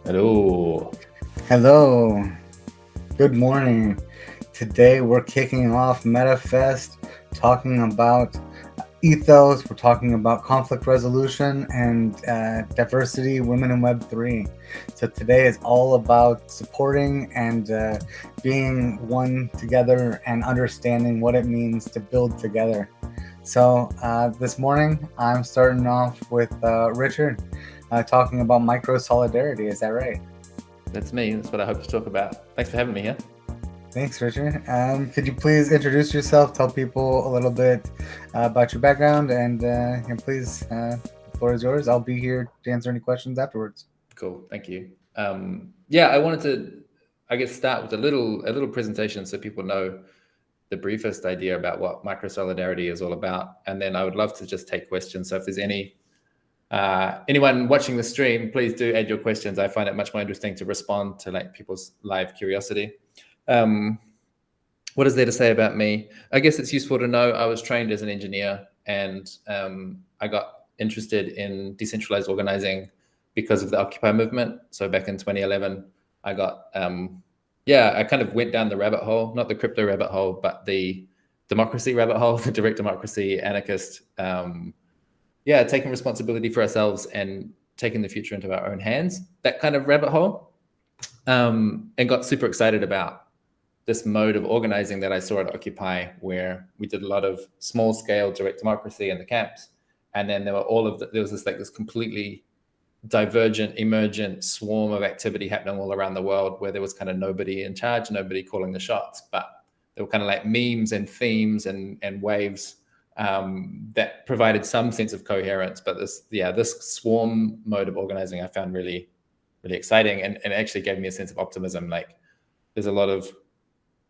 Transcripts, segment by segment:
Hello. Hello. Good morning. Today we're kicking off MetaFest, talking about ethos. We're talking about conflict resolution and diversity, women in Web3. So today is all about supporting and being one together and understanding what it means to build together. So this morning I'm starting off with Richard talking about micro solidarity. Is that right? That's me. That's what I hope to talk about. Thanks for having me here. Thanks, Richard. Could you please introduce yourself, tell people a little bit about your background, and please, the floor is yours. I'll be here to answer any questions afterwards. Cool. Thank you. Yeah, I wanted to, I guess, start with a little presentation so people know the briefest idea about what micro solidarity is all about, and then I would love to just take questions. So if there's anyone watching the stream, please do add your questions. I find it much more interesting to respond to like people's live curiosity. What is there to say about me? I guess it's useful to know I was trained as an engineer, and I got interested in decentralized organizing because of the Occupy movement. So back in 2011, I got, I kind of went down the rabbit hole, not the crypto rabbit hole, but the democracy rabbit hole, the direct democracy, anarchist, taking responsibility for ourselves and taking the future into our own hands, that kind of rabbit hole, and got super excited about this mode of organizing that I saw at Occupy, where we did a lot of small scale direct democracy in the camps. And then there was this completely divergent, emergent swarm of activity happening all around the world, where there was kind of nobody in charge, nobody calling the shots, but there were kind of like memes and themes and waves that provided some sense of coherence. But this swarm mode of organizing I found really, really exciting, and actually gave me a sense of optimism. Like, there's a lot of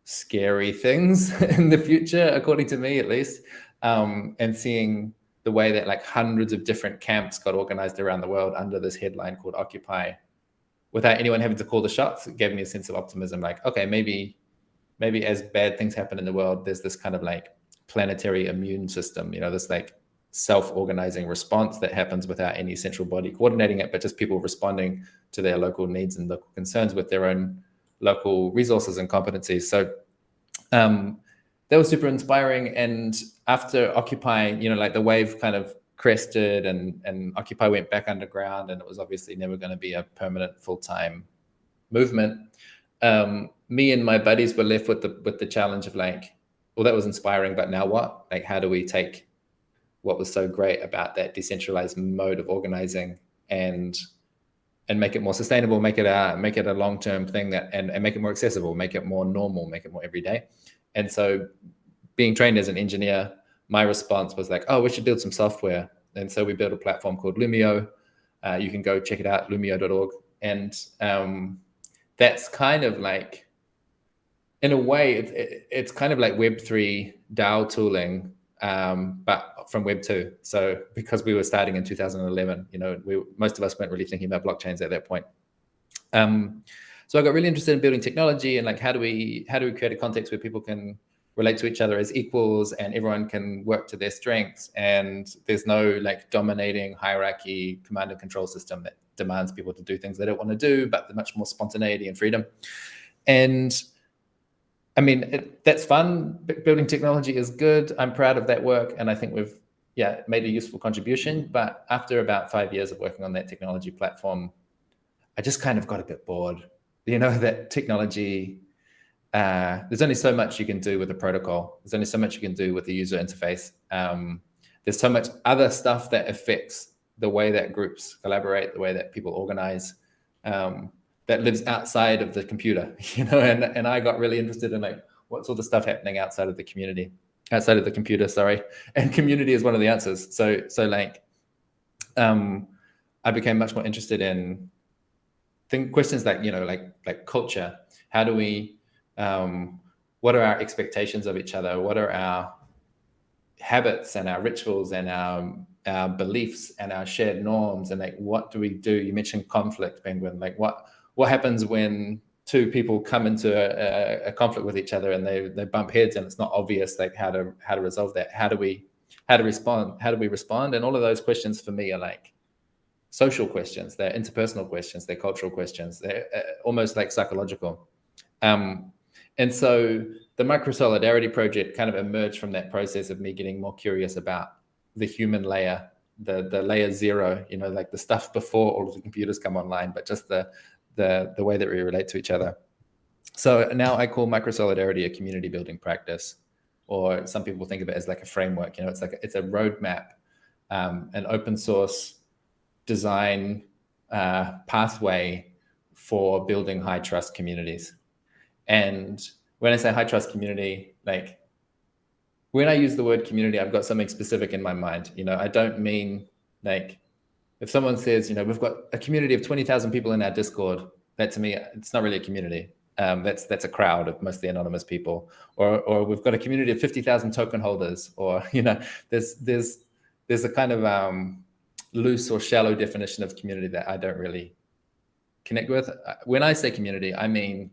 scary things in the future, according to me at least, and seeing the way that like hundreds of different camps got organized around the world under this headline called Occupy, without anyone having to call the shots, it gave me a sense of optimism. Like, okay, maybe as bad things happen in the world, there's this kind of like planetary immune system, this like self-organizing response that happens without any central body coordinating it, but just people responding to their local needs and local concerns with their own local resources and competencies. So that was super inspiring. And after Occupy, like the wave kind of crested and Occupy went back underground, and it was obviously never going to be a permanent full-time movement. Me and my buddies were left with the challenge of like, well, that was inspiring, but now what? Like, how do we take what was so great about that decentralized mode of organizing and make it more sustainable, make it a long-term thing that and make it more accessible, make it more normal, make it more everyday. And so being trained as an engineer, my response was like, oh, we should build some software. And so we built a platform called Lumio. You can go check it out, lumio.org. And that's kind of like, in a way, it's kind of like Web3 DAO tooling, but from Web2. So because we were starting in 2011, most of us weren't really thinking about blockchains at that point. So I got really interested in building technology and like, how do we create a context where people can relate to each other as equals and everyone can work to their strengths, and there's no like dominating hierarchy, command and control system that demands people to do things they don't want to do, but much more spontaneity and freedom. And I mean, that's fun. Building technology is good. I'm proud of that work. And I think we've, made a useful contribution. But after about 5 years of working on that technology platform, I just kind of got a bit bored. That technology, there's only so much you can do with a protocol. There's only so much you can do with the user interface. There's so much other stuff that affects the way that groups collaborate, the way that people organize, that lives outside of the computer, and I got really interested in like, what's all the stuff happening outside of the community, outside of the computer, sorry. And community is one of the answers. So like, I became much more interested in questions like, like culture. How do we, what are our expectations of each other? What are our habits and our rituals and our beliefs and our shared norms? And like, what do we do? You mentioned conflict, Penguin. Like what happens when two people come into a conflict with each other and they bump heads and it's not obvious like how to resolve that? How do we respond? How do we respond? And all of those questions for me are like social questions. They're interpersonal questions. They're cultural questions. They're almost like psychological. And so the Micro Solidarity project kind of emerged from that process of me getting more curious about the human layer, the layer zero, like the stuff before all of the computers come online, but just the way that we relate to each other. So now I call Micro Solidarity a community building practice, or some people think of it as like a framework. It's like it's a roadmap, an open source design pathway for building high trust communities. And when I say high trust community, like when I use the word community, I've got something specific in my mind. I don't mean like, if someone says, we've got a community of 20,000 people in our Discord, that to me, it's not really a community. That's a crowd of mostly anonymous people. Or we've got a community of 50,000 token holders, or, there's a kind of loose or shallow definition of community that I don't really connect with. When I say community, I mean,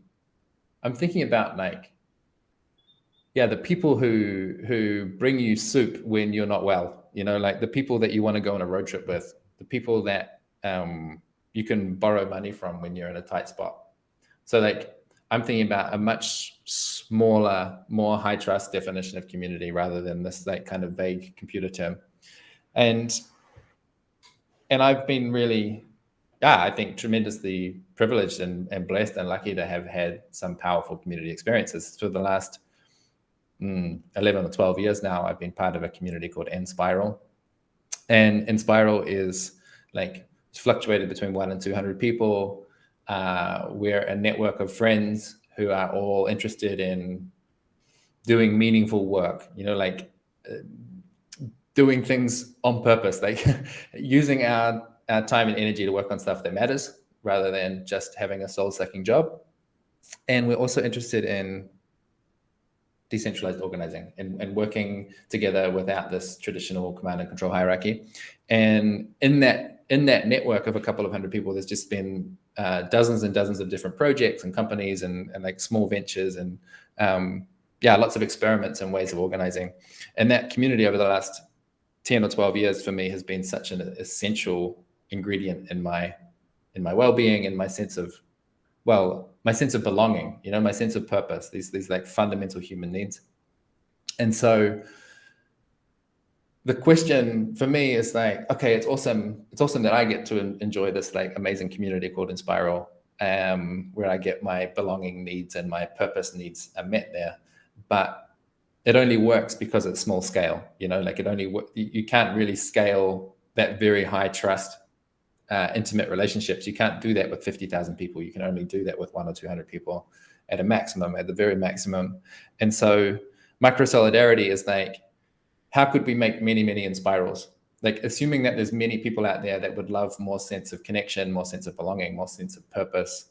I'm thinking about like, the people who bring you soup when you're not well, like the people that you want to go on a road trip with, the people that you can borrow money from when you're in a tight spot. So like, I'm thinking about a much smaller, more high trust definition of community rather than this like kind of vague computer term. And I've been really, I think tremendously privileged and blessed and lucky to have had some powerful community experiences. For the last 11 or 12 years now, I've been part of a community called NSpiral. And NSpiral is like, it's fluctuated between 100 and 200 people. We're a network of friends who are all interested in doing meaningful work, doing things on purpose, like using our time and energy to work on stuff that matters rather than just having a soul-sucking job. And we're also interested in decentralized organizing and working together without this traditional command and control hierarchy. And in that network of a couple of hundred people, there's just been dozens and dozens of different projects and companies and like small ventures and lots of experiments and ways of organizing. And that community over the last 10 or 12 years for me has been such an essential ingredient in my well-being and my sense of belonging, my sense of purpose, these like fundamental human needs. And so the question for me is like, okay, it's awesome that I get to enjoy this like amazing community called Inspiral, where I get my belonging needs and my purpose needs are met there. But it only works because it's small scale, like you can't really scale that very high trust, intimate relationships. You can't do that with 50,000 people. You can only do that with 100 or 200 people at the very maximum. And so micro solidarity is like, how could we make many, many Inspirals? Like assuming that there's many people out there that would love more sense of connection, more sense of belonging, more sense of purpose,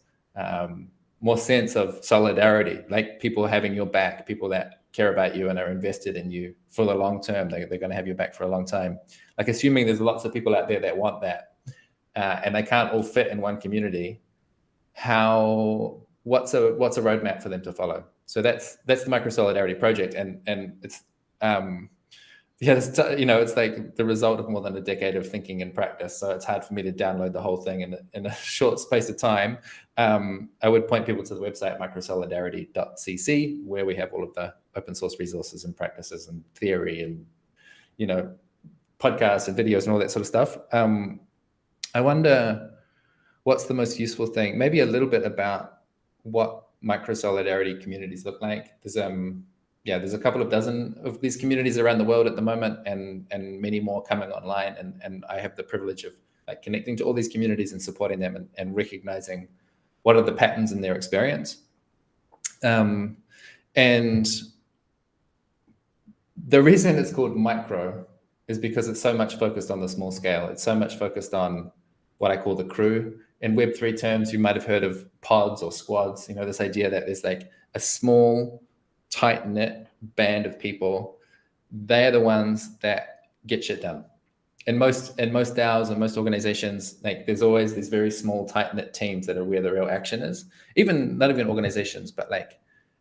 more sense of solidarity, like people having your back, people that care about you and are invested in you for the long term. They're going to have your back for a long time. Like assuming there's lots of people out there that want that, and they can't all fit in one community. What's a roadmap for them to follow? So that's the micro solidarity project, and it's it's like the result of more than a decade of thinking and practice. So it's hard for me to download the whole thing in a short space of time. I would point people to the website microsolidarity.cc, where we have all of the open source resources and practices and theory and podcasts and videos and all that sort of stuff. I wonder what's the most useful thing. Maybe a little bit about what micro solidarity communities look like. There's a couple of dozen of these communities around the world at the moment, and many more coming online. And I have the privilege of like connecting to all these communities and supporting them and recognizing what are the patterns in their experience. And the reason it's called micro is because it's so much focused on the small scale. It's so much focused on what I call the crew. In Web3 terms, you might have heard of pods or squads, this idea that there's like a small, tight-knit band of people. They're the ones that get shit done. In most DAOs and most organizations, like there's always these very small, tight-knit teams that are where the real action is. Not even organizations, but like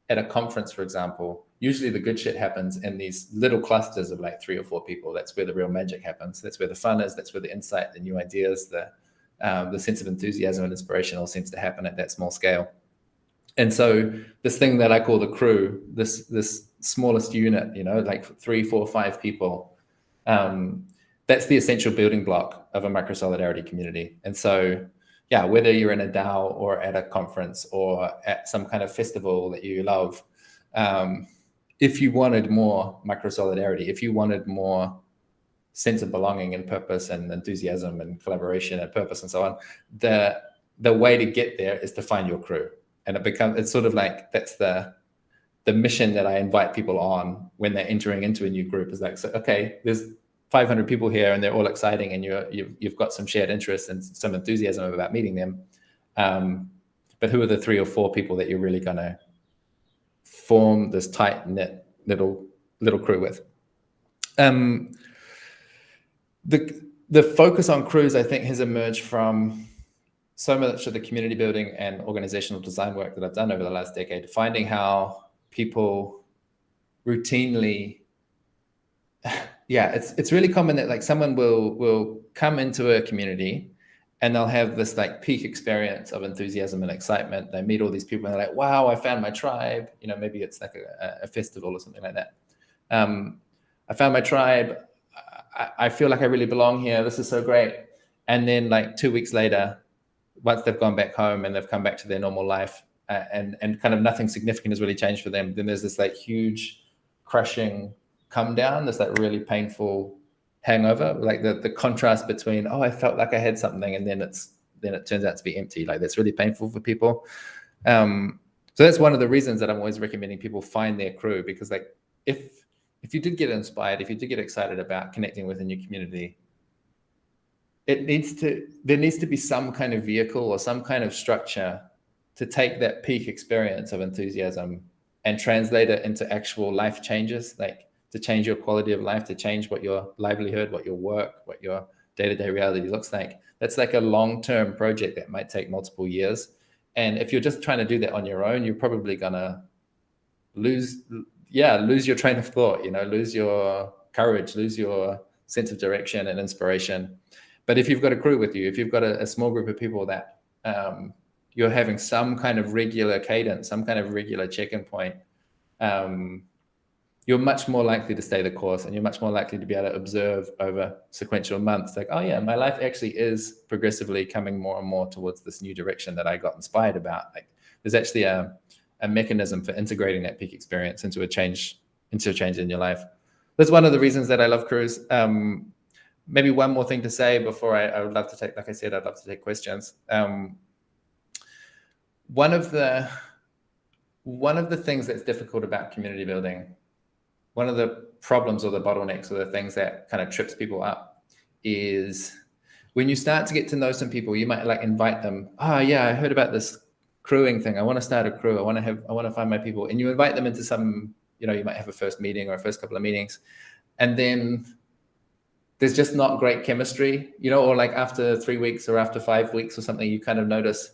at a conference, for example, usually the good shit happens in these little clusters of like 3 or 4 people. That's where the real magic happens. That's where the fun is. That's where the insight, the new ideas, the sense of enthusiasm and inspiration all seems to happen at that small scale. And so this thing that I call the crew, this smallest unit, like 3, 4, 5 people, that's the essential building block of a micro solidarity community. And so, whether you're in a DAO or at a conference or at some kind of festival that you love, if you wanted more micro solidarity, if you wanted more sense of belonging and purpose and enthusiasm and collaboration and purpose and so on, the way to get there is to find your crew. And it's sort of like that's the mission that I invite people on when they're entering into a new group, is like, so, okay, there's 500 people here and they're all exciting and you've got some shared interests and some enthusiasm about meeting them. But who are the 3 or 4 people that you're really gonna form this tight-knit little crew with? The focus on crews, I think, has emerged from so much of the community building and organizational design work that I've done over the last decade, finding how people routinely, it's really common that like someone will come into a community and they'll have this like peak experience of enthusiasm and excitement. They meet all these people and they're like, wow, I found my tribe. Maybe it's like a festival or something like that. I found my tribe. I feel like I really belong here. This is so great. And then like 2 weeks later, once they've gone back home and they've come back to their normal life and kind of nothing significant has really changed for them, then there's this like huge crushing come down, this like really painful hangover, like the contrast between, oh, I felt like I had something, and then it turns out to be empty. Like that's really painful for people. So that's one of the reasons that I'm always recommending people find their crew, because like if you did get inspired, if you did get excited about connecting with a new community, there needs to be some kind of vehicle or some kind of structure to take that peak experience of enthusiasm and translate it into actual life changes, like to change your quality of life, to change what your livelihood, what your work, what your day-to-day reality looks like. That's like a long-term project that might take multiple years. And if you're just trying to do that on your own, you're probably gonna lose lose your train of thought, lose your courage, lose your sense of direction and inspiration. But if you've got a crew with you, if you've got a small group of people that you're having some kind of regular cadence, some kind of regular check-in point, you're much more likely to stay the course, and you're much more likely to be able to observe over sequential months, like, oh yeah, my life actually is progressively coming more and more towards this new direction that I got inspired about. Like, there's actually a mechanism for integrating that peak experience into a change in your life. That's one of the reasons that I love crews. Maybe one more thing to say before I would love to take, like I said, I'd love to take questions. One of the things that's difficult about community building, one of the problems or the bottlenecks or the things that kind of trips people up, is when you start to get to know some people, you might like invite them. Oh yeah, I heard about this crewing thing. I want to start a crew. I want to find my people. And you invite them into some, you might have a first meeting or a first couple of meetings, and then there's just not great chemistry, or like after 3 weeks or after 5 weeks or something, you kind of notice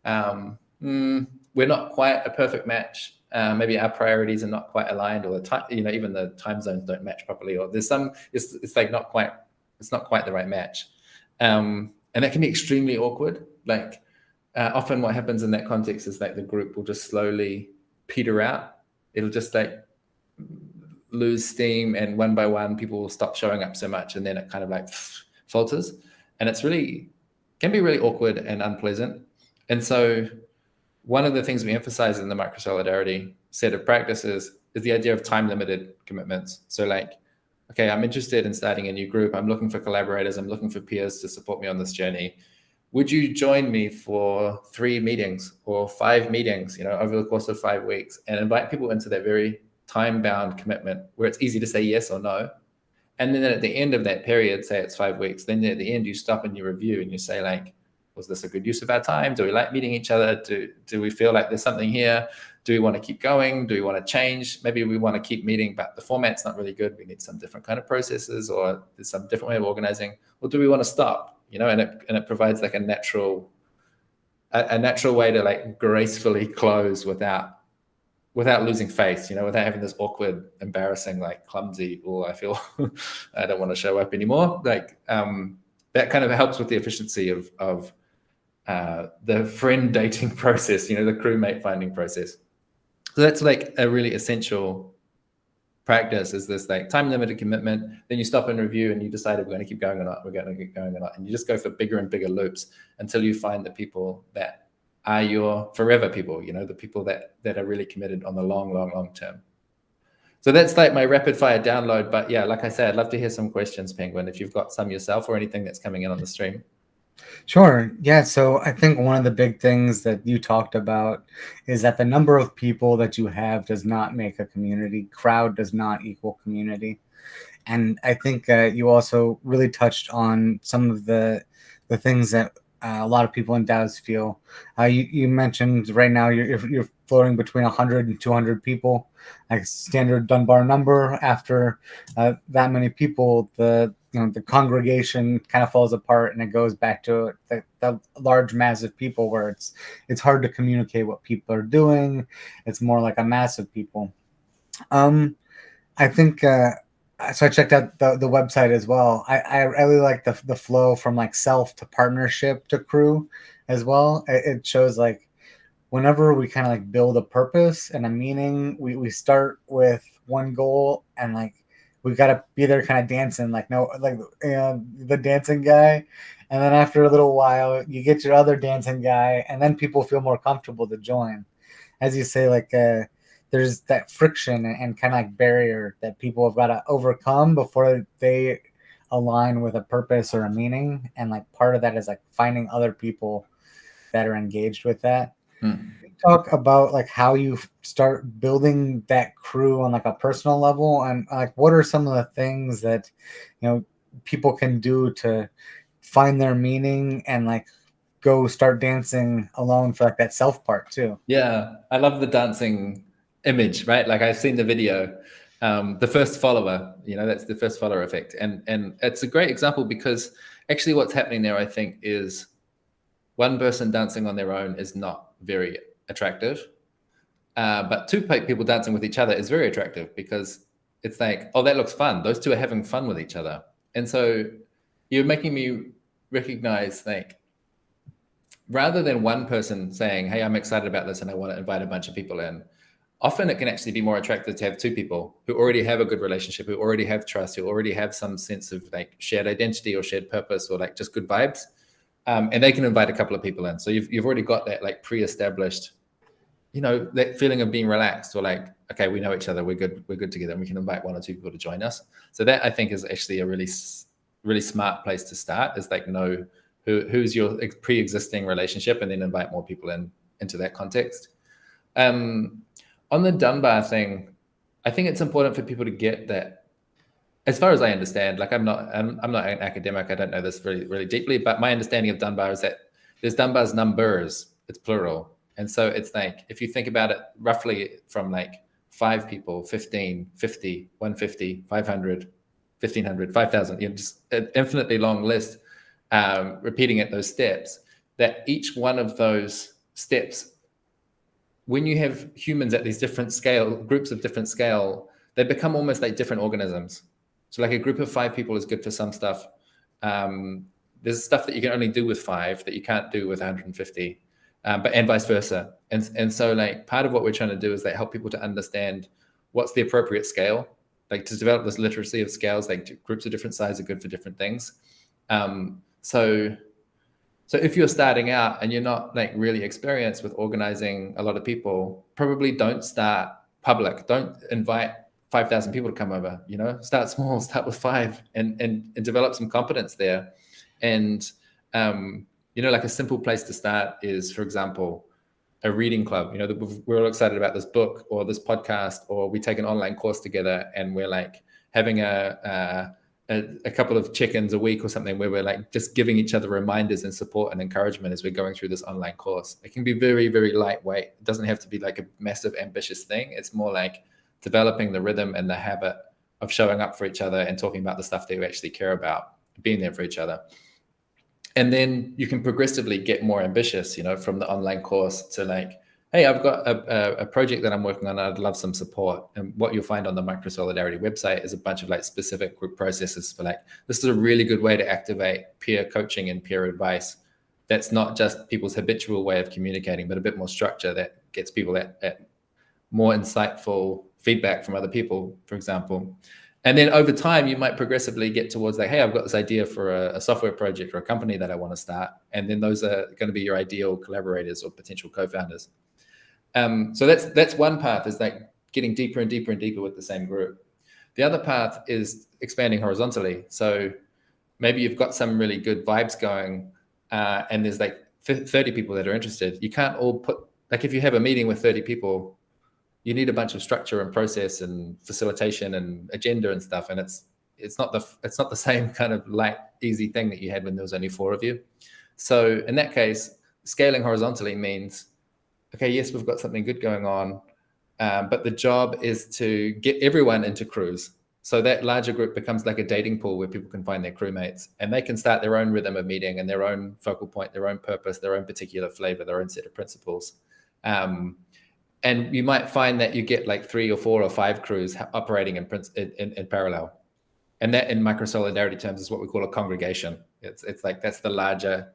we're not quite a perfect match. Maybe our priorities are not quite aligned, or the time, even the time zones don't match properly, or there's some, it's like not quite the right match. And that can be extremely awkward. Like often what happens in that context is like the group will just slowly peter out. It'll just like lose steam, and one by one people will stop showing up so much, and then it kind of like falters, and can be really awkward and unpleasant. And so one of the things we emphasize in the micro solidarity set of practices is the idea of time limited commitments. So like, okay, I'm interested in starting a new group. I'm looking for collaborators. I'm looking for peers to support me on this journey. Would you join me for 3 meetings or 5 meetings, over the course of 5 weeks, and invite people into that very time-bound commitment where it's easy to say yes or no. And then at the end of that period, say it's 5 weeks, then at the end you stop and you review and you say like, was this a good use of our time? Do we like meeting each other? Do we feel like there's something here? Do we want to keep going? Do we want to change? Maybe we want to keep meeting, but the format's not really good. We need some different kind of processes, or there's some different way of organizing. Or do we want to stop? And it provides like a natural way to like gracefully close without losing face, without having this awkward, embarrassing, like clumsy, I feel I don't want to show up anymore. Like that kind of helps with the efficiency of the friend dating process, the crewmate finding process. So that's like a really essential practice, is this like time limited commitment. Then you stop and review and you decide if we're going to keep going or not, and you just go for bigger and bigger loops until you find the people that are your forever people, the people that are really committed on the long term. So that's like my rapid fire download. But yeah, like I said, I'd love to hear some questions, Penguin, if you've got some yourself or anything that's coming in on the stream. Sure. Yeah. So I think one of the big things that you talked about is that the number of people that you have does not make a community. Crowd does not equal community. And I think you also really touched on some of the things that a lot of people in DAOs feel. You mentioned right now you're floating between 100 and 200 people, like standard Dunbar number. After that many people, the congregation kind of falls apart, and it goes back to the large mass of people where it's hard to communicate what people are doing. It's more like a mass of people. I think so I checked out the website as well. I really like the flow from like self to partnership to crew as well. It shows like whenever we kind of like build a purpose and a meaning, we start with one goal, and like we've got to be there kind of dancing, like the dancing guy. And then after a little while, you get your other dancing guy, and then people feel more comfortable to join. As you say, like there's that friction and kind of like barrier that people have got to overcome before they align with a purpose or a meaning. And like part of that is like finding other people that are engaged with that. Talk about like how you start building that crew on like a personal level, and like what are some of the things that people can do to find their meaning and like go start dancing alone for like that self part too. Yeah, I love the dancing image, right? Like I've seen the video, the first follower, that's the first follower effect. And it's a great example because actually what's happening there, I think, is one person dancing on their own is not very attractive. But two people dancing with each other is very attractive because it's like, oh, that looks fun. Those two are having fun with each other. And so you're making me recognize, like, rather than one person saying, hey, I'm excited about this and I want to invite a bunch of people in, often it can actually be more attractive to have two people who already have a good relationship, who already have trust, who already have some sense of like shared identity or shared purpose or like just good vibes. And they can invite a couple of people in. So you've already got that like pre-established, you know, that feeling of being relaxed, or like, okay, we know each other, we're good together, and we can invite one or two people to join us. So that, I think, is actually a really smart place to start, is like know who's your pre-existing relationship, and then invite more people into that context. On the Dunbar thing, I think it's important for people to get that, as far as I understand, like I'm not an academic, I don't know this really deeply, but my understanding of Dunbar is that there's Dunbar's numbers, it's plural. And so it's like, if you think about it roughly from like 5 people, 15, 50, 150, 500, 1500, 5000, you know, just an infinitely long list, repeating at those steps, that each one of those steps, when you have humans at these different scale, groups of different scale, they become almost like different organisms. So like a group of 5 people is good for some stuff. There's stuff that you can only do with 5 that you can't do with 150. And vice versa. And so like part of what we're trying to do is like help people to understand what's the appropriate scale, like to develop this literacy of scales, like groups of different sizes are good for different things. So if you're starting out and you're not like really experienced with organizing a lot of people, probably don't start public. Don't invite 5,000 people to come over, you know, start small, start with 5 and develop some competence there. And, you know, like a simple place to start is, for example, a reading club. You know, we're all excited about this book or this podcast, or we take an online course together and we're like having a couple of check-ins a week or something, where we're like just giving each other reminders and support and encouragement as we're going through this online course. It can be very, very lightweight. It doesn't have to be like a massive ambitious thing. It's more like developing the rhythm and the habit of showing up for each other and talking about the stuff that you actually care about, being there for each other. And then you can progressively get more ambitious, you know, from the online course to like, hey, I've got a project that I'm working on, I'd love some support. And what you'll find on the Microsolidarity website is a bunch of like specific group processes for like, this is a really good way to activate peer coaching and peer advice. That's not just people's habitual way of communicating, but a bit more structure that gets people at more insightful feedback from other people, for example. And then over time, you might progressively get towards like, hey, I've got this idea for a software project or a company that I want to start. And then those are going to be your ideal collaborators or potential co-founders. So that's one path, is like getting deeper and deeper and deeper with the same group. The other path is expanding horizontally. So maybe you've got some really good vibes going, and there's like 30 people that are interested. You can't all put, like if you have a meeting with 30 people, you need a bunch of structure and process and facilitation and agenda and stuff. And it's not the same kind of light, easy thing that you had when there was only 4 of you. So in that case, scaling horizontally means, okay, yes, we've got something good going on, but the job is to get everyone into crews. So that larger group becomes like a dating pool where people can find their crewmates, and they can start their own rhythm of meeting and their own focal point, their own purpose, their own particular flavor, their own set of principles. And you might find that you get like 3 or 4 or 5 crews operating in parallel. And that in Microsolidarity terms is what we call a congregation. It's like that's the larger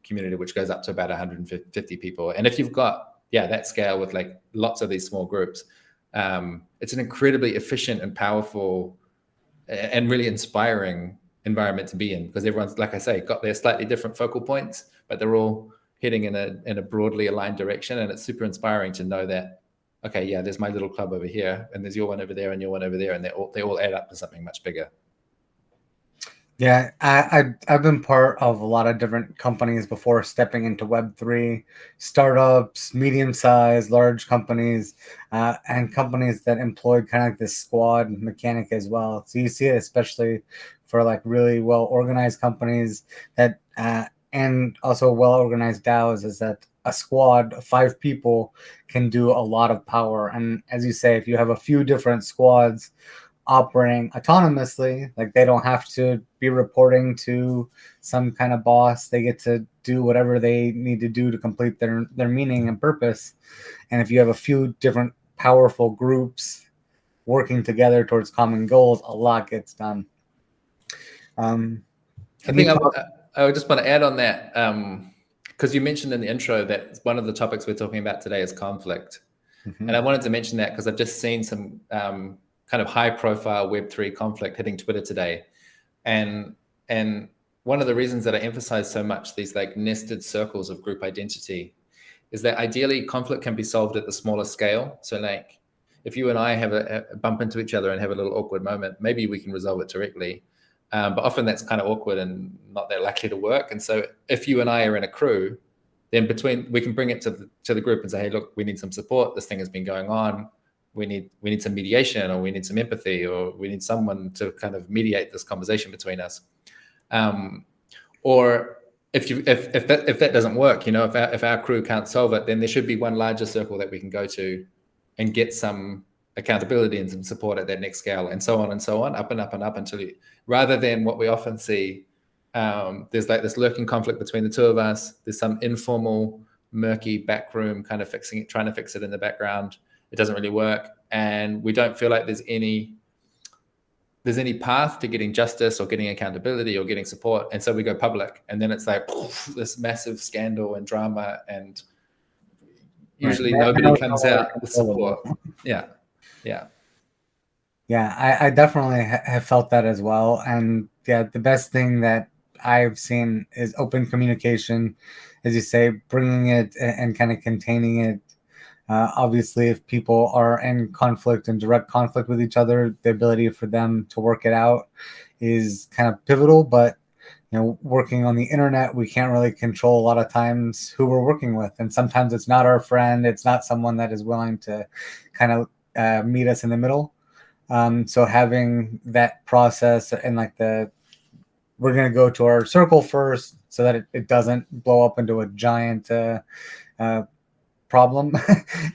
community, which goes up to about 150 people. And if you've got, that scale with like lots of these small groups, it's an incredibly efficient and powerful and really inspiring environment to be in, because everyone's, like I say, got their slightly different focal points, but they're all heading in a broadly aligned direction. And it's super inspiring to know that, okay, there's my little club over here, and there's your one over there, and your one over there, and they all add up to something much bigger. Yeah, I've been part of a lot of different companies before stepping into Web3, startups, medium-sized, large companies, and companies that employed kind of like this squad mechanic as well. So you see it especially for like really well-organized companies that, and also well-organized DAOs, is that a squad of 5 people can do a lot of power. And as you say, if you have a few different squads operating autonomously, like they don't have to be reporting to some kind of boss, they get to do whatever they need to do to complete their meaning and purpose. And if you have a few different powerful groups working together towards common goals, a lot gets done. I would just want to add on that, because you mentioned in the intro that one of the topics we're talking about today is conflict. Mm-hmm. And I wanted to mention that because I've just seen some kind of high-profile Web3 conflict hitting Twitter today. And one of the reasons that I emphasize so much these like nested circles of group identity is that ideally conflict can be solved at the smaller scale. So like if you and I have a bump into each other and have a little awkward moment, maybe we can resolve it directly. But often that's kind of awkward and not that likely to work. And so if you and I are in a crew, then we can bring it to the group and say, hey, look, we need some support. This thing has been going on. We need some mediation, or we need some empathy, or we need someone to kind of mediate this conversation between us. Or if that doesn't work, if our crew can't solve it, then there should be one larger circle that we can go to and get some accountability and some support at that next scale, and so on, up and up and up until rather than what we often see, there's like this lurking conflict between the two of us. There's some informal, murky backroom kind of trying to fix it in the background. It doesn't really work, and we don't feel like there's any path to getting justice or getting accountability or getting support. And so we go public, and then it's like this massive scandal and drama, and usually nobody comes out with support. Yeah. I definitely have felt that as well. And yeah, the best thing that I've seen is open communication, as you say, bringing it and kind of containing it. Obviously, if people are in conflict and direct conflict with each other, the ability for them to work it out is kind of pivotal. But working on the internet, we can't really control a lot of times who we're working with, and sometimes it's not our friend. It's not someone that is willing to kind of meet us in the middle. So having that process and like we're going to go to our circle first so that it doesn't blow up into a giant problem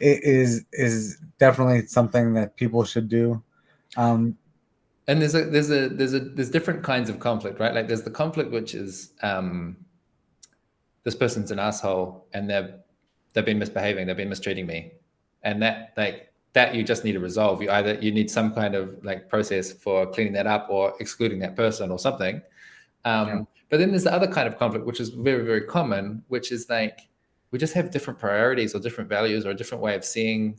is definitely something that people should do. And there's different kinds of conflict, right? Like there's the conflict which is this person's an asshole and they've been misbehaving, they've been mistreating me, and that you just need to resolve. You need some kind of like process for cleaning that up or excluding that person or something. But then there's the other kind of conflict, which is very, very common, which is like we just have different priorities or different values or a different way of seeing.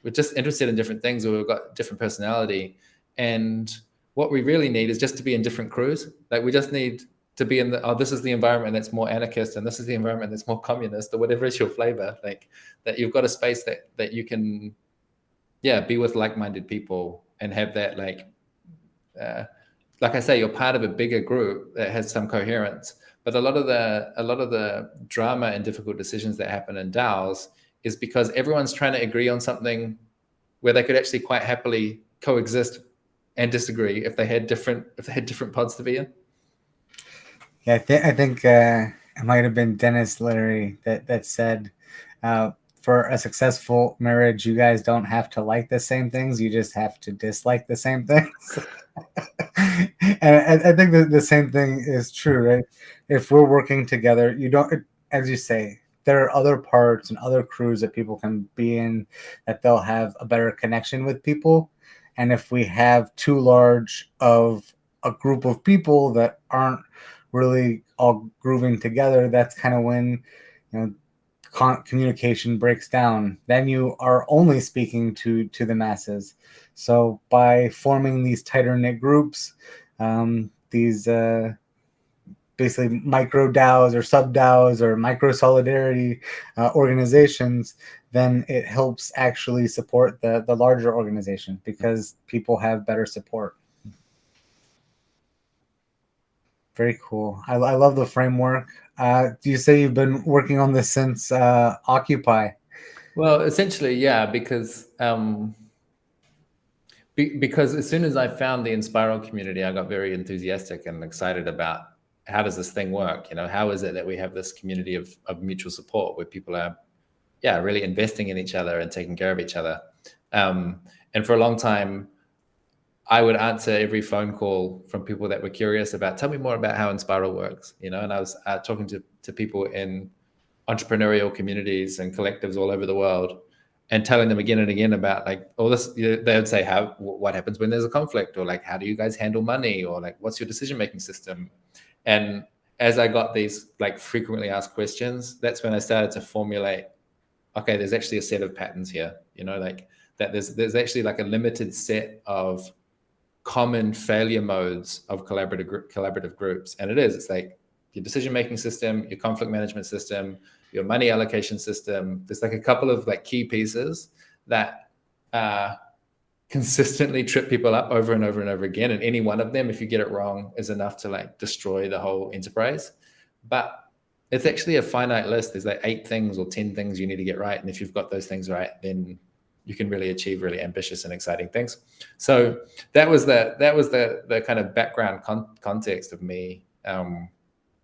We're just interested in different things, or we've got different personality. And what we really need is just to be in different crews. Like we just need to be in this is the environment that's more anarchist, and this is the environment that's more communist, or whatever is your flavor. Like that you've got a space that you can be with like-minded people and have that like I say, you're part of a bigger group that has some coherence. But a lot of the drama and difficult decisions that happen in DAOs is because everyone's trying to agree on something where they could actually quite happily coexist and disagree if they had different pods to be in. Yeah, I think it might have been Dennis Leary that said, for a successful marriage, you guys don't have to like the same things. You just have to dislike the same things. And I think that the same thing is true, right? If we're working together, you don't, as you say, there are other parts and other crews that people can be in that they'll have a better connection with people. And if we have too large of a group of people that aren't really all grooving together, that's kind of when, communication breaks down. Then you are only speaking to the masses. So by forming these tighter knit groups, these basically micro DAOs or sub DAOs or micro solidarity organizations, then it helps actually support the larger organization because people have better support. Very cool. I love the framework. Do you say you've been working on this since Occupy? Well, essentially, yeah, because as soon as I found the Inspiral community, I got very enthusiastic and excited about how does this thing work? How is it that we have this community of mutual support where people are, really investing in each other and taking care of each other? And for a long time, I would answer every phone call from people that were curious about, tell me more about how Inspiral works, you know. And I was talking to people in entrepreneurial communities and collectives all over the world, and telling them again and again about like all this. They would say, what happens when there's a conflict, or like, how do you guys handle money, or like, what's your decision making system? And as I got these like frequently asked questions, that's when I started to formulate, okay, there's actually a set of patterns here, you know, like that there's actually like a limited set of common failure modes of collaborative groups. And it's like your decision-making system, your conflict management system, your money allocation system. There's like a couple of like key pieces that consistently trip people up over and over and over again. And any one of them, if you get it wrong, is enough to like destroy the whole enterprise. But it's actually a finite list. There's like 8 things or 10 things you need to get right. And if you've got those things right, then you can really achieve really ambitious and exciting things. So that was the kind of background context of me.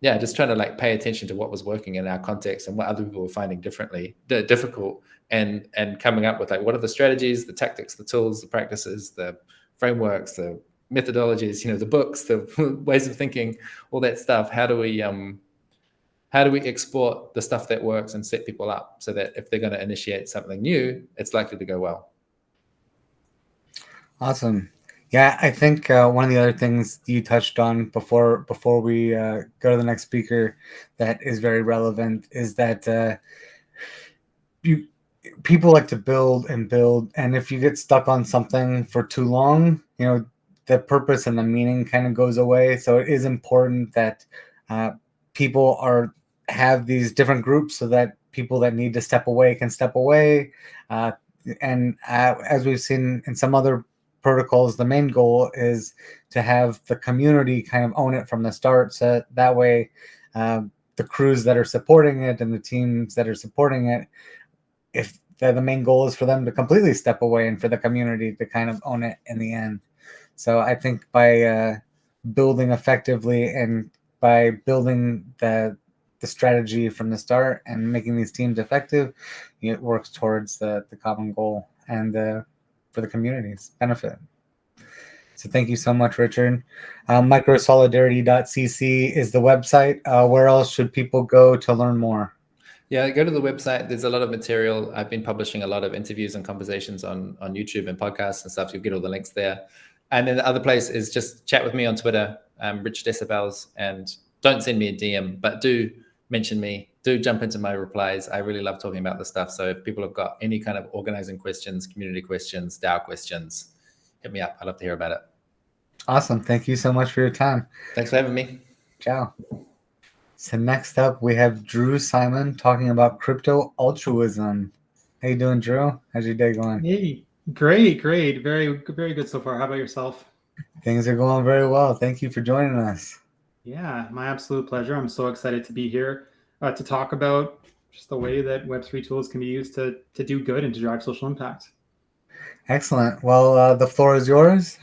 Just trying to like pay attention to what was working in our context and what other people were finding difficult, and coming up with like, what are the strategies, the tactics, the tools, the practices, the frameworks, the methodologies, you know, the books, the ways of thinking, all that stuff. How do we export the stuff that works and set people up so that if they're going to initiate something new, it's likely to go well? Awesome. Yeah, I think one of the other things you touched on before we go to the next speaker that is very relevant is that people like to build, and if you get stuck on something for too long, you know, the purpose and the meaning kind of goes away. So it is important that people have these different groups so that people that need to step away can step away. And as we've seen in some other protocols, the main goal is to have the community kind of own it from the start. So that way, the crews that are supporting it and the teams that are supporting it, if the main goal is for them to completely step away and for the community to kind of own it in the end. So I think by building effectively and by building the strategy from the start and making these teams effective, it works towards the common goal and for the community's benefit. So thank you so much, Richard. Microsolidarity.cc is the website. Where else should people go to learn more? Yeah, go to the website. There's a lot of material. I've been publishing a lot of interviews and conversations on YouTube and podcasts and stuff. You'll get all the links there. And then the other place is just chat with me on Twitter, Rich Decibels, and don't send me a DM, but do mention me. Do jump into my replies. I really love talking about this stuff. So if people have got any kind of organizing questions, community questions, DAO questions, hit me up. I'd love to hear about it. Awesome. Thank you so much for your time. Thanks for having me. Ciao. So next up, we have Drew Simon talking about crypto altruism. How you doing, Drew? How's your day going? Hey, great. Very, very good so far. How about yourself? Things are going very well. Thank you for joining us. Yeah, my absolute pleasure. I'm so excited to be here to talk about just the way that Web3 tools can be used to do good and to drive social impact. Excellent. Well, the floor is yours.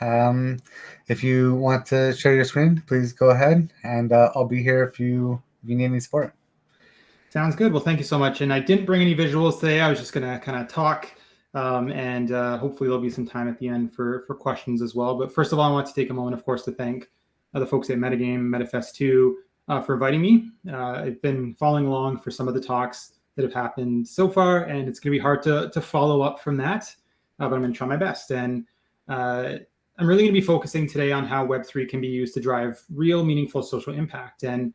If you want to share your screen, please go ahead, and I'll be here if you need any support. Sounds good. Well, thank you so much. And I didn't bring any visuals today. I was just going to kind of talk, and hopefully there'll be some time at the end for questions as well. But first of all, I want to take a moment, of course, to thank the folks at MetaFest2 for inviting me. I've been following along for some of the talks that have happened so far, and it's going to be hard to follow up from that, but I'm going to try my best. And I'm really going to be focusing today on how Web3 can be used to drive real, meaningful social impact. And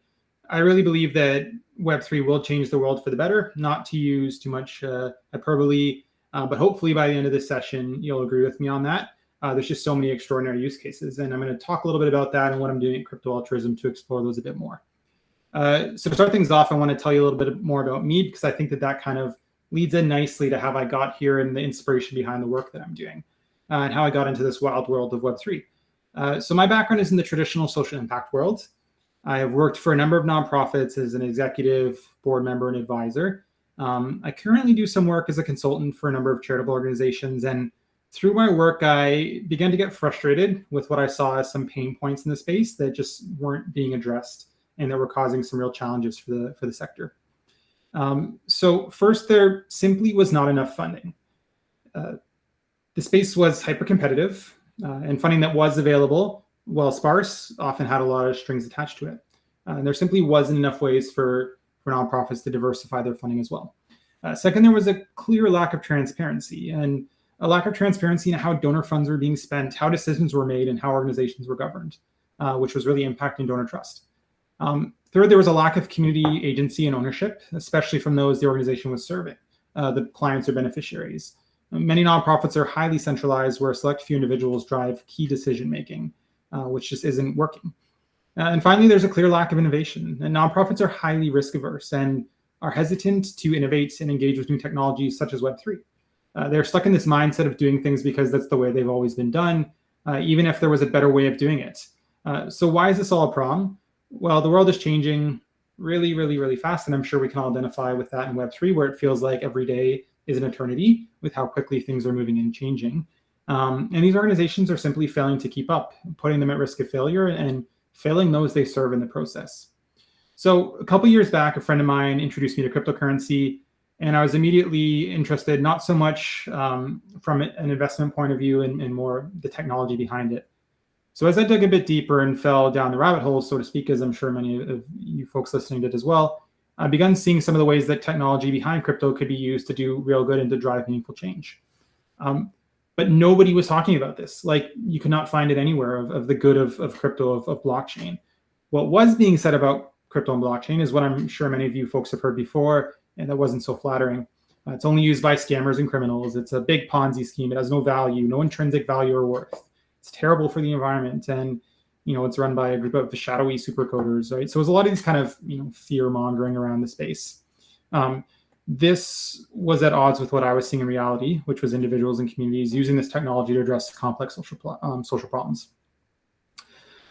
I really believe that Web3 will change the world for the better, not to use too much hyperbole, but hopefully by the end of this session, you'll agree with me on that. There's just so many extraordinary use cases. And I'm going to talk a little bit about that and what I'm doing at Crypto Altruism to explore those a bit more. So to start things off, I want to tell you a little bit more about me, because I think that kind of leads in nicely to how I got here and the inspiration behind the work that I'm doing and how I got into this wild world of Web3. So my background is in the traditional social impact world. I have worked for a number of nonprofits as an executive, board member, and advisor. I currently do some work as a consultant for a number of charitable organizations. And through my work, I began to get frustrated with what I saw as some pain points in the space that just weren't being addressed and that were causing some real challenges for the sector. So first, there simply was not enough funding. The space was hyper competitive. And funding that was available, while sparse, often had a lot of strings attached to it. And there simply wasn't enough ways for nonprofits to diversify their funding as well. Second, there was a clear lack of transparency, and a lack of transparency in how donor funds were being spent, how decisions were made, and how organizations were governed, which was really impacting donor trust. Third, there was a lack of community agency and ownership, especially from those the organization was serving, the clients or beneficiaries. Many nonprofits are highly centralized, where a select few individuals drive key decision-making, which just isn't working. And finally, there's a clear lack of innovation. And nonprofits are highly risk-averse and are hesitant to innovate and engage with new technologies such as Web3. They're stuck in this mindset of doing things because that's the way they've always been done, even if there was a better way of doing it. So why is this all a problem? Well, the world is changing really, really, really fast, and I'm sure we can all identify with that in Web3, where it feels like every day is an eternity with how quickly things are moving and changing. And these organizations are simply failing to keep up, putting them at risk of failure and failing those they serve in the process. So a couple years back, a friend of mine introduced me to cryptocurrency, and I was immediately interested, not so much from an investment point of view and more the technology behind it. So as I dug a bit deeper and fell down the rabbit hole, so to speak, as I'm sure many of you folks listening did as well, I began seeing some of the ways that technology behind crypto could be used to do real good and to drive meaningful change. But nobody was talking about this. Like, you could not find it anywhere of the good of crypto, of blockchain. What was being said about crypto and blockchain is what I'm sure many of you folks have heard before, and that wasn't so flattering. It's only used by scammers and criminals. It's a big Ponzi scheme. It has no value, no intrinsic value or worth. It's terrible for the environment, and it's run by a group of shadowy supercoders, right? So there's a lot of these kind of fear mongering around the space. This was at odds with what I was seeing in reality, which was individuals and communities using this technology to address complex social problems.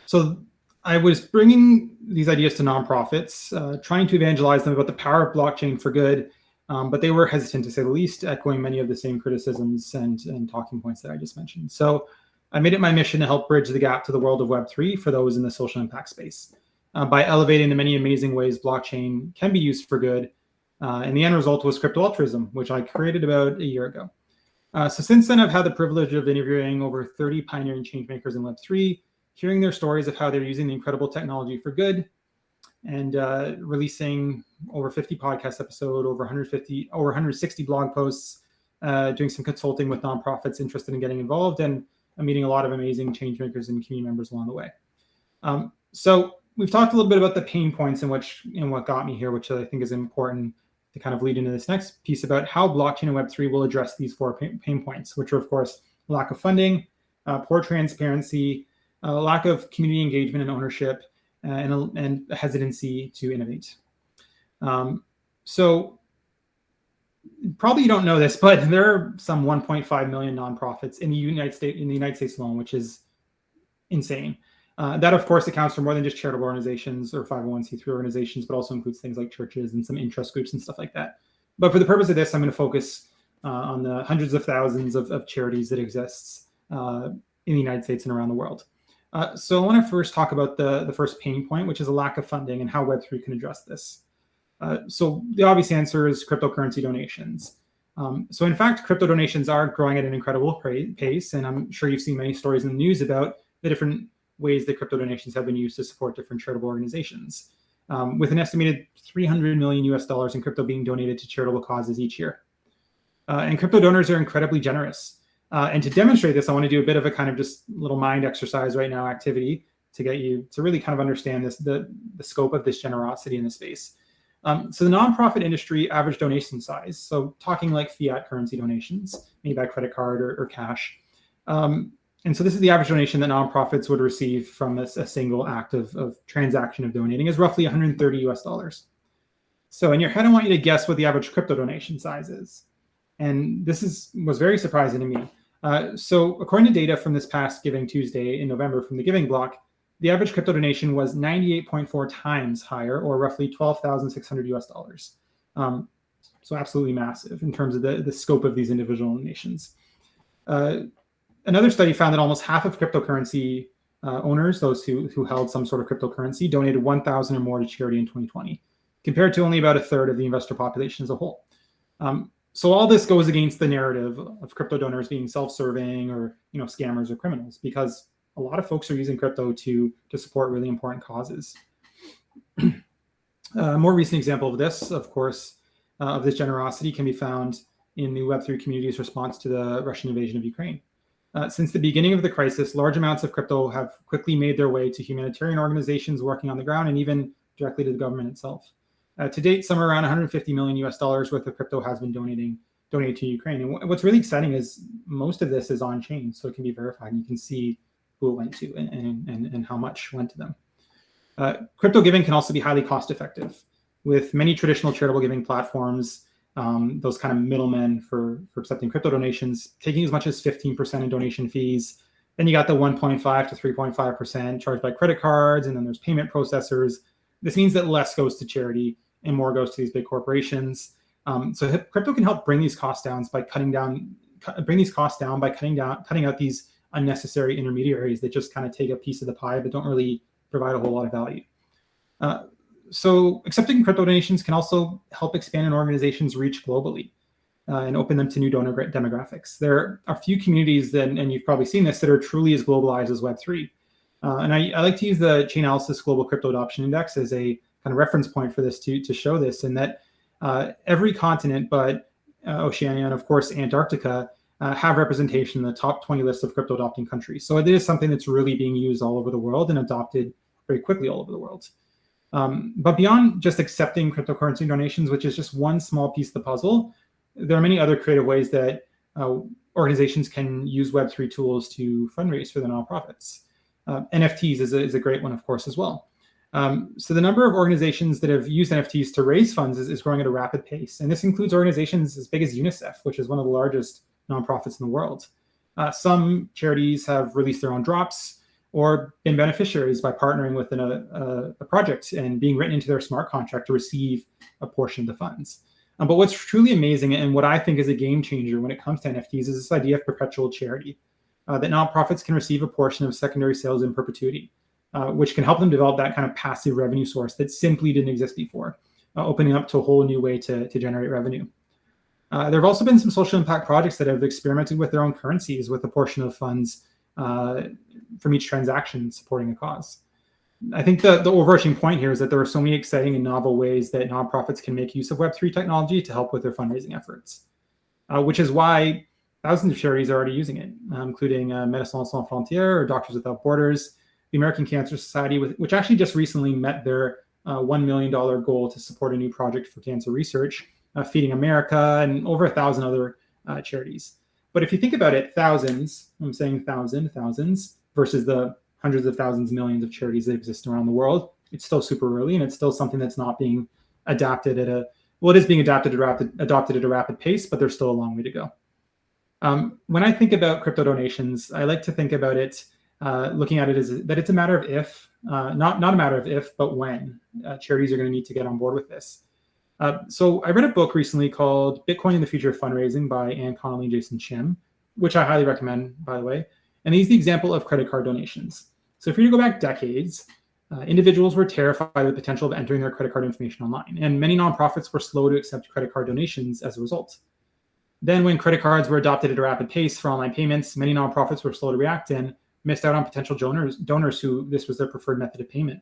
So I was bringing these ideas to nonprofits, trying to evangelize them about the power of blockchain for good, but they were hesitant, to say the least, echoing many of the same criticisms and talking points that I just mentioned. So I made it my mission to help bridge the gap to the world of Web3 for those in the social impact space by elevating the many amazing ways blockchain can be used for good. And the end result was crypto altruism, which I created about a year ago. So since then, I've had the privilege of interviewing over 30 pioneering changemakers in Web3, hearing their stories of how they're using the incredible technology for good, and releasing over 50 podcast episodes, over 160 blog posts, doing some consulting with nonprofits interested in getting involved, and I'm meeting a lot of amazing changemakers and community members along the way. So we've talked a little bit about the pain points and what got me here, which I think is important to kind of lead into this next piece about how blockchain and Web3 will address these four pain points, which are, of course, lack of funding, poor transparency, lack of community engagement and ownership, and a hesitancy to innovate. So probably you don't know this, but there are some 1.5 million nonprofits in the United States alone, which is insane. That, of course, accounts for more than just charitable organizations or 501c3 organizations, but also includes things like churches and some interest groups and stuff like that. But for the purpose of this, I'm going to focus on the hundreds of thousands of charities that exists in the United States and around the world. So I want to first talk about the first pain point, which is a lack of funding and how Web3 can address this. So the obvious answer is cryptocurrency donations. So in fact, crypto donations are growing at an incredible pace, and I'm sure you've seen many stories in the news about the different ways that crypto donations have been used to support different charitable organizations, with an estimated $300 million in crypto being donated to charitable causes each year. And crypto donors are incredibly generous. And to demonstrate this, I want to do a bit of a kind of just little mind exercise right now activity to get you to really kind of understand the scope of this generosity in the space. So the nonprofit industry average donation size, so talking like fiat currency donations, maybe by credit card or cash. And so this is the average donation that nonprofits would receive from a single act of transaction of donating, is roughly $130 US. So in your head, I want you to guess what the average crypto donation size is. And this was very surprising to me. So according to data from this past Giving Tuesday in November from the Giving Block, the average crypto donation was 98.4 times higher, or roughly $12,600 US. So absolutely massive in terms of the scope of these individual donations. Another study found that almost half of cryptocurrency owners, those who held some sort of cryptocurrency, donated 1,000 or more to charity in 2020, compared to only about a third of the investor population as a whole. So all this goes against the narrative of crypto donors being self-serving or scammers or criminals, because a lot of folks are using crypto to support really important causes. A more recent example of this, of course, of this generosity can be found in the Web3 community's response to the Russian invasion of Ukraine. Since the beginning of the crisis, large amounts of crypto have quickly made their way to humanitarian organizations working on the ground and even directly to the government itself. To date, somewhere around $150 million worth of crypto has been donated to Ukraine. And what's really exciting is most of this is on chain, so it can be verified and you can see who it went to and how much went to them. Crypto giving can also be highly cost effective. With many traditional charitable giving platforms, those kind of middlemen for accepting crypto donations, taking as much as 15% in donation fees. Then you got the 1.5 to 3.5% charged by credit cards, and then there's payment processors. This means that less goes to charity and more goes to these big corporations. So crypto can help bring these costs down by cutting out these unnecessary intermediaries that just kind of take a piece of the pie but don't really provide a whole lot of value. So accepting crypto donations can also help expand an organization's reach globally and open them to new donor demographics. There are a few communities and you've probably seen this, that are truly as globalized as Web3. And I like to use the Chainalysis Global Crypto Adoption Index as a kind of reference point for this to show this, in that every continent but Oceania and of course Antarctica have representation in the top 20 list of crypto adopting countries. So it is something that's really being used all over the world and adopted very quickly all over the world. But beyond just accepting cryptocurrency donations, which is just one small piece of the puzzle, there are many other creative ways that organizations can use Web3 tools to fundraise for their nonprofits. NFTs is a great one, of course, as well. So the number of organizations that have used NFTs to raise funds is growing at a rapid pace. And this includes organizations as big as UNICEF, which is one of the largest nonprofits in the world. Some charities have released their own drops or been beneficiaries by partnering with a project and being written into their smart contract to receive a portion of the funds. But what's truly amazing and what I think is a game changer when it comes to NFTs is this idea of perpetual charity, that nonprofits can receive a portion of secondary sales in perpetuity, which can help them develop that kind of passive revenue source that simply didn't exist before, opening up to a whole new way to generate revenue. There have also been some social impact projects that have experimented with their own currencies with a portion of funds from each transaction supporting a cause. I think the overarching point here is that there are so many exciting and novel ways that nonprofits can make use of Web3 technology to help with their fundraising efforts, which is why thousands of charities are already using it, including Médecins Sans Frontières or Doctors Without Borders, the American Cancer Society, which actually just recently met their $1 million goal to support a new project for cancer research, Feeding America, and over 1,000 other charities. But if you think about it, thousands, I'm saying thousands, versus the hundreds of thousands, millions of charities that exist around the world, it's still super early, and it's still something that's not being adapted at it is being adopted at a rapid pace, but there's still a long way to go. When I think about crypto donations, I like to think about it, looking at it as that it's a matter of if, not a matter of if, but when charities are going to need to get on board with this. So I read a book recently called Bitcoin and the Future of Fundraising by Ann Connolly and Jason Shim, which I highly recommend, by the way. And he's the example of credit card donations. So if you go back decades, individuals were terrified of the potential of entering their credit card information online. And many nonprofits were slow to accept credit card donations as a result. Then when credit cards were adopted at a rapid pace for online payments, many nonprofits were slow to react and missed out on potential donors who this was their preferred method of payment.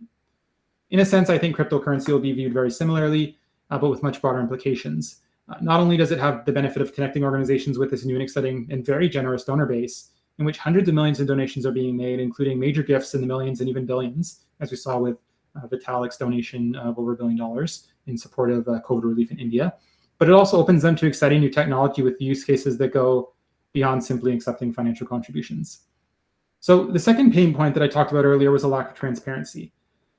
In a sense, I think cryptocurrency will be viewed very similarly, but with much broader implications. Not only does it have the benefit of connecting organizations with this new and exciting and very generous donor base, in which hundreds of millions of donations are being made, including major gifts in the millions and even billions, as we saw with Vitalik's donation of over $1 billion in support of COVID relief in India. But it also opens them to exciting new technology with use cases that go beyond simply accepting financial contributions. So the second pain point that I talked about earlier was a lack of transparency.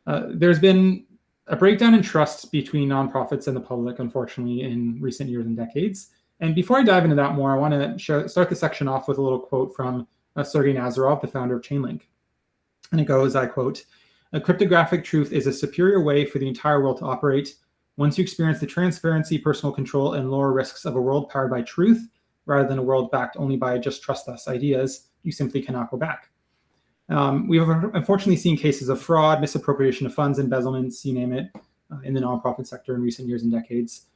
There's been a breakdown in trust between nonprofits and the public, unfortunately, in recent years and decades. And before I dive into that more, I want to start the section off with a little quote from Sergey Nazarov, the founder of Chainlink. And it goes, I quote, "A cryptographic truth is a superior way for the entire world to operate. Once you experience the transparency, personal control, and lower risks of a world powered by truth, rather than a world backed only by just trust us ideas, you simply cannot go back." We have unfortunately seen cases of fraud, misappropriation of funds, embezzlements, you name it, in the nonprofit sector in recent years and decades.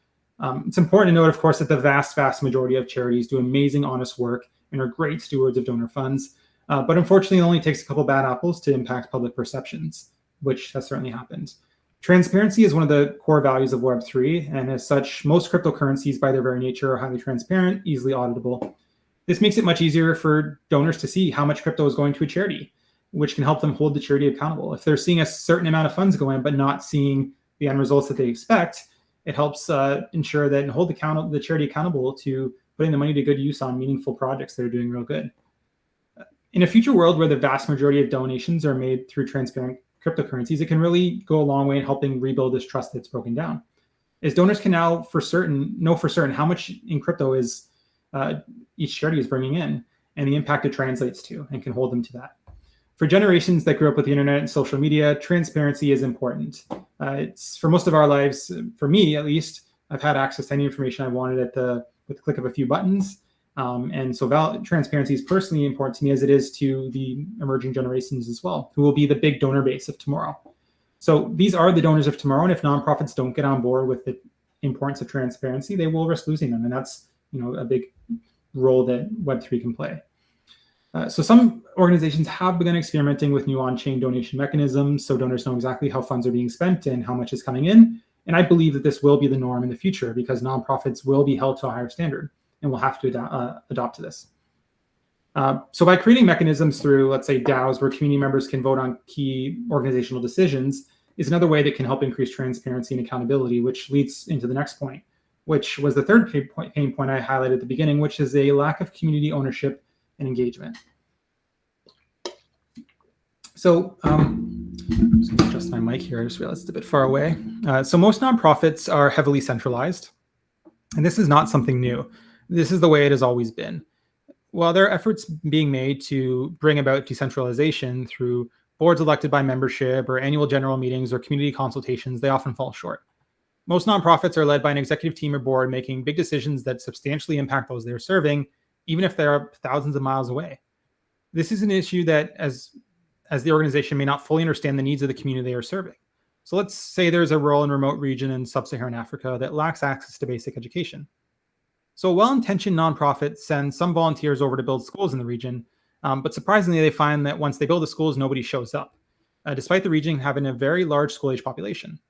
It's important to note, of course, that the vast majority of charities do amazing, honest work and are great stewards of donor funds. But unfortunately, it only takes a couple bad apples to impact public perceptions, which has certainly happened. Transparency is one of the core values of Web3, and as such, most cryptocurrencies by their very nature are highly transparent, easily auditable. This makes it much easier for donors to see how much crypto is going to a charity, which can help them hold the charity accountable. If they're seeing a certain amount of funds go in, but not seeing the end results that they expect, it helps ensure that and hold the charity accountable to putting the money to good use on meaningful projects that are doing real good. In a future world where the vast majority of donations are made through transparent cryptocurrencies, it can really go a long way in helping rebuild this trust that's broken down. As donors can now know for certain how much in crypto is each charity is bringing in and the impact it translates to, and can hold them to that. For generations that grew up with the internet and social media, transparency is important. It's for most of our lives, for me at least, I've had access to any information I wanted with the click of a few buttons. And so transparency is personally important to me, as it is to the emerging generations as well, who will be the big donor base of tomorrow. So these are the donors of tomorrow, and if nonprofits don't get on board with the importance of transparency, they will risk losing them, and that's a big role that Web3 can play. So some organizations have begun experimenting with new on-chain donation mechanisms, so donors know exactly how funds are being spent and how much is coming in. And I believe that this will be the norm in the future, because nonprofits will be held to a higher standard and will have to adopt to this. So by creating mechanisms through, let's say, DAOs, where community members can vote on key organizational decisions, is another way that can help increase transparency and accountability, which leads into the next point, which was the third pain point I highlighted at the beginning, which is a lack of community ownership and engagement. So I'm just going to adjust my mic here. I just realized it's a bit far away. So most nonprofits are heavily centralized, and this is not something new. This is the way it has always been. While there are efforts being made to bring about decentralization through boards elected by membership or annual general meetings or community consultations, they often fall short. Most nonprofits are led by an executive team or board making big decisions that substantially impact those they're serving, even if they're thousands of miles away. This is an issue that, as the organization may not fully understand the needs of the community they are serving. So let's say there's a rural and remote region in sub-Saharan Africa that lacks access to basic education. So a well-intentioned nonprofit sends some volunteers over to build schools in the region, but surprisingly, they find that once they build the schools, nobody shows up, despite the region having a very large school-age population.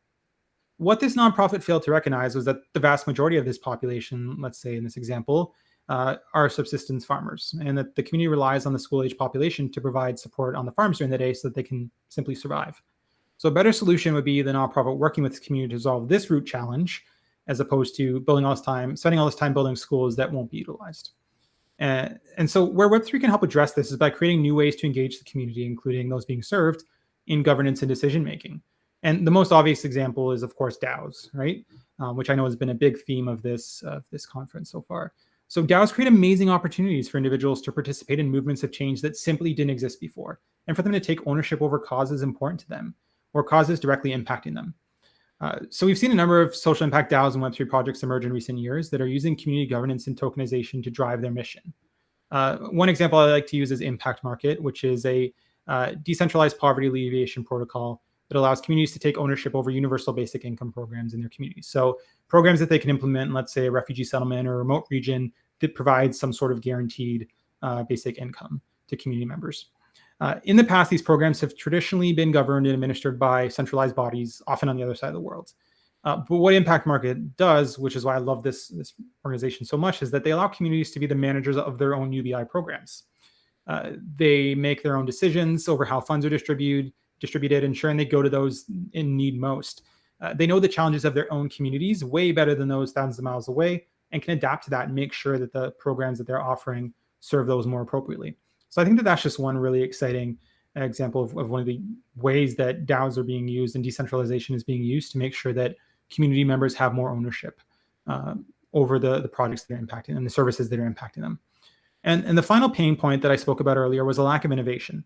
What this nonprofit failed to recognize was that the vast majority of this population, let's say in this example, are subsistence farmers, and that the community relies on the school-age population to provide support on the farms during the day so that they can simply survive. So a better solution would be the nonprofit working with the community to resolve this root challenge, as opposed to spending all this time building schools that won't be utilized. And so where Web3 can help address this is by creating new ways to engage the community, including those being served, in governance and decision-making. And the most obvious example is, of course, DAOs, right? Which I know has been a big theme of this conference so far. So DAOs create amazing opportunities for individuals to participate in movements of change that simply didn't exist before, and for them to take ownership over causes important to them, or causes directly impacting them. So we've seen a number of social impact DAOs and Web3 projects emerge in recent years that are using community governance and tokenization to drive their mission. One example I like to use is Impact Market, which is a decentralized poverty alleviation protocol that allows communities to take ownership over universal basic income programs in their communities. So programs that they can implement in, let's say, a refugee settlement or a remote region that provides some sort of guaranteed basic income to community members. In the past, these programs have traditionally been governed and administered by centralized bodies, often on the other side of the world. But what Impact Market does, which is why I love this organization so much, is that they allow communities to be the managers of their own UBI programs. They make their own decisions over how funds are distributed, ensuring they go to those in need most. They know the challenges of their own communities way better than those thousands of miles away, and can adapt to that and make sure that the programs that they're offering serve those more appropriately. So I think that that's just one really exciting example of one of the ways that DAOs are being used and decentralization is being used to make sure that community members have more ownership over the projects that are impacting and the services that are impacting them. And the final pain point that I spoke about earlier was a lack of innovation.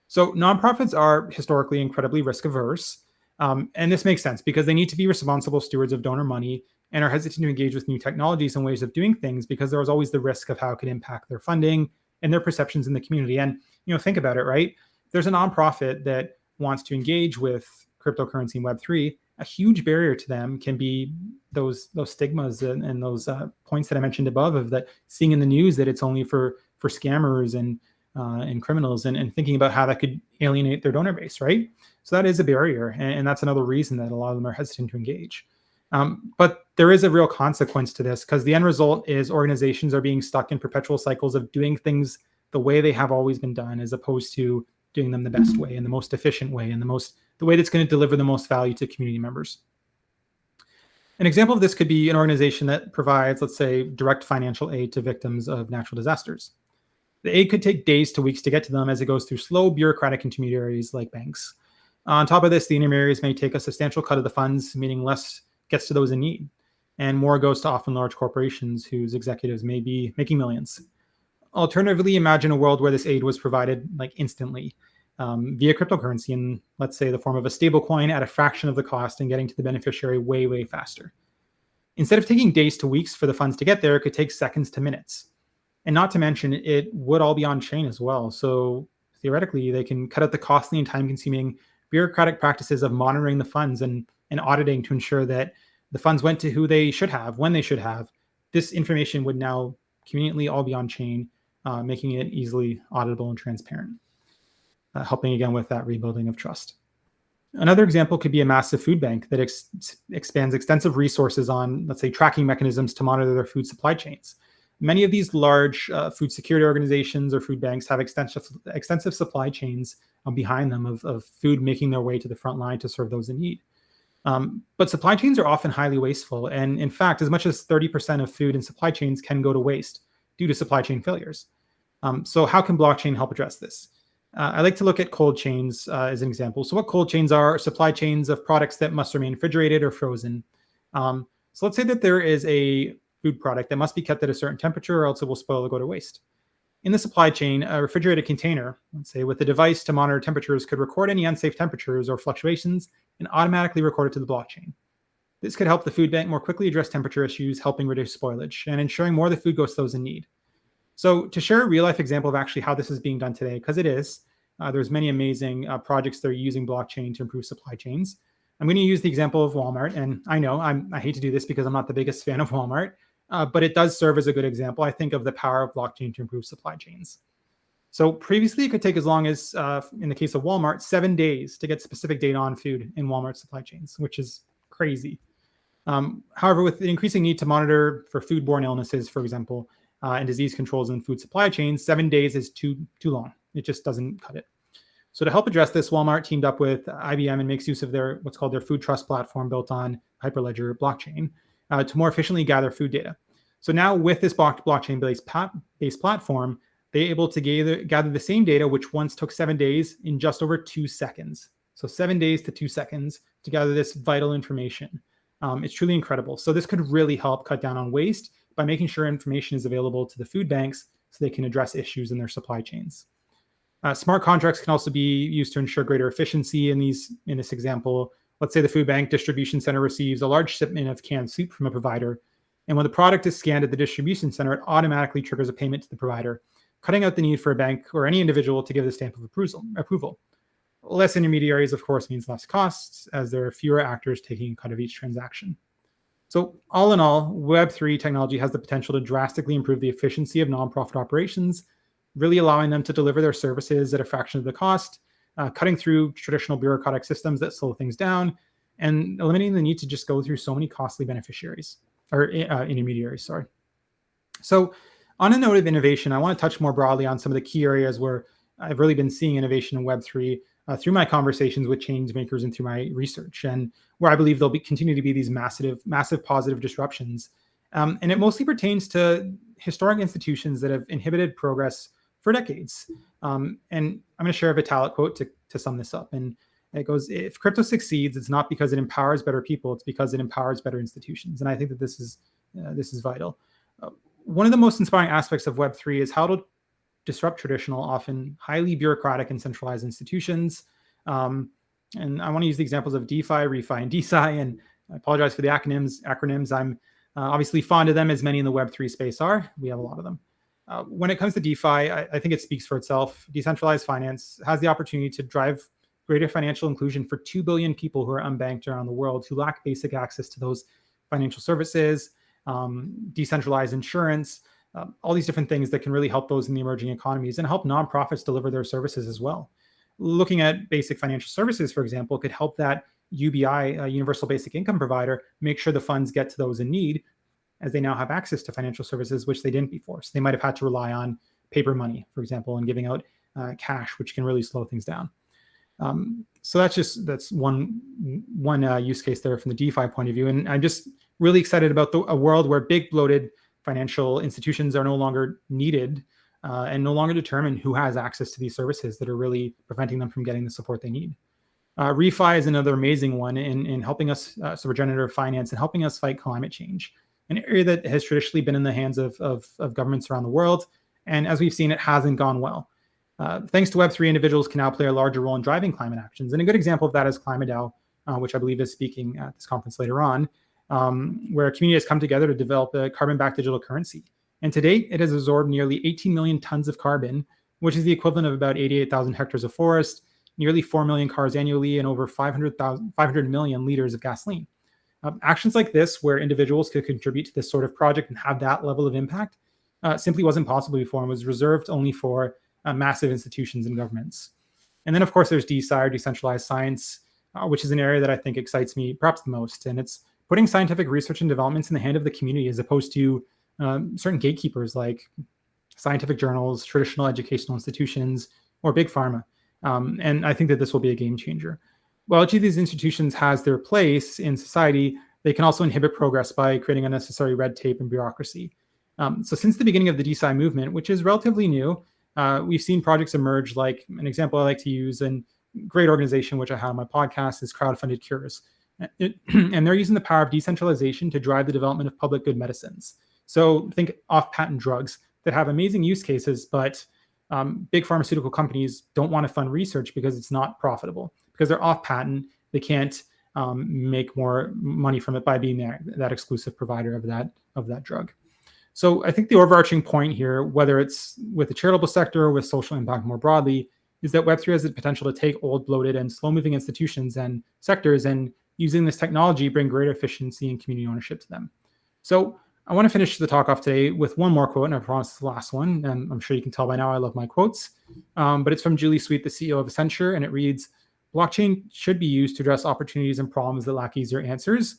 So nonprofits are historically incredibly risk averse. And this makes sense because they need to be responsible stewards of donor money and are hesitant to engage with new technologies and ways of doing things because there was always the risk of how it could impact their funding and their perceptions in the community. And, think about it, right? There's a nonprofit that wants to engage with cryptocurrency and Web3. A huge barrier to them can be those stigmas and those points that I mentioned above, of that seeing in the news that it's only for scammers and criminals, and thinking about how that could alienate their donor base, right? So that is a barrier, and that's another reason that a lot of them are hesitant to engage. But there is a real consequence to this, because the end result is organizations are being stuck in perpetual cycles of doing things the way they have always been done, as opposed to doing them the best way and the most efficient way and the way that's going to deliver the most value to community members. An example of this could be an organization that provides, let's say, direct financial aid to victims of natural disasters. The aid could take days to weeks to get to them, as it goes through slow bureaucratic intermediaries like banks. On top of this, the intermediaries may take a substantial cut of the funds, meaning less gets to those in need, and more goes to often large corporations whose executives may be making millions. Alternatively, imagine a world where this aid was provided like instantly via cryptocurrency in, let's say, the form of a stable coin at a fraction of the cost, and getting to the beneficiary way, way faster. Instead of taking days to weeks for the funds to get there, it could take seconds to minutes. And not to mention, it would all be on chain as well. So theoretically, they can cut out the costly and time-consuming bureaucratic practices of monitoring the funds and auditing to ensure that the funds went to who they should have, when they should have. This information would now conveniently all be on chain, making it easily auditable and transparent, helping again with that rebuilding of trust. Another example could be a massive food bank that expands extensive resources on, let's say, tracking mechanisms to monitor their food supply chains. Many of these large food security organizations or food banks have extensive supply chains behind them of food making their way to the front line to serve those in need. But supply chains are often highly wasteful. And in fact, as much as 30% of food in supply chains can go to waste due to supply chain failures. So how can blockchain help address this? I like to look at cold chains as an example. So what cold chains are supply chains of products that must remain refrigerated or frozen. So let's say that there is a food product that must be kept at a certain temperature, or else it will spoil or go to waste. In the supply chain, a refrigerated container, let's say with a device to monitor temperatures, could record any unsafe temperatures or fluctuations and automatically record it to the blockchain. This could help the food bank more quickly address temperature issues, helping reduce spoilage and ensuring more of the food goes to those in need. So to share a real life example of actually how this is being done today, because it is, there's many amazing projects that are using blockchain to improve supply chains. I'm going to use the example of Walmart. And I know I hate to do this because I'm not the biggest fan of Walmart, but it does serve as a good example, I think, of the power of blockchain to improve supply chains. So previously, it could take as long as, in the case of Walmart, 7 days to get specific data on food in Walmart supply chains, which is crazy. However, with the increasing need to monitor for foodborne illnesses, for example, and disease controls in food supply chains, 7 days is too long. It just doesn't cut it. So to help address this, Walmart teamed up with IBM and makes use of their what's called their food trust platform built on Hyperledger blockchain to more efficiently gather food data. So now with this blockchain-based platform, they're able to gather the same data, which once took 7 days, in just over 2 seconds. So 7 days to 2 seconds to gather this vital information. It's truly incredible. So this could really help cut down on waste by making sure information is available to the food banks so they can address issues in their supply chains. Smart contracts can also be used to ensure greater efficiency in this example. Let's say the food bank distribution center receives a large shipment of canned soup from a provider. And when the product is scanned at the distribution center, it automatically triggers a payment to the provider, cutting out the need for a bank or any individual to give the stamp of approval. Less intermediaries, of course, means less costs, as there are fewer actors taking a cut of each transaction. So all in all, Web3 technology has the potential to drastically improve the efficiency of nonprofit operations, really allowing them to deliver their services at a fraction of the cost, cutting through traditional bureaucratic systems that slow things down, and eliminating the need to just go through so many costly intermediaries. So on a note of innovation, I want to touch more broadly on some of the key areas where I've really been seeing innovation in Web3 through my conversations with change makers and through my research, and where I believe there'll continue to be these massive positive disruptions. And it mostly pertains to historic institutions that have inhibited progress for decades. And I'm going to share a Vitalik quote to sum this up. And it goes, if crypto succeeds, it's not because it empowers better people, it's because it empowers better institutions. And I think that this is vital. One of the most inspiring aspects of Web3 is how to disrupt traditional, often highly bureaucratic and centralized institutions. And I want to use the examples of DeFi, ReFi, and DeSci. And I apologize for the acronyms. I'm obviously fond of them, as many in the Web3 space are. We have a lot of them. When it comes to DeFi, I think it speaks for itself. Decentralized finance has the opportunity to drive greater financial inclusion for 2 billion people who are unbanked around the world, who lack basic access to those financial services, decentralized insurance, all these different things that can really help those in the emerging economies and help nonprofits deliver their services as well. Looking at basic financial services, for example, could help that UBI, universal basic income provider, make sure the funds get to those in need, as they now have access to financial services, which they didn't before. So they might have had to rely on paper money, for example, and giving out cash, which can really slow things down. So that's one use case there from the DeFi point of view. And I'm just really excited about a world where big bloated financial institutions are no longer needed and no longer determine who has access to these services that are really preventing them from getting the support they need. ReFi is another amazing one in helping us, so regenerative finance, and helping us fight climate change, an area that has traditionally been in the hands of governments around the world. And as we've seen, it hasn't gone well. Thanks to Web3, individuals can now play a larger role in driving climate actions. And a good example of that is ClimateDAO, which I believe is speaking at this conference later on, where a community has come together to develop a carbon-backed digital currency. And to date, it has absorbed nearly 18 million tons of carbon, which is the equivalent of about 88,000 hectares of forest, nearly 4 million cars annually, and over 500 million liters of gasoline. Actions like this, where individuals could contribute to this sort of project and have that level of impact, simply wasn't possible before and was reserved only for massive institutions and governments. And then, of course, there's DeSci, or decentralized science, which is an area that I think excites me perhaps the most. And it's putting scientific research and developments in the hand of the community as opposed to certain gatekeepers like scientific journals, traditional educational institutions, or big pharma. And I think that this will be a game changer. While each of these institutions has their place in society, they can also inhibit progress by creating unnecessary red tape and bureaucracy. So since the beginning of the DeSci movement, which is relatively new, we've seen projects emerge. Like an example I like to use, and great organization, which I had on my podcast, is Crowdfunded Cures. And they're using the power of decentralization to drive the development of public good medicines. So think off-patent drugs that have amazing use cases, but big pharmaceutical companies don't want to fund research because it's not profitable. Because they're off-patent, they can't make more money from it by being that exclusive provider of that drug. So I think the overarching point here, whether it's with the charitable sector or with social impact more broadly, is that Web3 has the potential to take old, bloated, and slow-moving institutions and sectors and using this technology bring greater efficiency and community ownership to them. So I want to finish the talk off today with one more quote, and I promise it's the last one. And I'm sure you can tell by now I love my quotes. But it's from Julie Sweet, the CEO of Accenture, and it reads, "Blockchain should be used to address opportunities and problems that lack easier answers."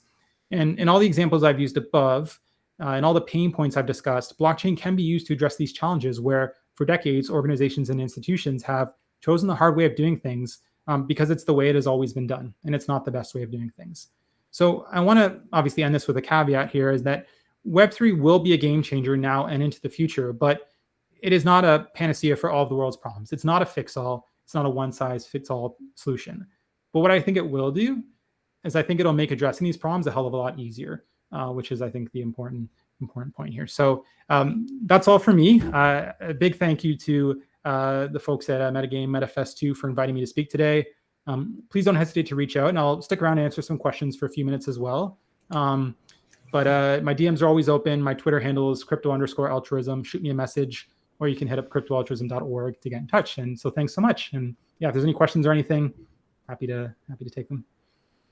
And in all the examples I've used above, and all the pain points I've discussed, blockchain can be used to address these challenges where, for decades, organizations and institutions have chosen the hard way of doing things because it's the way it has always been done, and it's not the best way of doing things. So I want to obviously end this with a caveat here, is that Web3 will be a game changer now and into the future, but it is not a panacea for all of the world's problems. It's not a fix-all. It's not a one-size-fits-all solution. But what I think it will do is I think it'll make addressing these problems a hell of a lot easier, which is, I think, the important point here. So that's all for me. A big thank you to the folks at MetaFest2 for inviting me to speak today. Please don't hesitate to reach out, and I'll stick around and answer some questions for a few minutes as well. But my DMs are always open. My Twitter handle is crypto_altruism. Shoot me a message, or you can hit up cryptoaltruism.org to get in touch. And so thanks so much. And yeah, if there's any questions or anything, happy to take them.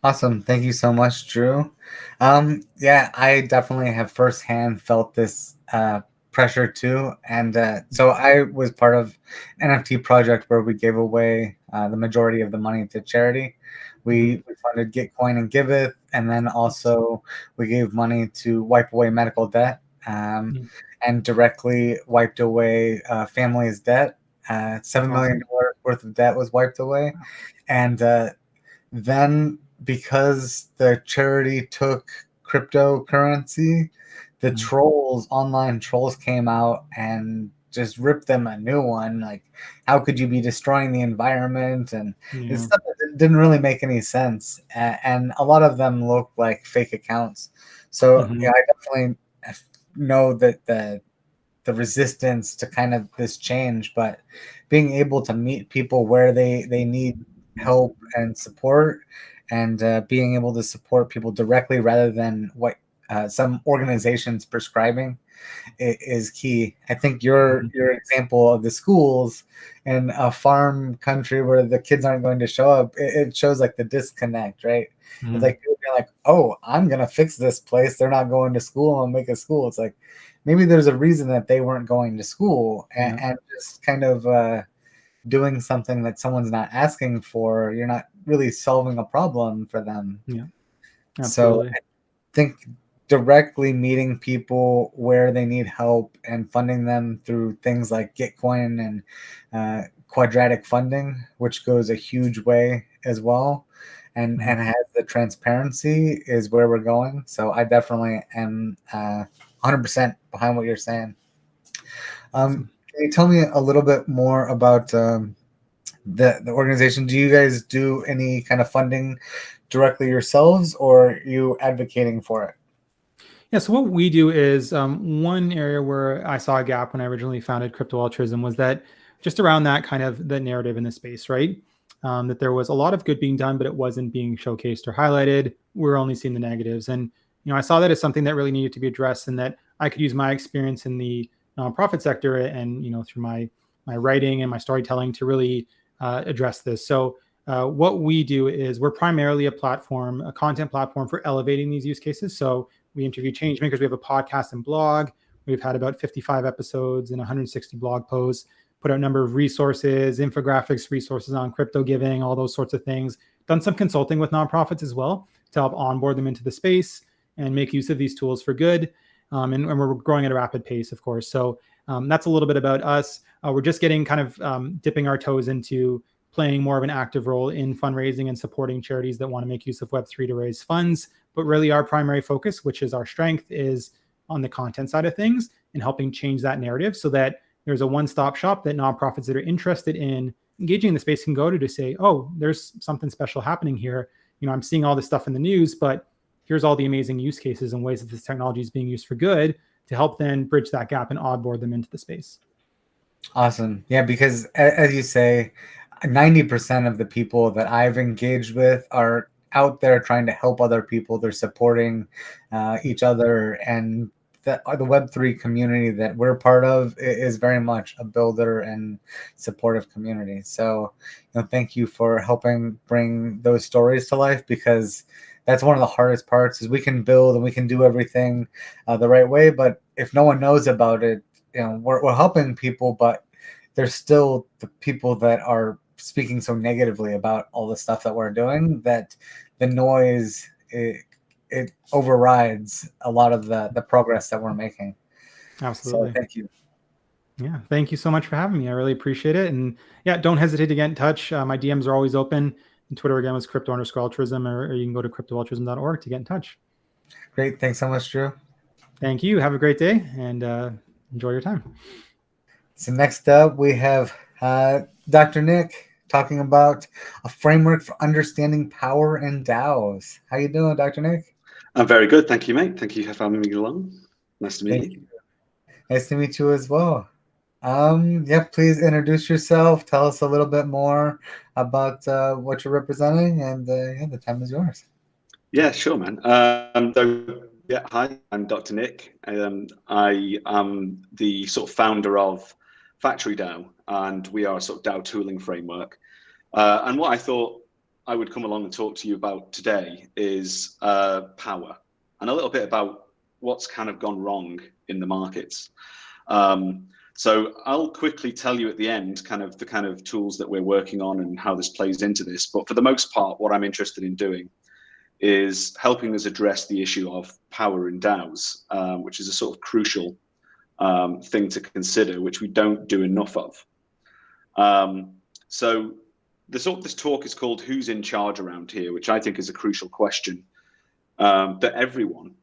Awesome. Thank you so much, Drew. Yeah, I definitely have firsthand felt this pressure too. And so I was part of an NFT project where we gave away the majority of the money to charity. We funded Gitcoin and Giveth, and then also we gave money to wipe away medical debt and directly wiped away families' debt. $7 million worth of debt was wiped away. And then because the charity took cryptocurrency, the trolls, online trolls, came out and just ripped them a new one. Like, how could you be destroying the environment? And it's stuff that didn't really make any sense. And a lot of them look like fake accounts. So yeah, I definitely know that the resistance to kind of this change, but being able to meet people where they need help and support, and being able to support people directly rather than what some organizations prescribing, is key. I think your example of the schools in a farm country where the kids aren't going to show up, it shows like the disconnect, right? It's like people being like, oh, I'm gonna fix this place. They're not going to school. I'll make a school. It's like maybe there's a reason that they weren't going to school, and just kind of doing something that someone's not asking for, you're not really solving a problem for them. Yeah, absolutely. So I think directly meeting people where they need help and funding them through things like Gitcoin and quadratic funding, which goes a huge way as well, and has the transparency, is where we're going. So I definitely am 100% behind what you're saying. Can you tell me a little bit more about the organization? Do you guys do any kind of funding directly yourselves, or are you advocating for it? Yeah, so what we do is one area where I saw a gap when I originally founded Crypto Altruism was that just around that kind of the narrative in the space, right? That there was a lot of good being done, but it wasn't being showcased or highlighted. We're only seeing the negatives. And, I saw that as something that really needed to be addressed, and that I could use my experience in the nonprofit sector and, through my writing and my storytelling to really address this. So what we do is we're primarily a content platform for elevating these use cases. So we interview change makers. We have a podcast and blog. We've had about 55 episodes and 160 blog posts, put out a number of resources, infographics, resources on crypto giving, all those sorts of things. Done some consulting with nonprofits as well to help onboard them into the space and make use of these tools for good. And we're growing at a rapid pace, of course. So that's a little bit about us. We're just getting kind of dipping our toes into playing more of an active role in fundraising and supporting charities that want to make use of Web3 to raise funds. But really our primary focus, which is our strength, is on the content side of things and helping change that narrative so that there's a one-stop shop that nonprofits that are interested in engaging in the space can go to say, oh, there's something special happening here. I'm seeing all this stuff in the news, but here's all the amazing use cases and ways that this technology is being used for good to help then bridge that gap and onboard them into the space. Awesome. Yeah, because as you say, 90% of the people that I've engaged with are out there trying to help other people. They're supporting each other, and the Web3 community that we're part of is very much a builder and supportive community. So, thank you for helping bring those stories to life, because that's one of the hardest parts. Is we can build and we can do everything the right way, but if no one knows about it, we're helping people, but there's still the people that are speaking so negatively about all the stuff that we're doing that the noise it overrides a lot of the progress that we're making. Absolutely. So thank you. Yeah, thank you so much for having me. I really appreciate it. And yeah, don't hesitate to get in touch. My DMs are always open. And Twitter again was crypto_altruism, or you can go to cryptoaltruism.org to get in touch. Great. Thanks so much, Drew. Thank you. Have a great day and enjoy your time. So next up, we have Dr. Nick talking about a framework for understanding power in DAOs. How you doing, Dr. Nick? I'm very good. Thank you, mate. Thank you for having me along. Nice to meet you. Nice to meet you as well. Yeah, please introduce yourself. Tell us a little bit more about what you're representing, and yeah, the time is yours. Yeah, sure, man. Yeah, hi, I'm Dr. Nick. I am the sort of founder of Factory DAO, and we are a sort of DAO tooling framework. And what I thought I would come along and talk to you about today is power, and a little bit about what's kind of gone wrong in the markets. So I'll quickly tell you at the end the kind of tools that we're working on and how this plays into this. But for the most part, what I'm interested in doing is helping us address the issue of power in DAOs, which is a sort of crucial thing to consider, which we don't do enough of. So this talk is called "Who's in Charge Around Here?", which I think is a crucial question that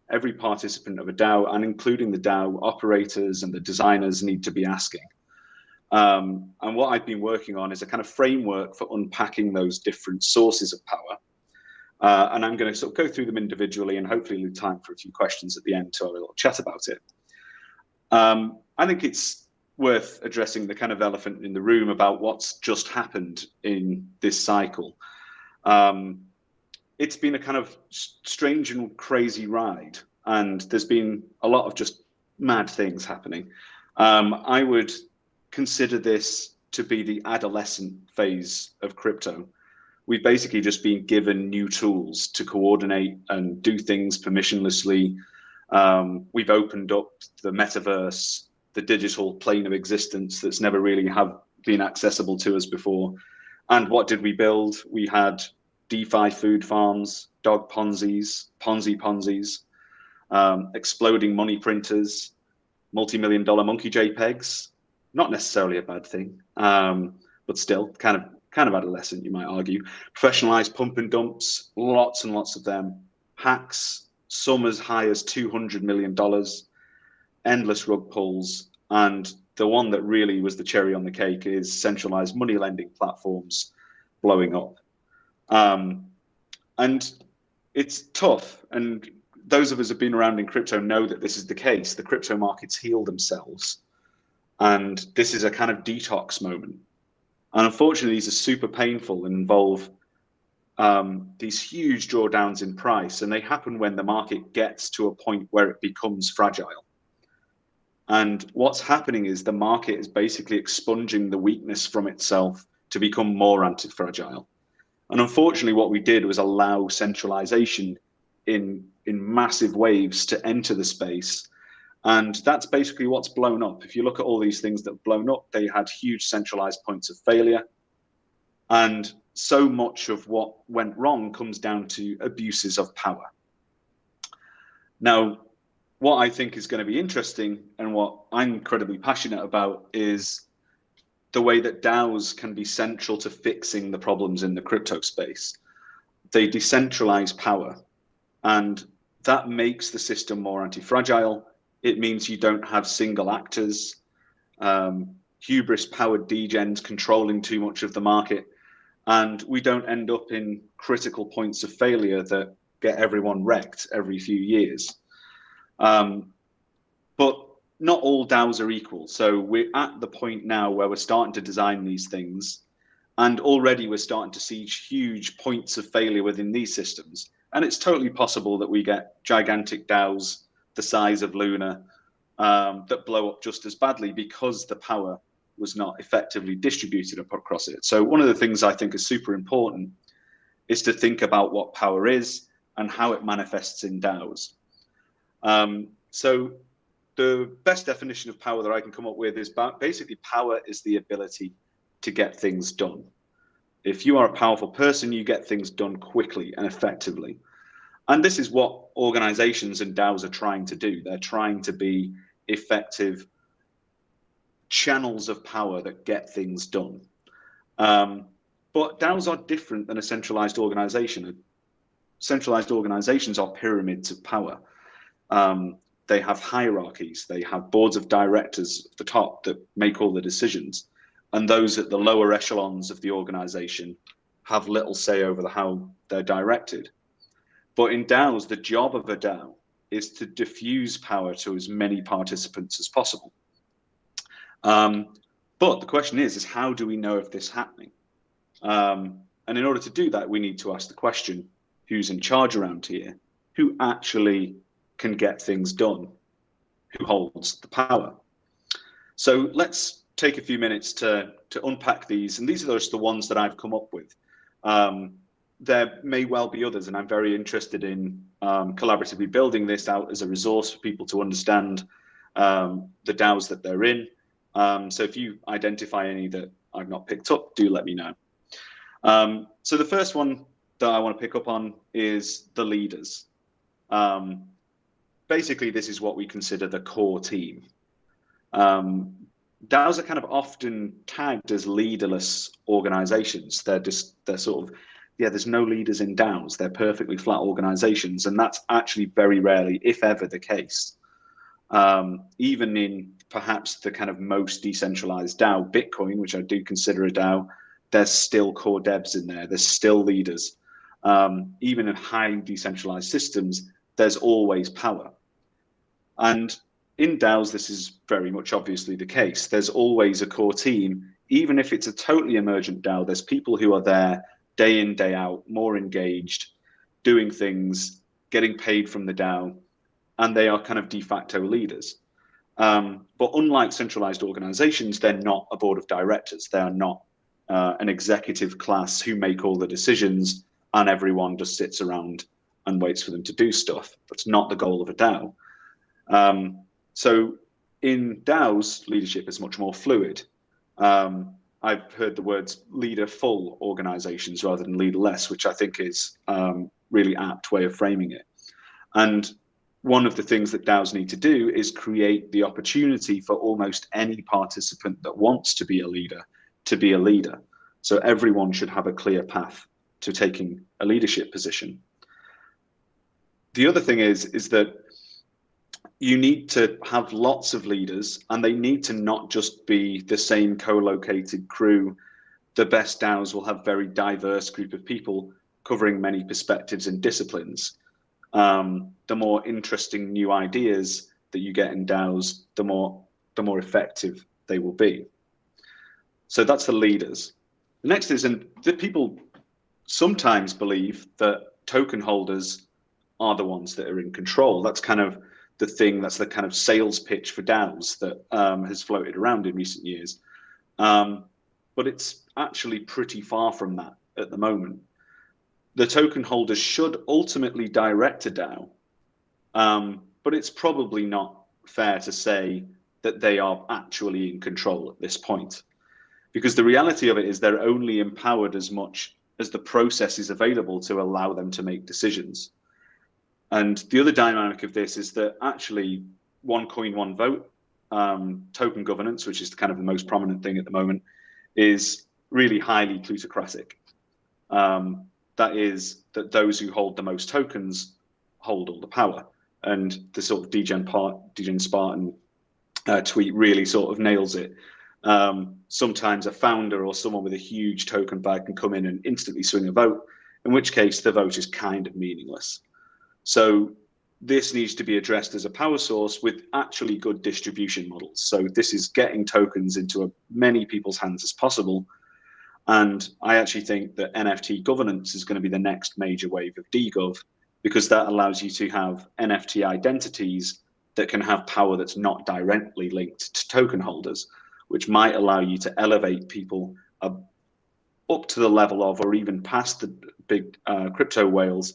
every participant of a DAO, and including the DAO operators and the designers, need to be asking. And what I've been working on is a kind of framework for unpacking those different sources of power. And I'm going to sort of go through them individually and hopefully leave time for a few questions at the end to have a little chat about it. I think it's worth addressing the kind of elephant in the room about what's just happened in this cycle. It's been a kind of strange and crazy ride, and there's been a lot of just mad things happening. I would consider this to be the adolescent phase of crypto. We've basically just been given new tools to coordinate and do things permissionlessly. We've opened up the metaverse, the digital plane of existence that's never really have been accessible to us before. And what did we build? We had DeFi food farms, dog Ponzi's, Ponzi's, exploding money printers, multi-million-dollar monkey JPEGs. Not necessarily a bad thing, but still kind of adolescent, you might argue. Professionalized pump and dumps, lots and lots of them. Hacks, some as high as $200 million, endless rug pulls, and the one that really was the cherry on the cake is centralized money lending platforms blowing up. And it's tough, and those of us who have been around in crypto know that this is the case. The crypto markets heal themselves, and this is a kind of detox moment. And unfortunately, these are super painful and involve these huge drawdowns in price, and they happen when the market gets to a point where it becomes fragile. And what's happening is the market is basically expunging the weakness from itself to become more anti-fragile. And unfortunately, what we did was allow centralization in massive waves to enter the space. And that's basically what's blown up. If you look at all these things that have blown up, they had huge centralized points of failure. And so much of what went wrong comes down to abuses of power. Now, what I think is going to be interesting and what I'm incredibly passionate about is the way that DAOs can be central to fixing the problems in the crypto space. They decentralize power, and that makes the system more anti-fragile. It means you don't have single actors, hubris-powered degens controlling too much of the market, and we don't end up in critical points of failure that get everyone wrecked every few years. But not all DAOs are equal. So we're at the point now where we're starting to design these things, and already we're starting to see huge points of failure within these systems. And it's totally possible that we get gigantic DAOs the size of Luna that blow up just as badly because the power was not effectively distributed across it. So one of the things I think is super important is to think about what power is and how it manifests in DAOs. So the best definition of power that I can come up with is basically power is the ability to get things done. If you are a powerful person, you get things done quickly and effectively. And this is what organizations and DAOs are trying to do. They're trying to be effective channels of power that get things done. But DAOs are different than a centralized organization. Centralized organizations are pyramids of power. They have hierarchies. They have boards of directors at the top that make all the decisions. And those at the lower echelons of the organization have little say over how they're directed. But in DAOs, the job of a DAO is to diffuse power to as many participants as possible. But the question is how do we know if this is happening? And in order to do that, we need to ask the question, who's in charge around here? Who actually can get things done? Who holds the power? So let's take a few minutes to unpack these. And these are just the ones that I've come up with. There may well be others, and I'm very interested in collaboratively building this out as a resource for people to understand the DAOs that they're in. So if you identify any that I've not picked up, do let me know. So the first one that I want to pick up on is the leaders. Basically, this is what we consider the core team. DAOs are kind of often tagged as leaderless organizations. They're sort of, yeah, there's no leaders in DAOs. They're perfectly flat organizations. And that's actually very rarely, if ever, the case. Even in perhaps the kind of most decentralized DAO, Bitcoin, which I do consider a DAO, there's still core devs in there. There's still leaders. Even in high decentralized systems, there's always power. And in DAOs, this is very much obviously the case. There's always a core team. Even if it's a totally emergent DAO, there's people who are there day in, day out, more engaged, doing things, getting paid from the DAO, and they are kind of de facto leaders. But unlike centralized organizations, they're not a board of directors. They are not an executive class who make all the decisions and everyone just sits around and waits for them to do stuff. That's not the goal of a DAO. So in DAOs, leadership is much more fluid. I've heard the words leader-full organizations rather than leader-less, which I think is really apt way of framing it. And one of the things that DAOs need to do is create the opportunity for almost any participant that wants to be a leader to be a leader. So everyone should have a clear path to taking a leadership position. The other thing is that you need to have lots of leaders, and they need to not just be the same co-located crew. The best DAOs will have very diverse group of people covering many perspectives and disciplines. The more interesting new ideas that you get in DAOs, the more effective they will be. So that's the leaders. The next is, and the people sometimes believe that token holders are the ones that are in control. That's kind of the thing, that's the kind of sales pitch for DAOs that has floated around in recent years. But it's actually pretty far from that at the moment. The token holders should ultimately direct a DAO, but it's probably not fair to say that they are actually in control at this point. Because the reality of it is they're only empowered as much as the process is available to allow them to make decisions. And the other dynamic of this is that actually one coin, one vote, token governance, which is kind of the most prominent thing at the moment, is really highly plutocratic. That is that those who hold the most tokens hold all the power. And the sort of Degen Spartan tweet really sort of nails it. Sometimes a founder or someone with a huge token bag can come in and instantly swing a vote, in which case the vote is kind of meaningless. So this needs to be addressed as a power source with actually good distribution models. So this is getting tokens into as many people's hands as possible. And I actually think that NFT governance is going to be the next major wave of DGov, because that allows you to have NFT identities that can have power that's not directly linked to token holders, which might allow you to elevate people up to the level of, or even past the big crypto whales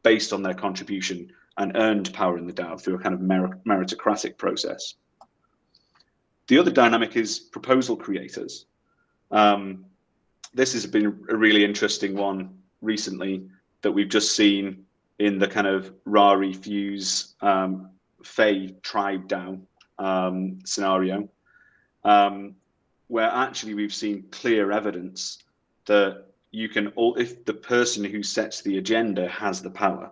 based on their contribution and earned power in the DAO through a kind of meritocratic process. The other dynamic is proposal creators. This has been a really interesting one recently that we've just seen in the kind of Rari Fuse Fae tribe DAO scenario, where actually we've seen clear evidence that you can, if the person who sets the agenda has the power.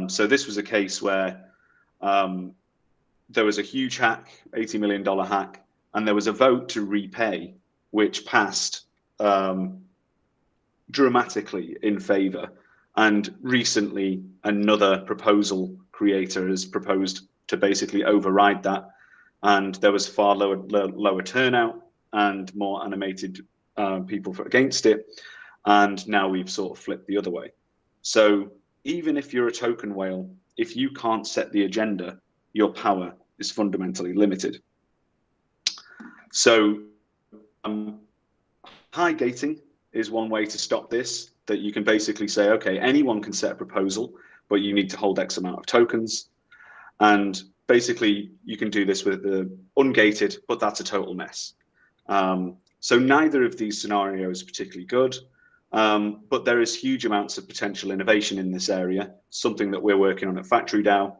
So this was a case where there was a huge hack, $80 million hack, and there was a vote to repay, which passed dramatically in favor. And recently, another proposal creator has proposed to basically override that. And there was far lower turnout and more animated people against it. And now we've sort of flipped the other way. So even if you're a token whale, if you can't set the agenda, your power is fundamentally limited. So high gating is one way to stop this, that you can basically say, okay, anyone can set a proposal, but you need to hold X amount of tokens. And basically you can do this with the ungated, but that's a total mess. So neither of these scenarios is particularly good, but there is huge amounts of potential innovation in this area, something that we're working on at Factory DAO.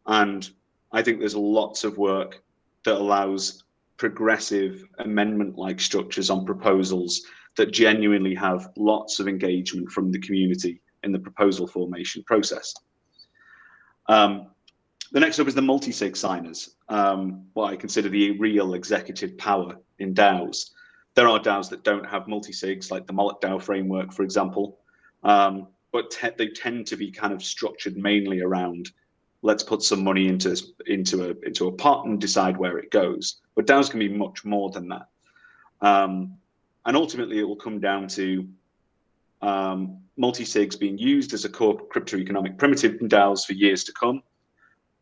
And I think there's lots of work that allows progressive amendment-like structures on proposals that genuinely have lots of engagement from the community in the proposal formation process. The next up is the multi-sig signers, what I consider the real executive power in DAOs. There are DAOs that don't have multi-sigs, like the Mollet DAO framework, for example, but they tend to be kind of structured mainly around, let's put some money into a pot and decide where it goes. But DAOs can be much more than that. And ultimately, it will come down to multi-sigs being used as a core crypto economic primitive in DAOs for years to come.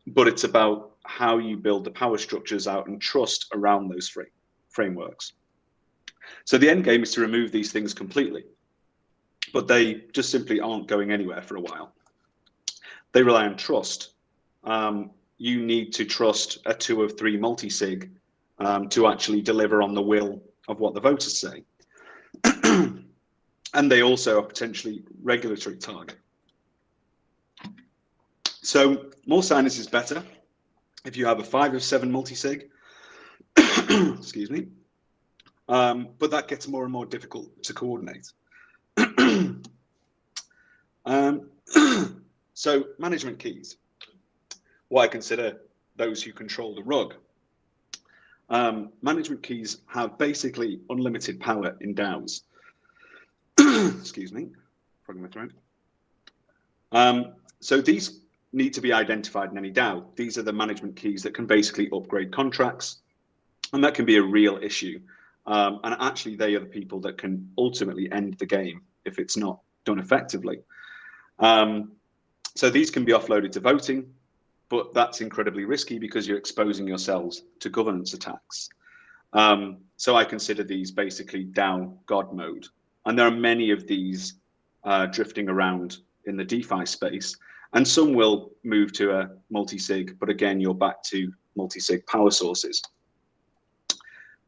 But it's about how you build the power structures out and trust around those frameworks. So the end game is to remove these things completely, but they just simply aren't going anywhere for a while. They rely on trust. You need to trust a 2 of 3 multi-sig to actually deliver on the will of what the voters say. And they also are potentially regulatory target. So more signers is better. If you have a 5 of 7 multi-sig, excuse me, but that gets more and more difficult to coordinate. So management keys, what I consider those who control the rug. Management keys have basically unlimited power in DAOs. Excuse me, frog in my throat. So these need to be identified in any DAO. These are the management keys that can basically upgrade contracts, and that can be a real issue. And actually, they are the people that can ultimately end the game if it's not done effectively. So these can be offloaded to voting, but that's incredibly risky because you're exposing yourselves to governance attacks. So I consider these basically DAO God mode. And there are many of these drifting around in the DeFi space. And some will move to a multi-sig, but again, you're back to multi-sig power sources.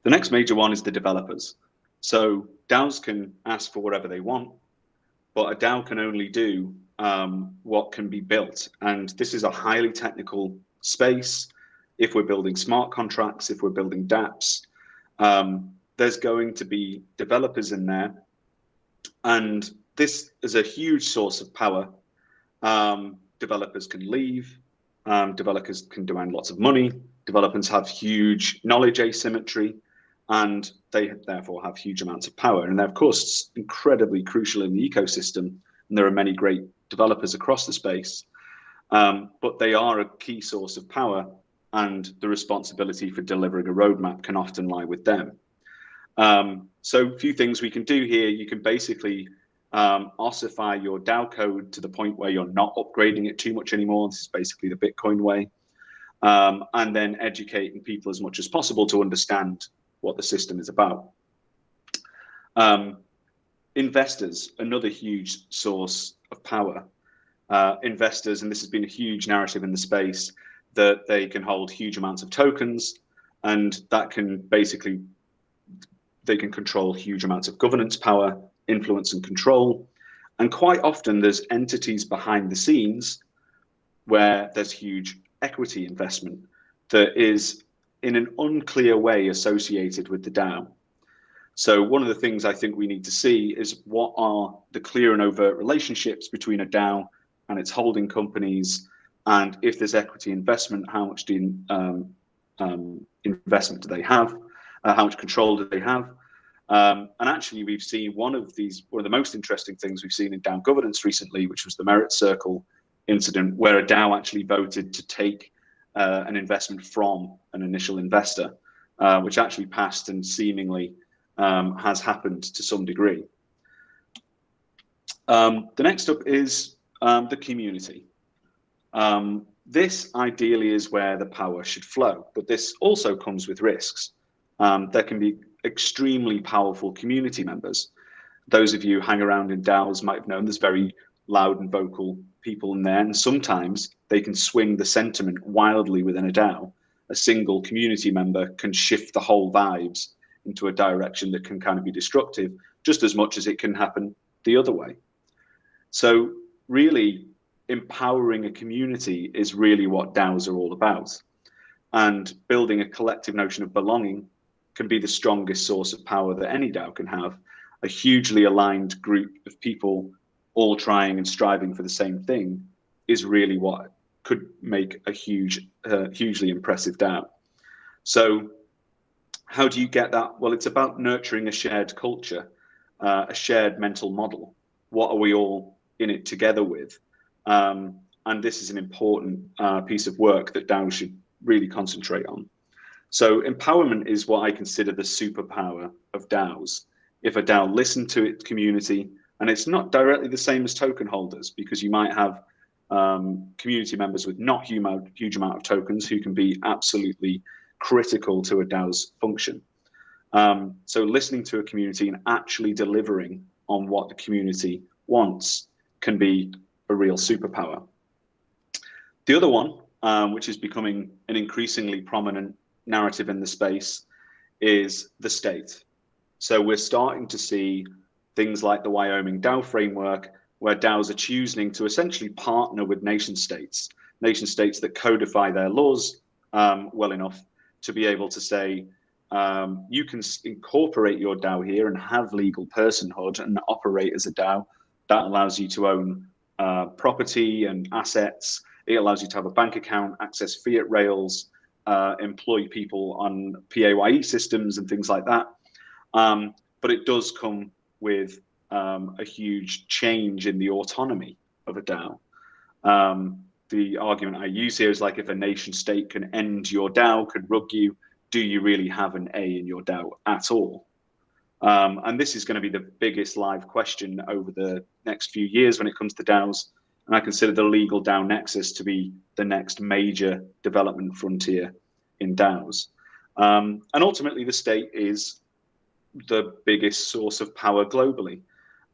The next major one is the developers. So DAOs can ask for whatever they want, but a DAO can only do what can be built. And this is a highly technical space. If we're building smart contracts, if we're building dApps, there's going to be developers in there. And this is a huge source of power. Developers can leave, developers can demand lots of money, developers have huge knowledge asymmetry, and they therefore have huge amounts of power. And they're, of course, incredibly crucial in the ecosystem, and there are many great developers across the space, but they are a key source of power, and the responsibility for delivering a roadmap can often lie with them. So a few things we can do here. You can basically ossify your DAO code to the point where you're not upgrading it too much anymore. This is basically the Bitcoin way. And then educating people as much as possible to understand what the system is about. Investors, another huge source of power. Investors, and this has been a huge narrative in the space, that they can hold huge amounts of tokens, and that can basically, they can control huge amounts of governance power, influence and control. And quite often there's entities behind the scenes where there's huge equity investment that is in an unclear way associated with the DAO. So one of the things I think we need to see is what are the clear and overt relationships between a DAO and its holding companies, and if there's equity investment, how much investment do they have, how much control do they have? And actually, we've seen one of the most interesting things we've seen in DAO governance recently, which was the Merit Circle incident, where a DAO actually voted to take an investment from an initial investor, which actually passed and seemingly has happened to some degree. The next up is the community. This ideally is where the power should flow, but this also comes with risks. There can be extremely powerful community members. Those of you who hang around in DAOs might have known there's very loud and vocal people in there, and sometimes they can swing the sentiment wildly within a DAO. A single community member can shift the whole vibes into a direction that can kind of be destructive, just as much as it can happen the other way. So really, empowering a community is really what DAOs are all about. And building a collective notion of belonging can be the strongest source of power that any DAO can have. A hugely aligned group of people all trying and striving for the same thing is really what could make a hugely impressive DAO. So how do you get that? Well, it's about nurturing a shared culture, a shared mental model. What are we all in it together with? And this is an important piece of work that DAOs should really concentrate on. So empowerment is what I consider the superpower of DAOs. If a DAO listened to its community, and it's not directly the same as token holders, because you might have community members with not huge amount of tokens who can be absolutely critical to a DAO's function. So listening to a community and actually delivering on what the community wants can be a real superpower. The other one, which is becoming an increasingly prominent narrative in the space, is the state. So we're starting to see things like the Wyoming DAO framework, where DAOs are choosing to essentially partner with nation states that codify their laws well enough to be able to say, you can incorporate your DAO here and have legal personhood and operate as a DAO. That allows you to own property and assets. It allows you to have a bank account, access fiat rails, employ people on PAYE systems and things like that. But it does come with a huge change in the autonomy of a DAO. The argument I use here is like, if a nation state can end your DAO, can rug you, do you really have an A in your DAO at all? And this is going to be the biggest live question over the next few years when it comes to DAOs. And I consider the legal DAO nexus to be the next major development frontier in DAOs. And ultimately, the state is the biggest source of power globally.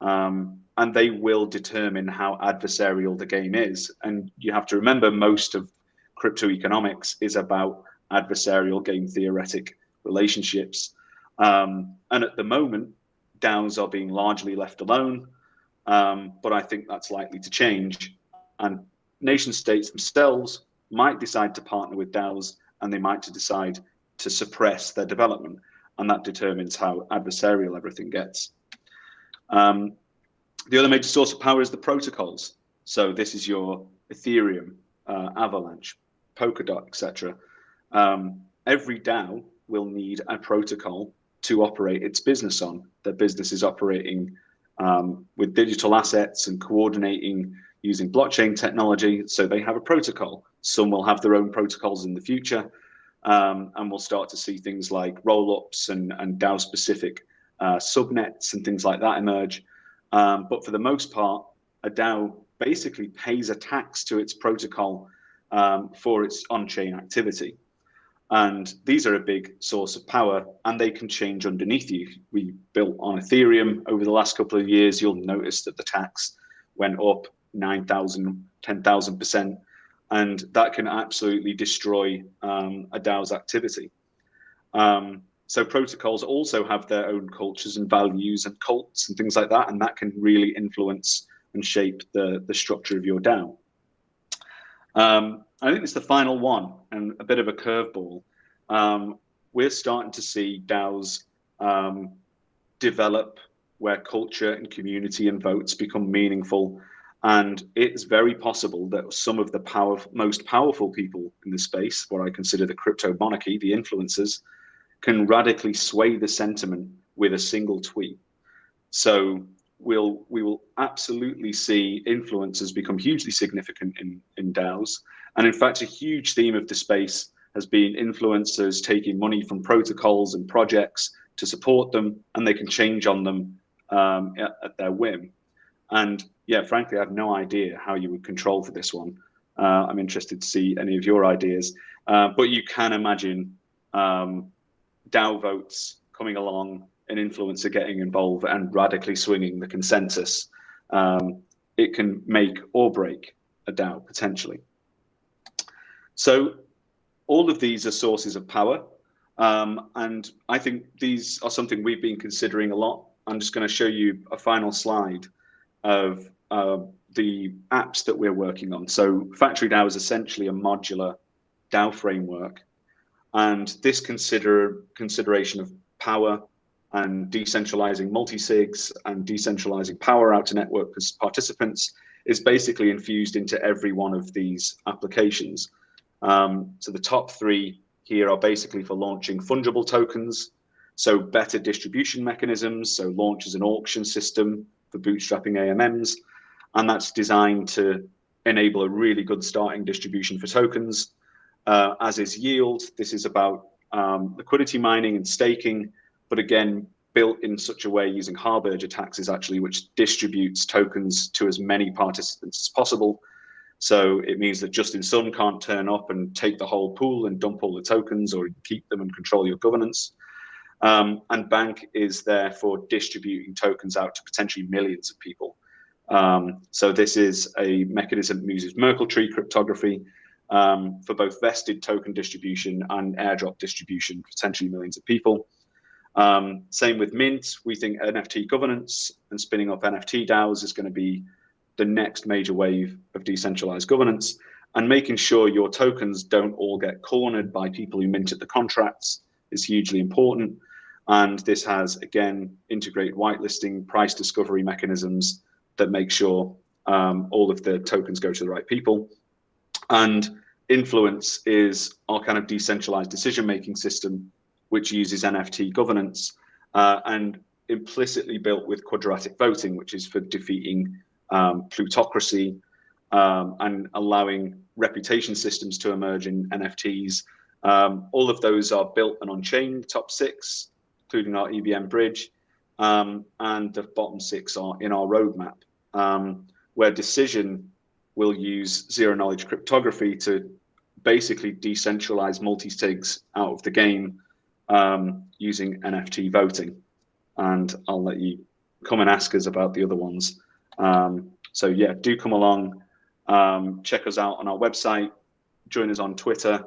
And they will determine how adversarial the game is. And you have to remember, most of crypto economics is about adversarial game theoretic relationships. And at the moment, DAOs are being largely left alone. But I think that's likely to change. And nation states themselves might decide to partner with DAOs, and they might decide to suppress their development. And that determines how adversarial everything gets. The other major source of power is the protocols. So this is your Ethereum, Avalanche, Polkadot, etc. Every DAO will need a protocol to operate its business on. Their business is operating with digital assets and coordinating using blockchain technology. So they have a protocol. Some will have their own protocols in the future. And we'll start to see things like roll-ups and DAO-specific subnets and things like that emerge. But for the most part, a DAO basically pays a tax to its protocol for its on-chain activity. And these are a big source of power, and they can change underneath you. We built on Ethereum over the last couple of years. You'll notice that the tax went up 9,000, 10,000%, and that can absolutely destroy a DAO's activity. So protocols also have their own cultures and values and cults and things like that, and that can really influence and shape the structure of your DAO. I think it's the final one, and a bit of a curveball. We're starting to see DAOs develop where culture and community and votes become meaningful. And it's very possible that some of the most powerful people in the space, what I consider the crypto monarchy, the influencers, can radically sway the sentiment with a single tweet. So we will absolutely see influencers become hugely significant in DAOs. And in fact, a huge theme of the space has been influencers taking money from protocols and projects to support them, and they can change on them at their whim. And yeah, frankly, I have no idea how you would control for this one. I'm interested to see any of your ideas. But you can imagine DAO votes coming along, an influencer getting involved and radically swinging the consensus. It can make or break a DAO potentially. So all of these are sources of power. And I think these are something we've been considering a lot. I'm just going to show you a final slide of the apps that we're working on. So Factory DAO is essentially a modular DAO framework. And this consideration of power and decentralizing multi-sigs and decentralizing power out to network participants is basically infused into every one of these applications. So the top three here are basically for launching fungible tokens, so better distribution mechanisms, so launch as an auction system for bootstrapping AMMs, and that's designed to enable a really good starting distribution for tokens. As is yield, this is about liquidity mining and staking, but again, built in such a way using Harberger taxes actually, which distributes tokens to as many participants as possible. So it means that Justin Sun can't turn up and take the whole pool and dump all the tokens or keep them and control your governance. And Bank is there for distributing tokens out to potentially millions of people. So this is a mechanism that uses Merkle tree cryptography for both vested token distribution and airdrop distribution, potentially millions of people. Same with Mint. We think NFT governance and spinning up NFT DAOs is going to be the next major wave of decentralized governance, and making sure your tokens don't all get cornered by people who minted the contracts is hugely important. And this has, again, integrated whitelisting, price discovery mechanisms that make sure all of the tokens go to the right people. And Influence is our kind of decentralized decision-making system, which uses NFT governance and implicitly built with quadratic voting, which is for defeating plutocracy and allowing reputation systems to emerge in NFTs. All of those are built and on-chain, top 6, including our EVM bridge, and the bottom 6 are in our roadmap, where Decision will use zero-knowledge cryptography to basically decentralize multi-sigs out of the game using NFT voting. And I'll let you come and ask us about the other ones. So yeah, do come along, check us out on our website, join us on Twitter,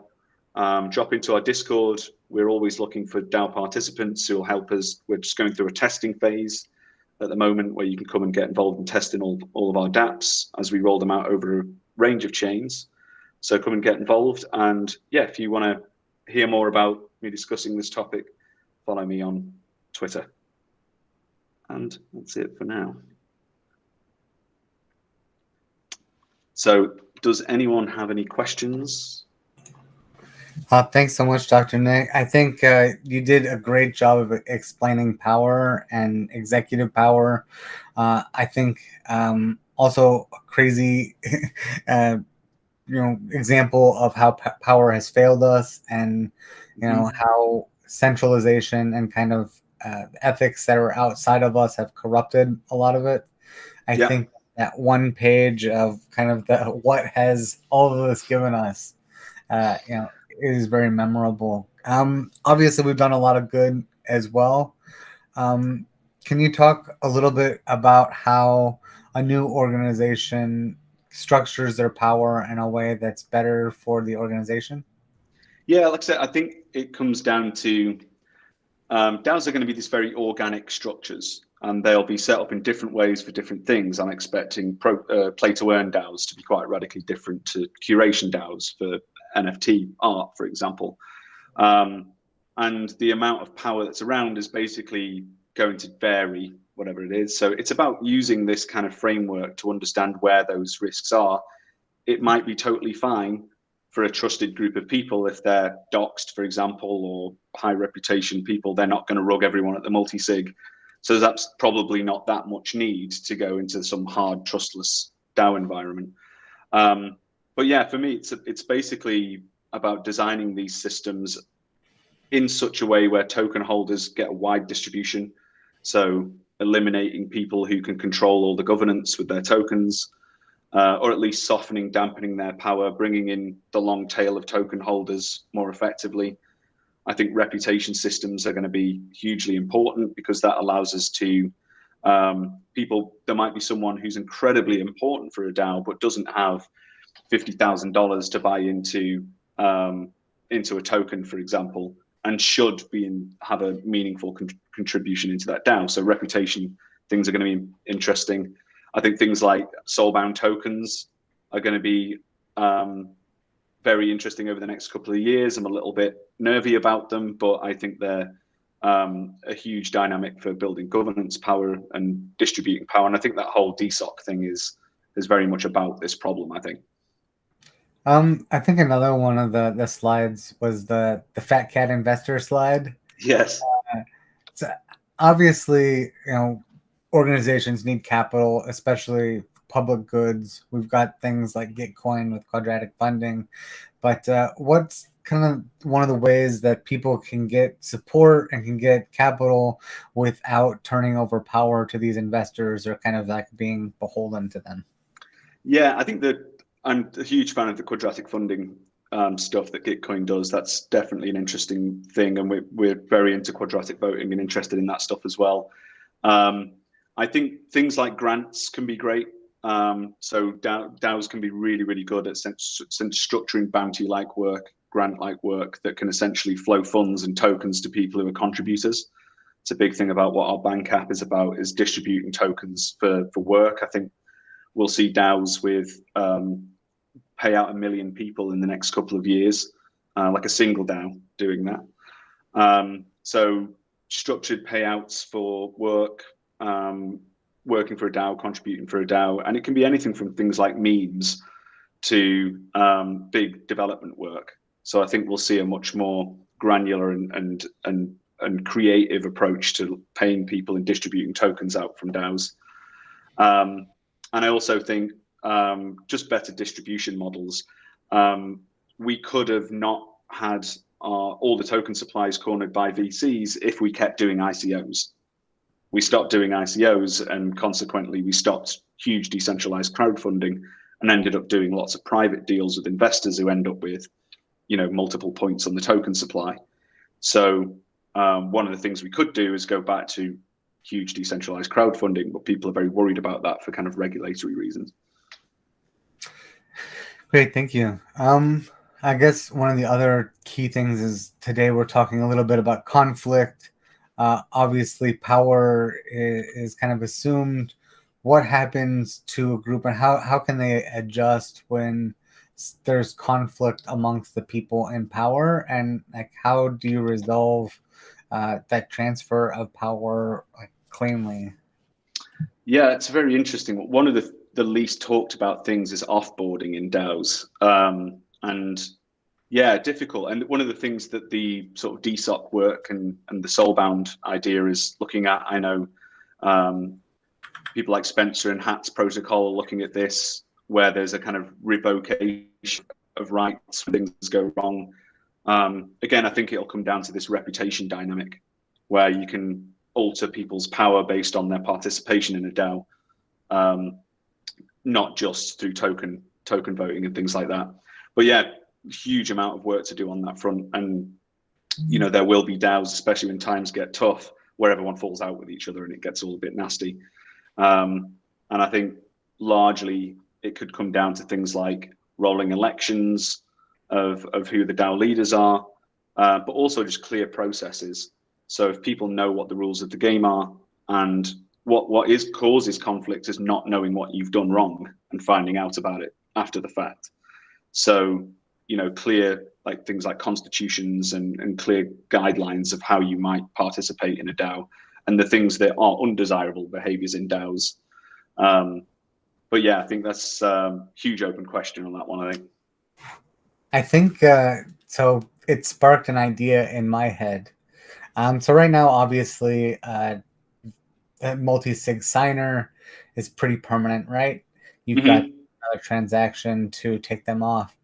drop into our Discord. We're always looking for DAO participants who will help us. We're just going through a testing phase at the moment where you can come and get involved in testing all of our dApps as we roll them out over a range of chains. So come and get involved. And yeah, if you want to hear more about me discussing this topic, follow me on Twitter. And that's it for now. So does anyone have any questions? Thanks so much, Dr. Nick. I think you did a great job of explaining power and executive power. I think also a crazy example of how power has failed us, and how centralization and kind of ethics that are outside of us have corrupted a lot of it. I think that one page of kind of what has all of this given us, is very memorable. Obviously, we've done a lot of good as well. Can you talk a little bit about how a new organization structures their power in a way that's better for the organization? Yeah, like I said, I think it comes down to DAOs are going to be these very organic structures, and they'll be set up in different ways for different things. I'm expecting play-to-earn DAOs to be quite radically different to curation DAOs for NFT art, for example. And the amount of power that's around is basically going to vary, whatever it is. So it's about using this kind of framework to understand where those risks are. It might be totally fine for a trusted group of people if they're doxed, for example, or high reputation people. They're not going to rug everyone at the multi-sig. So that's probably not that much need to go into some hard, trustless DAO environment. But yeah, for me, it's basically about designing these systems in such a way where token holders get a wide distribution. So eliminating people who can control all the governance with their tokens, or at least softening, dampening their power, bringing in the long tail of token holders more effectively. I think reputation systems are going to be hugely important because that allows us to there might be someone who's incredibly important for a DAO but doesn't have $50,000 to buy into a token, for example, and should have a meaningful contribution into that DAO. So reputation things are going to be interesting. I think things like soulbound tokens are going to be very interesting over the next couple of years. I'm a little bit nervy about them, but I think they're a huge dynamic for building governance power and distributing power. And I think that whole DSOC thing is very much about this problem, I think. I think another one of the slides was the fat cat investor slide. Yes. So obviously, organizations need capital, especially public goods. We've got things like Gitcoin with quadratic funding, but what's kind of one of the ways that people can get support and can get capital without turning over power to these investors or kind of like being beholden to them? Yeah, I think that I'm a huge fan of the quadratic funding stuff that Gitcoin does. That's definitely an interesting thing, and we're very into quadratic voting and interested in that stuff as well. I think things like grants can be great. So DAOs can be really, really good at structuring bounty-like work, grant-like work that can essentially flow funds and tokens to people who are contributors. It's a big thing about what our bank app is about, is distributing tokens for work. I think we'll see DAOs with pay out 1 million people in the next couple of years, like a single DAO doing that. So structured payouts for work, working for a DAO, contributing for a DAO, and it can be anything from things like memes to big development work. So I think we'll see a much more granular and creative approach to paying people and distributing tokens out from DAOs. And I also think just better distribution models. We could have not had all the token supplies cornered by VCs if we kept doing ICOs. We stopped doing ICOs, and consequently we stopped huge decentralized crowdfunding and ended up doing lots of private deals with investors who end up with, multiple points on the token supply. So one of the things we could do is go back to huge decentralized crowdfunding, but people are very worried about that for kind of regulatory reasons. Great, thank you. I guess one of the other key things is today we're talking a little bit about conflict. Obviously, power is kind of assumed. What happens to a group, and how can they adjust when there's conflict amongst the people in power? And like, how do you resolve that transfer of power cleanly? Yeah, it's very interesting. One of the least talked about things is offboarding in DAOs. And yeah, difficult. And one of the things that the sort of DSOC work and the soulbound idea is looking at, I know people like Spencer and Hat's protocol are looking at this, where there's a kind of revocation of rights when things go wrong. Again, I think it'll come down to this reputation dynamic, where you can alter people's power based on their participation in a DAO, not just through token voting and things like that. But yeah, huge amount of work to do on that front. And, there will be DAOs, especially when times get tough, where everyone falls out with each other and it gets all a bit nasty. And I think largely it could come down to things like rolling elections of who the DAO leaders are, but also just clear processes. So if people know what the rules of the game are, and what causes conflict is not knowing what you've done wrong and finding out about it after the fact. So, clear like things like constitutions and clear guidelines of how you might participate in a DAO and the things that are undesirable behaviors in DAOs. But yeah, I think that's a huge open question on that one, I think so it sparked an idea in my head. So right now, obviously, a multi-sig signer is pretty permanent, right? You've got another transaction to take them off.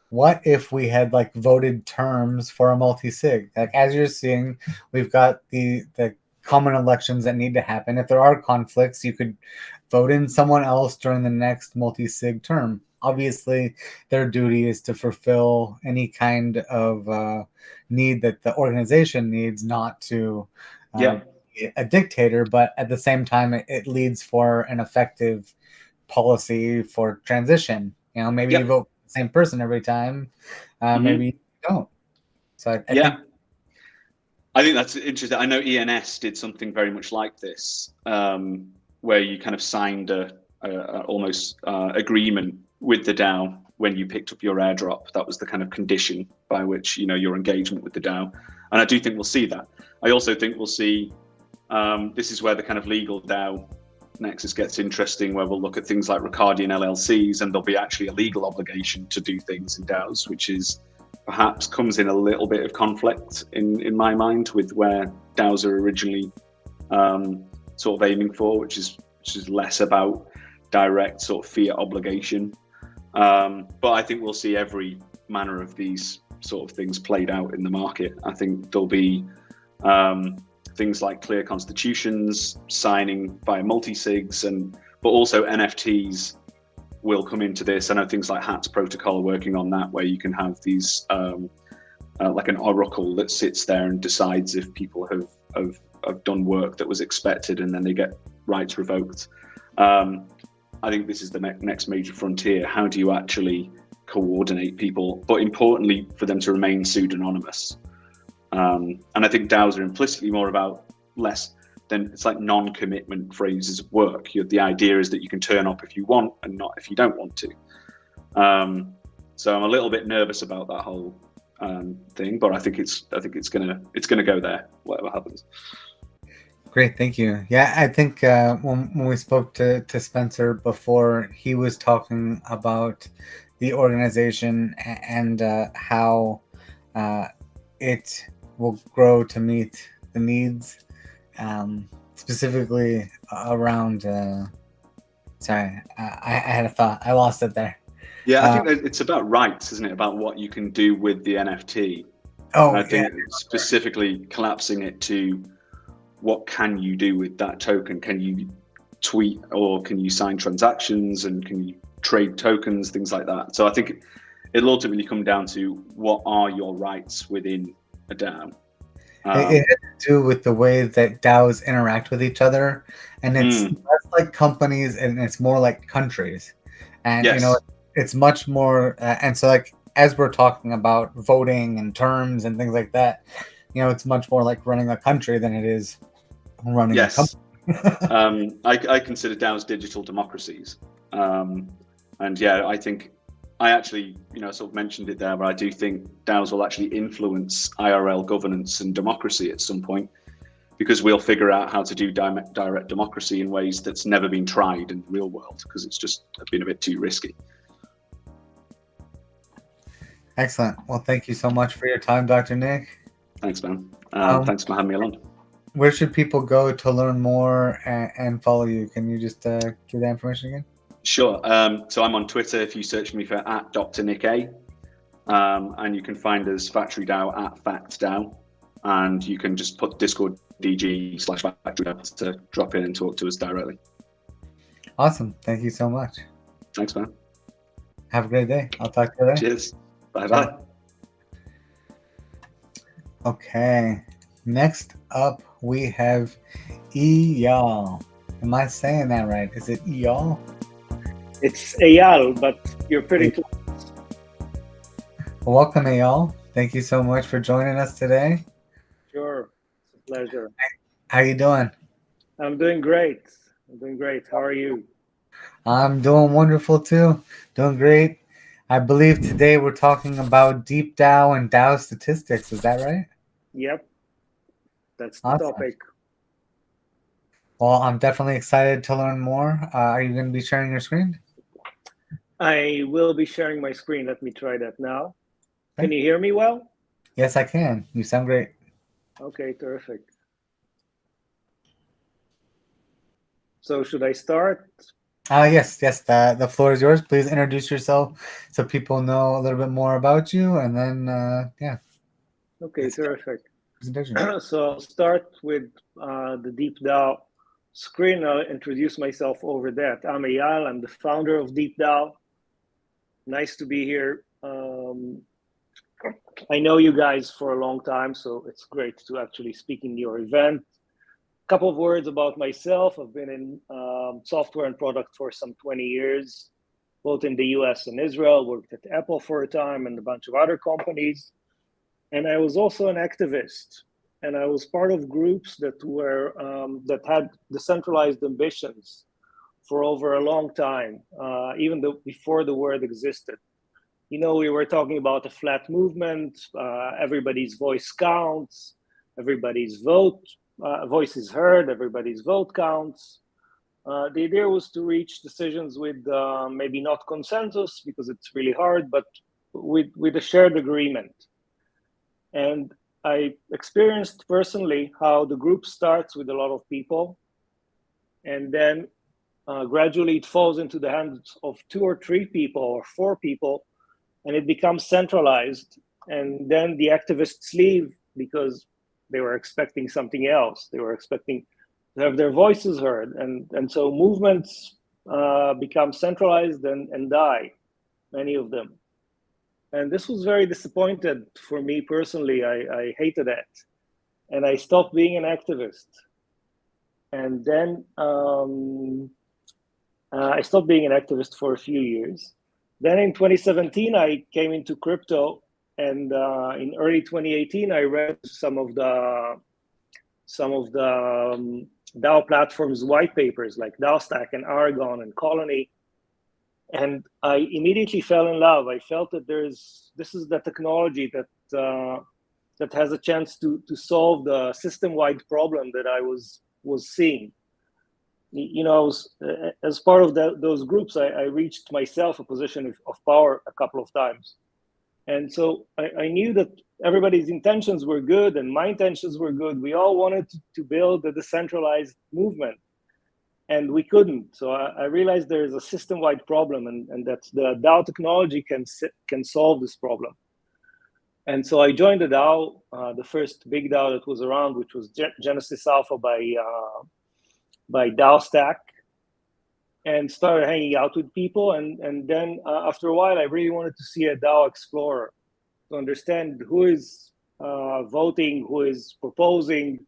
What if we had like voted terms for a multi-sig? Like, as you're seeing, we've got the common elections that need to happen. If there are conflicts, you could vote in someone else during the next multi-sig term. Obviously, their duty is to fulfill any kind of need that the organization needs, not to be a dictator, but at the same time, it leads for an effective policy for transition. Maybe you vote for the same person every time, maybe you don't. So I think that's interesting. I know ENS did something very much like this, where you kind of signed a almost agreement with the DAO when you picked up your airdrop. That was the kind of condition by which your engagement with the DAO. And I do think we'll see that. I also think we'll see this is where the kind of legal DAO nexus gets interesting, where we'll look at things like Ricardian LLCs, and there'll be actually a legal obligation to do things in DAOs, which is perhaps comes in a little bit of conflict in my mind with where DAOs are originally sort of aiming for, which is less about direct sort of fiat obligation. But I think we'll see every manner of these sort of things played out in the market. I think there'll be things like clear constitutions, signing via multi-sigs, but also NFTs will come into this. I know things like HATS protocol are working on that, where you can have these like an oracle that sits there and decides if people have done work that was expected, and then they get rights revoked. I think this is the next major frontier. How do you actually coordinate people, but importantly for them to remain pseudonymous? And I think DAOs are implicitly more about less than, it's like non-commitment phrases of work. The idea is that you can turn up if you want and not if you don't want to. So I'm a little bit nervous about that whole thing, but I think it's gonna go there, whatever happens. Great, thank you. Yeah, I think when we spoke to Spencer before, he was talking about the organization and how it will grow to meet the needs, specifically around. Sorry, I had a thought. I lost it there. Yeah, I think it's about rights, isn't it? About what you can do with the NFT. Oh, and I think specifically collapsing it to what can you do with that token? Can you tweet, or can you sign transactions, and can you trade tokens, things like that? So I think it'll ultimately come down to what are your rights within a DAO. It has to do with the way that DAOs interact with each other, and it's less like companies and it's more like countries. And yes. It's much more. And so, like, as we're talking about voting and terms and things like that, it's much more like running a country than it is running a company. I consider DAOs digital democracies. And yeah, I think I actually, sort of mentioned it there, but I do think DAOs will actually influence IRL governance and democracy at some point, because we'll figure out how to do direct democracy in ways that's never been tried in the real world, because it's just been a bit too risky. Excellent. Well, thank you so much for your time, Dr. Nick. Thanks, man. Thanks for having me along. Where should people go to learn more and follow you? Can you just give that information again? Sure. So I'm on Twitter. If you search me for @DrNickA, and you can find us Factory DAO @FactDAO, and you can just put Discord DG/Factory DAO to drop in and talk to us directly. Awesome. Thank you so much. Thanks, man. Have a great day. I'll talk to you later. Cheers. Bye-bye. Okay. Next up, we have Eyal. Am I saying that right? Is it Eyal? It's Eyal, but you're pretty close. Welcome, Eyal. Thank you so much for joining us today. Sure. It's a pleasure. How you doing? I'm doing great. How are you? I'm doing wonderful too. Doing great. I believe today we're talking about deep DAO and DAO statistics. Is that right? Yep. That's the Awesome. topic. Well, I'm definitely excited to learn more. Are you going to be sharing your screen? I will be sharing my screen. Let me try that now. Can you hear me well? Yes, I can. You sound great. Okay, terrific. So should I start? Yes. The floor is yours. Please introduce yourself so people know a little bit more about you, and then, yeah. Okay, terrific. Presentation. So I'll start with the Deep DAO screen. I'll introduce myself over that. I'm Eyal. I'm the founder of Deep DAO. Nice to be here. I know you guys for a long time, so it's great to actually speak in your event. Couple of words about myself. I've been in software and product for some 20 years, both in the US and Israel, worked at Apple for a time and a bunch of other companies. And I was also an activist, and I was part of groups that were that had decentralized ambitions for over a long time, even before the word existed. We were talking about a flat movement, everybody's voice counts, everybody's voice is heard, everybody's vote counts. The idea was to reach decisions with maybe not consensus, because it's really hard, but with a shared agreement. And I experienced personally how the group starts with a lot of people, and then gradually it falls into the hands of 2 or 3 people or 4 people, and it becomes centralized. And then the activists leave because they were expecting something else. They were expecting to have their voices heard. And so movements become centralized and die, many of them. And this was very disappointed for me personally. I hated it. And I stopped being an activist. And then I stopped being an activist for a few years. Then in 2017, I came into crypto. And in early 2018, I read some of the DAO platforms' white papers like DAOstack and Aragon and Colony. And I immediately fell in love. I felt that this is the technology that has a chance to solve the system-wide problem that I was seeing. You know, as part of those groups, I reached myself a position of power a couple of times. And so I knew that everybody's intentions were good and my intentions were good. We all wanted to build a decentralized movement. And we couldn't. So I realized there is a system-wide problem, and that the DAO technology can solve this problem. And so I joined the DAO, the first big DAO that was around, which was Genesis Alpha by DAOstack, and started hanging out with people. And then after a while, I really wanted to see a DAO explorer to understand who is voting, who is proposing,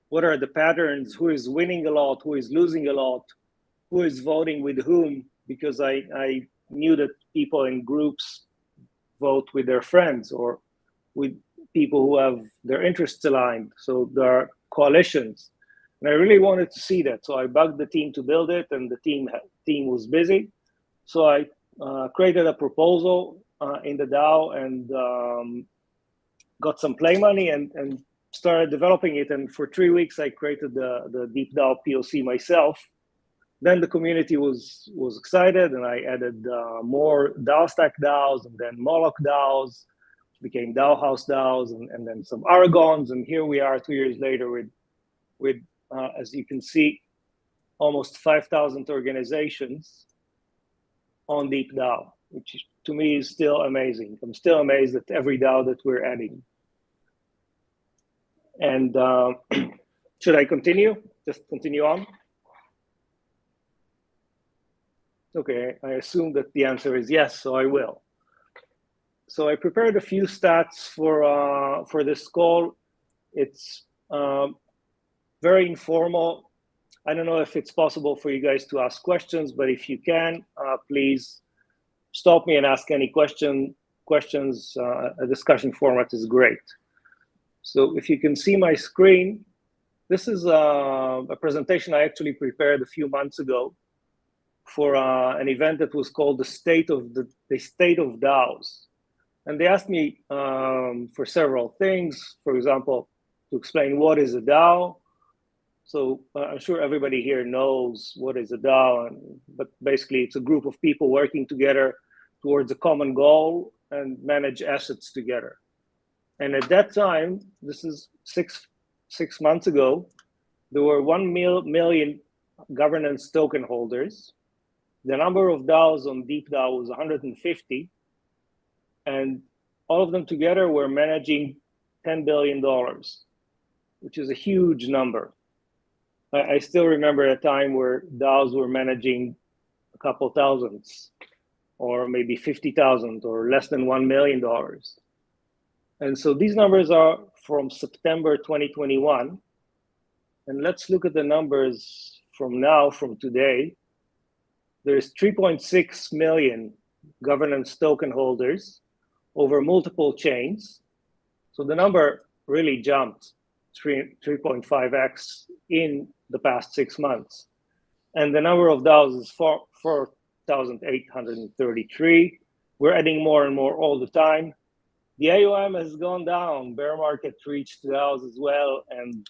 what are the patterns, who is winning a lot, who is losing a lot, who is voting with whom, because I knew that people in groups vote with their friends or with people who have their interests aligned. So there are coalitions. And I really wanted to see that. So I bugged the team to build it, and the team was busy. So I created a proposal in the DAO and got some play money and started developing it. And for 3 weeks, I created the Deep DAO POC myself. Then the community was excited, and I added more DAOstack DAOs, and then Moloch DAOs, became DAO House DAOs, and then some Aragons. And here we are 2 years later with as you can see, almost 5,000 organizations on Deep DAO, which to me is still amazing. I'm still amazed at every DAO that we're adding. And should I continue? Just continue on? Okay, I assume that the answer is yes, so I will. So I prepared a few stats for this call. It's very informal. I don't know if it's possible for you guys to ask questions, but if you can, please stop me and ask any questions. A discussion format is great. So if you can see my screen, this is a presentation I actually prepared a few months ago for an event that was called the State of DAOs. And they asked me for several things. For example, to explain what is a DAO. So I'm sure everybody here knows what is a DAO, but basically it's a group of people working together towards a common goal and manage assets together. And at that time, this is six months ago, there were 1 million governance token holders. The number of DAOs on Deep DAO was 150, and all of them together were managing $10 billion, which is a huge number. I still remember a time where DAOs were managing a couple thousands, or maybe 50,000, or less than $1 million. And so these numbers are from September 2021. And let's look at the numbers from now, from today. There's 3.6 million governance token holders over multiple chains. So the number really jumped 3.5x in the past 6 months. And the number of DAOs is 4,833. We're adding more and more all the time. The AUM has gone down. Bear market reached DAOs as well. And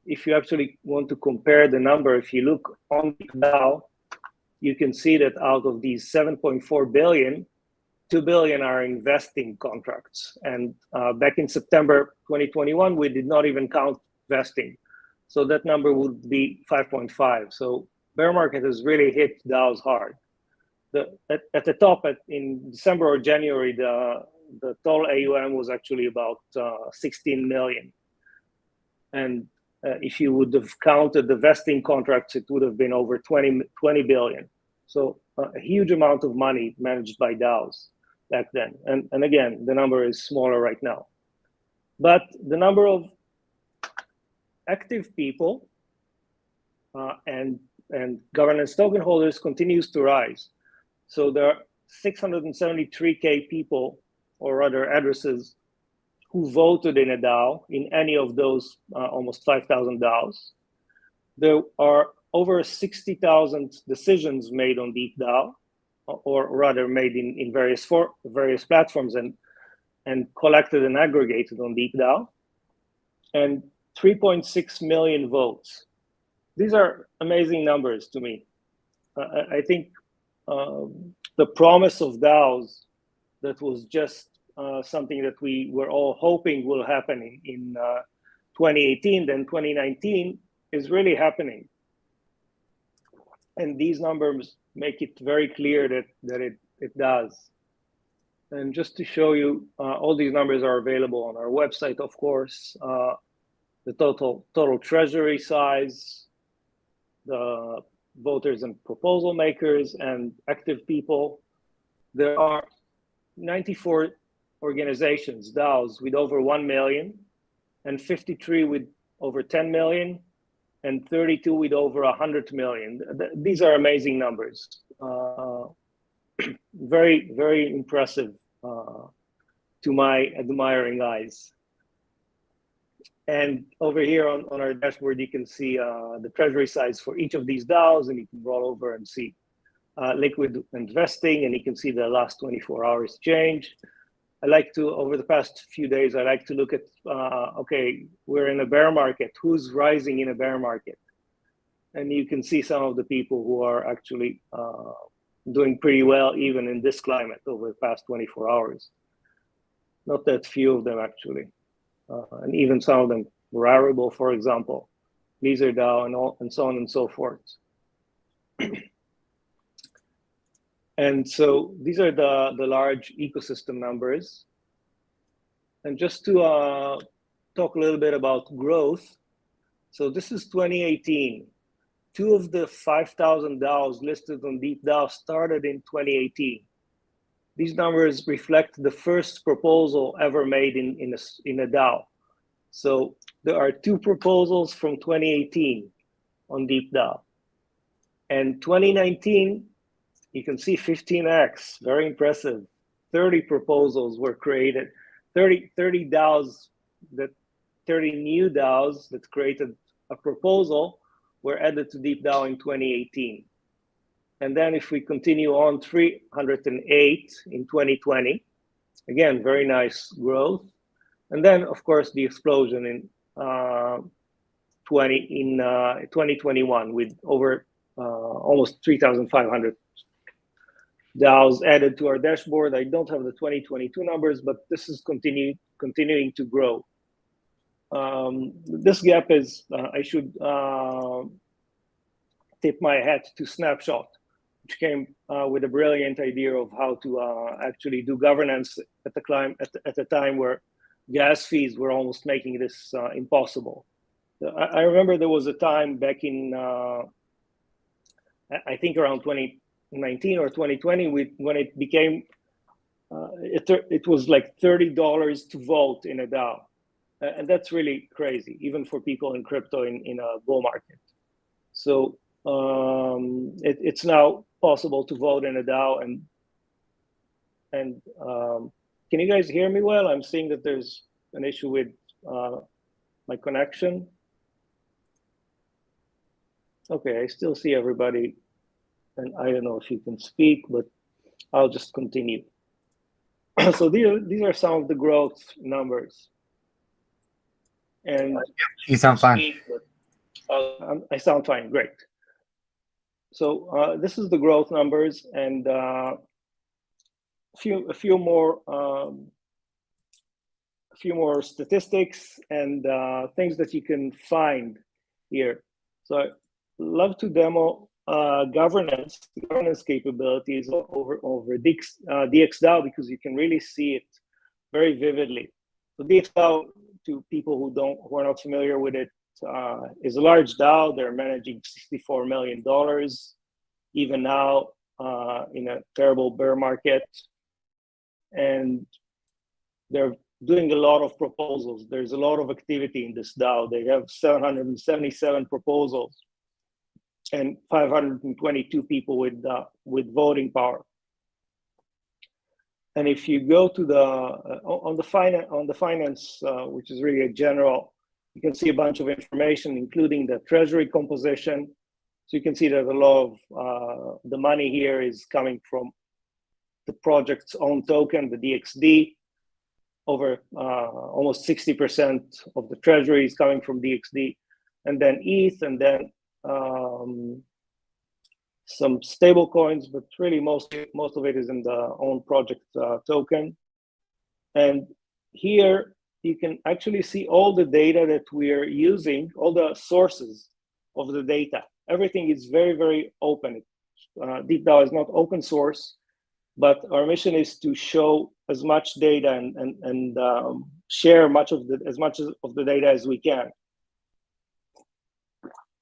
if you actually want to compare the number, if you look on DAO, you can see that out of these 7.4 billion, 2 billion are investing contracts. And back in September 2021, we did not even count vesting. So that number would be 5.5. So bear market has really hit DAOs hard. At the top, in December or January, the total AUM was actually about 16 million. And If you would have counted the vesting contracts, it would have been over 20 billion. So a huge amount of money managed by DAOs back then. And again, the number is smaller right now. But the number of active people and governance token holders continues to rise. So there are 673K people, or rather addresses, who voted in a DAO, in any of those almost 5,000 DAOs. There are over 60,000 decisions made on DeepDAO, or rather made in various platforms and collected and aggregated on DeepDAO, and 3.6 million votes. These are amazing numbers to me. I think the promise of DAOs that was just something that we were all hoping will happen in 2018, then 2019, is really happening. And these numbers make it very clear that it does. And just to show you, all these numbers are available on our website, of course. The total treasury size, the voters and proposal makers, and active people. There are 94 organizations, DAOs, with over 1 million, and 53 with over 10 million, and 32 with over 100 million. These are amazing numbers. Very, very impressive to my admiring eyes. And over here on our dashboard, you can see the treasury size for each of these DAOs, and you can roll over and see liquid investing, and you can see the last 24 hours change. I like to, over the past few days, I like to look at, okay, we're in a bear market. Who's rising in a bear market? And you can see some of the people who are actually doing pretty well, even in this climate, over the past 24 hours. Not that few of them, actually. And even some of them, Rarible, for example, Laser DAO, and so on and so forth. And so these are the large ecosystem numbers. And just to talk a little bit about growth. So this is 2018. 2 of the 5,000 DAOs listed on DeepDAO started in 2018. These numbers reflect the first proposal ever made in a DAO. So there are 2 proposals from 2018 on DeepDAO. And 2019, you can see 15x, very impressive. 30 proposals were created, 30 DAOs, 30 new DAOs that created a proposal were added to DeepDAO in 2018. And then if we continue on, 308 in 2020. Again, very nice growth. And then, of course, the explosion in 2021 with over almost 3,500 DAOs added to our dashboard. I don't have the 2022 numbers, but this is continuing to grow. This gap is, I should tip my hat to Snapshot, which came with a brilliant idea of how to actually do governance at the time where gas fees were almost making this impossible. I remember there was a time back in, I think around 2019 or 2020, when it became, it was like $30 to vote in a DAO. And that's really crazy, even for people in crypto in a bull market. So it's now possible to vote in a DAO. And can you guys hear me well? I'm seeing that there's an issue with my connection. Okay, I still see everybody. And I don't know if you can speak, but I'll just continue. So these are some of the growth numbers. And you sound fine. I sound fine, great. So this is the growth numbers, and a few more statistics and things that you can find here. So I love to demo governance capabilities over DXDAO because you can really see it very vividly. So DXDAO, to people who are not familiar with it, is a large DAO. They're managing $64 million, even now in a terrible bear market. And they're doing a lot of proposals. There's a lot of activity in this DAO. They have 777 proposals and 522 people with voting power. And if you go to the on the finance, which is really a general, you can see a bunch of information, including the treasury composition. So you can see that a lot of the money here is coming from the project's own token, the DXD. Over almost 60% of the treasury is coming from DXD, and then ETH, and then some stable coins, but really most of it is in the own project token. And here you can actually see all the data that we're using, all the sources of the data. Everything is very, very open. DeepDAO is not open source, but our mission is to show as much data and share as much of the data as we can.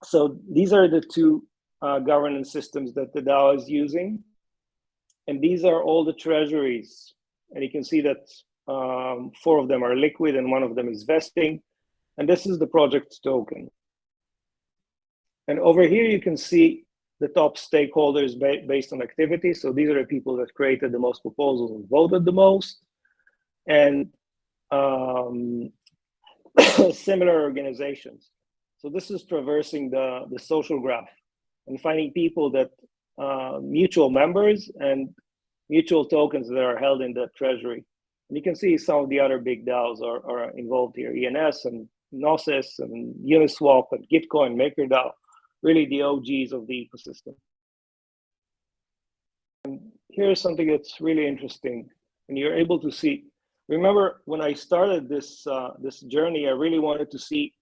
So these are the two governance systems that the DAO is using. And these are all the treasuries. And you can see that 4 of them are liquid and 1 of them is vesting. And this is the project token. And over here, you can see the top stakeholders based on activity. So these are the people that created the most proposals and voted the most. And similar organizations. So this is traversing the social graph and finding people that mutual members and mutual tokens that are held in the treasury. And you can see some of the other big DAOs are involved here, ENS and Gnosis and Uniswap and Gitcoin, MakerDAO, really the OGs of the ecosystem. And here's something that's really interesting, and you're able to see. Remember, when I started this this journey, I really wanted to see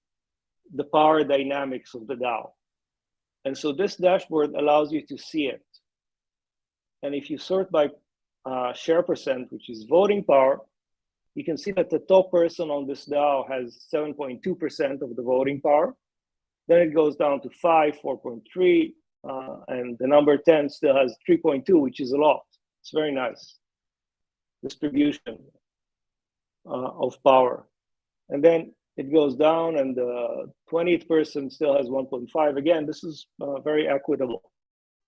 the power dynamics of the DAO. And so this dashboard allows you to see it. And if you sort by share percent, which is voting power, you can see that the top person on this DAO has 7.2% of the voting power. Then it goes down to 5, 4.3, and the number 10 still has 3.2, which is a lot. It's very nice distribution of power. And then it goes down, and the 20th person still has 1.5. Again, this is very equitable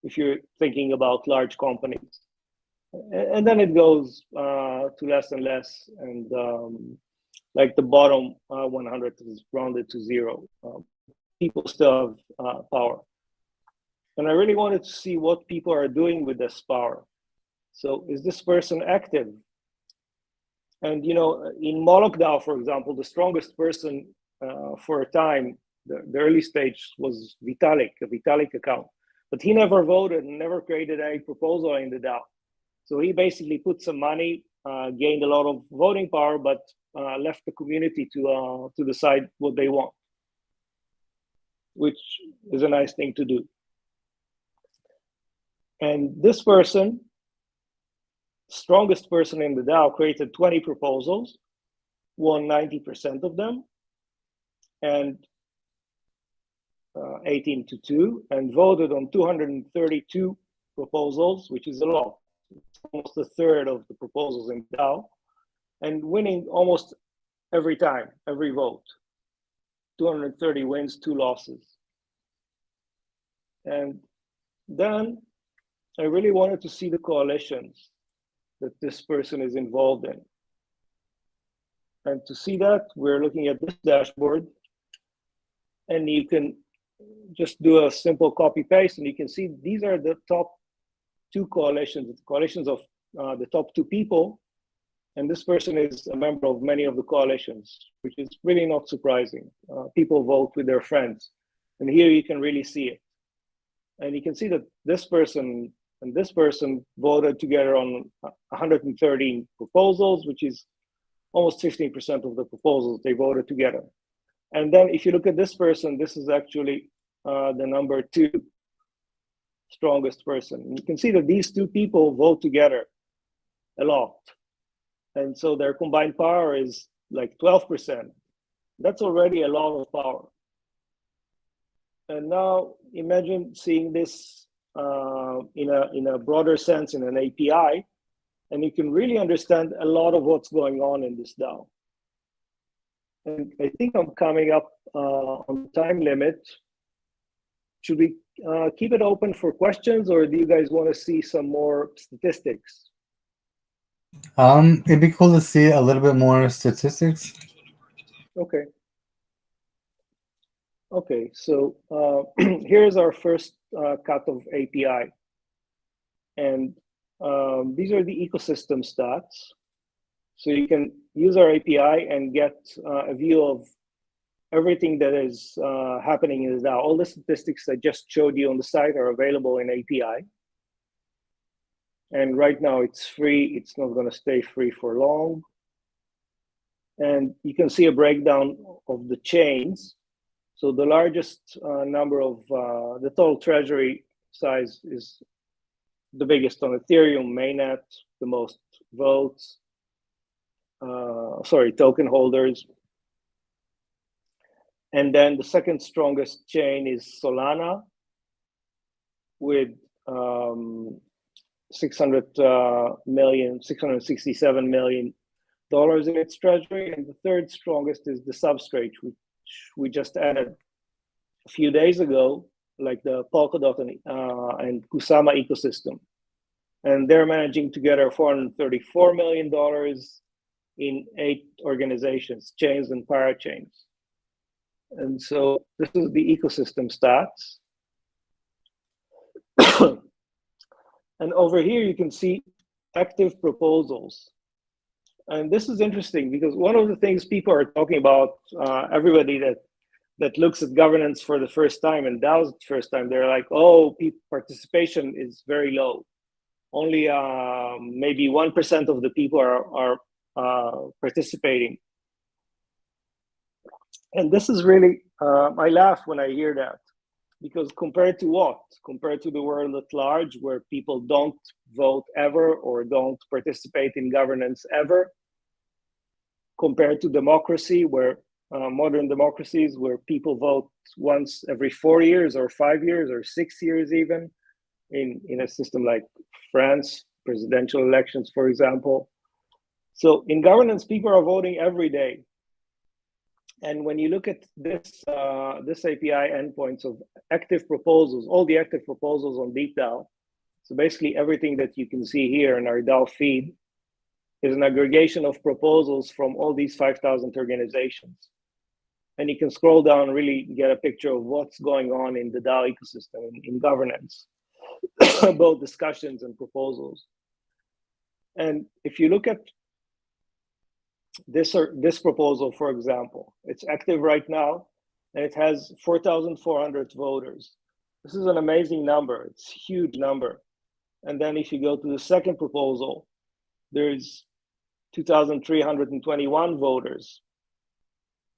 if you're thinking about large companies. And then it goes to less and less, and like the bottom 100 is rounded to 0. People still have power. And I really wanted to see what people are doing with this power. So is this person active? And you know, in Moloch DAO, for example, the strongest person for a time, the early stage was Vitalik, a Vitalik account. But he never voted and never created any proposal in the DAO. So he basically put some money, gained a lot of voting power, but left the community to decide what they want, which is a nice thing to do. And this person, strongest person in the DAO, created 20 proposals, won 90% of them, and 18-2, and voted on 232 proposals, which is a lot. It's almost a third of the proposals in DAO, and winning almost every time, every vote. 230 wins, 2 losses. And then I really wanted to see the coalitions that this person is involved in. And to see that, we're looking at this dashboard, and you can just do a simple copy paste, and you can see these are the top 2 coalitions, coalitions of the top 2 people. And this person is a member of many of the coalitions, which is really not surprising. People vote with their friends. And here you can really see it. And you can see that this person and this person voted together on 113 proposals, which is almost 15% of the proposals they voted together. And then if you look at this person, this is actually the number 2 strongest person. And you can see that these 2 people vote together a lot. And so their combined power is like 12%. That's already a lot of power. And now imagine seeing this in a broader sense in an API, and you can really understand a lot of what's going on in this DAO. And I think I'm coming up on time limit. Should we keep it open for questions, or do you guys want to see some more statistics? It'd be cool to see a little bit more statistics. Okay. Okay, so here's our first cut of API. And these are the ecosystem stats. So you can use our API and get a view of everything that is happening in the DAO. All the statistics I just showed you on the site are available in API. And right now it's free. It's not going to stay free for long. And you can see a breakdown of the chains. So the largest number of the total treasury size is the biggest on Ethereum, mainnet, the most votes, token holders. And then the second strongest chain is Solana with $667 million in its treasury. And the third strongest is the Substrate, which we just added a few days ago, like the Polkadot and Kusama ecosystem. And they're managing together $434 million in 8 organizations, chains and parachains. And so this is the ecosystem stats. And over here, you can see active proposals. And this is interesting because one of the things people are talking about, everybody that looks at governance for the first time and DAOs the first time, they're like, oh, participation is very low. Only maybe 1% of the people are participating. And this is really, I laugh when I hear that, because compared to what? Compared to the world at large, where people don't vote ever or don't participate in governance ever, compared to democracy, where modern democracies, where people vote once every 4 years or 5 years or 6 years even, in a system like France, presidential elections, for example. So in governance, people are voting every day. And when you look at this API endpoints of active proposals, all the active proposals on DeepDAO, so basically everything that you can see here in our DAO feed is an aggregation of proposals from all these 5,000 organizations. And you can scroll down and really get a picture of what's going on in the DAO ecosystem, in governance, both discussions and proposals. And if you look at this proposal, for example, it's active right now, and it has 4,400 voters. This is an amazing number. It's a huge number. And then if you go to the second proposal, there's 2,321 voters,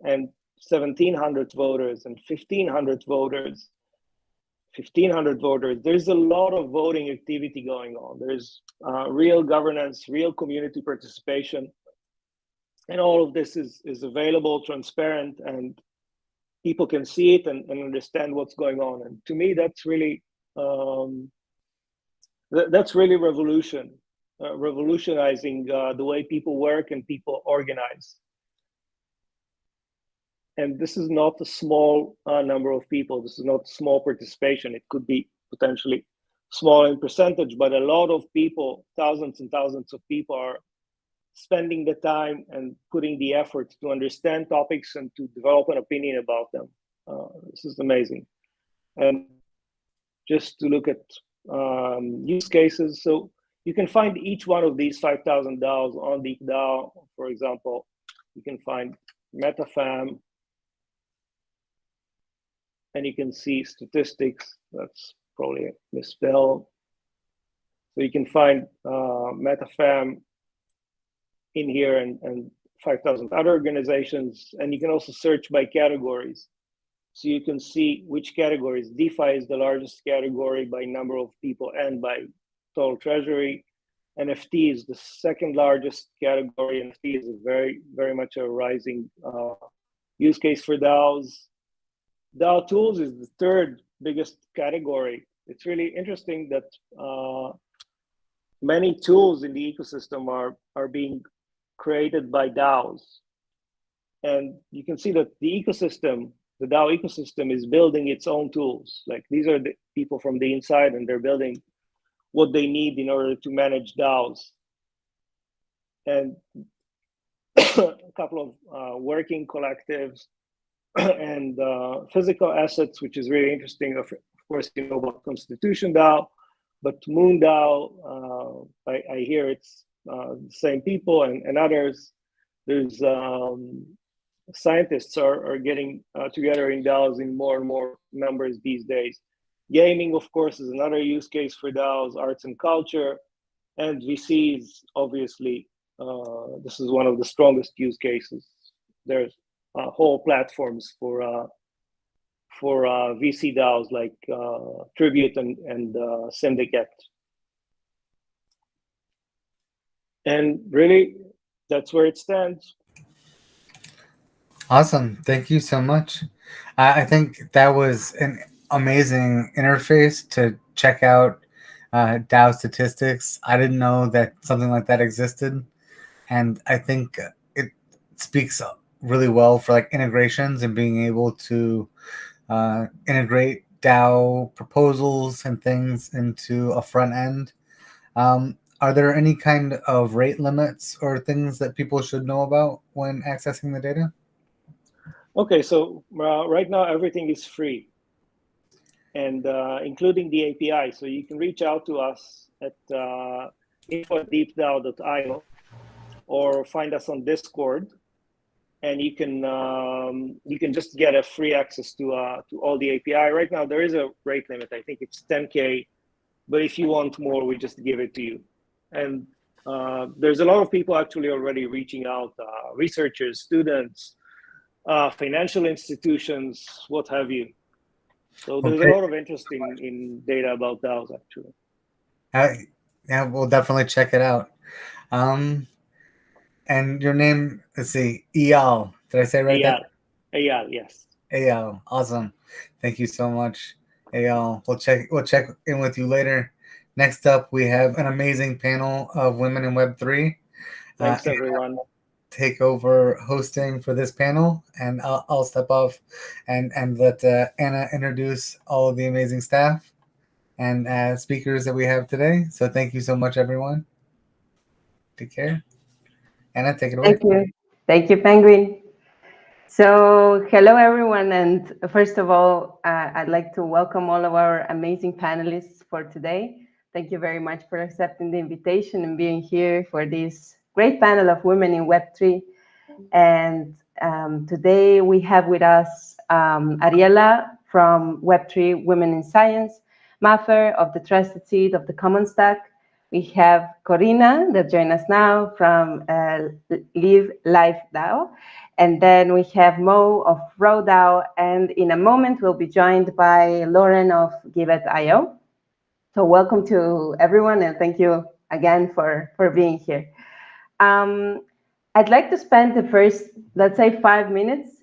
and 1,700 voters, and 1,500 voters. 1,500 voters. There's a lot of voting activity going on. There's real governance, real community participation. And all of this is available, transparent, and people can see it and understand what's going on. And to me, that's really revolutionizing the way people work and people organize. And this is not a small number of people. This is not small participation. It could be potentially small in percentage, but a lot of people, thousands and thousands of people, are spending the time and putting the effort to understand topics and to develop an opinion about them. This is amazing. And just to look at use cases, so you can find each one of these 5,000 DAOs on DeepDAO. For example, you can find MetaFam, and you can see statistics. That's probably a misspell. So you can find MetaFam in here and 5,000 other organizations. And you can also search by categories. So you can see which categories. DeFi is the largest category by number of people and by total treasury. NFT is the second largest category. NFT is a very, very much a rising use case for DAOs. DAO tools is the third biggest category. It's really interesting that many tools in the ecosystem are being created by DAOs. And you can see that the ecosystem, the DAO ecosystem, is building its own tools. Like, these are the people from the inside, and they're building what they need in order to manage DAOs. And a couple of working collectives and physical assets, which is really interesting. Of course, you know about Constitution DAO, but Moon DAO, I hear it's the same people and others. There's scientists are getting together in DAOs in more and more numbers these days. Gaming, of course, is another use case for DAOs, arts and culture, and VCs, obviously. This is one of the strongest use cases. There's whole platforms for VC DAOs like Tribute and Syndicate. And really, that's where it stands. Awesome. Thank you so much. I think that was an amazing interface to check out DAO statistics. I didn't know that something like that existed. And I think it speaks really well for like integrations and being able to integrate DAO proposals and things into a front end. Are there any kind of rate limits or things that people should know about when accessing the data? Okay, so right now everything is free, and including the API. So you can reach out to us at info@deepdao.io or find us on Discord, and you can just get a free access to all the API. Right now there is a rate limit. I think it's 10K, but if you want more, we just give it to you. And there's a lot of people actually already reaching out, researchers, students, financial institutions, what have you. So there's a lot of interest in data about DAOs, actually. Yeah, we'll definitely check it out. And your name, let's see, Eyal. Did I say it right? Eyal, yes. Eyal, awesome. Thank you so much, Eyal. We'll check in with you later. Next up, we have an amazing panel of women in Web3. Thanks, everyone. Take over hosting for this panel, and I'll step off and let Anna introduce all of the amazing staff and speakers that we have today. So thank you so much, everyone. Take care. Anna, take it away. Thank you, Penguin. So hello, everyone. And first of all, I'd like to welcome all of our amazing panelists for today. Thank you very much for accepting the invitation and being here for this great panel of women in Web3. And today we have with us Ariela from Web3 Women in Science, Maffer of the Trusted Seed of the Common Stack. We have Corina that joined us now from Live Life DAO. And then we have Mo of Row DAO. And in a moment, we'll be joined by Lauren of Giveth.io. So welcome to everyone, and thank you again for being here. I'd like to spend the first, let's say, 5 minutes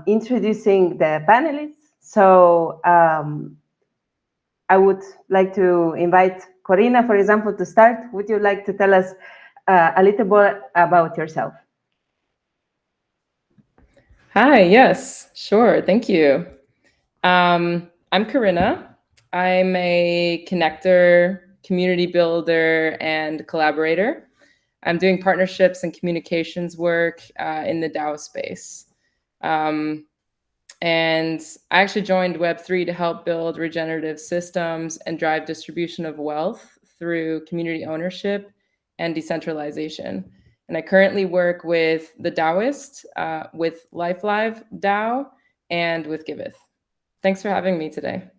introducing the panelists. So I would like to invite Corina, for example, to start. Would you like to tell us a little bit about yourself? Hi, yes, sure, thank you. I'm Corina. I'm a connector, community builder, and collaborator. I'm doing partnerships and communications work in the DAO space. And I actually joined Web3 to help build regenerative systems and drive distribution of wealth through community ownership and decentralization. And I currently work with the DAOist, with Live DAO, and with Giveth. Thanks for having me today.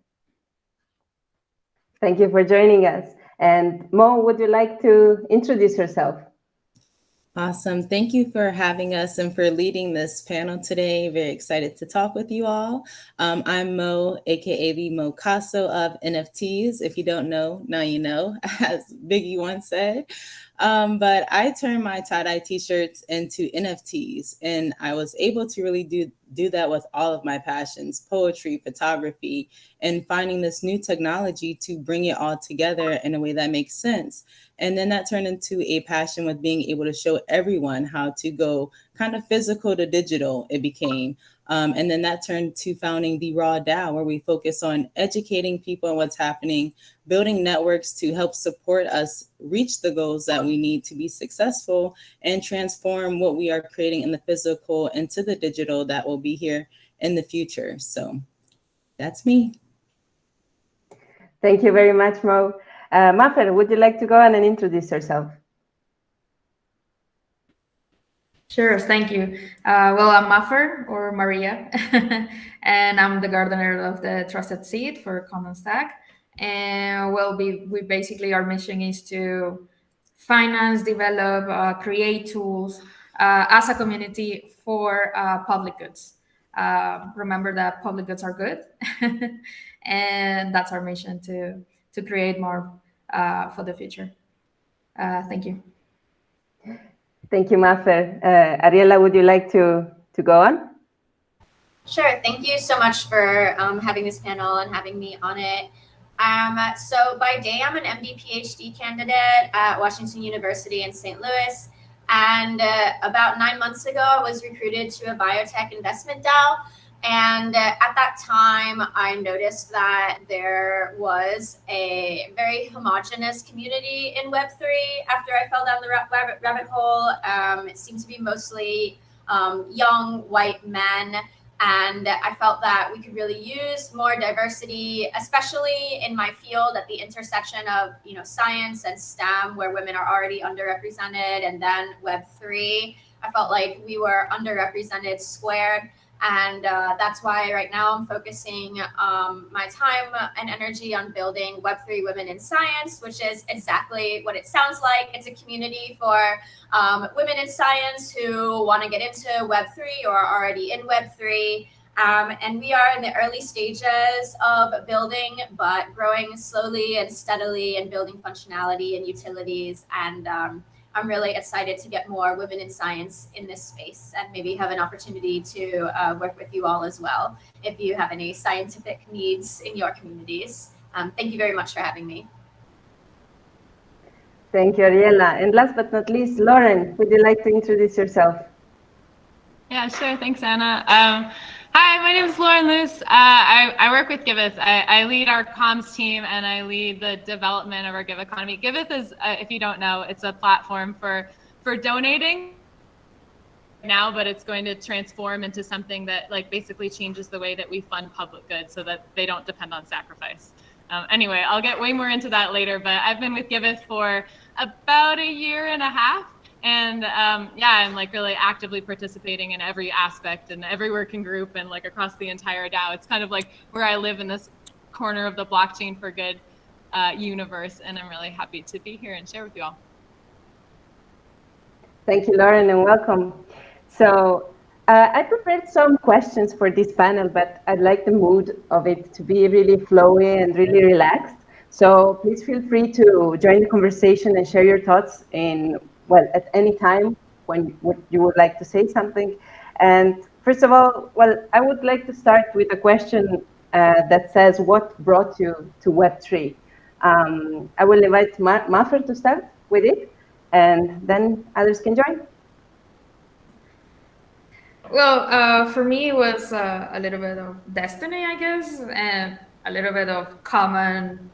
Thank you for joining us. And Mo, would you like to introduce yourself? Awesome. Thank you for having us and for leading this panel today. Very excited to talk with you all. I'm Mo, aka the Mo Caso of NFTs. If you don't know, now you know, as Biggie once said. But I turned my tie-dye t-shirts into NFTs, and I was able to really do that with all of my passions, poetry, photography, and finding this new technology to bring it all together in a way that makes sense. And then that turned into a passion with being able to show everyone how to go kind of physical to digital, it became. And then that turned to founding the Raw DAO, where we focus on educating people on what's happening, building networks to help support us reach the goals that we need to be successful, and transform what we are creating in the physical into the digital that will be here in the future. So that's me. Thank you very much, Mo. Mafer, would you like to go on and introduce yourself? Sure, thank you. Well, I'm Mafer, or Maria, and I'm the gardener of the Trusted Seed for Common Stack. And well, we basically, our mission is to finance, develop, create tools as a community for public goods. Remember that public goods are good, and that's our mission to create more for the future. Thank you. Thank you, Mafer. Ariela, would you like to go on? Sure. Thank you so much for having this panel and having me on it. So by day, I'm an MD PhD candidate at Washington University in St. Louis. And about 9 months ago, I was recruited to a biotech investment DAO. And at that time, I noticed that there was a very homogenous community in Web3. After I fell down the rabbit hole, it seemed to be mostly young white men. And I felt that we could really use more diversity, especially in my field at the intersection of, science and STEM, where women are already underrepresented, and then Web3. I felt like we were underrepresented squared. And that's why right now I'm focusing my time and energy on building Web3 Women in Science, which is exactly what it sounds like. It's a community for women in science who want to get into Web3 or are already in Web3. And we are in the early stages of building, but growing slowly and steadily and building functionality and utilities. And I'm really excited to get more women in science in this space, and maybe have an opportunity to work with you all as well if you have any scientific needs in your communities. Thank you very much for having me. Thank you, Ariela. And last but not least, Lauren, would you like to introduce yourself? Yeah, sure. Thanks, Anna. Hi, my name is Lauren Luce. I work with Giveth. I lead our comms team, and I lead the development of our Give economy. Giveth is, if you don't know, it's a platform for donating now, but it's going to transform into something that basically changes the way that we fund public goods so that they don't depend on sacrifice. Anyway, I'll get way more into that later, but I've been with Giveth for about 1.5 years. And I'm really actively participating in every aspect and every working group and across the entire DAO. It's kind of where I live in this corner of the blockchain for good universe. And I'm really happy to be here and share with you all. Thank you, Lauren, and welcome. So I prepared some questions for this panel, but I'd like the mood of it to be really flowy and really relaxed. So please feel free to join the conversation and share your thoughts at any time when you would like to say something. And first of all, I would like to start with a question that says, what brought you to Web3? I will invite Mafer to start with it, and then others can join. Well, for me, it was a little bit of destiny, I guess, and a little bit of common,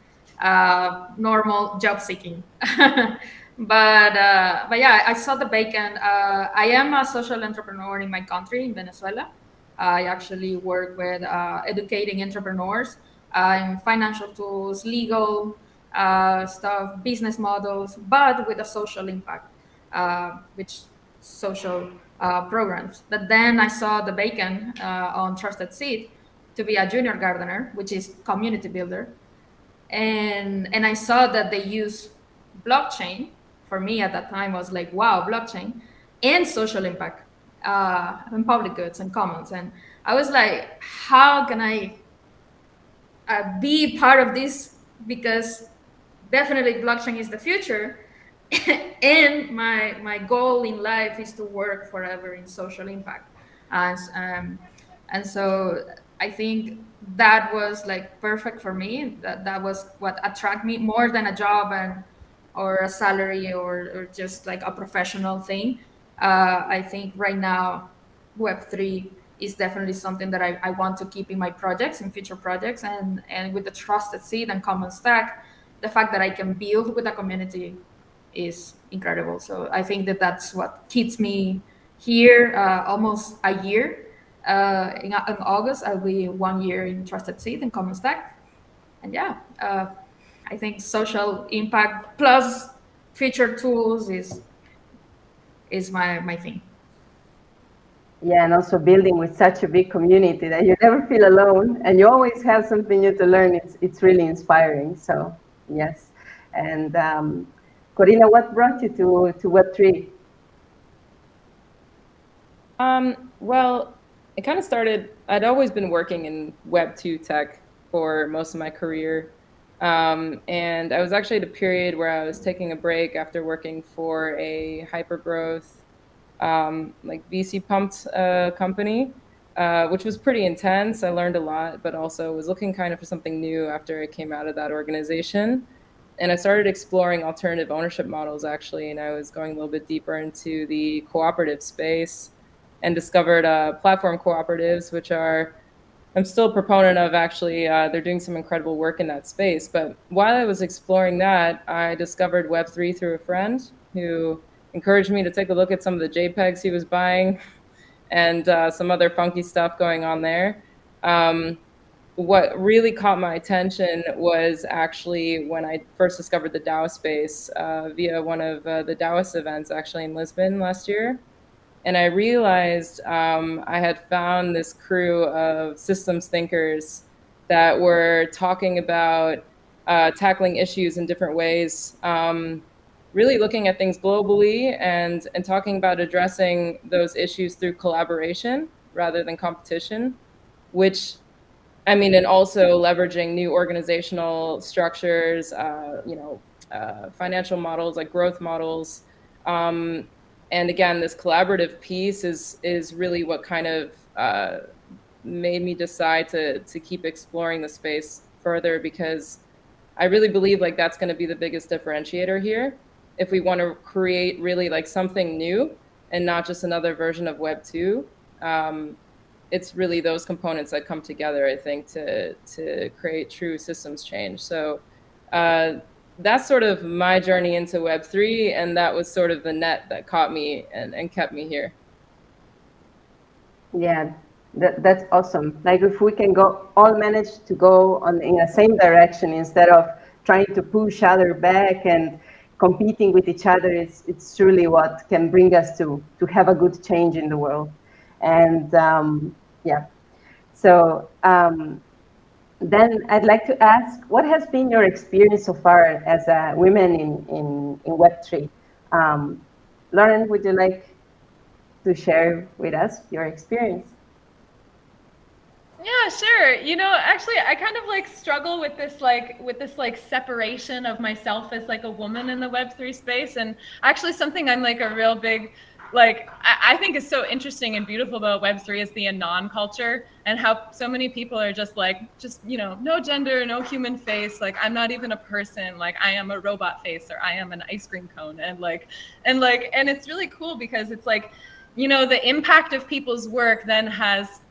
normal job seeking. But yeah, I saw the beacon. I am a social entrepreneur in my country, in Venezuela. I actually work with educating entrepreneurs in financial tools, legal stuff, business models, but with a social impact, which social programs. But then I saw the beacon on Trusted Seed to be a junior gardener, which is community builder. And I saw that they use blockchain. For me at that time was wow, blockchain and social impact and public goods and commons. And I was like, how can I be part of this? Because definitely blockchain is the future, and my goal in life is to work forever in social impact, and so I think that was like perfect for me. That was what attracted me more than a job and or a salary or just like a professional thing. I think right now Web3 is definitely something that I want to keep in my projects, in future projects, and with the trusted seed and common stack, the fact that I can build with a community is incredible. So I think that that's what keeps me here almost a year. In August, I'll be 1 year in Trusted Seed and Common Stack. And yeah, I think social impact plus feature tools is my thing. Yeah, and also building with such a big community that you never feel alone and you always have something new to learn. It's really inspiring. So yes. And Corina, what brought you to Web3? Well, it kind of started, I'd always been working in Web2 tech for most of my career. And I was actually at a period where I was taking a break after working for a hypergrowth, like VC pumped company, which was pretty intense. I learned a lot, but also was looking kind of for something new after I came out of that organization. And I started exploring alternative ownership models, actually, and I was going a little bit deeper into the cooperative space and discovered platform cooperatives, which are, I'm still a proponent of, actually. They're doing some incredible work in that space. But while I was exploring that, I discovered Web3 through a friend who encouraged me to take a look at some of the JPEGs he was buying and some other funky stuff going on there. What really caught my attention was actually when I first discovered the DAO space via one of the DAOs events actually in Lisbon last year. And I realized I had found this crew of systems thinkers that were talking about tackling issues in different ways, really looking at things globally and talking about addressing those issues through collaboration rather than competition, which, I mean, and also leveraging new organizational structures, financial models like growth models. And again, this collaborative piece is really what kind of made me decide to keep exploring the space further, because I really believe like that's going to be the biggest differentiator here. If we want to create really like something new and not just another version of Web 2, it's really those components that come together, I think, to create true systems change. So that's sort of my journey into Web3, and that was sort of the net that caught me and kept me here. Yeah, that's awesome. Like if we can all manage to go in the same direction instead of trying to push other back and competing with each other, it's truly what can bring us to have a good change in the world. And yeah, so then I'd like to ask, what has been your experience so far as a woman in Web3? Lauren, would you like to share with us your experience? Yeah, sure. You know, actually, I kind of like struggle with this separation of myself as like a woman in the Web3 space. And actually something I'm like a real big, like, I think is so interesting and beautiful about Web3 is the anon culture, and how so many people are just, you know, no gender, no human face. Like, I'm not even a person. Like, I am a robot face, or I am an ice cream cone. And it's really cool because it's like, you know, the impact of people's work then has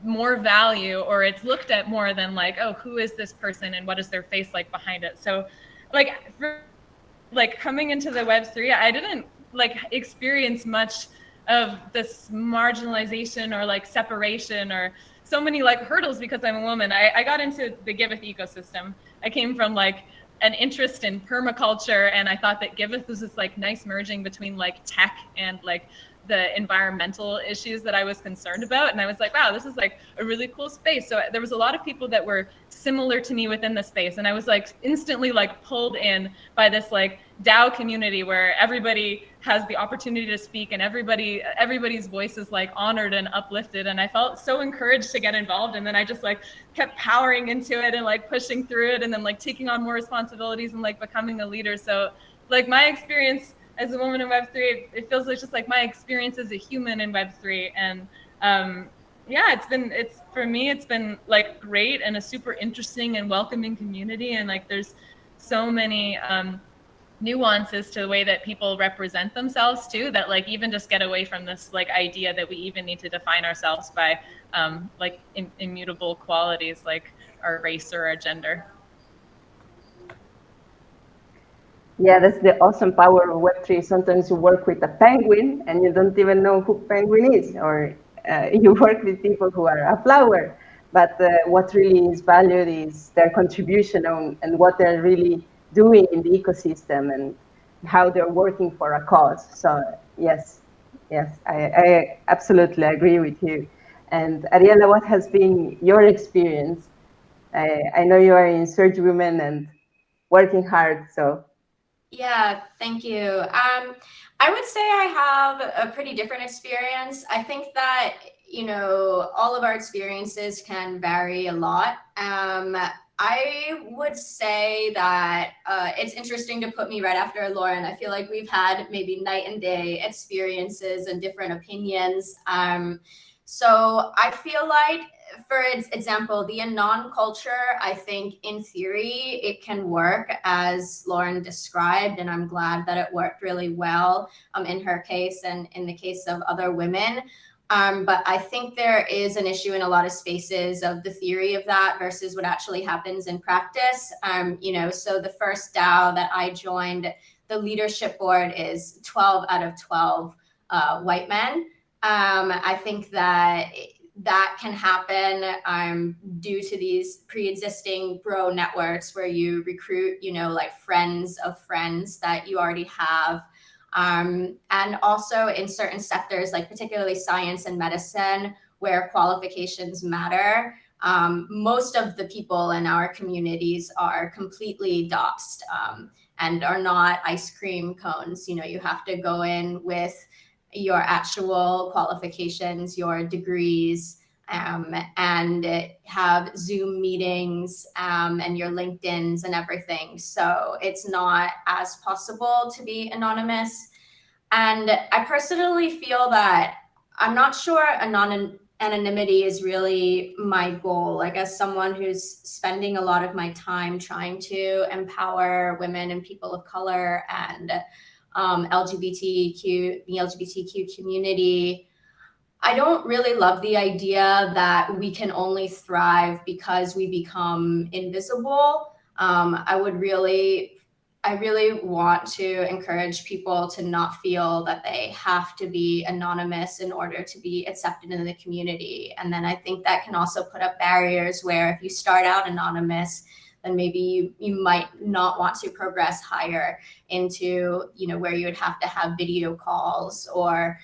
more value, or it's looked at more than like, oh, who is this person and what is their face like behind it? So like coming into the Web3, I didn't like experience much of this marginalization or like separation or so many like hurdles because I'm a woman. I got into the Giveth ecosystem. I came from like an interest in permaculture, and I thought that Giveth was this like nice merging between like tech and like the environmental issues that I was concerned about. And I was like, wow, this is like a really cool space. So there was a lot of people that were similar to me within the space. And I was like instantly like pulled in by this like DAO community where everybody has the opportunity to speak and everybody's voice is like honored and uplifted. And I felt so encouraged to get involved. And then I just like kept powering into it and like pushing through it and then like taking on more responsibilities and like becoming a leader. So like my experience as a woman in Web3, it feels like just like my experience as a human in Web3. And yeah, for me, it's been like great and a super interesting and welcoming community. And like, there's so many nuances to the way that people represent themselves too, that like even just get away from this like idea that we even need to define ourselves by like immutable qualities like our race or our gender. Yeah, that's the awesome power of Web3. Sometimes you work with a penguin and you don't even know who penguin is, or you work with people who are a flower. But what really is valued is their contribution and what they're really doing in the ecosystem and how they're working for a cause. So yes, I absolutely agree with you. And Ariela, what has been your experience? I know you are in Surge Women and working hard, so. Yeah, thank you. I would say I have a pretty different experience. I think that, you know, all of our experiences can vary a lot. I would say that it's interesting to put me right after Lauren. I feel like we've had maybe night and day experiences and different opinions. So I feel like, for example, the anon culture, I think in theory, it can work as Lauren described, and I'm glad that it worked really well in her case and in the case of other women. But I think there is an issue in a lot of spaces of the theory of that versus what actually happens in practice. You know, so the first DAO that I joined, the leadership board is 12 out of 12 white men. I think that can happen due to these pre-existing bro networks where you recruit, you know, like friends of friends that you already have. And also in certain sectors, like particularly science and medicine, where qualifications matter, most of the people in our communities are completely doxed and are not ice cream cones. You know, you have to go in with your actual qualifications, your degrees, and have Zoom meetings and your LinkedIns and everything. So it's not as possible to be anonymous. And I personally feel that I'm not sure anonymity is really my goal. Like, as someone who's spending a lot of my time trying to empower women and people of color and the LGBTQ community, I don't really love the idea that we can only thrive because we become invisible. I really want to encourage people to not feel that they have to be anonymous in order to be accepted in the community. And then I think that can also put up barriers where if you start out anonymous, then maybe you might not want to progress higher into, you know, where you would have to have video calls or,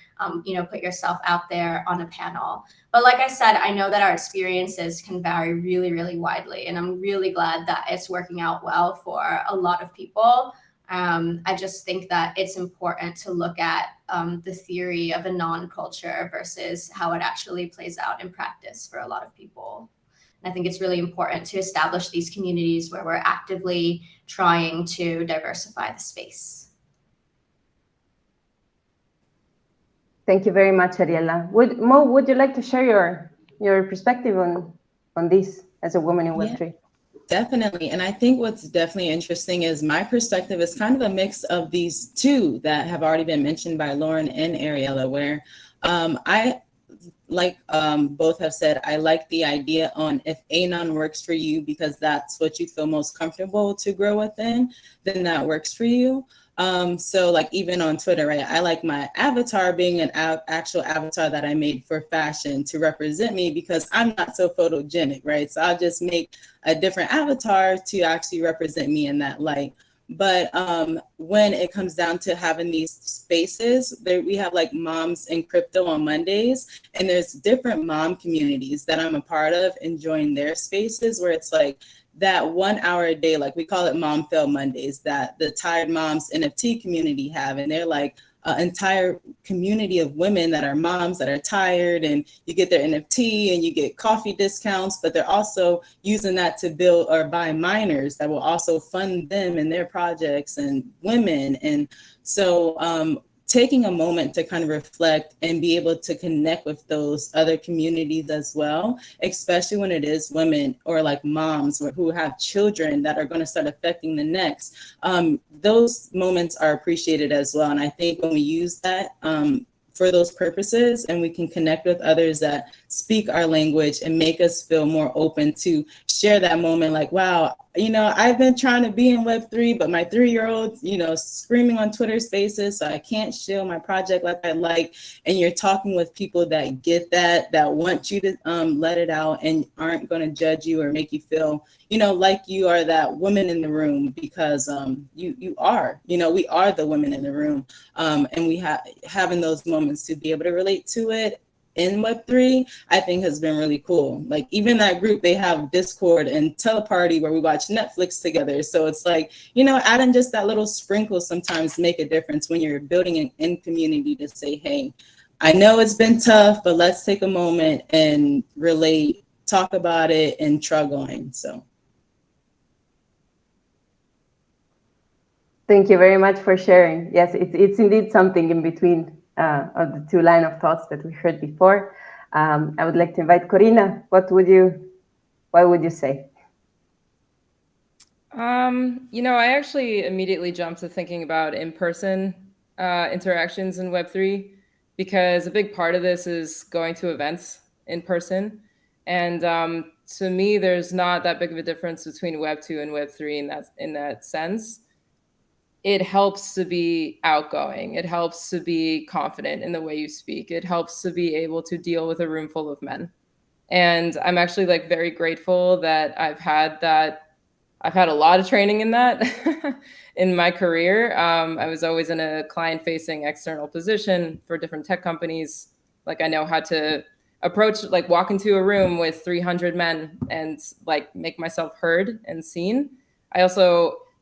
you know, put yourself out there on a panel. But like I said, I know that our experiences can vary really, really widely. And I'm really glad that it's working out well for a lot of people. I just think that it's important to look at the theory of a non-culture versus how it actually plays out in practice for a lot of people. I think it's really important to establish these communities where we're actively trying to diversify the space. Thank you very much, Ariela. Mo, would you like to share your perspective on this as a woman in Web3? Yeah, definitely. And I think what's definitely interesting is my perspective is kind of a mix of these two that have already been mentioned by Lauren and Ariela, where I like both have said, I like the idea on if anon works for you because that's what you feel most comfortable to grow within, then that works for you. So like even on Twitter, right, I like my avatar being an actual avatar that I made for fashion to represent me because I'm not so photogenic, right? So I'll just make a different avatar to actually represent me in that light. But when it comes down to having these spaces, we have like Moms in Crypto on Mondays, and there's different mom communities that I'm a part of and join their spaces where it's like that 1 hour a day, like we call it Mom Fail Mondays, that the Tired Moms NFT community have. And they're like entire community of women that are moms that are tired, and you get their NFT and you get coffee discounts, but they're also using that to build or buy miners that will also fund them and their projects and women. And so taking a moment to kind of reflect and be able to connect with those other communities as well, especially when it is women or like moms who have children that are going to start affecting the next. Those moments are appreciated as well. And I think when we use that for those purposes, and we can connect with others that speak our language and make us feel more open to share that moment, like, wow, you know, I've been trying to be in Web3, but my 3-year-old, you know, screaming on Twitter Spaces, so I can't share my project like I like. And you're talking with people that get that want you to let it out and aren't going to judge you or make you feel, you know, like you are that woman in the room, because you are, you know, we are the women in the room. And we having those moments to be able to relate to it in Web3, I think has been really cool. Like even that group, they have Discord and Teleparty where we watch Netflix together. So it's like, you know, adding just that little sprinkle sometimes make a difference when you're building an in community to say, hey, I know it's been tough, but let's take a moment and relate, talk about it, and try going. So. Thank you very much for sharing. Yes, it's indeed something in between of the two line of thoughts that we heard before. I would like to invite Corina. What would you say? You know, I actually immediately jumped to thinking about in-person interactions in Web3, because a big part of this is going to events in person. And to me, there's not that big of a difference between Web2 and Web3 in that sense. It helps to be outgoing. It helps to be confident in the way you speak. It helps to be able to deal with a room full of men. And I'm actually like very grateful that I've had a lot of training in that in my career. I was always in a client-facing external position for different tech companies. Like I know how to approach, like walk into a room with 300 men and like make myself heard and seen.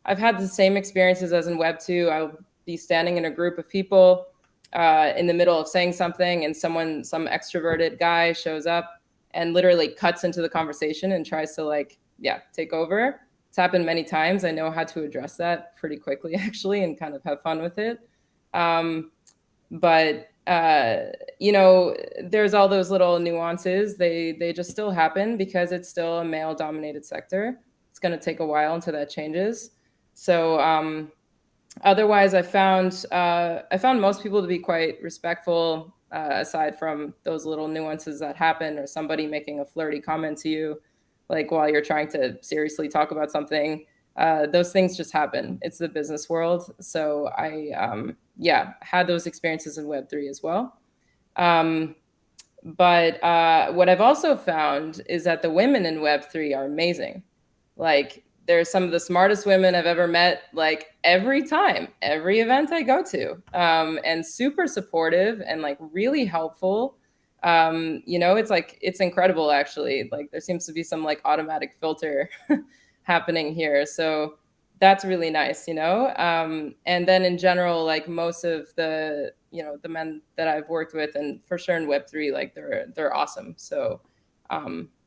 I've had the same experiences as in Web2. I'll be standing in a group of people in the middle of saying something, and some extroverted guy shows up and literally cuts into the conversation and tries to take over. It's happened many times. I know how to address that pretty quickly, actually, and kind of have fun with it. But you know, there's all those little nuances. They just still happen because it's still a male-dominated sector. It's going to take a while until that changes. So otherwise, I found most people to be quite respectful, aside from those little nuances that happen, or somebody making a flirty comment to you, like while you're trying to seriously talk about something. Those things just happen. It's the business world. So I had those experiences in Web3 as well. But what I've also found is that the women in Web3 are amazing. Like, they're some of the smartest women I've ever met, like every event I go to, and super supportive and like really helpful. You know, it's incredible, actually. Like there seems to be some like automatic filter happening here. So that's really nice, you know? And then in general, like most of the men that I've worked with, and for sure in Web3, like they're awesome. So,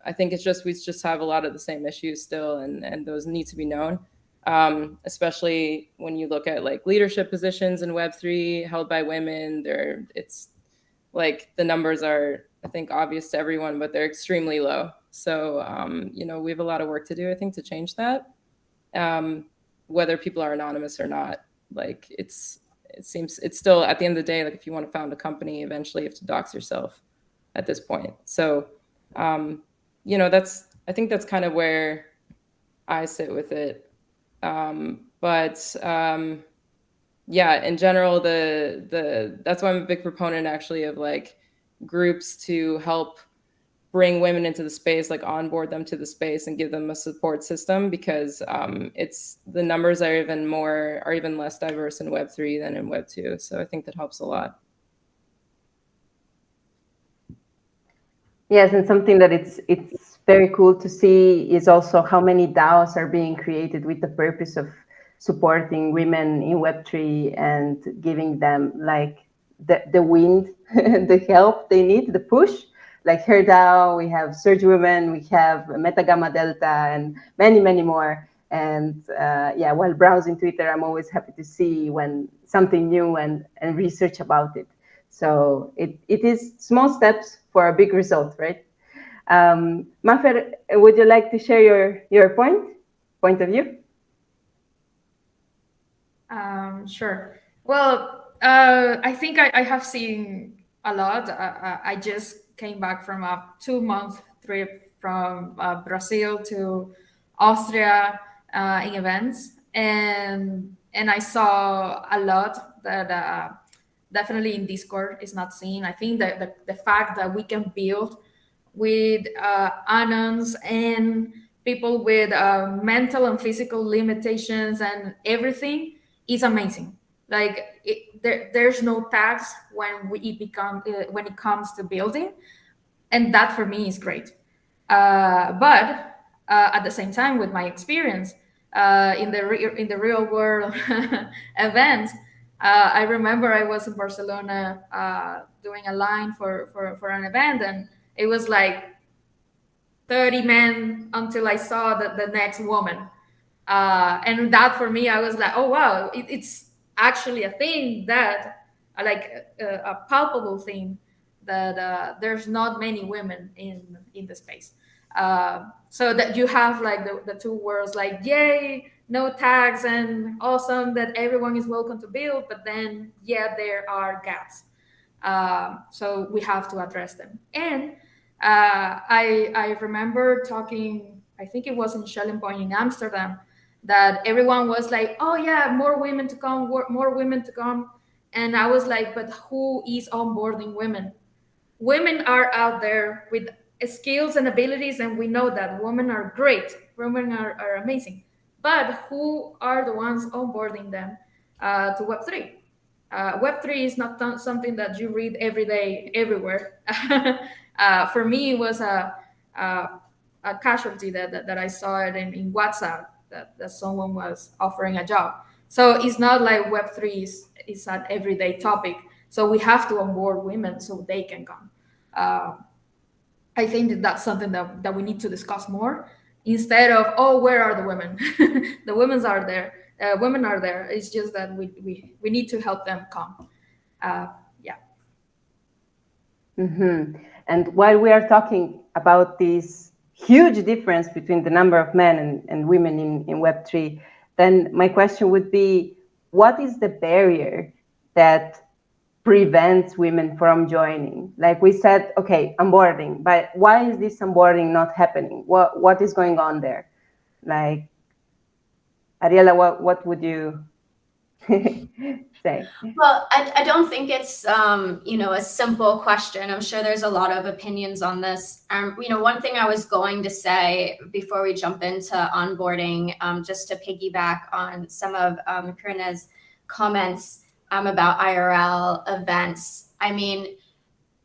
I think we just have a lot of the same issues still, and those need to be known, especially when you look at like leadership positions in Web3 held by women. It's like the numbers are, I think, obvious to everyone, but they're extremely low. So, you know, we have a lot of work to do, I think, to change that, whether people are anonymous or not. Like it seems it's still, at the end of the day, like if you want to found a company, eventually you have to dox yourself at this point. So, you know, I think that's kind of where I sit with it. But yeah, in general, that's why I'm a big proponent, actually, of like groups to help bring women into the space, like onboard them to the space and give them a support system, because the numbers are even less diverse in Web3 than in Web2. So I think that helps a lot. Yes, and something that it's very cool to see is also how many DAOs are being created with the purpose of supporting women in Web3 and giving them like the wind, the help they need, the push. Like Her DAO, we have Surge Women, we have Meta Gamma Delta, and many, many more. And yeah, while browsing Twitter, I'm always happy to see when something new and research about it. So it is small steps for a big result, right? Mafer, would you like to share your point of view? Sure. Well, I think I have seen a lot. I just came back from a 2-month trip from Brazil to Austria in events, and I saw a lot that definitely in Discord is not seen. I think that the fact that we can build with anons and people with mental and physical limitations and everything is amazing. Like there's no tax when when it comes to building, and that for me is great. But at the same time, with my experience in the real world events, I remember I was in Barcelona doing a line for an event, and it was like 30 men until I saw the next woman. And that for me, I was like, oh, wow, it's actually a thing that, like a palpable thing that there's not many women in the space. So that you have like the two worlds, like, yay, no tags and awesome that everyone is welcome to build, but then, yeah, there are gaps. So we have to address them. And I remember talking, I think it was in Schelling Point in Amsterdam, that everyone was like, oh yeah, more women to come, more women to come. And I was like, but who is onboarding women? Women are out there with skills and abilities, and we know that women are great, women are amazing. But who are the ones onboarding them to Web3? Web3 is not something that you read every day, everywhere. For me, it was a casualty that I saw it in WhatsApp, that someone was offering a job. So it's not like Web3 is an everyday topic. So we have to onboard women so they can come. I think that's something that we need to discuss more, instead of, oh, where are the women? The women are there. Women are there. It's just that we need to help them come. Yeah. Mm-hmm. And while we are talking about this huge difference between the number of men and women in Web3, then my question would be, what is the barrier that prevents women from joining? Like we said, okay, onboarding, but why is this onboarding not happening? What is going on there? Like, Ariela, what would you say? Well, I don't think it's a simple question. I'm sure there's a lot of opinions on this. One thing I was going to say before we jump into onboarding, just to piggyback on some of Karina's comments about IRL events. I mean,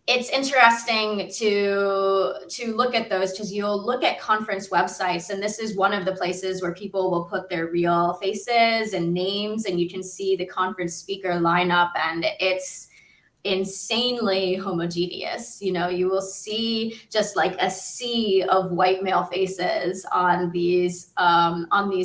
it's interesting to look at those, because you'll look at conference websites, and this is one of the places where people will put their real faces and names, and you can see the conference speaker lineup, and it's insanely homogeneous. You will see just like a sea of white male faces on these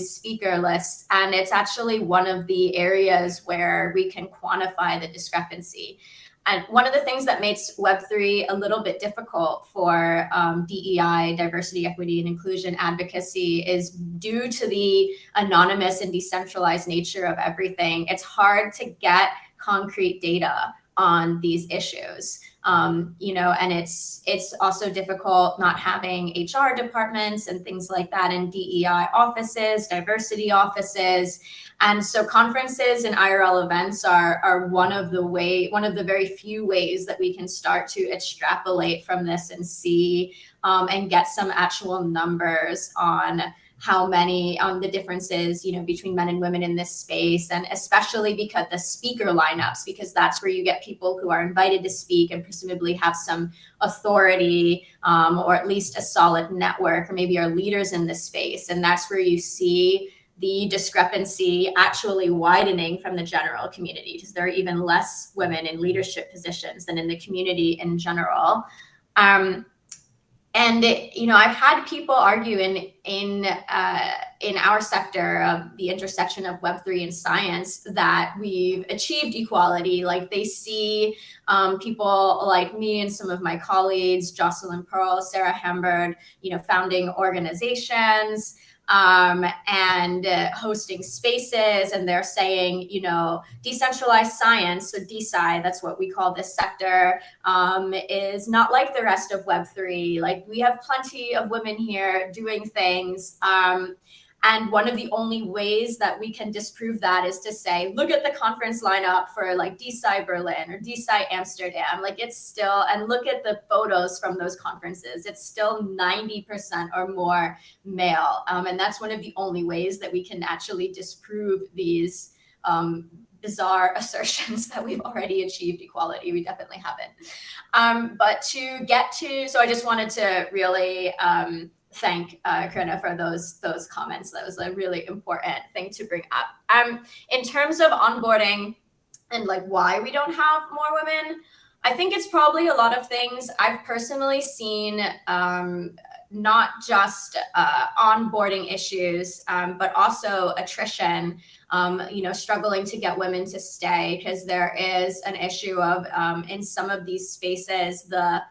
speaker lists, and it's actually one of the areas where we can quantify the discrepancy. And one of the things that makes Web3 a little bit difficult for DEI, diversity, equity, and inclusion advocacy is due to the anonymous and decentralized nature of everything. It's hard to get concrete data on these issues, and it's also difficult not having HR departments and things like that in DEI offices, diversity offices. And so conferences and IRL events are one of the very few ways that we can start to extrapolate from this and see and get some actual numbers on how many the differences between men and women in this space, and especially because the speaker lineups, because that's where you get people who are invited to speak and presumably have some authority, or at least a solid network, or maybe are leaders in this space, and that's where you see the discrepancy actually widening from the general community, because there are even less women in leadership positions than in the community in general. And I've had people argue in our sector of the intersection of Web3 and science that we've achieved equality. Like they see people like me and some of my colleagues, Jocelyn Pearl, Sarah Hamburg, founding organizations and hosting spaces, and they're saying, decentralized science, so DeSci, that's what we call this sector, is not like the rest of Web3. Like we have plenty of women here doing things. And one of the only ways that we can disprove that is to say, look at the conference lineup for like DeSci Berlin or DeSci Amsterdam. Like it's still, and look at the photos from those conferences. It's still 90% or more male. And that's one of the only ways that we can actually disprove these bizarre assertions that we've already achieved equality. We definitely haven't. But to get to, so I just wanted to really thank Corinna for those comments. That was a really important thing to bring up. In terms of onboarding and like why we don't have more women, I think it's probably a lot of things. I've personally seen not just onboarding issues, but also attrition, struggling to get women to stay, because there is an issue of in some of these spaces, the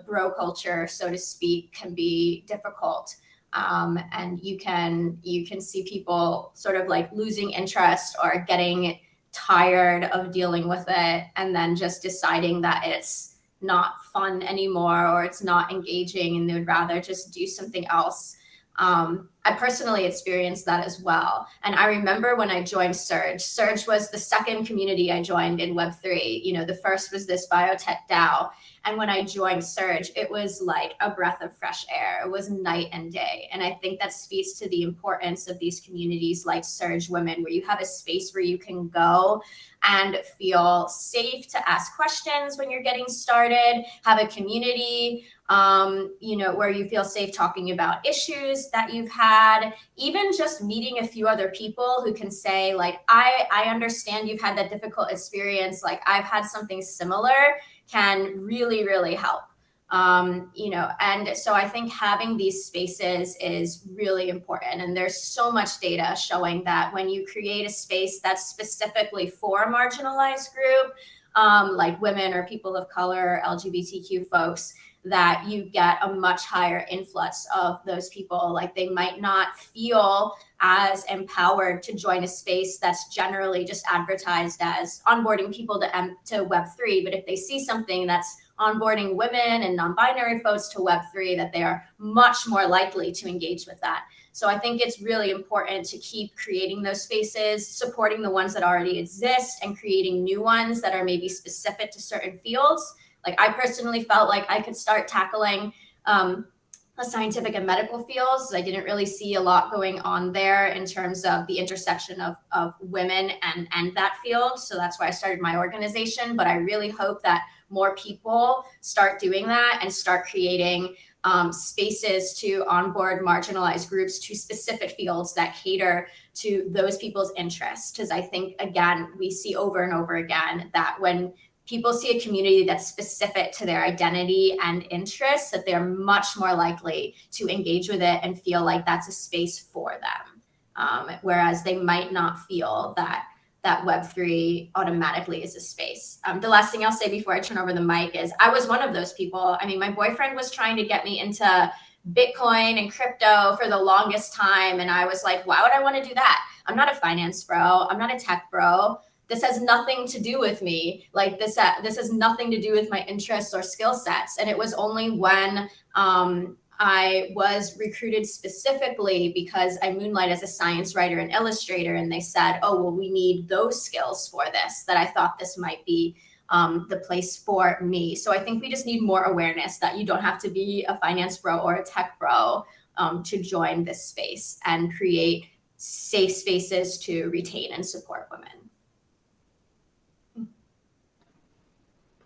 bro culture, so to speak, can be difficult. And you can see people sort of like losing interest or getting tired of dealing with it, and then just deciding that it's not fun anymore or it's not engaging, and they would rather just do something else. I personally experienced that as well. And I remember when I joined Surge. Surge was the second community I joined in Web3. The first was this biotech DAO. And when I joined Surge, it was like a breath of fresh air. It was night and day. And I think that speaks to the importance of these communities like Surge Women, where you have a space where you can go and feel safe to ask questions when you're getting started, have a community, where you feel safe talking about issues that you've had, even just meeting a few other people who can say, like, I understand you've had that difficult experience, like I've had something similar, can really, really help. And so I think having these spaces is really important. And there's so much data showing that when you create a space that's specifically for a marginalized group, like women or people of color, LGBTQ folks, that you get a much higher influx of those people. Like they might not feel as empowered to join a space that's generally just advertised as onboarding people to Web3. But if they see something that's onboarding women and non-binary folks to Web3, that they are much more likely to engage with that. So I think it's really important to keep creating those spaces, supporting the ones that already exist, and creating new ones that are maybe specific to certain fields. Like I personally felt like I could start tackling the scientific and medical fields. I didn't really see a lot going on there in terms of the intersection of women and that field. So that's why I started my organization. But I really hope that more people start doing that and start creating spaces to onboard marginalized groups to specific fields that cater to those people's interests. Because I think, again, we see over and over again that when people see a community that's specific to their identity and interests, that they're much more likely to engage with it and feel like that's a space for them. Whereas they might not feel that Web3 automatically is a space. The last thing I'll say before I turn over the mic is I was one of those people. I mean, my boyfriend was trying to get me into Bitcoin and crypto for the longest time. And I was like, why would I want to do that? I'm not a finance bro. I'm not a tech bro. This has nothing to do with me. Like this has nothing to do with my interests or skill sets. And it was only when I was recruited specifically because I moonlight as a science writer and illustrator, and they said, oh, well, we need those skills for this, that I thought this might be the place for me. So I think we just need more awareness that you don't have to be a finance bro or a tech bro to join this space and create safe spaces to retain and support women.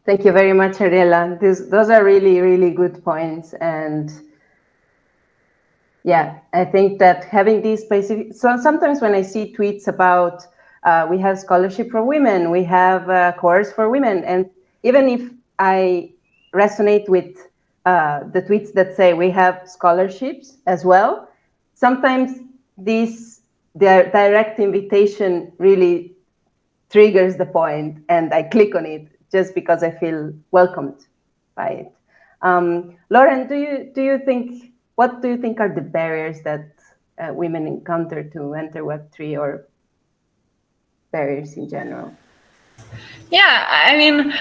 Thank you very much, Ariela. Those are really, really good points. And Yeah, I think that having these specific, so sometimes when I see tweets about we have scholarship for women, we have a course for women, and even if I resonate with the tweets that say we have scholarships as well, sometimes the direct invitation really triggers the point, and I click on it just because I feel welcomed by it. Lauren, what do you think are the barriers that women encounter to enter Web3, or barriers in general? Yeah, I mean,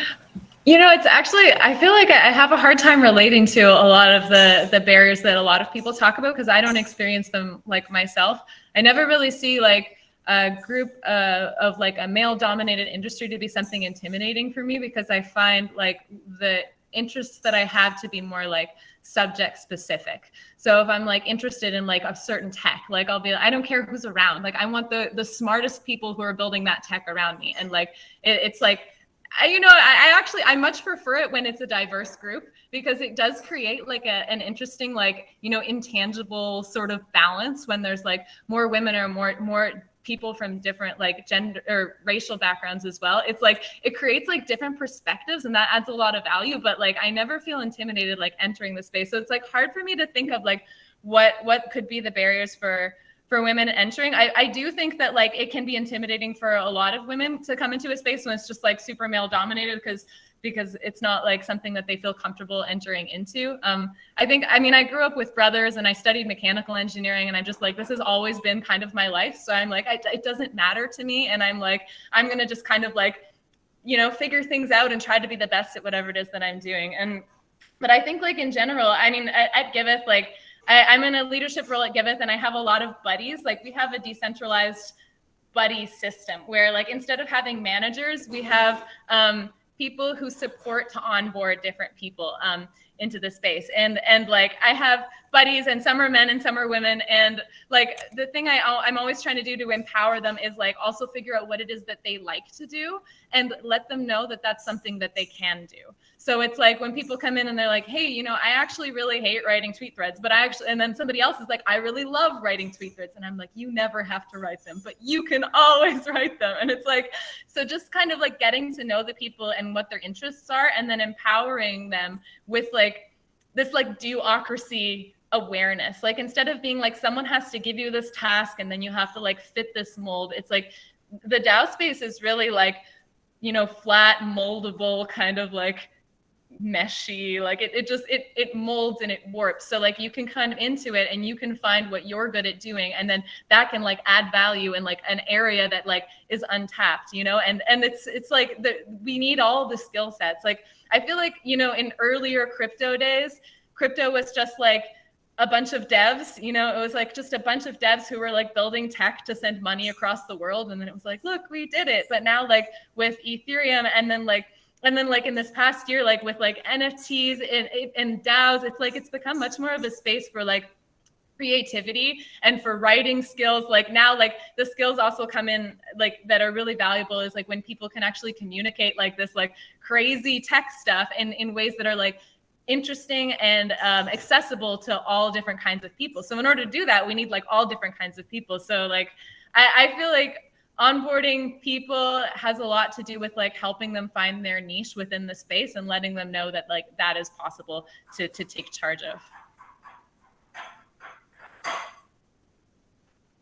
it's actually, I feel like I have a hard time relating to a lot of the barriers that a lot of people talk about, because I don't experience them like myself. I never really see like a group of like a male dominated industry to be something intimidating for me, because I find like the interests that I have to be more like subject specific. So if I'm like interested in like a certain tech, like I don't care who's around, like I want the smartest people who are building that tech around me. And like it's like, I much prefer it when it's a diverse group, because it does create like an interesting, like, intangible sort of balance when there's like more women or more people from different like gender or racial backgrounds as well. It's like it creates like different perspectives, and that adds a lot of value. But like I never feel intimidated like entering the space. So it's like hard for me to think of like what could be the barriers for women entering. I do think that like it can be intimidating for a lot of women to come into a space when it's just like super male dominated, because it's not like something that they feel comfortable entering into. I grew up with brothers, and I studied mechanical engineering, and I'm just like, this has always been kind of my life. So I'm like, it doesn't matter to me. And I'm like, I'm going to just kind of like, figure things out and try to be the best at whatever it is that I'm doing. But I think like in general, at Giveth, like I'm in a leadership role at Giveth, and I have a lot of buddies. Like we have a decentralized buddy system where like, instead of having managers, we have, people who support to onboard different people into the space. And like I have buddies, and some are men and some are women. And like the thing I'm always trying to do to empower them is like also figure out what it is that they like to do, and let them know that that's something that they can do. So it's like when people come in and they're like, hey, I actually really hate writing tweet threads, but and then somebody else is like, I really love writing tweet threads. And I'm like, you never have to write them, but you can always write them. And it's like, so just kind of like getting to know the people and what their interests are, and then empowering them with like this like do-ocracy awareness. Like instead of being like, someone has to give you this task and then you have to like fit this mold, it's like the DAO space is really like, flat, moldable, kind of like meshy, like it molds and it warps. So like you can come into it and you can find what you're good at doing, and then that can like add value in like an area that like is untapped, and it's like we need all the skill sets. Like I feel like, in earlier crypto days, crypto was just like a bunch of devs, it was like just a bunch of devs who were like building tech to send money across the world. And then it was like, look, we did it. But now like with Ethereum, and then like in this past year, like with like NFTs and DAOs, it's like it's become much more of a space for like creativity and for writing skills. Like now, like the skills also come in like that are really valuable is like when people can actually communicate like this like crazy tech stuff in ways that are like interesting and accessible to all different kinds of people. So in order to do that, we need like all different kinds of people. So like I feel like onboarding people has a lot to do with like helping them find their niche within the space and letting them know that like that is possible to take charge of.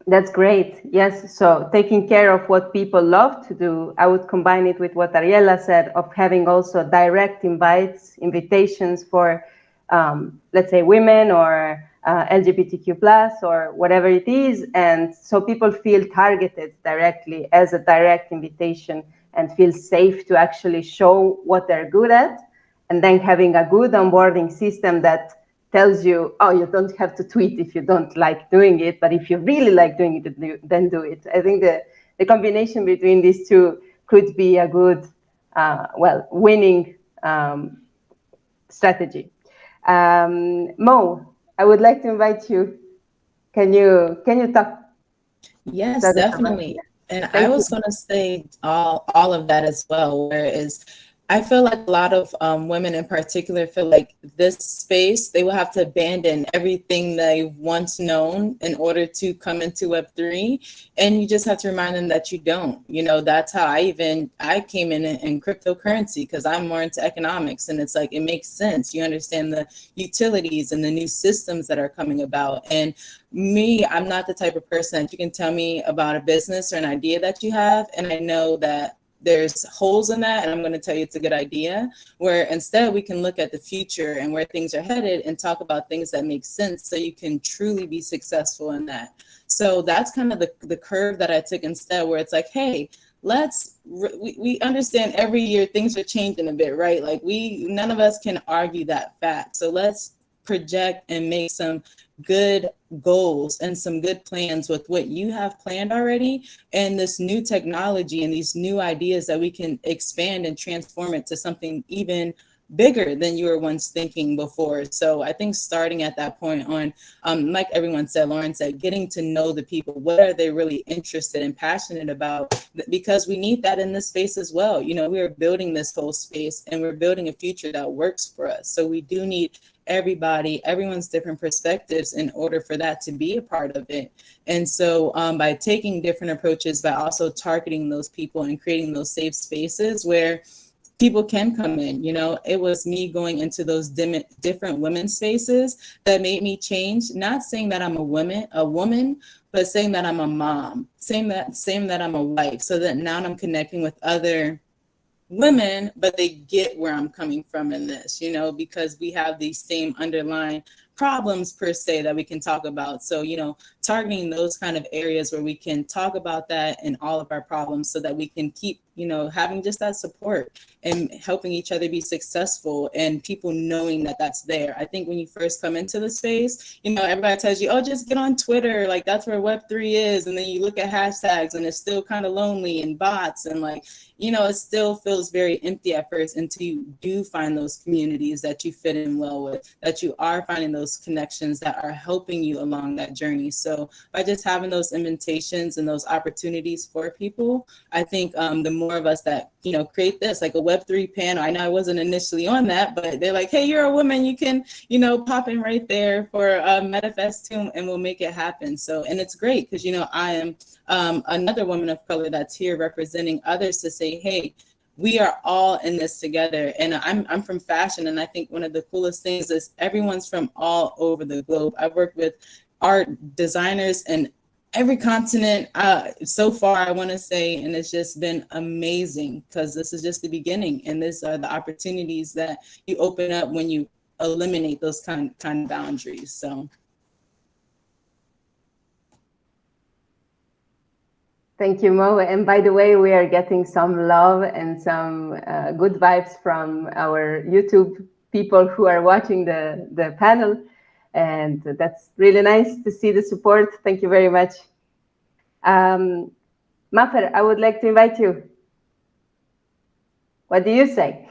That's great. Yes. So taking care of what people love to do, I would combine it with what Ariella said of having also direct invitations for, let's say, women or LGBTQ+ or whatever it is. And so people feel targeted directly as a direct invitation and feel safe to actually show what they're good at. And then having a good onboarding system that tells you, oh, you don't have to tweet if you don't like doing it, but if you really like doing it, then do it. I think the combination between these two could be a good, winning strategy. Mo, I would like to invite you. Can you talk? Yes, definitely. And I was going to say all of that as well, whereas I feel like a lot of women in particular feel like this space, they will have to abandon everything they've once known in order to come into Web3. And you just have to remind them that you don't. You know, that's how I came in cryptocurrency, because I'm more into economics. And it's like, it makes sense. You understand the utilities and the new systems that are coming about. And me, I'm not the type of person that you can tell me about a business or an idea that you have, and I know that there's holes in that, and I'm going to tell you it's a good idea, where instead we can look at the future and where things are headed and talk about things that make sense so you can truly be successful in that. So that's kind of the curve that I took instead, where it's like, hey, we understand every year things are changing a bit, right? Like none of us can argue that fact. So let's project and make some good goals and some good plans with what you have planned already, and this new technology and these new ideas that we can expand and transform it to something even bigger than you were once thinking before. So I think starting at that point on, like everyone said, Lauren said, getting to know the people, what are they really interested and passionate about, because we need that in this space as well. You know, we are building this whole space and we're building a future that works for us. So we do need everyone's different perspectives in order for that to be a part of it. And so by taking different approaches, by also targeting those people and creating those safe spaces where people can come in, you know, it was me going into those different women's spaces that made me change, not saying that I'm a woman, but saying that I'm a mom, saying that I'm a wife, so that now I'm connecting with other women, but they get where I'm coming from in this, you know, because we have these same underlying problems per se that we can talk about. So, you know, targeting those kind of areas where we can talk about that and all of our problems so that we can keep, you know, having just that support and helping each other be successful and people knowing that that's there. I think when you first come into the space, you know, everybody tells you, oh, just get on Twitter. Like that's where Web3 is. And then you look at hashtags and it's still kind of lonely and bots and like, you know, it still feels very empty at first until you do find those communities that you fit in well with, that you are finding those connections that are helping you along that journey. So by just having those invitations and those opportunities for people, I think the more of us that, you know, create this like a Web3 panel. I know I wasn't initially on that, but they're like, hey, you're a woman, you can, you know, pop in right there for MetaFest2 and we'll make it happen. So, and it's great because, you know, I am another woman of color that's here representing others to say, hey, we are all in this together. And I'm from fashion. And I think one of the coolest things is everyone's from all over the globe. I've worked with art designers and every continent so far, I want to say, and it's just been amazing because this is just the beginning. And these are the opportunities that you open up when you eliminate those kind of boundaries. So. Thank you, Mo. And by the way, we are getting some love and some good vibes from our YouTube people who are watching the panel. And that's really nice to see the support. Thank you very much. Mafer, I would like to invite you. What do you say?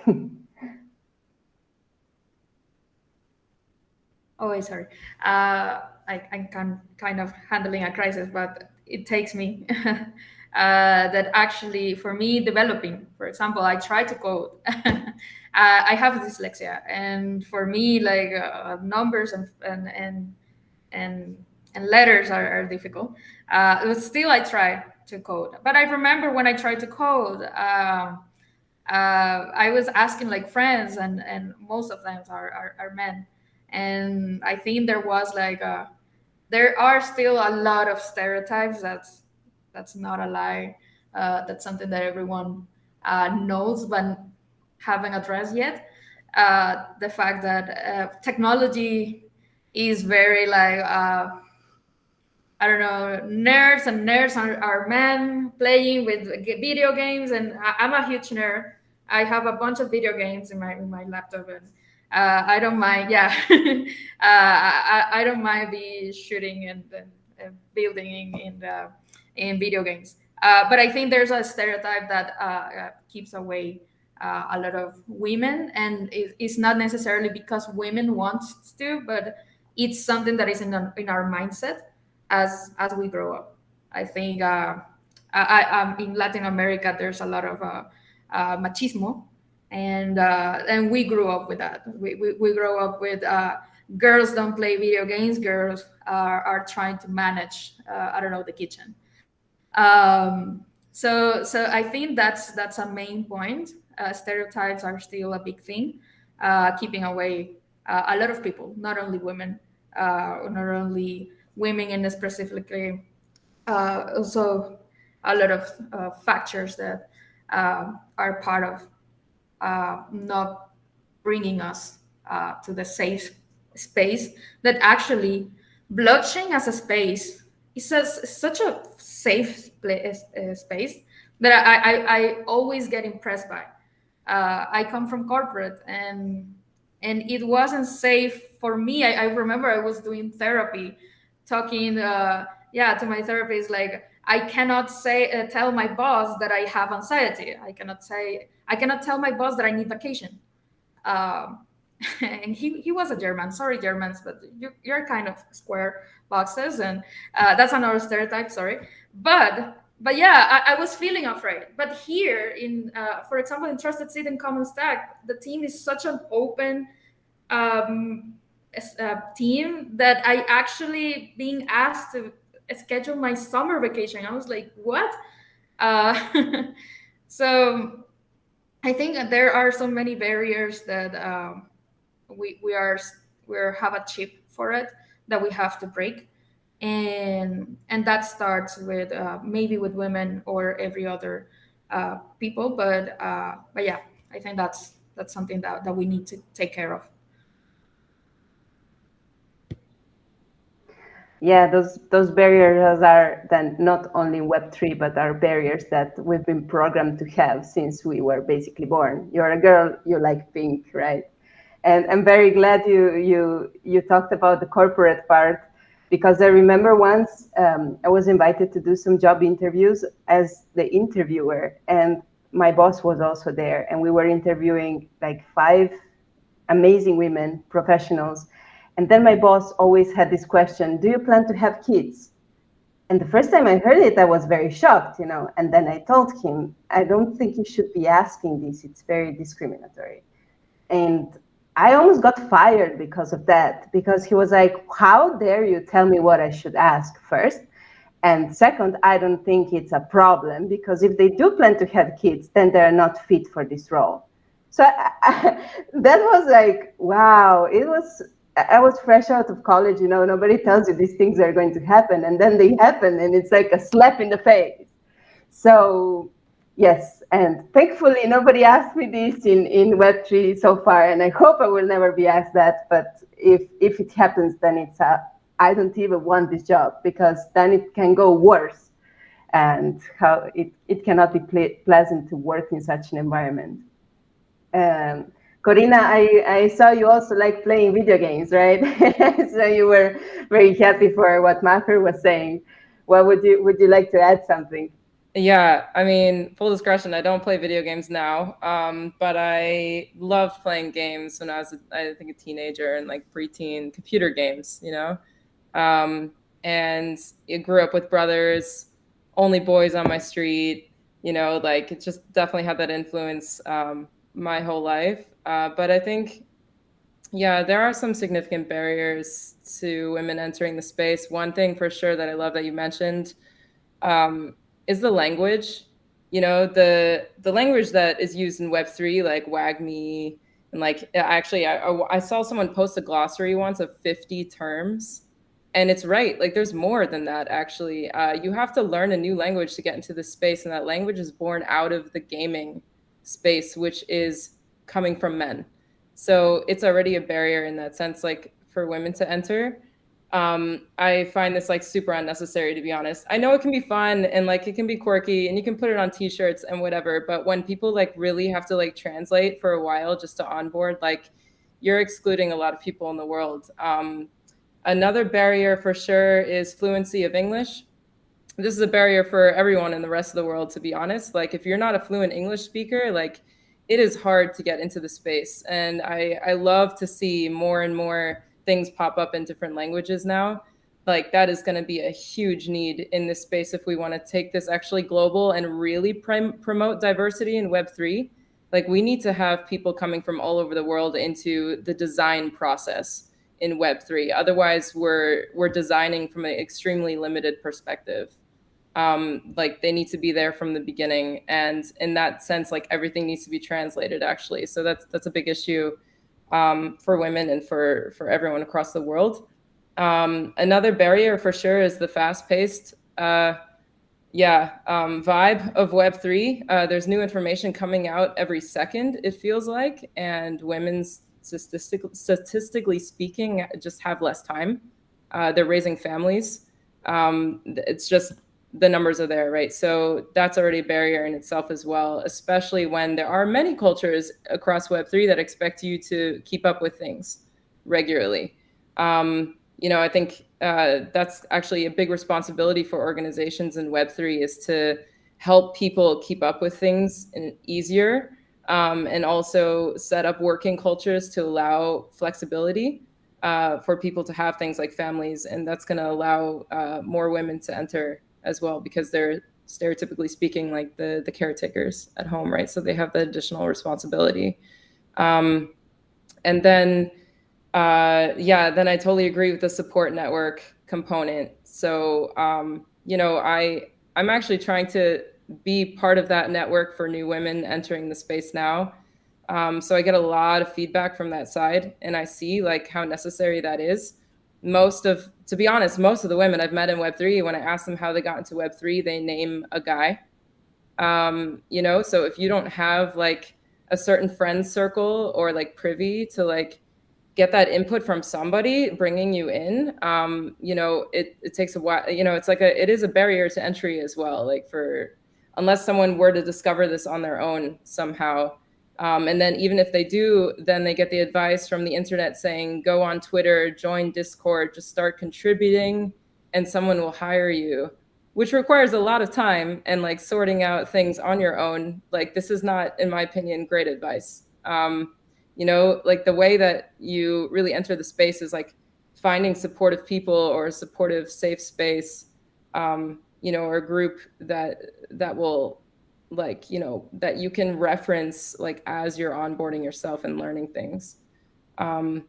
Oh, sorry. I'm kind of handling a crisis, but it takes me that actually for me developing, for example, I try to code. I have dyslexia, and for me, like numbers and letters are difficult. But still, I try to code. But I remember when I tried to code, I was asking like friends, and most of them are men. And I think there was like there are still a lot of stereotypes. That's not a lie. That's something that everyone knows but haven't addressed yet. The fact that technology is very like I don't know, nerds are men playing with video games, and I'm a huge nerd. I have a bunch of video games in my laptop, and I don't mind. Yeah, I don't mind be shooting and building in video games. But I think there's a stereotype that keeps away a lot of women, and it's not necessarily because women want to, but it's something that is in our mindset as we grow up. I think in Latin America there's a lot of machismo, and we grew up with that. We grew up with girls don't play video games. Girls are trying to manage I don't know, the kitchen. So I think that's a main point. Stereotypes are still a big thing, keeping away a lot of people, not only women, and specifically also a lot of factors that are part of not bringing us to the safe space. That actually blockchain as a space is such a safe space that I always get impressed by. I come from corporate, and it wasn't safe for me. I remember I was doing therapy, talking to my therapist, like, I cannot tell my boss that I have anxiety. I cannot tell my boss that I need vacation. And he was a German. Sorry, Germans, but you're kind of square boxes, and that's another stereotype. Sorry, but yeah, I was feeling afraid. But here, for example, in Trusted Seed and Common Stack, the team is such an open team that I actually being asked to schedule my summer vacation. I was like, what? So I think that there are so many barriers that we have a chip for it that we have to break, and that starts with maybe with women or every other people, but yeah, I think that's something that we need to take care of. Yeah, those barriers are then not only Web3, but are barriers that we've been programmed to have since we were basically born. You're a girl, you like pink, right? And I'm very glad you talked about the corporate part, because I remember once I was invited to do some job interviews as the interviewer, and my boss was also there, and we were interviewing like 5 amazing women professionals. And then my boss always had this question, do you plan to have kids? And the first time I heard it, I was very shocked, and then I told him, I don't think you should be asking this. It's very discriminatory. And I almost got fired because of that, because he was like, how dare you tell me what I should ask first? And second, I don't think it's a problem, because if they do plan to have kids, then they're not fit for this role. So that was like, wow, I was fresh out of college, nobody tells you these things are going to happen, and then they happen, and it's like a slap in the face. So yes, and thankfully nobody asked me this in Web3 so far, and I hope I will never be asked that. But if it happens, then I don't even want this job, because then it can go worse, and how it cannot be pleasant to work in such an environment. Corina, I saw you also like playing video games, right? So you were very happy for what Maher was saying. What would you like to add something? Yeah, I mean, full discretion, I don't play video games now, but I loved playing games when I was, I think, a teenager and like preteen, computer games, and I grew up with brothers, only boys on my street, like it just definitely had that influence my whole life. But I think, yeah, there are some significant barriers to women entering the space. One thing for sure that I love that you mentioned is the language. The language that is used in Web3, like WAGMI, and like actually I saw someone post a glossary once of 50 terms, and it's right. Like there's more than that actually. You have to learn a new language to get into this space, and that language is born out of the gaming space, which is coming from men. So it's already a barrier in that sense, like for women to enter. I find this like super unnecessary, to be honest. I know it can be fun and like it can be quirky and you can put it on t-shirts and whatever, but when people like really have to like translate for a while just to onboard, like you're excluding a lot of people in the world. Another barrier for sure is fluency of English. This is a barrier for everyone in the rest of the world, to be honest. Like if you're not a fluent English speaker, like it is hard to get into the space. And I love to see more and more things pop up in different languages now. Like that is going to be a huge need in this space if we want to take this actually global and really promote diversity in Web3. Like, we need to have people coming from all over the world into the design process in Web3. Otherwise, we're designing from an extremely limited perspective. Like, they need to be there from the beginning, and in that sense, like, everything needs to be translated, actually. So that's a big issue for women and for everyone across the world. Another barrier for sure is the fast-paced vibe of Web3. There's new information coming out every second, it feels like, and women's statistically speaking just have less time. They're raising families. It's just the numbers are there, right? So that's already a barrier in itself as well, especially when there are many cultures across Web3 that expect you to keep up with things regularly. I think that's actually a big responsibility for organizations in Web3, is to help people keep up with things easier, and also set up working cultures to allow flexibility for people to have things like families. And that's going to allow more women to enter as well, because they're stereotypically speaking like the caretakers at home, right? So they have the additional responsibility. And then I totally agree with the support network component. So, I'm actually trying to be part of that network for new women entering the space now. So I get a lot of feedback from that side, and I see like how necessary that is. To be honest, most of the women I've met in Web3, when I ask them how they got into Web3, they name a guy. So if you don't have like a certain friend circle or like privy to like get that input from somebody bringing you in, it takes a while. It is a barrier to entry as well, like unless someone were to discover this on their own somehow. And then even if they do, then they get the advice from the internet saying, go on Twitter, join Discord, just start contributing, and someone will hire you, which requires a lot of time and like sorting out things on your own. Like, this is not, in my opinion, great advice. Like the way that you really enter the space is like finding supportive people or a supportive safe space, or a group that will that you can reference like as you're onboarding yourself and learning things. And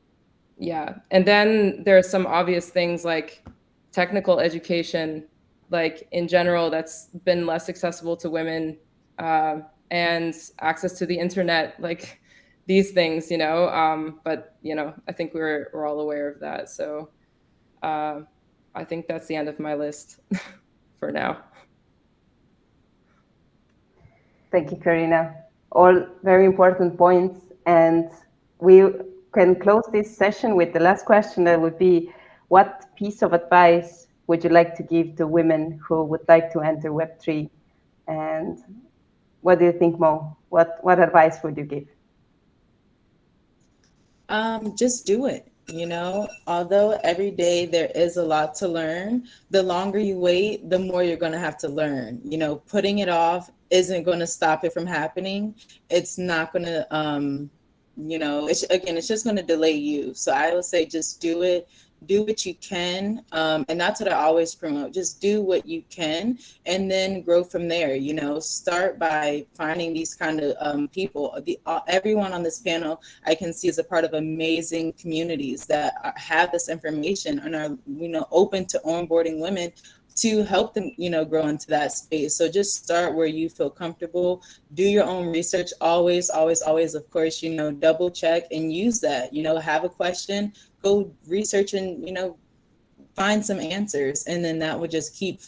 then there are some obvious things like technical education, like in general, that's been less accessible to women, and access to the internet, like these things, but I think we're all aware of that. So I think that's the end of my list for now. Thank you, Karina. All very important points. And we can close this session with the last question that would be, what piece of advice would you like to give to women who would like to enter Web3? And what do you think, Mo? What advice would you give? Just do it. Although every day there is a lot to learn, the longer you wait, the more you're going to have to learn. Putting it off isn't going to stop it from happening. It's not going to, it's just going to delay you. So I would say just do it. Do what you can. And that's what I always promote. Just do what you can and then grow from there. Start by finding these kind of people. Everyone on this panel I can see is a part of amazing communities that have this information and are, open to onboarding women to help them, grow into that space. So just start where you feel comfortable. Do your own research. Always, always, always, of course, double check and use that. Have a question, go research and, find some answers. And then that would just keep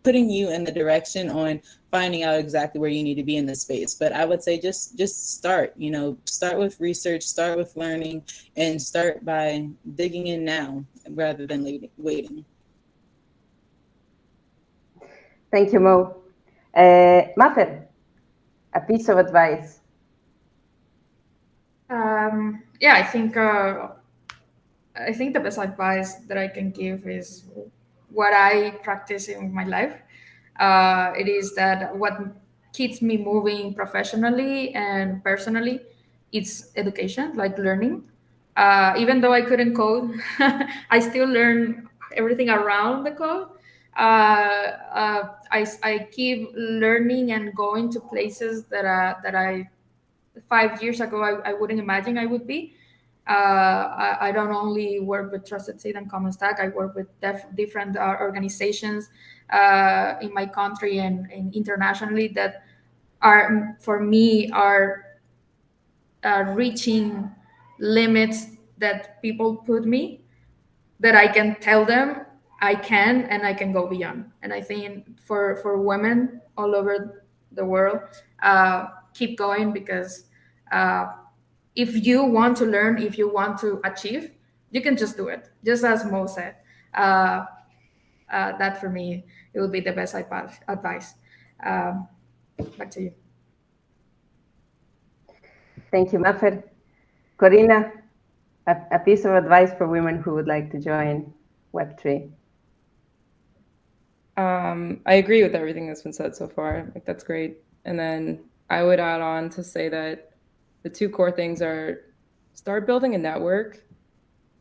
putting you in the direction on finding out exactly where you need to be in the space. But I would say just start, start with research, start with learning, and start by digging in now rather than waiting. Thank you, Mo. Mafer, a piece of advice. I think the best advice that I can give is what I practice in my life. It is that what keeps me moving professionally and personally, it's education, like learning. Even though I couldn't code, I still learn everything around the code. I keep learning and going to places that I 5 years ago I wouldn't imagine I would be. I don't only work with Trusted Seed and Common Stack. I work with different organizations in my country and internationally that are, for me, are reaching limits that people put me, that I can tell them I can, and I can go beyond. And I think for women all over the world, keep going, because if you want to learn, if you want to achieve, you can just do it. Just as Mo said, that for me, it would be the best advice. Back to you. Thank you, Mafer. Corina, a piece of advice for women who would like to join Web3. I agree with everything that's been said so far. Like, that's great. And then I would add on to say that the two core things are start building a network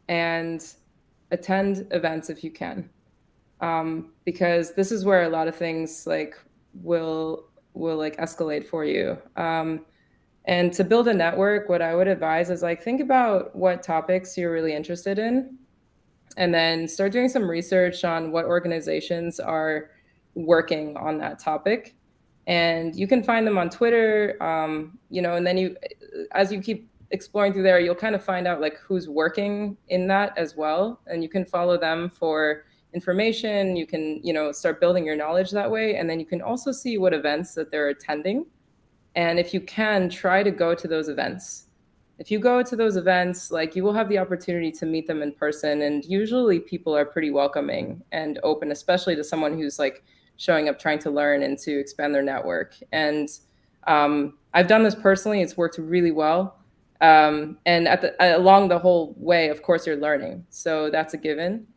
and attend events if you can. Because this is where a lot of things like will like escalate for you. And to build a network, what I would advise is like, think about what topics you're really interested in, and then start doing some research on what organizations are working on that topic. And you can find them on Twitter, you know, and then as you keep exploring through there, you'll kind of find out like who's working in that as well. And you can follow them for information. You can, you know, start building your knowledge that way. And then you can also see what events that they're attending. And if you can, try to go to those events. If you go to those events, like, you will have the opportunity to meet them in person. And usually people are pretty welcoming and open, especially to someone who's like showing up, trying to learn and to expand their network. And I've done this personally. It's worked really well. And along the whole way, of course, you're learning. So that's a given.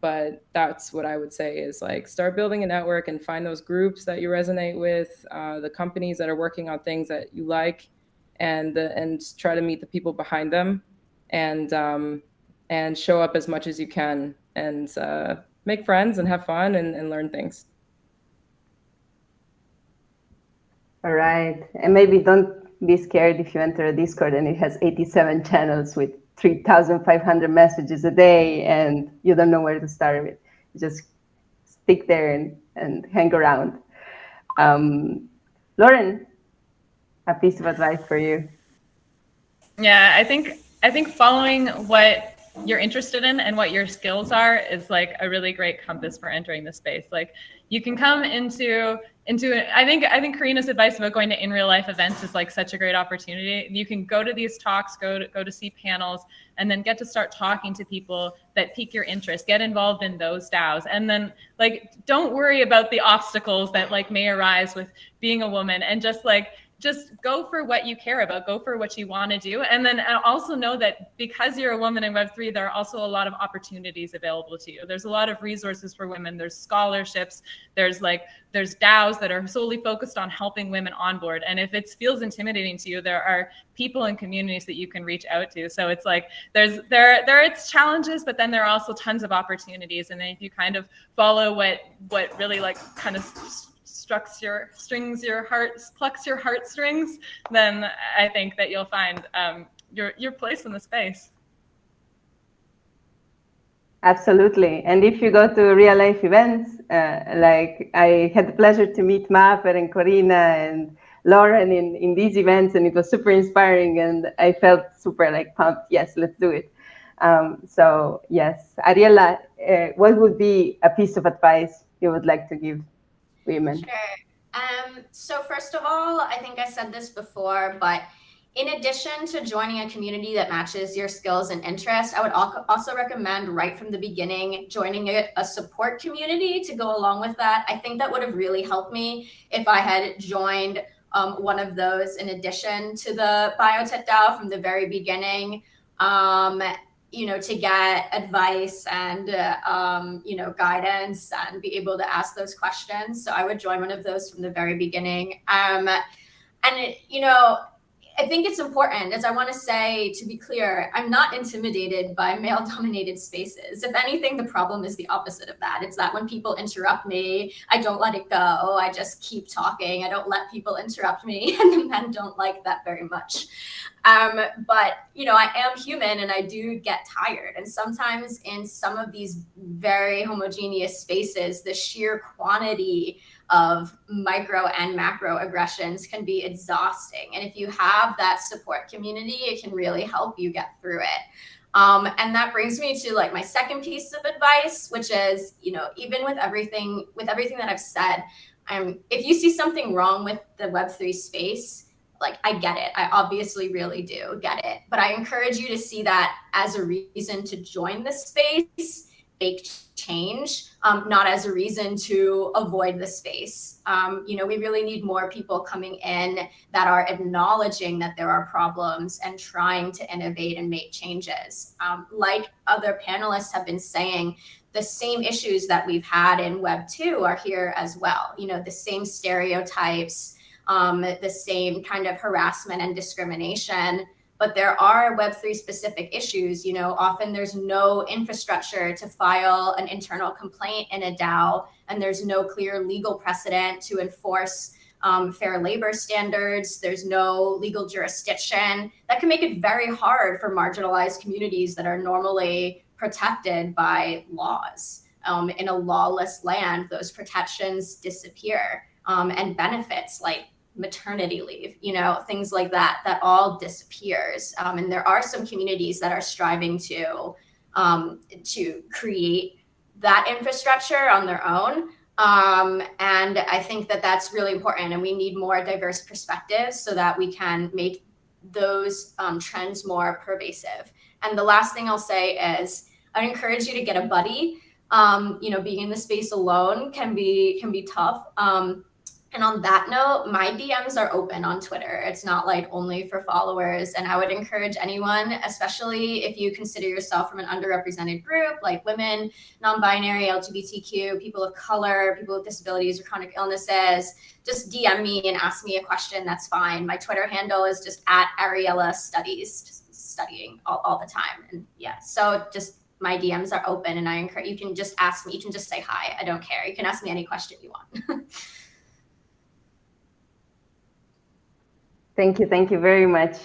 But that's what I would say is like, start building a network and find those groups that you resonate with, the companies that are working on things that you like, and try to meet the people behind them, and show up as much as you can, and make friends and have fun and learn things. All right. And maybe don't be scared if you enter a Discord and it has 87 channels with 3,500 messages a day and you don't know where to start with. Just stick there and hang around. Lauren, a piece of advice for you. Yeah, I think following what you're interested in and what your skills are is like a really great compass for entering the space. Like, you can come into I think Karina's advice about going to in real life events is like such a great opportunity. You can go to these talks, go to see panels, and then get to start talking to people that pique your interest, get involved in those DAOs. And then like, don't worry about the obstacles that like may arise with being a woman, and just go for what you care about, go for what you want to do. And then also know that because you're a woman in Web3, there are also a lot of opportunities available to you. There's a lot of resources for women. There's scholarships. There's DAOs that are solely focused on helping women onboard. And if it feels intimidating to you, there are people and communities that you can reach out to. So it's like, there are its challenges, but then there are also tons of opportunities. And then if you kind of follow what really like kind of plucks your heartstrings, then I think that you'll find your place in the space. Absolutely. And if you go to real life events, like I had the pleasure to meet Mafer and Corina and Lauren in these events, and it was super inspiring, and I felt super like pumped. Yes, let's do it. So yes, Ariela, what would be a piece of advice you would like to give women? Sure. So first of all, I think I said this before, but in addition to joining a community that matches your skills and interests, I would also recommend right from the beginning joining a support community to go along with that. I think that would have really helped me if I had joined one of those in addition to the Biotech DAO from the very beginning. You know, to get advice and, you know, guidance and be able to ask those questions. So I would join one of those from the very beginning. And, you know, I think it's important, as I want to say, to be clear, I'm not intimidated by male-dominated spaces. If anything, the problem is the opposite of that. It's that when people interrupt me, I don't let it go. I just keep talking. I don't let people interrupt me, and the men don't like that very much. But, you know, I am human and I do get tired. And sometimes in some of these very homogeneous spaces, the sheer quantity of micro and macro aggressions can be exhausting. And if you have that support community, it can really help you get through it. And that brings me to like my second piece of advice, which is, you know, even with everything that I've said, if you see something wrong with the Web3 space, like, I get it. I obviously really do get it. But I encourage you to see that as a reason to join the space, make change, not as a reason to avoid the space. You know, we really need more people coming in that are acknowledging that there are problems and trying to innovate and make changes. Like other panelists have been saying, the same issues that we've had in Web 2 are here as well. You know, the same stereotypes, the same kind of harassment and discrimination, but there are Web3 specific issues. You know, often there's no infrastructure to file an internal complaint in a DAO, and there's no clear legal precedent to enforce fair labor standards. There's no legal jurisdiction. That can make it very hard for marginalized communities that are normally protected by laws. In a lawless land, those protections disappear, and benefits like maternity leave, you know, things like that, that all disappears. And there are some communities that are striving to create that infrastructure on their own. And I think that that's really important, and we need more diverse perspectives so that we can make those trends more pervasive. And the last thing I'll say is I'd encourage you to get a buddy. You know, being in the space alone can be tough. And on that note, my DMs are open on Twitter. It's not like only for followers. And I would encourage anyone, especially if you consider yourself from an underrepresented group, like women, non-binary, LGBTQ, people of color, people with disabilities or chronic illnesses, just DM me and ask me a question. That's fine. My Twitter handle is just @ArielaStudies, just studying all the time. And yeah, so just my DMs are open, and I encourage, you can just ask me. You can just say hi. I don't care. You can ask me any question you want. Thank you very much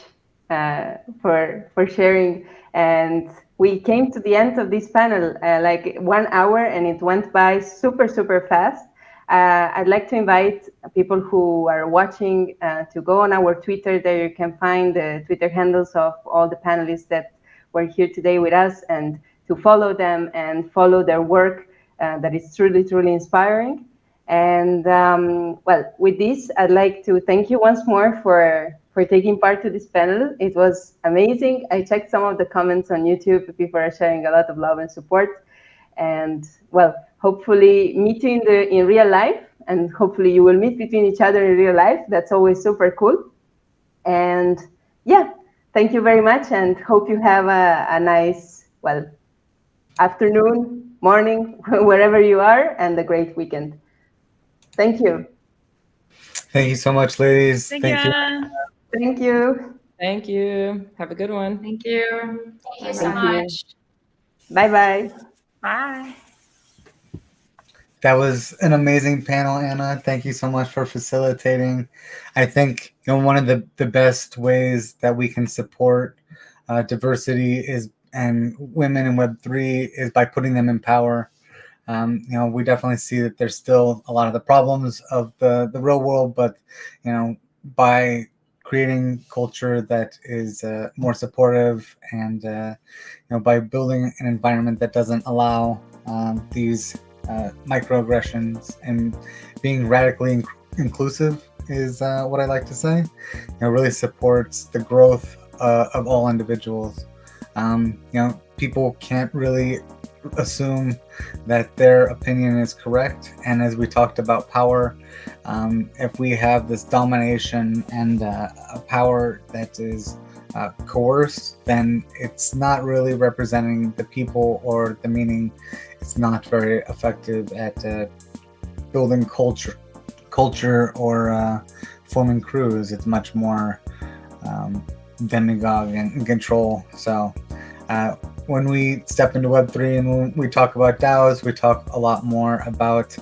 for sharing. And we came to the end of this panel, like 1 hour, and it went by super fast. I'd like to invite people who are watching to go on our Twitter. There you can find the Twitter handles of all the panelists that were here today with us, and to follow them and follow their work that is truly inspiring. And well, with this, I'd like to thank you once more for taking part to this panel. It was amazing. I checked some of the comments on YouTube. People are sharing a lot of love and support. And well, hopefully meet you in real life, and hopefully you will meet between each other in real life. That's always super cool. And yeah, thank you very much, and hope you have a nice, well, afternoon, morning, wherever you are, and a great weekend. Thank you. Thank you so much, ladies. Thank you, Anna. Thank you. Thank you. Have a good one. Thank you. Thank you so Thank you. much. Bye-bye. Bye. That was an amazing panel, Anna. Thank you so much for facilitating. I think, you know, one of the best ways that we can support diversity and women in Web3 is by putting them in power. You know, we definitely see that there's still a lot of the problems of the real world, but, you know, by creating culture that is more supportive, and you know, by building an environment that doesn't allow these microaggressions, and being radically inclusive is what I like to say. You know, really supports the growth of all individuals. You know, people can't really assume that their opinion is correct, and as we talked about power, if we have this domination and a power that is coerced, then it's not really representing the people or the meaning. It's not very effective at building culture or forming crews. It's much more demagogue and control. So when we step into Web3 and when we talk about DAOs, we talk a lot more about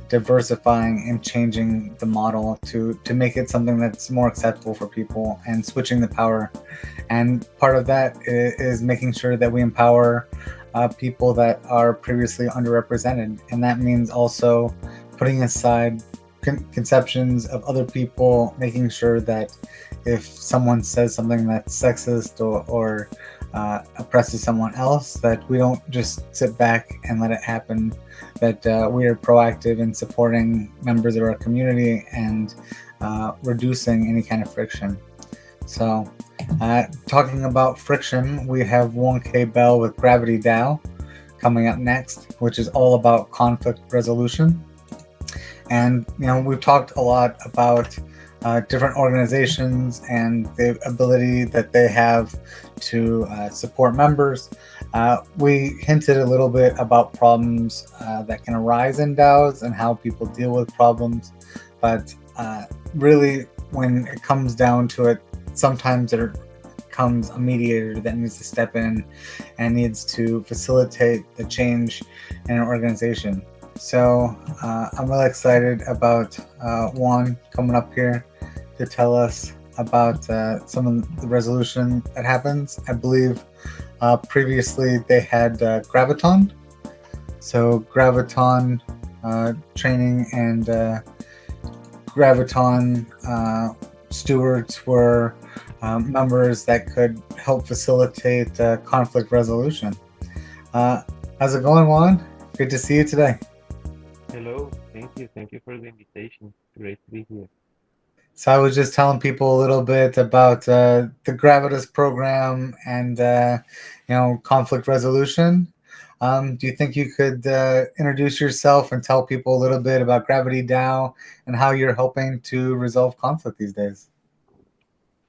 diversifying and changing the model to make it something that's more acceptable for people and switching the power. And part of that is making sure that we empower people that are previously underrepresented. And that means also putting aside conceptions of other people, making sure that if someone says something that's sexist or oppresses someone else, that we don't just sit back and let it happen, that we are proactive in supporting members of our community and reducing any kind of friction. So talking about friction, we have 1K Bell with Gravity DAO coming up next, which is all about conflict resolution. And we've talked a lot about different organizations and the ability that they have to support members. We hinted a little bit about problems that can arise in DAOs and how people deal with problems, but really when it comes down to it, sometimes there comes a mediator that needs to step in and needs to facilitate the change in an organization. So I'm really excited about Juan coming up here to tell us about some of the resolution that happens. I believe previously they had Graviton. So Graviton training and Graviton stewards were members that could help facilitate conflict resolution. How's it going, Juan? Good to see you today. Hello, thank you. Thank you for the invitation. Great to be here. So I was just telling people a little bit about the Gravitas program and conflict resolution. Do you think you could introduce yourself and tell people a little bit about Gravity DAO and how you're helping to resolve conflict these days?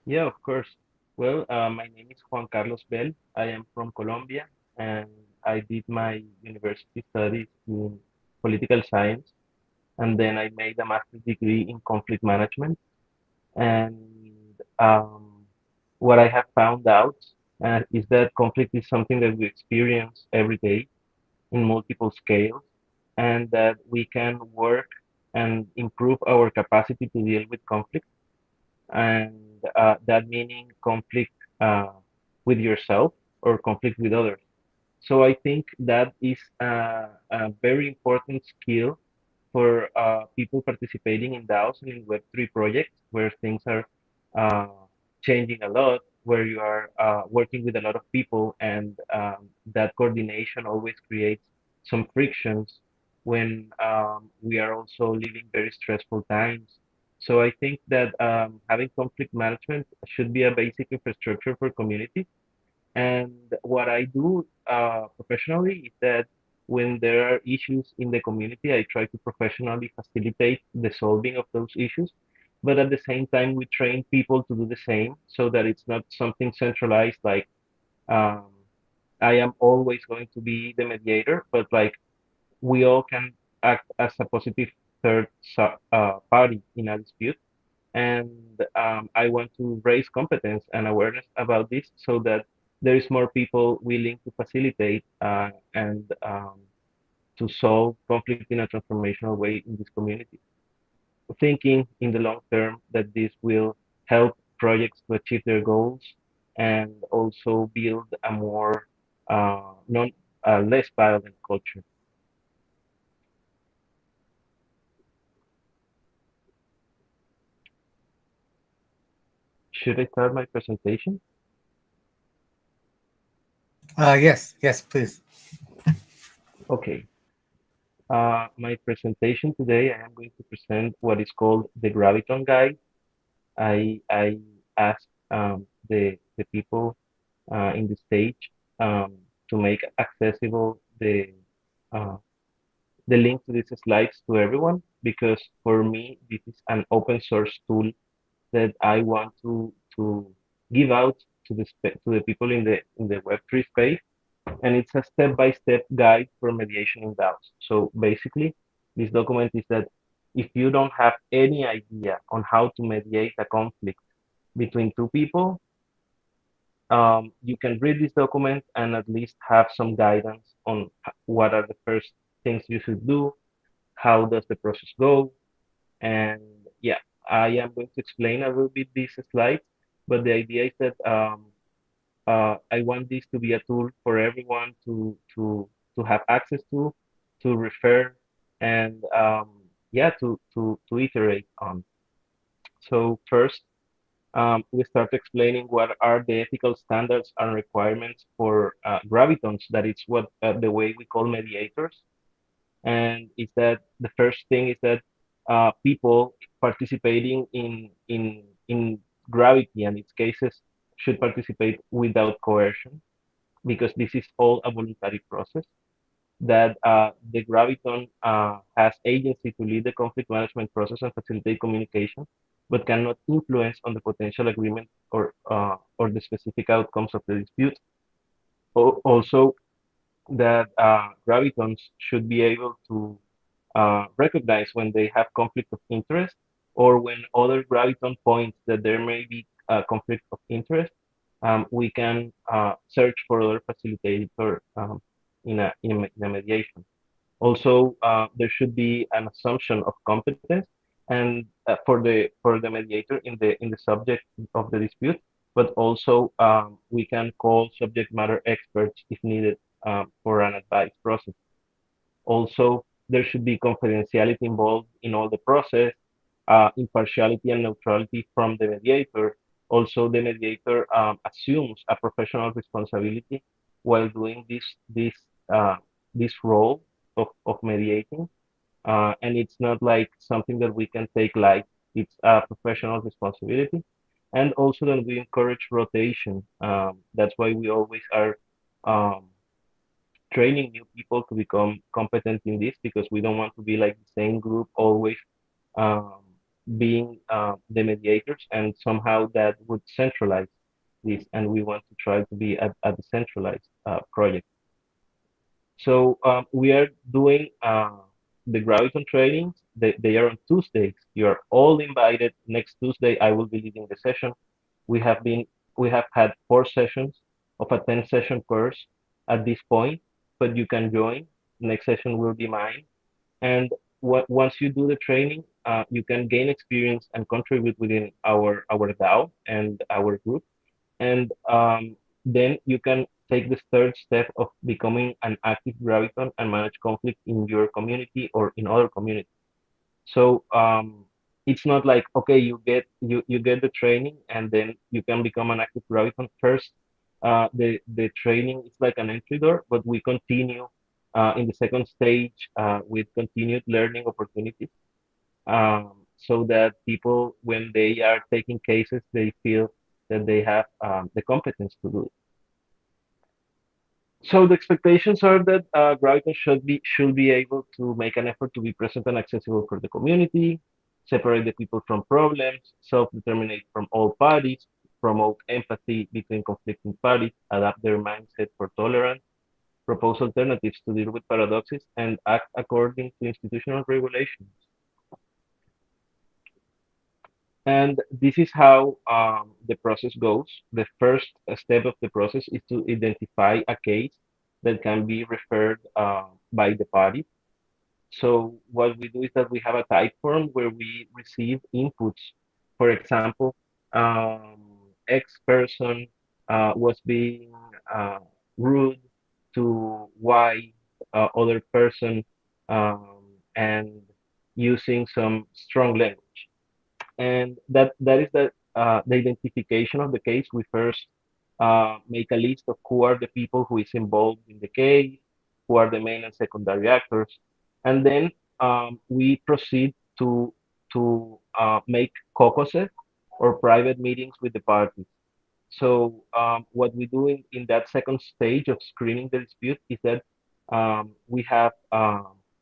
Yeah, of course. Well, my name is Juan Carlos Bell. I am from Colombia, and I did my university studies in political science, and then I made a master's degree in conflict management. And what I have found out is that conflict is something that we experience every day in multiple scales, and that we can work and improve our capacity to deal with conflict. And that meaning conflict with yourself or conflict with others. So I think that is a very important skill for people participating in DAOs and in Web3 projects where things are uh, changing a lot, where you are working with a lot of people, and that coordination always creates some frictions when we are also living very stressful times. So I think that having conflict management should be a basic infrastructure for communities. And what I do professionally is that when there are issues in the community, I try to professionally facilitate the solving of those issues. But at the same time, we train people to do the same so that it's not something centralized like um, I am always going to be the mediator, but like we all can act as a positive third party in a dispute. And I want to raise competence and awareness about this so that there is more people willing to facilitate and to solve conflict in a transformational way in this community. Thinking in the long term that this will help projects to achieve their goals and also build a more non less violent culture. Should I start my presentation? Yes, please. Okay. My presentation today, I am going to present what is called the Graviton Guide. I asked the people in the stage to make accessible uh, the link to these slides to everyone, because for me this is an open source tool that I want to give out to the people in the Web3 space, and it's a step-by-step guide for mediation in DAOs. So basically, this document is that if you don't have any idea on how to mediate a conflict, between two people, you can read this document and at least have some guidance on what are the first things you should do, how does the process go, and yeah, I am going to explain a little bit these slides, but the idea is that I want this to be a tool for everyone to have access to refer, and yeah, to iterate on. So first, we start explaining what are the ethical standards and requirements for gravitons. That is what the way we call mediators. And is that the first thing is that people participating in gravity and its cases should participate without coercion, because this is all a voluntary process. That the graviton has agency to lead the conflict management process and facilitate communication, but cannot influence on the potential agreement or the specific outcomes of the dispute. Also, that gravitons should be able to recognize when they have conflict of interest, or when other graviton points that there may be a conflict of interest. We can search for other facilitator in a mediation. Also, there should be an assumption of competence and for the mediator in the subject of the dispute, but also we can call subject matter experts if needed for an advice process. Also, there should be confidentiality involved in all the process, impartiality and neutrality from the mediator. Also, the mediator assumes a professional responsibility while doing this role of mediating, and it's not like something that we can take light. It's a professional responsibility, and also that we encourage rotation. That's why we always are um, training new people to become competent in this, because we don't want to be like the same group always um, being the mediators, and somehow that would centralize this, and we want to try to be a decentralized project. So we are doing the Graviton trainings. They are on Tuesdays. You are all invited. Next Tuesday, I will be leading the session. We have been we have had 4 sessions of a 10-session course at this point, but you can join. Next session will be mine. And once you do the training, you can gain experience and contribute within our DAO and our group. And then you can take the third step of becoming an active graviton and manage conflict in your community or in other communities. So it's not like, okay, you get the training and then you can become an active graviton first. The training is like an entry door, but we continue in the second stage with continued learning opportunities, so that people, when they are taking cases, they feel that they have the competence to do it. So the expectations are that Graviton should be able to make an effort to be present and accessible for the community, separate the people from problems, self-determinate from all parties, promote empathy between conflicting parties, adapt their mindset for tolerance, propose alternatives to deal with paradoxes, and act according to institutional regulations. And this is how the process goes. The first step of the process is to identify a case that can be referred by the party. So what we do is that we have a type form where we receive inputs. For example, X person was being rude to Y other person, and using some strong language. And that is the identification of the case. We first make a list of who are the people who is involved in the case, who are the main and secondary actors, and then we proceed to make caucuses or private meetings with the parties. So what we do in that second stage of screening the dispute is that we have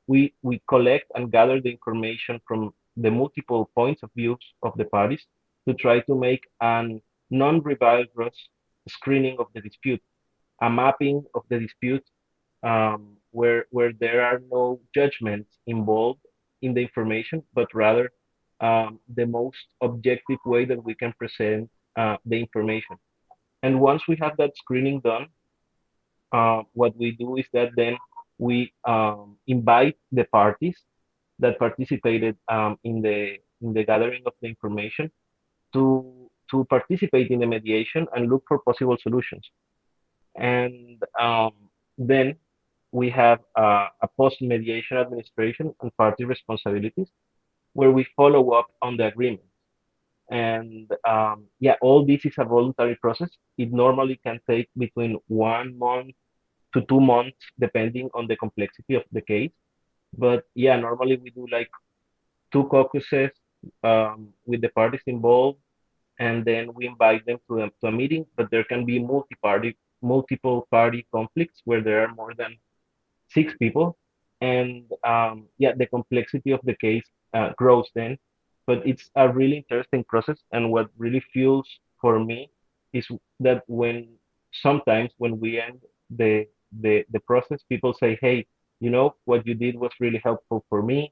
we collect and gather the information from the multiple points of views of the parties to try to make a non-rivalrous screening of the dispute, a mapping of the dispute, where there are no judgments involved in the information, but rather the most objective way that we can present the information. And once we have that screening done, what we do is that then we invite the parties that participated in the gathering of the information to participate in the mediation and look for possible solutions. And then we have a post-mediation administration and party responsibilities where we follow up on the agreement. And yeah, all this is a voluntary process. It normally can take between 1 month to 2 months, depending on the complexity of the case. But yeah, normally we do like 2 caucuses with the parties involved, and then we invite them to a meeting. But there can be multiple party conflicts where there are more than 6 people, and yeah, the complexity of the case grows then. But it's a really interesting process, and what really fuels for me is that sometimes when we end the process, people say, "Hey, what you did was really helpful for me.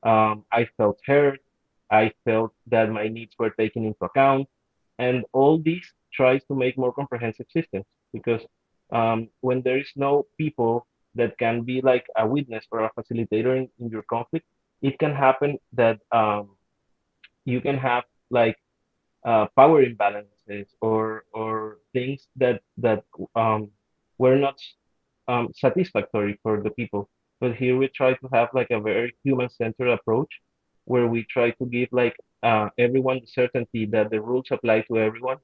I felt heard. I felt that my needs were taken into account." And all this tries to make more comprehensive systems because when there is no people that can be like a witness or a facilitator in your conflict, it can happen that you can have like power imbalances or things that were not satisfactory for the people. But here we try to have like a very human-centered approach where we try to give like everyone the certainty that the rules apply to everyone,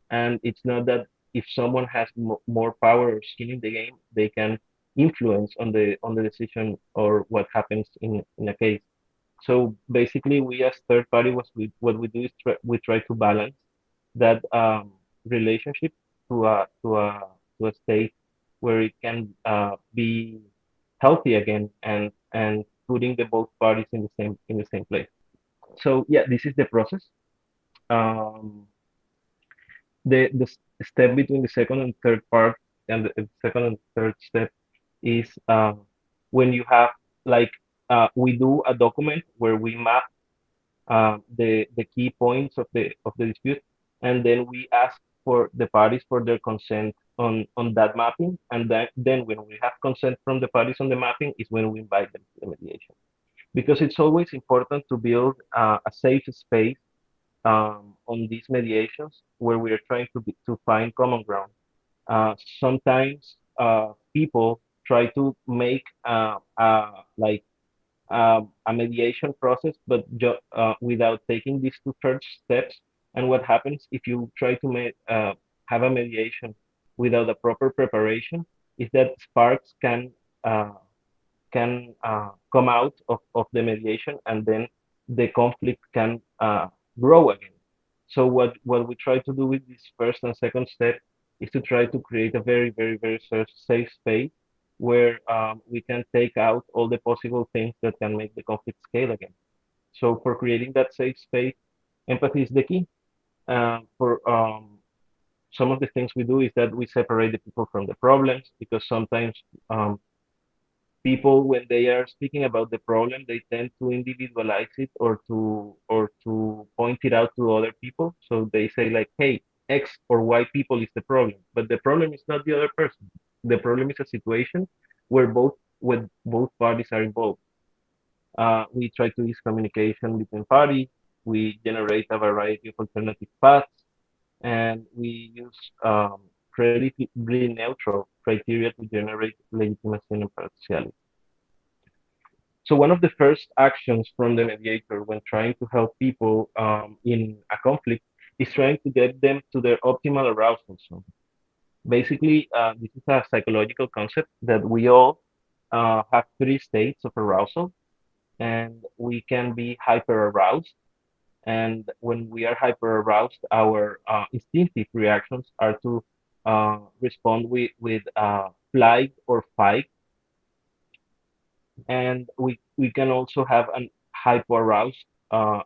and it's not that if someone has more power or skin in the game, they can influence on the decision or what happens in a case. So basically, we as third party, what we do is we try to balance that relationship to a state where it can be healthy again and putting the both parties in the same place. So yeah, this is the process. Um, the step between the second and third part and the second and third step is when you have like we do a document where we map the key points of the dispute, and then we ask for the parties for their consent on that mapping, and then when we have consent from the parties on the mapping is when we invite them to the mediation, because it's always important to build a safe space on these mediations where we are trying to find common ground. Sometimes people try to make like a mediation process, but without taking these two first steps. And what happens if you try to have a mediation without a proper preparation is that sparks uh, can come out of the mediation, and then the conflict can grow again. So what we try to do with this first and second step is to try to create a very, very, very safe space where we can take out all the possible things that can make the conflict scale again. So for creating that safe space, empathy is the key. For some of the things we do is that we separate the people from the problems, because sometimes people, when they are speaking about the problem, they tend to individualize it or to point it out to other people. So they say like, hey, X or Y people is the problem, but the problem is not the other person. The problem is a situation where both parties are involved. We try to ease communication between parties. We generate a variety of alternative paths, and we use relatively neutral criteria to generate legitimacy and impartiality. So one of the first actions from the mediator when trying to help people in a conflict is trying to get them to their optimal arousal zone. Basically, this is a psychological concept that we all have 3 states of arousal, and we can be hyper aroused. And when we are hyper aroused, our instinctive reactions are to respond with flight or fight. And we can also have an hyper-aroused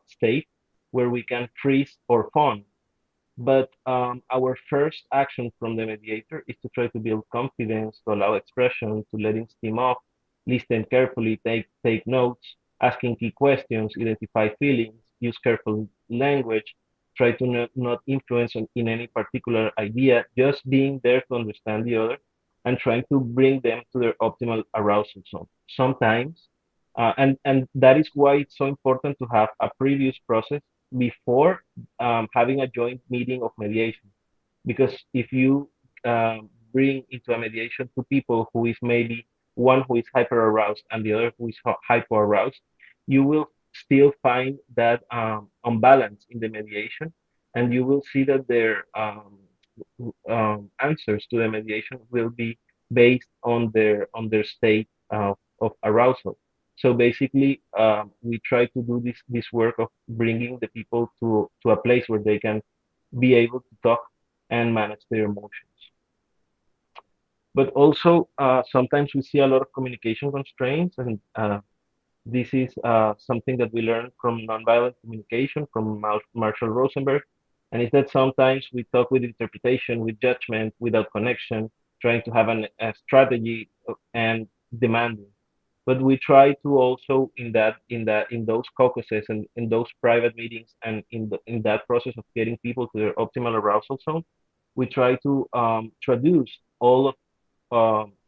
state where we can freeze or fawn. But our first action from the mediator is to try to build confidence, to allow expression, to letting steam off, listen carefully, take notes, asking key questions, identify feelings, use careful language, try to not influence in any particular idea, just being there to understand the other and trying to bring them to their optimal arousal zone. Sometimes, and that is why it's so important to have a previous process before having a joint meeting of mediation. Because if you bring into a mediation two people who is maybe one who is hyper aroused and the other who is hypo aroused, you will still find that unbalance in the mediation, and you will see that their answers to the mediation will be based on their state of arousal. So basically, we try to do this work of bringing the people to a place where they can be able to talk and manage their emotions. But also, sometimes we see a lot of communication constraints, and this is something that we learned from nonviolent communication from Marshall Rosenberg, and is that sometimes we talk with interpretation, with judgment, without connection, trying to have a strategy and demanding. But we try to also in those caucuses and in those private meetings and in that process of getting people to their optimal arousal zone, we try to traduce all of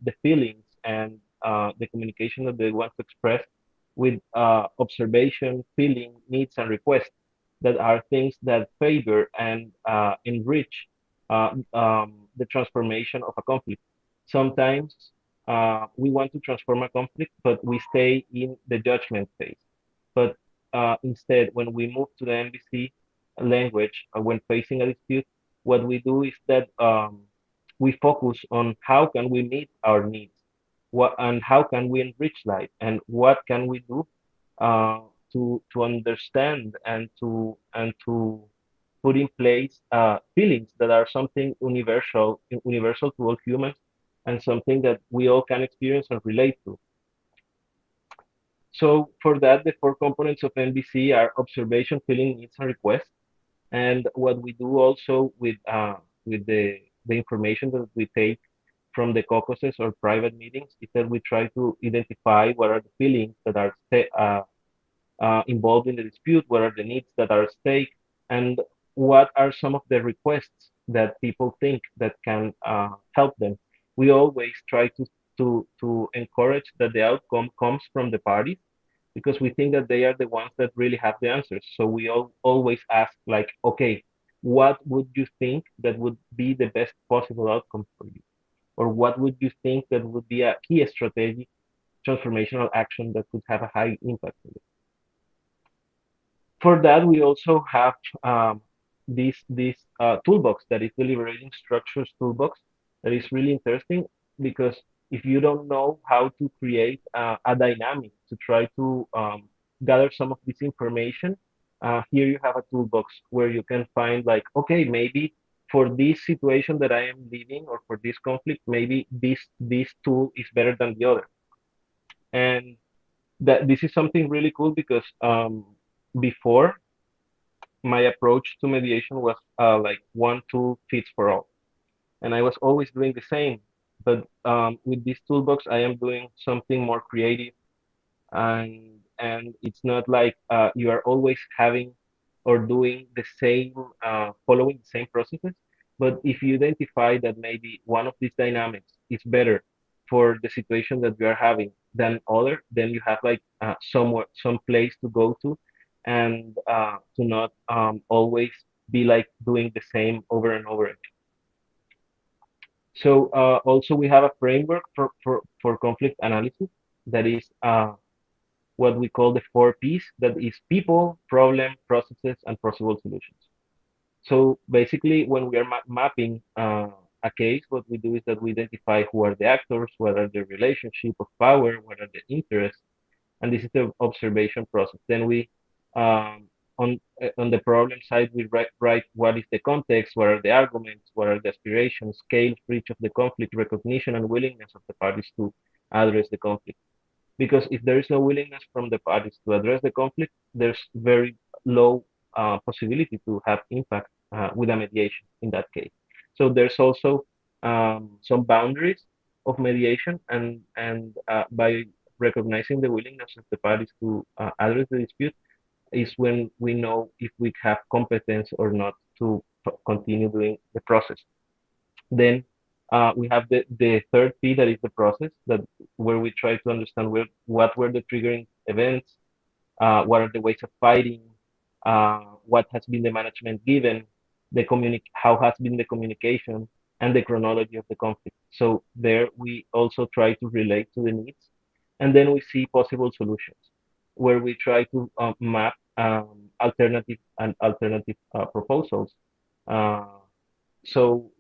the feelings and the communication that they want to express with observation, feeling, needs, and requests that are things that favor and enrich the transformation of a conflict. Sometimes we want to transform a conflict, but we stay in the judgment phase. But instead, when we move to the MVC language, when facing a dispute, what we do is that we focus on how can we meet our needs, and how can we enrich life, and what can we do to understand and to put in place feelings that are something universal to all humans, and something that we all can experience and relate to. So for that, the four components of MVC are observation, feeling, needs, and request. And what we do also with the information that we take from the caucuses or private meetings is that we try to identify what are the feelings that are involved in the dispute, what are the needs that are at stake, and what are some of the requests that people think that can help them. We always try to encourage that the outcome comes from the parties, because we think that they are the ones that really have the answers. So we always ask, like, okay, what would you think that would be the best possible outcome for you? Or what would you think that would be a key strategic transformational action that could have a high impact on you? For that, we also have this toolbox that is the Liberating Structures toolbox that is really interesting, because if you don't know how to create a dynamic to try to gather some of this information, here you have a toolbox where you can find, like, okay, maybe for this situation that I am living, or for this conflict, maybe this tool is better than the other. And that this is something really cool, because before, my approach to mediation was like one tool fits for all, and I was always doing the same. But with this toolbox, I am doing something more creative, and it's not like you are always having or doing the same, following the same processes. But if you identify that maybe one of these dynamics is better for the situation that you are having than other, then you have like some place to go to, and to not always be like doing the same over and over again. So also we have a framework for conflict analysis that is what we call the 4Ps, that is people, problem, processes, and possible solutions. So basically, when we are mapping a case, what we do is that we identify who are the actors, what are the relationship of power, what are the interests, and this is the observation process. Then we, on the problem side, we write what is the context, what are the arguments, what are the aspirations, scale for each of the conflict, recognition, and willingness of the parties to address the conflict. Because if there is no willingness from the parties to address the conflict, there's very low possibility to have impact with a mediation in that case. So there's also some boundaries of mediation, and by recognizing the willingness of the parties to address the dispute, is when we know if we have competence or not to continue doing the process. Then we have the third P, that is the process, that where we try to understand what were the triggering events, what are the ways of fighting, what has been the management given, how has been the communication, and the chronology of the conflict. So there we also try to relate to the needs, and then we see possible solutions, where we try to map alternative proposals. Uh, so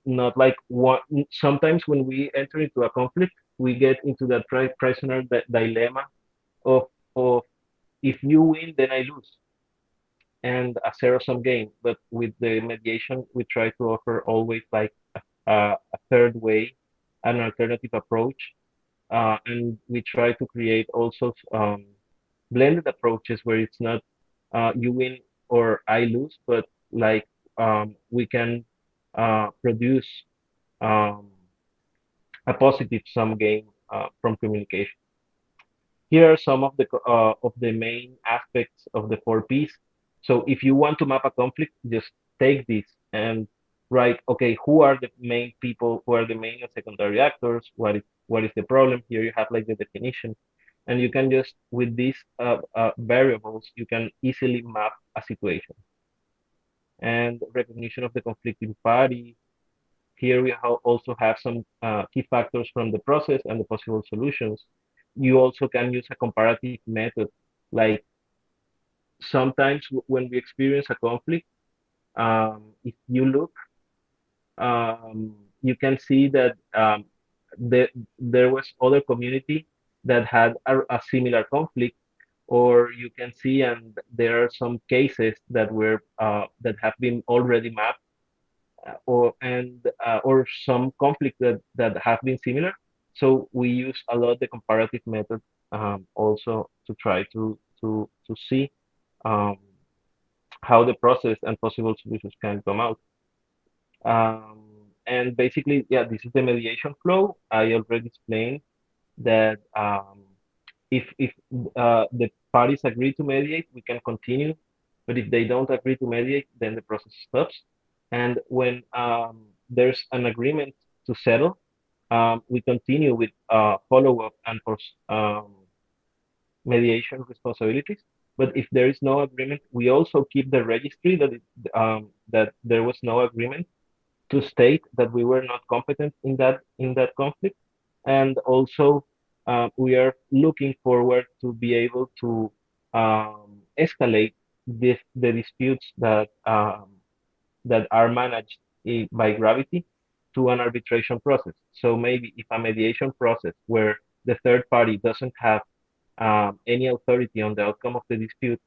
not like one. Sometimes when we enter into a conflict, we get into that prisoner dilemma of of if you win, then I lose, and a zero-sum game. But with the mediation, we try to offer always like a third way, an alternative approach, and we try to create also blended approaches where it's not you win or I lose, but like we can produce um, a positive sum game from communication. Here are some of the main aspects of the four Ps. So if you want to map a conflict, just take this and write, okay, who are the main people, who are the main and secondary actors, what is the problem? Here you have like the definition, and you can just with these variables, you can easily map a situation. And recognition of the conflicting party. Here we also have some key factors from the process and the possible solutions. You also can use a comparative method. Like sometimes when we experience a conflict, if you look, you can see that there was other community that had a similar conflict, or you can see, and there are some cases that were that have been already mapped, or some conflict that have been similar. So we use a lot the comparative method also to try to see um, how the process and possible solutions can come out. And basically, yeah, this is the mediation flow. I already explained that if the parties agree to mediate, we can continue. But if they don't agree to mediate, then the process stops. And when there's an agreement to settle, we continue with follow-up and post mediation responsibilities. But if there is no agreement, we also keep the registry that there was no agreement, to state that we were not competent in that conflict, and also we are looking forward to be able to escalate the disputes that are managed by Gravity to an arbitration process. So maybe if a mediation process where the third party doesn't have any authority on the outcome of the dispute,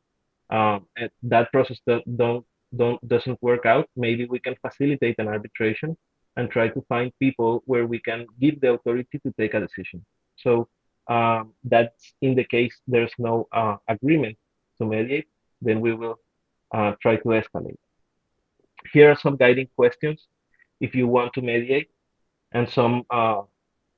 and that process doesn't work out, maybe we can facilitate an arbitration and try to find people where we can give the authority to take a decision. So that's in the case there's no agreement to mediate, then we will try to escalate. Here are some guiding questions if you want to mediate, and some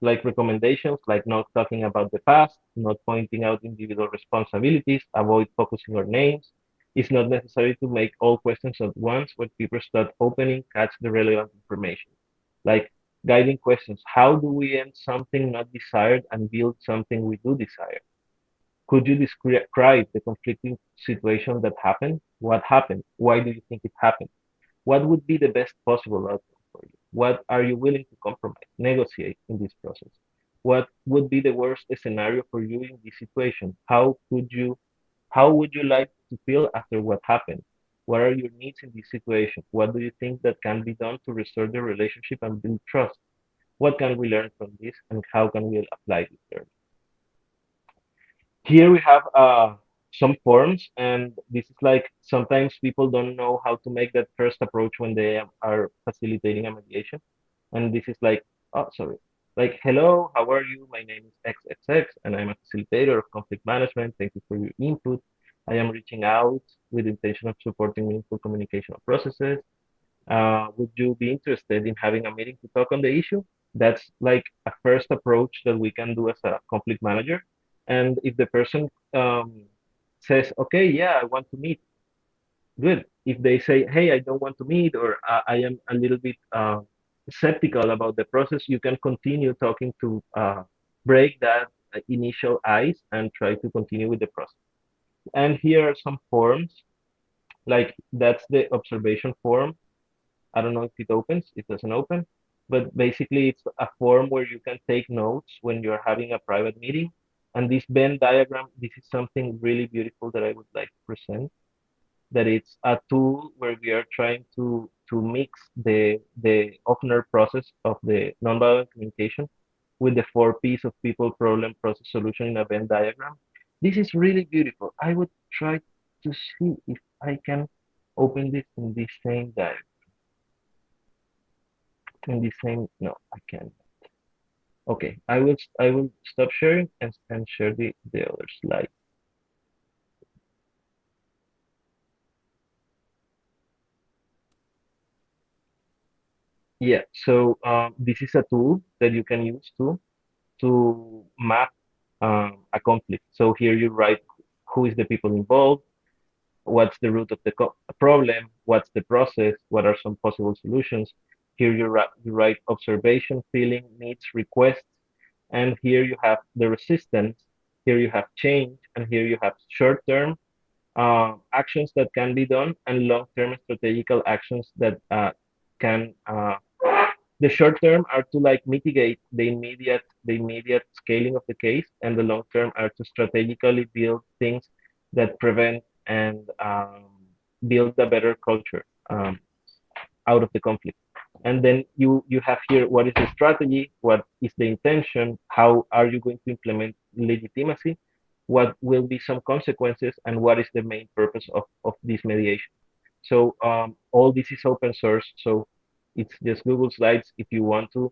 like recommendations, like not talking about the past, not pointing out individual responsibilities, avoid focusing on names. It's not necessary to make all questions at once. When people start opening, catch the relevant information. Like guiding questions, how do we end something not desired and build something we do desire? Could you describe the conflicting situation that happened? What happened? Why do you think it happened? What would be the best possible outcome for you? What are you willing to compromise, negotiate in this process? What would be the worst scenario for you in this situation? How would you like to feel after what happened? What are your needs in this situation? What do you think that can be done to restore the relationship and build trust? What can we learn from this, and how can we apply this learning? Here we have some forms, and this is like sometimes people don't know how to make that first approach when they are facilitating a mediation. And this is like, oh, sorry, like, hello, how are you? My name is XXX, and I'm a facilitator of conflict management. Thank you for your input. I am reaching out with the intention of supporting meaningful communication processes. Would you be interested in having a meeting to talk on the issue? That's like a first approach that we can do as a conflict manager. And if the person says, okay, yeah, I want to meet, good. If they say, hey, I don't want to meet, or I am a little bit skeptical about the process, you can continue talking to break that initial ice and try to continue with the process. And here are some forms, like that's the observation form. I don't know if it opens, it doesn't open, but basically it's a form where you can take notes when you're having a private meeting. And this Venn diagram, this is something really beautiful that I would like to present, that it's a tool where we are trying to mix the Offner process of the nonviolent communication with the 4 P's of people, problem, process, solution in a Venn diagram. This is really beautiful. I would try to see if I can open this in the same diagram. In the same, no, I can't. Okay, I will stop sharing and share the other slide. Yeah, so this is a tool that you can use to map a conflict. So here you write who is the people involved, what's the root of the problem, what's the process, what are some possible solutions. Here you write observation, feeling, needs, requests, and here you have the resistance, here you have change, and here you have short-term actions that can be done and long-term strategical actions that can the short term are to like mitigate the immediate scaling of the case, and the long term are to strategically build things that prevent and build a better culture out of the conflict. And then you have here what is the strategy, what is the intention, how are you going to implement legitimacy, what will be some consequences, and what is the main purpose of this mediation. So all this is open source, so it's just Google Slides. If you want to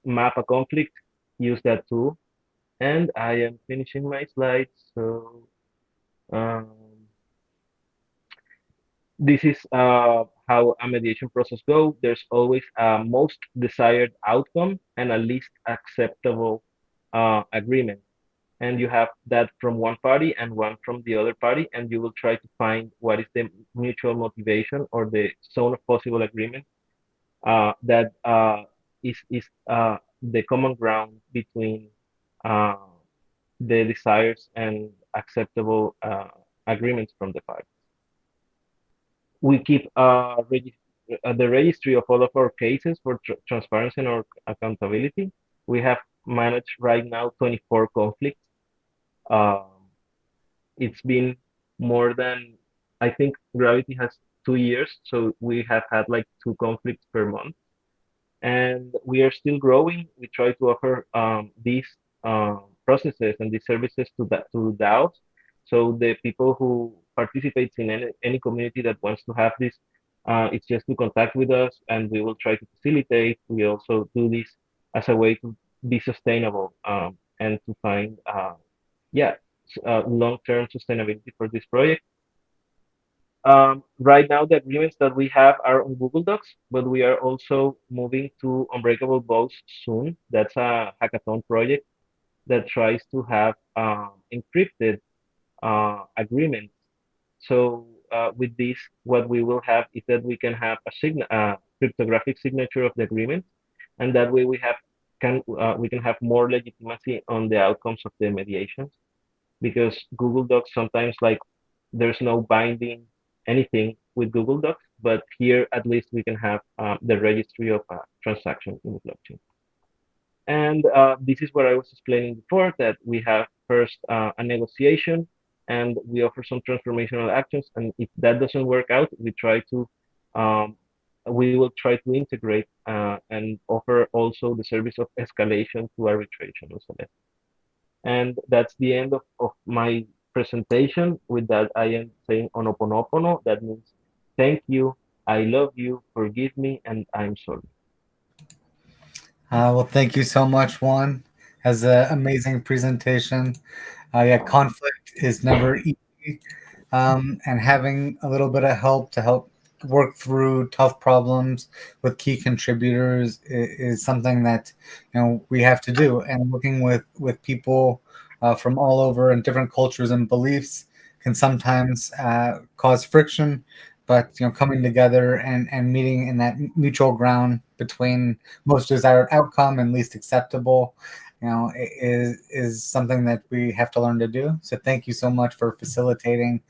map a conflict, use that tool. And I am finishing my slides, so this is how a mediation process goes. There's always a most desired outcome and a least acceptable agreement. And you have that from one party and one from the other party, and you will try to find what is the mutual motivation or the zone of possible agreement that is the common ground between the desires and acceptable agreements from the parties. We keep the registry of all of our cases for transparency and our accountability. We have managed right now 24 conflicts. It's been more than, I think Gravity has 2 years, so we have had like 2 conflicts per month. And we are still growing. We try to offer these processes and these services to DAOs. So the people who participate in any community that wants to have this, it's just to contact with us, and we will try to facilitate. We also do this as a way to be sustainable and to find, long-term sustainability for this project. Right now, the agreements that we have are on Google Docs, but we are also moving to Unbreakable Bows soon. That's a hackathon project that tries to have encrypted agreements. So with this, what we will have is that we can have a cryptographic signature of the agreement, and that way we can have more legitimacy on the outcomes of the mediations. Because Google Docs sometimes there's no binding anything with Google Docs, but here at least we can have the registry of a transaction in the blockchain. And this is what I was explaining before, that we have first a negotiation, and we offer some transformational actions. And if that doesn't work out, we will try to integrate and offer also the service of escalation to arbitration. And that's the end of my presentation. With that, I am saying Ho'oponopono. That means thank you, I love you, forgive me, and I'm sorry. Well, thank you so much, Juan. Has an amazing presentation. Conflict is never easy, and having a little bit of help to help work through tough problems with key contributors is something that we have to do. And working with people from all over and different cultures and beliefs can sometimes cause friction. But coming together and meeting in that mutual ground between most desired outcome and least acceptable, is something that we have to learn to do. So thank you so much for facilitating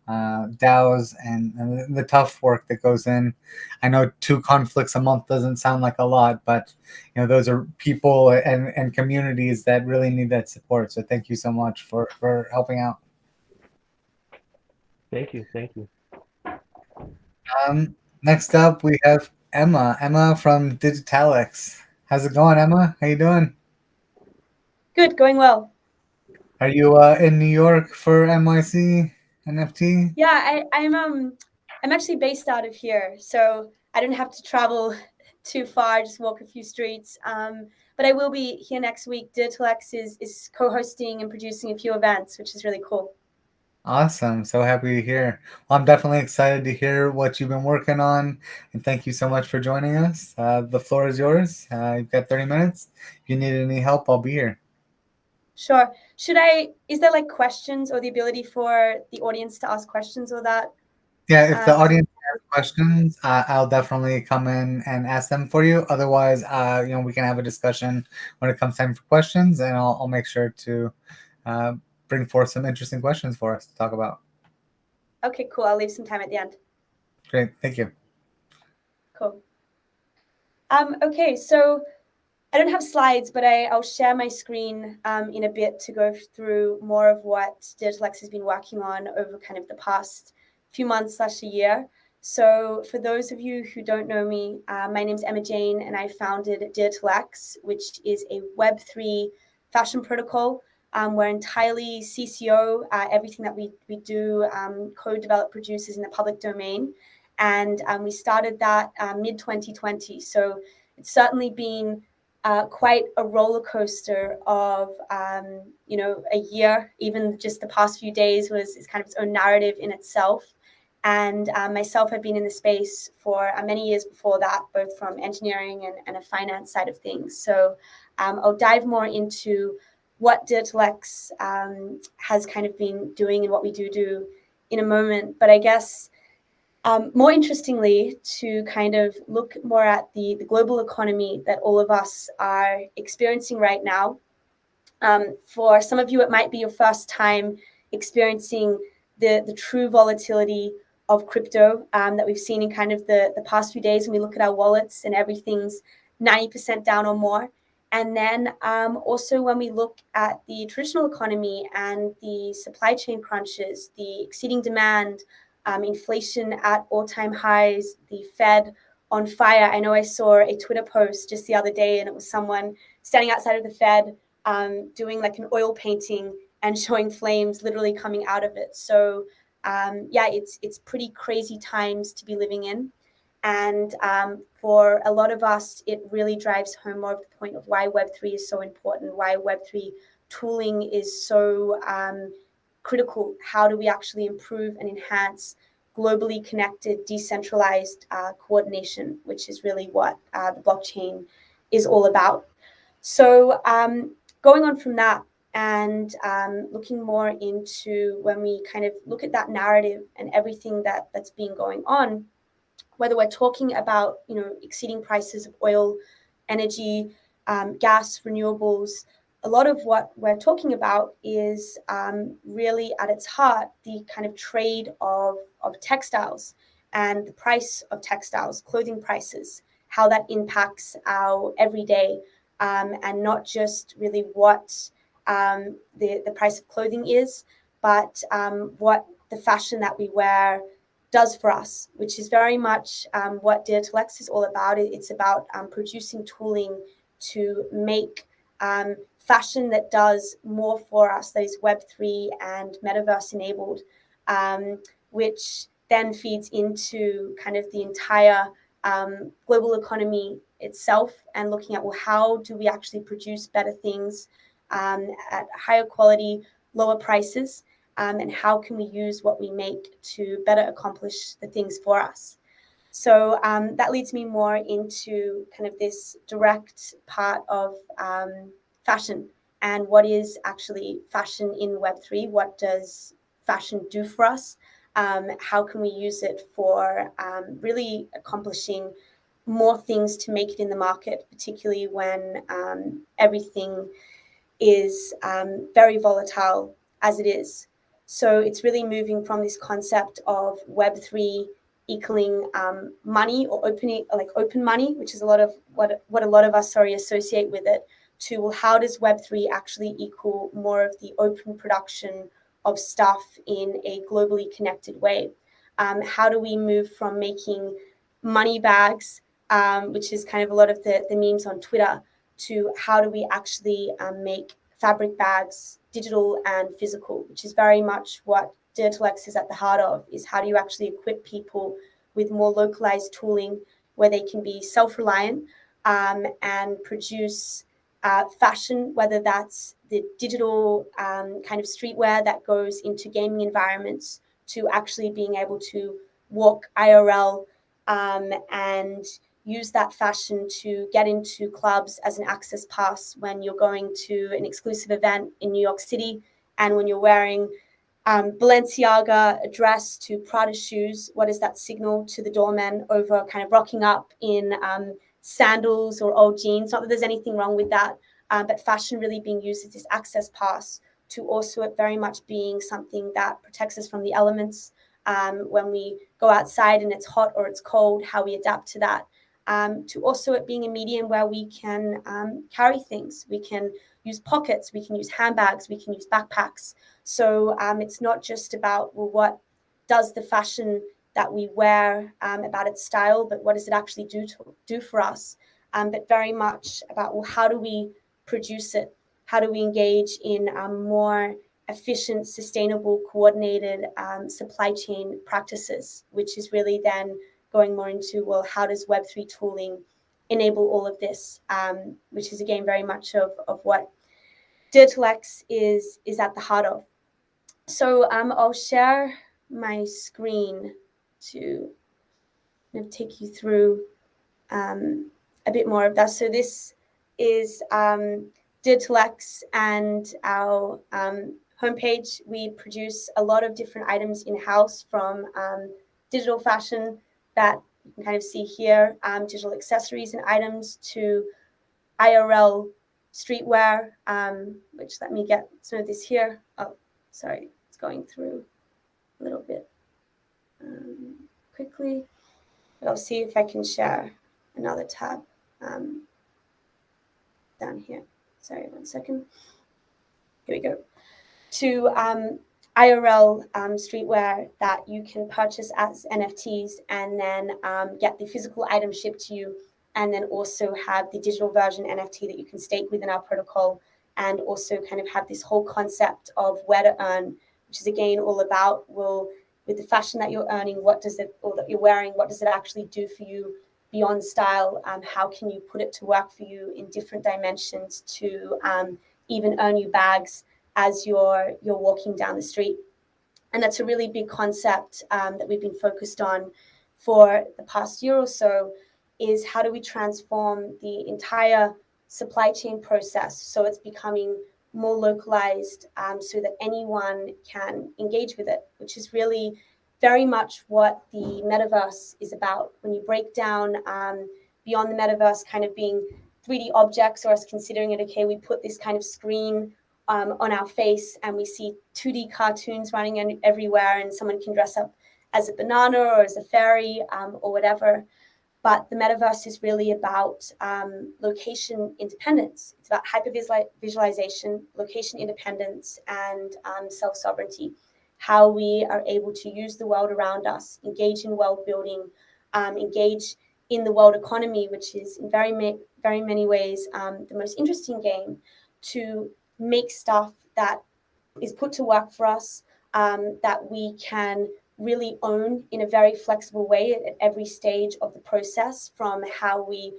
DAOs and the tough work that goes in. I know 2 conflicts a month doesn't sound like a lot, but those are people and communities that really need that support. So thank you so much for helping out. Thank you. Next up, we have Emma. Emma from Digitalex. How's it going, Emma? How you doing? Good, going well. Are you in New York for NYC NFT? Yeah, I'm actually based out of here, so I don't have to travel too far, just walk a few streets. But I will be here next week. Digitalex is co-hosting and producing a few events, which is really cool. Awesome. So happy to hear. Well, I'm definitely excited to hear what you've been working on. And thank you so much for joining us. The floor is yours. You've got 30 minutes. If you need any help, I'll be here. Sure. Is there like questions or the ability for the audience to ask questions or that? Yeah, if the audience has questions, I'll definitely come in and ask them for you. Otherwise, we can have a discussion when it comes time for questions, and I'll make sure to bring forth some interesting questions for us to talk about. Okay, cool. I'll leave some time at the end. Great. Thank you. Cool. Okay, so I don't have slides, but I'll share my screen in a bit to go through more of what Digitalex has been working on over kind of the past few months / a year. So for those of you who don't know me, my name's Emma Jane, and I founded Digitalex, which is a Web3 fashion protocol. We're entirely CCO. Everything that we do, code, develop, produce is in the public domain. And we started that mid-2020. So it's certainly been quite a roller coaster of, a year. Even just the past few days is kind of its own narrative in itself. And myself, I've been in the space for many years before that, both from engineering and a finance side of things. So I'll dive more into what Digitalex has kind of been doing and what we do in a moment. But I guess more interestingly, to kind of look more at the global economy that all of us are experiencing right now. For some of you, it might be your first time experiencing the true volatility of crypto that we've seen in kind of the past few days when we look at our wallets and everything's 90% down or more. And then also when we look at the traditional economy and the supply chain crunches, the exceeding demand, inflation at all-time highs, the Fed on fire. I know I saw a Twitter post just the other day, and it was someone standing outside of the Fed doing like an oil painting and showing flames literally coming out of it. So it's pretty crazy times to be living in. And for a lot of us, it really drives home more of the point of why Web3 is so important, why Web3 tooling is so critical. How do we actually improve and enhance globally connected, decentralized coordination, which is really what the blockchain is all about. So going on from that and looking more into when we kind of look at that narrative and everything that's been going on, whether we're talking about, exceeding prices of oil, energy, gas, renewables, a lot of what we're talking about is really at its heart the kind of trade of textiles and the price of textiles, clothing prices, how that impacts our everyday, and not just really what the price of clothing is, but what the fashion that we wear does for us, which is very much what Digitalex is all about. It's about producing tooling to make fashion that does more for us, that is Web3 and metaverse enabled, which then feeds into kind of the entire global economy itself, and looking at, well, how do we actually produce better things at higher quality, lower prices, and how can we use what we make to better accomplish the things for us. So that leads me more into kind of this direct part of fashion and what is actually fashion in Web3. What does fashion do for us? How can we use it for really accomplishing more things to make it in the market, particularly when everything is very volatile as it is. So it's really moving from this concept of Web3 equaling money or open money, which is a lot of what a lot of us associate with it, to, well, how does Web3 actually equal more of the open production of stuff in a globally connected way? How do we move from making money bags, which is kind of a lot of the memes on Twitter, to how do we actually make fabric bags digital and physical, which is very much what DigitalX is at the heart of, is how do you actually equip people with more localized tooling where they can be self-reliant and produce fashion, whether that's the digital kind of streetwear that goes into gaming environments, to actually being able to walk IRL and use that fashion to get into clubs as an access pass when you're going to an exclusive event in New York City, and when you're wearing Balenciaga a dress to Prada shoes, what is that signal to the doorman over kind of rocking up in sandals or old jeans? Not that there's anything wrong with that, but fashion really being used as this access pass to also it very much being something that protects us from the elements. When we go outside and it's hot or it's cold, how we adapt to that. To also it being a medium where we can carry things. We can use pockets, we can use handbags, we can use backpacks. So it's not just about, well, what does the fashion that we wear about its style, but what does it actually do for us? But very much about, well, how do we produce it? How do we engage in more efficient, sustainable, coordinated supply chain practices, which is really then going more into, well, how does Web3 tooling enable all of this, which is, again, very much of what DigitalX is at the heart of. So I'll share my screen to kind of take you through a bit more of that. So this is DigitalX and our homepage. We produce a lot of different items in-house, from digital fashion that you can kind of see here, digital accessories and items, to IRL streetwear, which, let me get some of this here. Oh, sorry, it's going through a little bit quickly, but I'll see if I can share another tab down here. Sorry, 1 second. Here we go. To IRL streetwear that you can purchase as NFTs, and then get the physical item shipped to you, and then also have the digital version NFT that you can stake within our protocol, and also kind of have this whole concept of where to earn, which is, again, all about, well, with the fashion that you're earning, what does it, or that you're wearing, what does it actually do for you beyond style? How can you put it to work for you in different dimensions to even earn you bags as you're walking down the street? And that's a really big concept that we've been focused on for the past year or so, is how do we transform the entire supply chain process so it's becoming more localized, so that anyone can engage with it, which is really very much what the metaverse is about. When you break down beyond the metaverse kind of being 3D objects, or us considering it, okay, we put this kind of screen on our face and we see 2D cartoons running everywhere, and someone can dress up as a banana or as a fairy or whatever. But the metaverse is really about location independence. It's about hyper-visualization, location independence, and self-sovereignty. How we are able to use the world around us, engage in world building, engage in the world economy, which is in very many ways the most interesting game, to make stuff that is put to work for us, that we can really own in a very flexible way at every stage of the process, from how we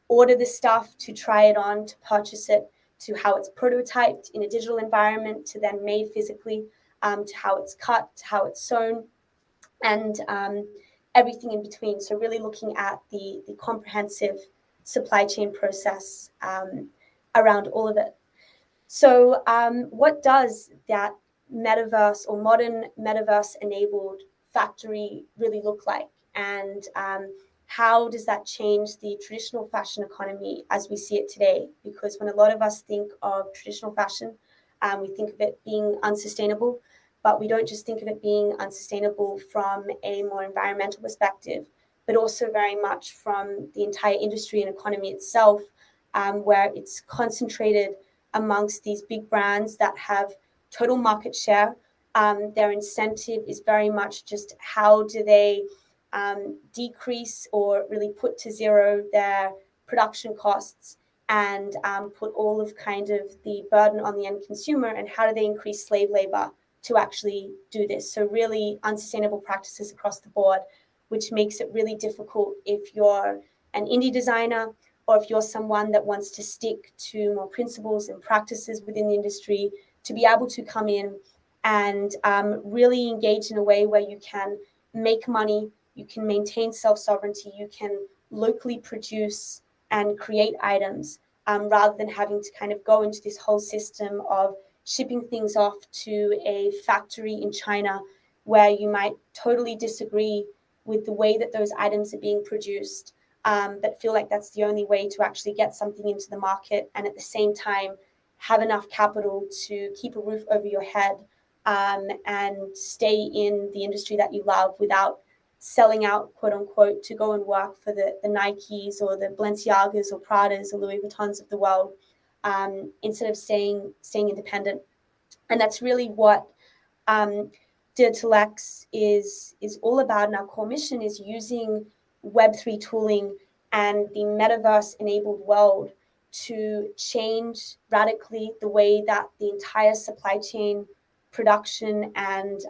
order the stuff, to try it on, to purchase it, to how it's prototyped in a digital environment, to then made physically, to how it's cut, to how it's sewn, and everything in between. So really looking at the comprehensive supply chain process around all of it. So what does that metaverse or modern metaverse enabled factory really look like? And how does that change the traditional fashion economy as we see it today? Because when a lot of us think of traditional fashion, we think of it being unsustainable, but we don't just think of it being unsustainable from a more environmental perspective, but also very much from the entire industry and economy itself, where it's concentrated amongst these big brands that have total market share. Their incentive is very much just how do they decrease or really put to zero their production costs and put all of kind of the burden on the end consumer, and how do they increase slave labor to actually do this. So really unsustainable practices across the board, which makes it really difficult if you're an indie designer or if you're someone that wants to stick to more principles and practices within the industry, to be able to come in and really engage in a way where you can make money, you can maintain self-sovereignty, you can locally produce and create items, rather than having to kind of go into this whole system of shipping things off to a factory in China where you might totally disagree with the way that those items are being produced, but feel like that's the only way to actually get something into the market and at the same time have enough capital to keep a roof over your head, and stay in the industry that you love without selling out, quote unquote, to go and work for the Nikes or the Balenciagas or Pradas or Louis Vuittons of the world, instead of staying independent. And that's really what Digital X is all about. And our core mission is using Web3 tooling and the metaverse-enabled world to change radically the way that the entire supply chain, production, and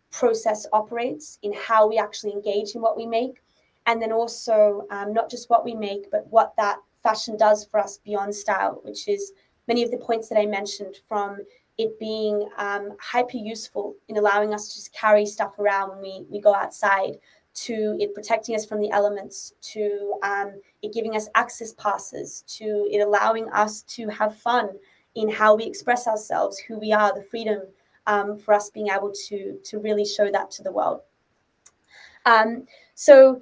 process operates, in how we actually engage in what we make, and then also not just what we make, but what that fashion does for us beyond style, which is many of the points that I mentioned, from it being hyper useful in allowing us to just carry stuff around when we go outside, to it protecting us from the elements, to it giving us access passes, to it allowing us to have fun in how we express ourselves, who we are, the freedom for us being able to really show that to the world. So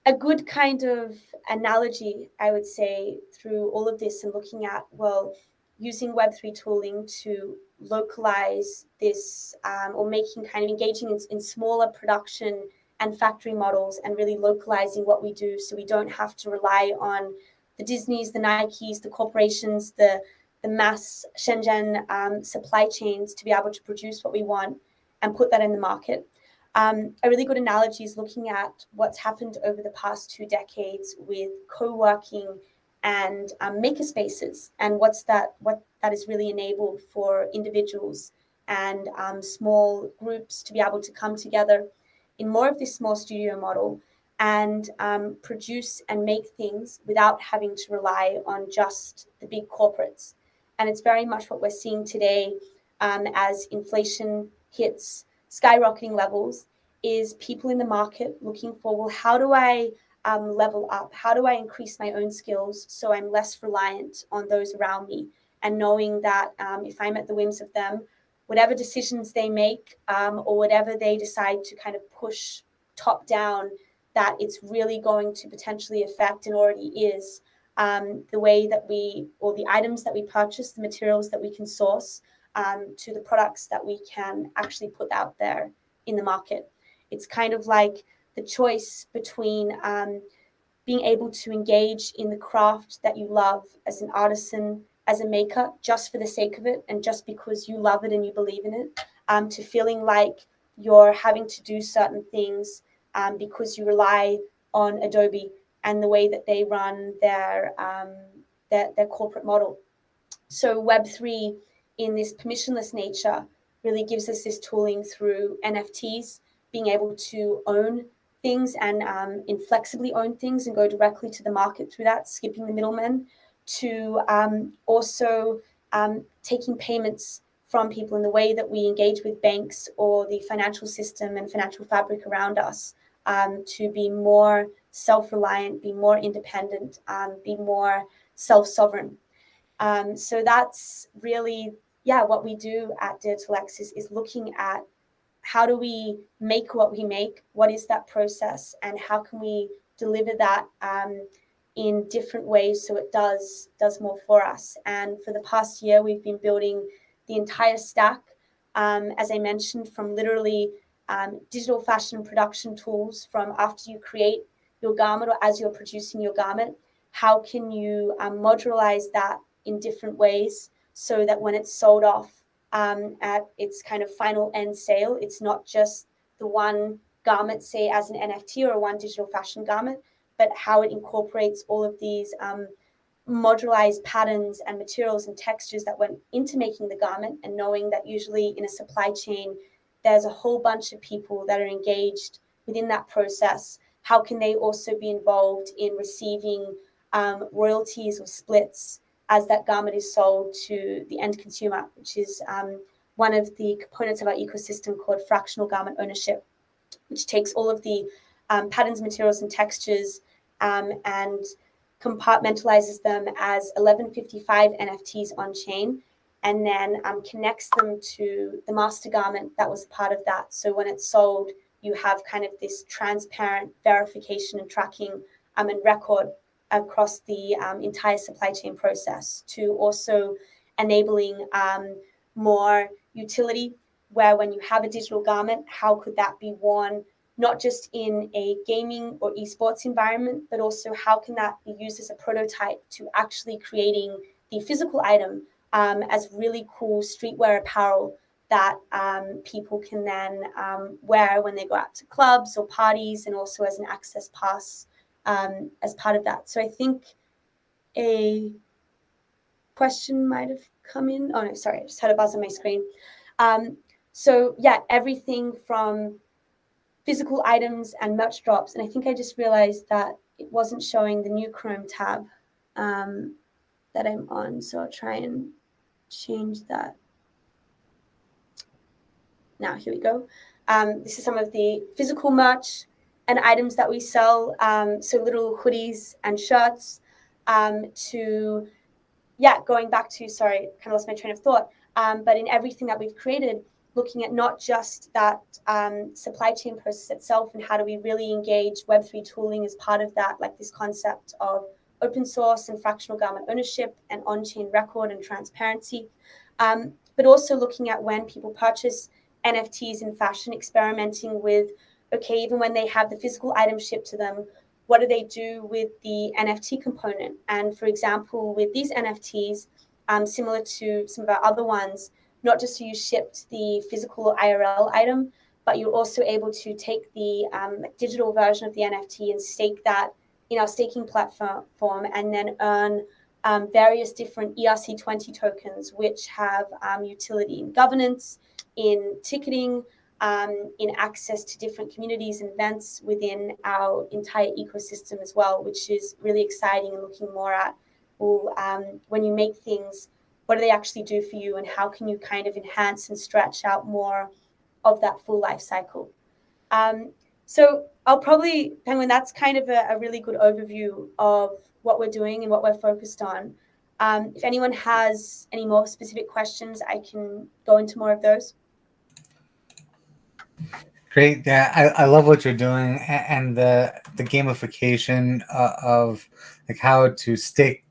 a good kind of analogy, I would say, through all of this and looking at, well, using Web3 tooling to localize this, or making kind of engaging in smaller production and factory models and really localizing what we do, so we don't have to rely on the Disneys, the Nikes, the corporations, the mass Shenzhen supply chains to be able to produce what we want and put that in the market. A really good analogy is looking at what's happened over the past 2 decades with co-working and maker spaces, and what that is really enabled for individuals and small groups to be able to come together in more of this small studio model and produce and make things without having to rely on just the big corporates. And it's very much what we're seeing today, as inflation hits skyrocketing levels, is people in the market looking for, well, how do I level up? How do I increase my own skills so I'm less reliant on those around me? And knowing that if I'm at the whims of them, whatever decisions they make, or whatever they decide to kind of push top down, that it's really going to potentially affect, and already is, the way that we, or the items that we purchase, the materials that we can source, to the products that we can actually put out there in the market. It's kind of like the choice between being able to engage in the craft that you love as an artisan, as a maker, just for the sake of it and just because you love it and you believe in it, to feeling like you're having to do certain things because you rely on Adobe and the way that they run their corporate model. So Web3, in this permissionless nature, really gives us this tooling through NFTs, being able to own things and inflexibly own things and go directly to the market through that, skipping the middlemen, to also taking payments from people in the way that we engage with banks or the financial system and financial fabric around us, to be more self-reliant, be more independent, be more self-sovereign. So that's really, yeah, what we do at Digital X is looking at how do we make what we make, what is that process, and how can we deliver that in different ways so it does more for us. And for the past year, we've been building the entire stack, as I mentioned, from literally digital fashion production tools, from after you create your garment or as you're producing your garment, how can you modularize that in different ways so that when it's sold off at its kind of final end sale, it's not just the one garment, say as an NFT or one digital fashion garment, but how it incorporates all of these modularized patterns and materials and textures that went into making the garment, and knowing that usually in a supply chain, there's a whole bunch of people that are engaged within that process. How can they also be involved in receiving royalties or splits as that garment is sold to the end consumer, which is one of the components of our ecosystem called fractional garment ownership, which takes all of the patterns, materials, and textures and compartmentalizes them as 1155 NFTs on chain, and then connects them to the master garment that was part of that. So when it's sold, you have kind of this transparent verification and tracking and record across the entire supply chain process, to also enabling more utility, where when you have a digital garment, how could that be worn not just in a gaming or esports environment, but also how can that be used as a prototype to actually creating the physical item as really cool streetwear apparel that people can then wear when they go out to clubs or parties, and also as an access pass as part of that. So I think a question might have come in. Oh no, sorry, I just had a buzz on my screen. So yeah, everything from physical items and merch drops. And I think I just realized that it wasn't showing the new Chrome tab that I'm on. So I'll try and change that. Now, here we go. This is some of the physical merch and items that we sell. So little hoodies and shirts to, yeah, going back to, sorry, kind of lost my train of thought. But in everything that we've created, looking at not just that supply chain process itself, and how do we really engage Web3 tooling as part of that, like this concept of open source and fractional garment ownership and on-chain record and transparency. But also looking at when people purchase NFTs in fashion, experimenting with, okay, even when they have the physical item shipped to them, what do they do with the NFT component? And for example, with these NFTs, similar to some of our other ones, not just you shipped the physical IRL item, but you're also able to take the digital version of the NFT and stake that in our staking platform, and then earn various different ERC20 tokens, which have utility in governance, in ticketing, in access to different communities and events within our entire ecosystem as well, which is really exciting, and looking more at, well, when you make things, what do they actually do for you, and how can you kind of enhance and stretch out more of that full life cycle? So I'll probably, Penguin, that's kind of a really good overview of what we're doing and what we're focused on. If anyone has any more specific questions, I can go into more of those. Great. Yeah, I love what you're doing, and the gamification of like how to stake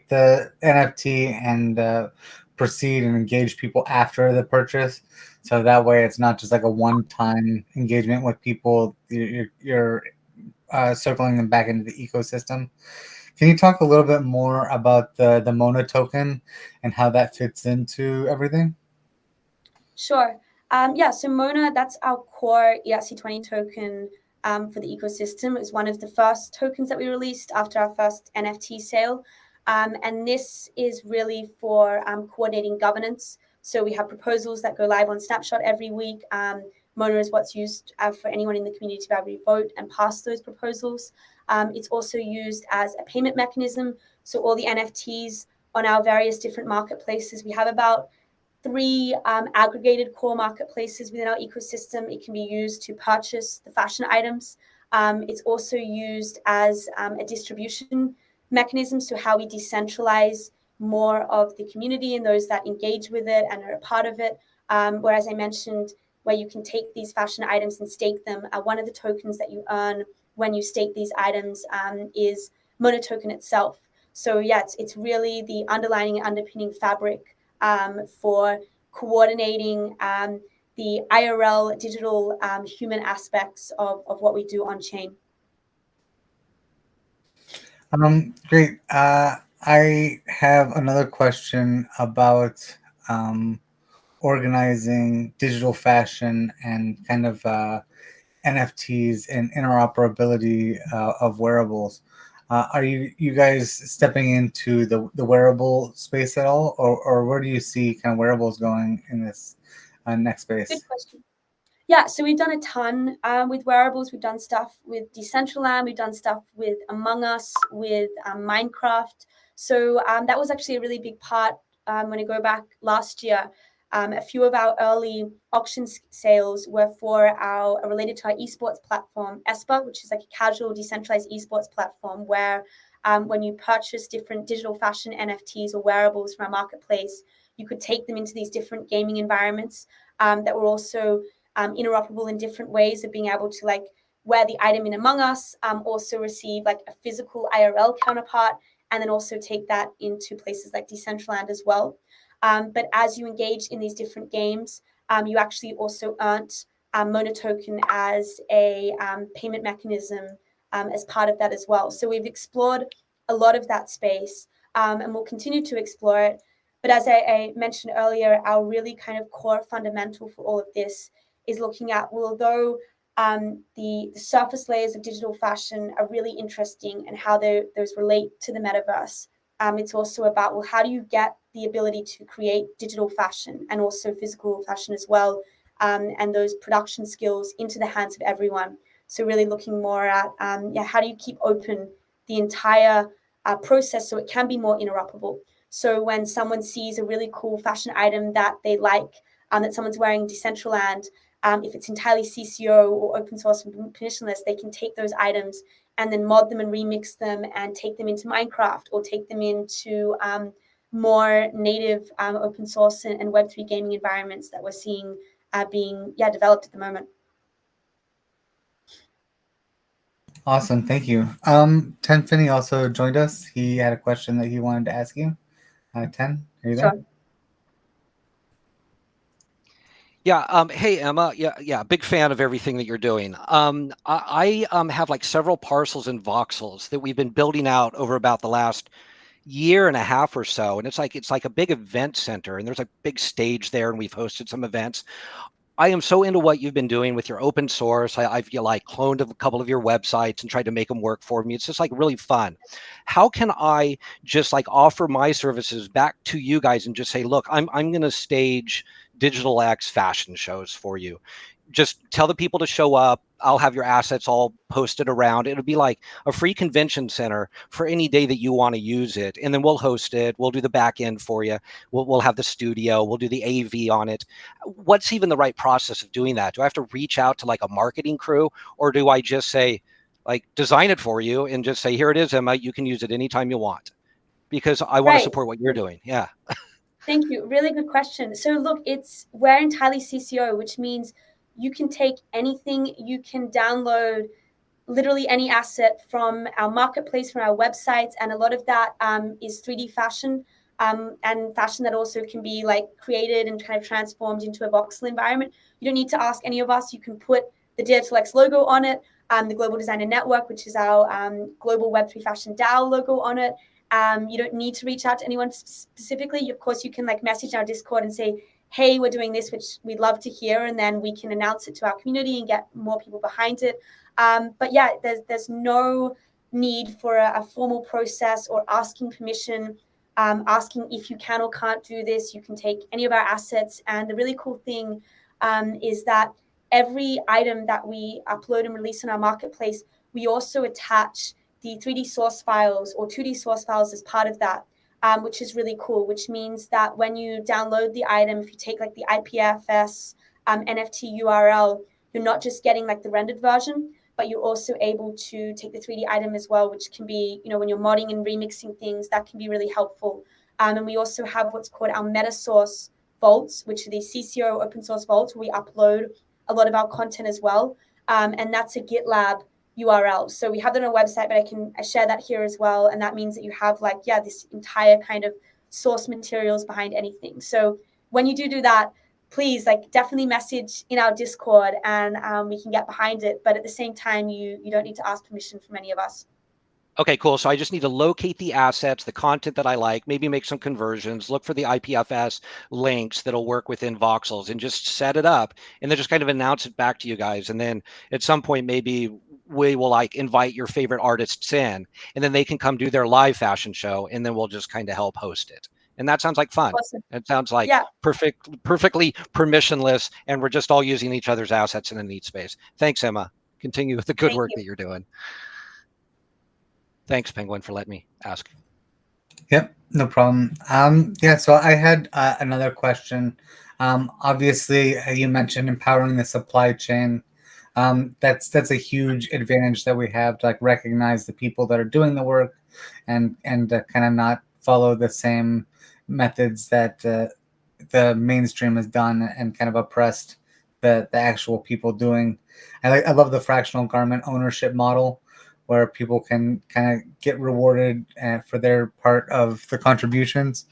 the NFT and proceed and engage people after the purchase. So that way, it's not just like a one-time engagement with people. You're circling them back into the ecosystem. Can you talk a little bit more about the Mona token and how that fits into everything? Sure. Yeah, so Mona, that's our core ERC20 token for the ecosystem. It's one of the first tokens that we released after our first NFT sale. And this is really for coordinating governance. So we have proposals that go live on Snapshot every week. Mona is what's used for anyone in the community to be able to vote and pass those proposals. It's also used as a payment mechanism. So all the NFTs on our various different marketplaces, we have about 3 aggregated core marketplaces within our ecosystem. It can be used to purchase the fashion items. It's also used as a distribution mechanism, so how we decentralize more of the community and those that engage with it and are a part of it. Whereas I mentioned where you can take these fashion items and stake them. One of the tokens that you earn when you stake these items is monotoken itself. So yeah, it's really the underlining and underpinning fabric for coordinating the IRL digital human aspects of what we do on chain. Great. I have another question about organizing digital fashion and kind of NFTs and interoperability of wearables. Are you guys stepping into the wearable space at all, or where do you see kind of wearables going in this next space? Good question. Yeah, so we've done a ton with wearables. We've done stuff with Decentraland. We've done stuff with Among Us, with Minecraft. So that was actually a really big part when I go back last year. A few of our early auction sales were related to our esports platform, Espa, which is like a casual decentralized esports platform where when you purchase different digital fashion NFTs or wearables from our marketplace, you could take them into these different gaming environments that were also interoperable in different ways of being able to like wear the item in Among Us, also receive like a physical IRL counterpart, and then also take that into places like Decentraland as well. But as you engage in these different games, you actually also earned monotoken as a payment mechanism as part of that as well. So we've explored a lot of that space and we'll continue to explore it. But as I mentioned earlier, our really kind of core fundamental for all of this is looking at, well, although the surface layers of digital fashion are really interesting and how those relate to the metaverse, it's also about, well, how do you get the ability to create digital fashion and also physical fashion as well, and those production skills into the hands of everyone. So really looking more at, how do you keep open the entire process so it can be more interoperable? So when someone sees a really cool fashion item that they like, that someone's wearing Decentraland, if it's entirely CCO or open source and permissionless, they can take those items and then mod them and remix them and take them into Minecraft or take them into more native open source and Web3 gaming environments that we're seeing being developed at the moment. Awesome, thank you. Ten Finney also joined us. He had a question that he wanted to ask you. Ten, are you there? Sure. Yeah. Hey, Emma. Yeah. Big fan of everything that you're doing. I have like several parcels and voxels that we've been building out over about the last year and a half or so, and it's like a big event center, and there's a big stage there, and we've hosted some events. I am so into what you've been doing with your open source. I've like cloned a couple of your websites and tried to make them work for me. It's just like really fun. How can I just like offer my services back to you guys and just say, look, I'm going to stage Digital X fashion shows for you. Just tell the people to show up. I'll have your assets all posted around. It'll be like a free convention center for any day that you want to use it. And then we'll host it. We'll do the back end for you. We'll have the studio. We'll do the AV on it. What's even the right process of doing that? Do I have to reach out to like a marketing crew, or do I just say, like, design it for you and just say, here it is, Emma, you can use it anytime you want? Because I want to support what you're doing. Yeah. Thank you. Really good question. So look, we're entirely CCO, which means you can take anything, you can download literally any asset from our marketplace, from our websites, and a lot of that is 3D fashion and fashion that also can be like created and kind of transformed into a voxel environment. You don't need to ask any of us. You can put the Digital X logo on it, the Global Designer Network, which is our global Web3 fashion DAO logo on it. You don't need to reach out to anyone specifically. Of course, you can like message our Discord and say, hey, we're doing this, which we'd love to hear, and then we can announce it to our community and get more people behind it. But yeah, there's no need for a formal process or asking permission, asking if you can or can't do this. You can take any of our assets. And the really cool thing is that every item that we upload and release on our marketplace, we also attach the 3D source files or 2D source files as part of that, which is really cool, which means that when you download the item, if you take like the IPFS NFT URL, you're not just getting like the rendered version, but you're also able to take the 3D item as well, which can be, when you're modding and remixing things, that can be really helpful. And we also have what's called our meta source vaults, which are the CCO open source vaults, where we upload a lot of our content as well. And that's a GitLab URL. So we have that on our website, but I share that here as well. And that means that you have like, yeah, this entire kind of source materials behind anything. So when you do that, please like definitely message in our Discord, and we can get behind it. But at the same time, you don't need to ask permission from any of us. Okay, cool. So I just need to locate the assets, the content that I like, maybe make some conversions, look for the IPFS links that'll work within voxels, and just set it up, and then just kind of announce it back to you guys. And then at some point, maybe we will like invite your favorite artists in, and then they can come do their live fashion show, and then we'll just kind of help host it. And that sounds like fun. Awesome. It sounds like Yeah. perfectly permissionless, and we're just all using each other's assets in a neat space. Thanks, Emma. Continue with the good work that you're doing. Thanks, Penguin, for letting me ask. Yep, no problem. Yeah, so I had another question. Obviously, you mentioned empowering the supply chain. That's a huge advantage that we have to like recognize the people that are doing the work, and kind of not follow the same methods that the mainstream has done and kind of oppressed the actual people doing. I love the fractional garment ownership model, where people can kind of get rewarded for their part of the contributions.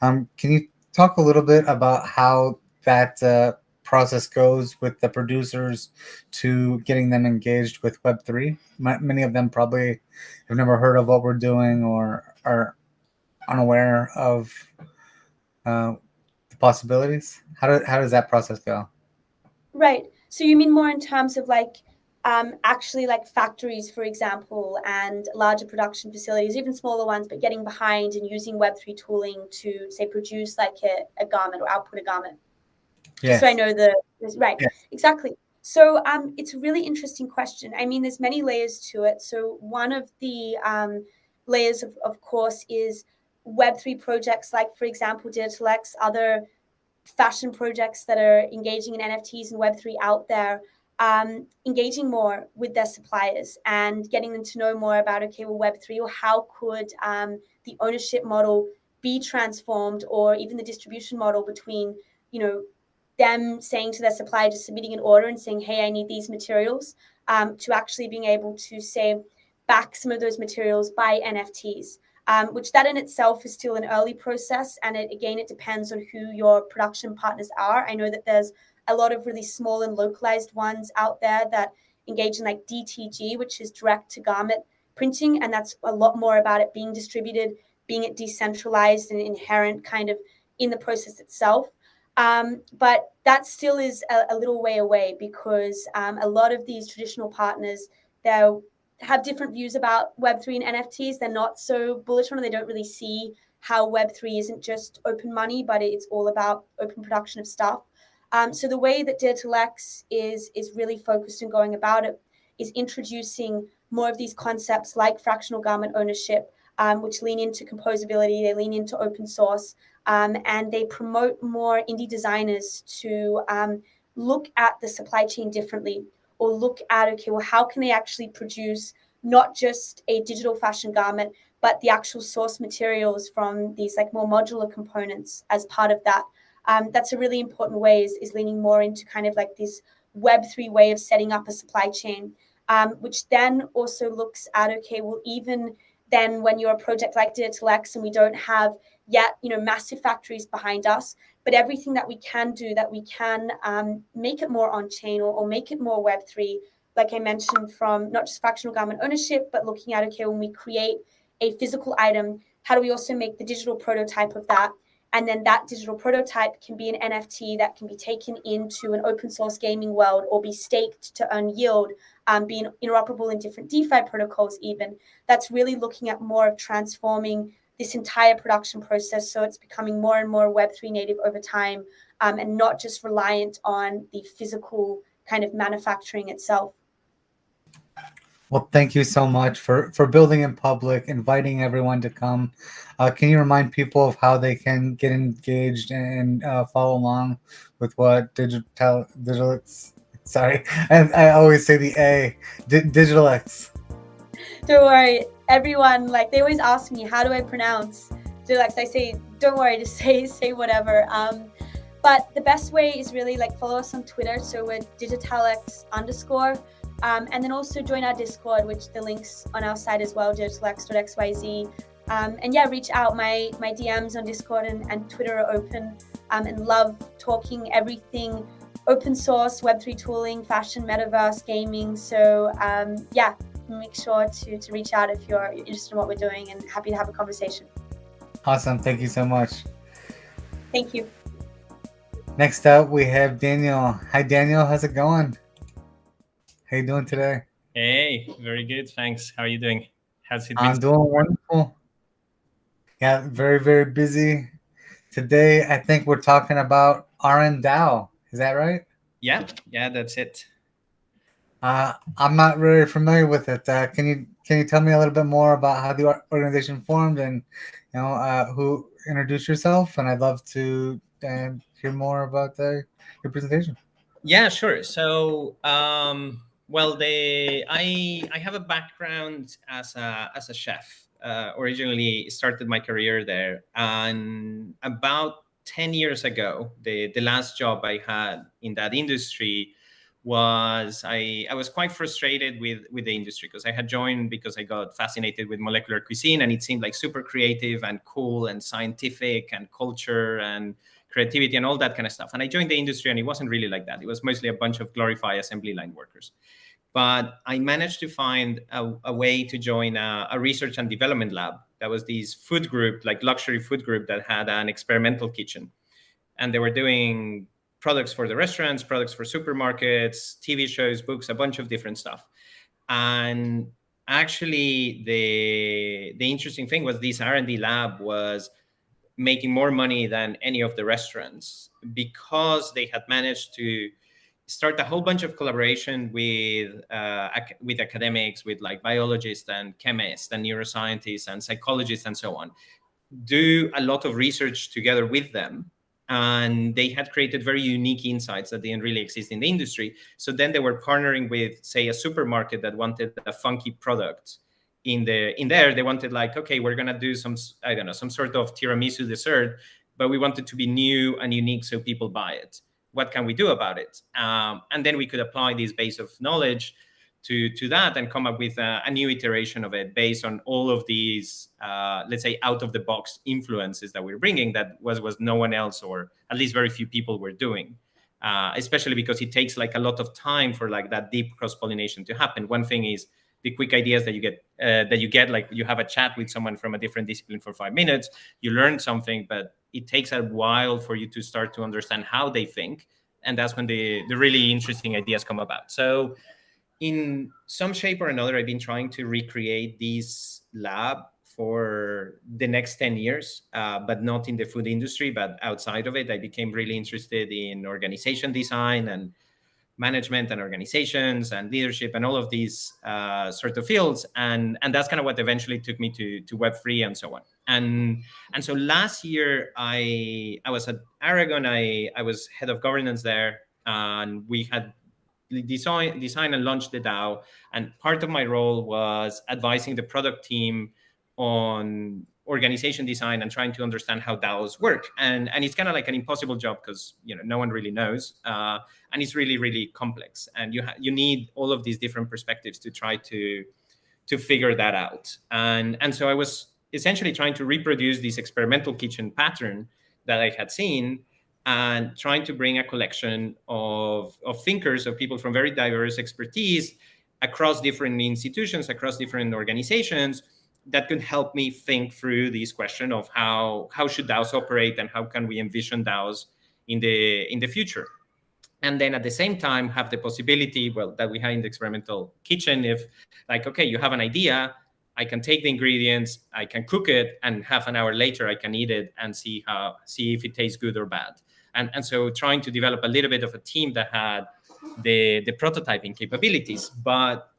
Can you talk a little bit about how that process goes with the producers to getting them engaged with Web3? Many of them probably have never heard of what we're doing or are unaware of the possibilities. How does that process go? Right. So you mean more in terms of like actually like factories, for example, and larger production facilities, even smaller ones, but getting behind and using Web3 tooling to say produce like a garment or output a garment. Yes. So I know right. Yes. Exactly. So it's a really interesting question. I mean, there's many layers to it. So one of the layers of course is Web3 projects like, for example, Digital X, other fashion projects that are engaging in NFTs and Web3 out there, engaging more with their suppliers and getting them to know more about, okay, well, Web3, or how could the ownership model be transformed, or even the distribution model between, you know, them saying to their supplier, just submitting an order and saying, hey, I need these materials, to actually being able to say, back some of those materials by NFTs. Which that in itself is still an early process. And it depends on who your production partners are. I know that there's a lot of really small and localized ones out there that engage in like DTG, which is direct to garment printing. And that's a lot more about it being distributed, being it decentralized and inherent kind of in the process itself. But that still is a little way away, because a lot of these traditional partners, they're have different views about Web3 and NFTs. They're not so bullish on it. They don't really see how Web3 isn't just open money, but it's all about open production of stuff. So the way that Digital X is really focused on going about it is introducing more of these concepts like fractional garment ownership, which lean into composability, they lean into open source, and they promote more indie designers to look at the supply chain differently, or look at, okay, well, how can they actually produce not just a digital fashion garment, but the actual source materials from these like more modular components as part of that. That's a really important way, is leaning more into kind of like this Web3 way of setting up a supply chain, which then also looks at, okay, well, even then when you're a project like Digital X and we don't have yet, you know, massive factories behind us, but everything that we can do, that we can make it more on-chain or make it more Web3, like I mentioned, from not just fractional garment ownership, but looking at, okay, when we create a physical item, how do we also make the digital prototype of that? And then that digital prototype can be an NFT that can be taken into an open source gaming world, or be staked to earn yield, being interoperable in different DeFi protocols even. That's really looking at more of transforming this entire production process, so it's becoming more and more Web3 native over time, and not just reliant on the physical kind of manufacturing itself. Well, thank you so much for building in public, inviting everyone to come. Can you remind people of how they can get engaged and follow along with what Digital X? Sorry, and I always say the A, Digital X. Don't worry, everyone, like they always ask me, how do I pronounce Lex, I say, don't worry, just say whatever. But the best way is really like follow us on Twitter. So we're digitalex_. And then also join our Discord, which the link's on our site as well, digitalex.xyz. And yeah, reach out. My DMs on Discord and Twitter are open, and love talking everything open source, Web3 tooling, fashion, metaverse, gaming. So yeah, make sure to reach out if you're interested in what we're doing, and happy to have a conversation. Awesome. Thank you so much. Thank you. Next up, we have Daniel. Hi, Daniel. How's it going? How you doing today? Hey, very good. Thanks. How are you doing? How's it been? I'm doing wonderful. Yeah, very, very busy. Today, I think we're talking about RN DAO. Is that right? Yeah, that's it. I'm not really familiar with it. Can you tell me a little bit more about how the organization formed and who introduced yourself? And I'd love to hear more about your presentation. Yeah, sure. So, well, I have a background as a chef. Originally started my career there, and about 10 years ago, the last job I had in that industry was I was quite frustrated with the industry, because I had joined because I got fascinated with molecular cuisine, and it seemed like super creative and cool and scientific and culture and creativity and all that kind of stuff. And I joined the industry, and it wasn't really like that. It was mostly a bunch of glorified assembly line workers. But I managed to find a way to join a research and development lab. That was this food group, like luxury food group, that had an experimental kitchen. And they were doing products for the restaurants, products for supermarkets, TV shows, books, a bunch of different stuff. And actually, the interesting thing was this R&D lab was making more money than any of the restaurants, because they had managed to start a whole bunch of collaboration with academics, with like biologists and chemists and neuroscientists and psychologists and so on, do a lot of research together with them. And they had created very unique insights that didn't really exist in the industry. So then they were partnering with, say, a supermarket that wanted a funky product in there. They wanted, like, okay, we're going to do some sort of tiramisu dessert, but we want it to be new and unique so people buy it. What can we do about it? And then we could apply this base of knowledge to that and come up with a new iteration of it based on all of these, let's say, out of the box influences that we're bringing that was no one else, or at least very few people were doing, especially because it takes like a lot of time for like that deep cross-pollination to happen. One thing is the quick ideas that you get, like you have a chat with someone from a different discipline for 5 minutes, you learn something, but it takes a while for you to start to understand how they think. And that's when the really interesting ideas come about. So in some shape or another, I've been trying to recreate this lab for the next 10 years, but not in the food industry, but outside of it. I became really interested in organization design and management and organizations and leadership and all of these sort of fields. And that's kind of what eventually took me to Web3 and so on. And so last year, I was at Aragon. I was head of governance there, and we had design and launch the DAO. And part of my role was advising the product team on organization design and trying to understand how DAOs work. And it's kind of like an impossible job, because no one really knows, and it's really, really complex. And you need all of these different perspectives to try to figure that out. And so I was essentially trying to reproduce this experimental kitchen pattern that I had seen, and trying to bring a collection of thinkers, of people from very diverse expertise across different institutions, across different organizations, that could help me think through this question of how should DAOs operate, and how can we envision DAOs in the future. And then at the same time have the possibility, well, that we have in the experimental kitchen, if like, okay, you have an idea, I can take the ingredients, I can cook it, and half an hour later I can eat it and see if it tastes good or bad. And so trying to develop a little bit of a team that had the prototyping capabilities. But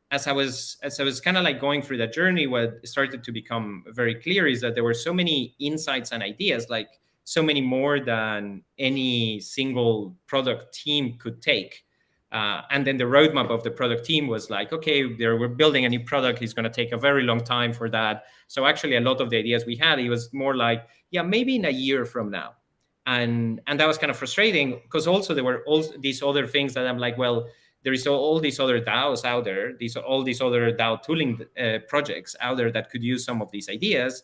as I was kind of like going through that journey, what started to become very clear is that there were so many insights and ideas, like so many more than any single product team could take, And then the roadmap of the product team was like, okay, we're building a new product. It's going to take a very long time for that. So actually, a lot of the ideas we had, it was more like, yeah, maybe in a year from now. And that was kind of frustrating, because also there were all these other things that I'm like, well, there is all these other DAOs out there, all these other DAO tooling projects out there that could use some of these ideas,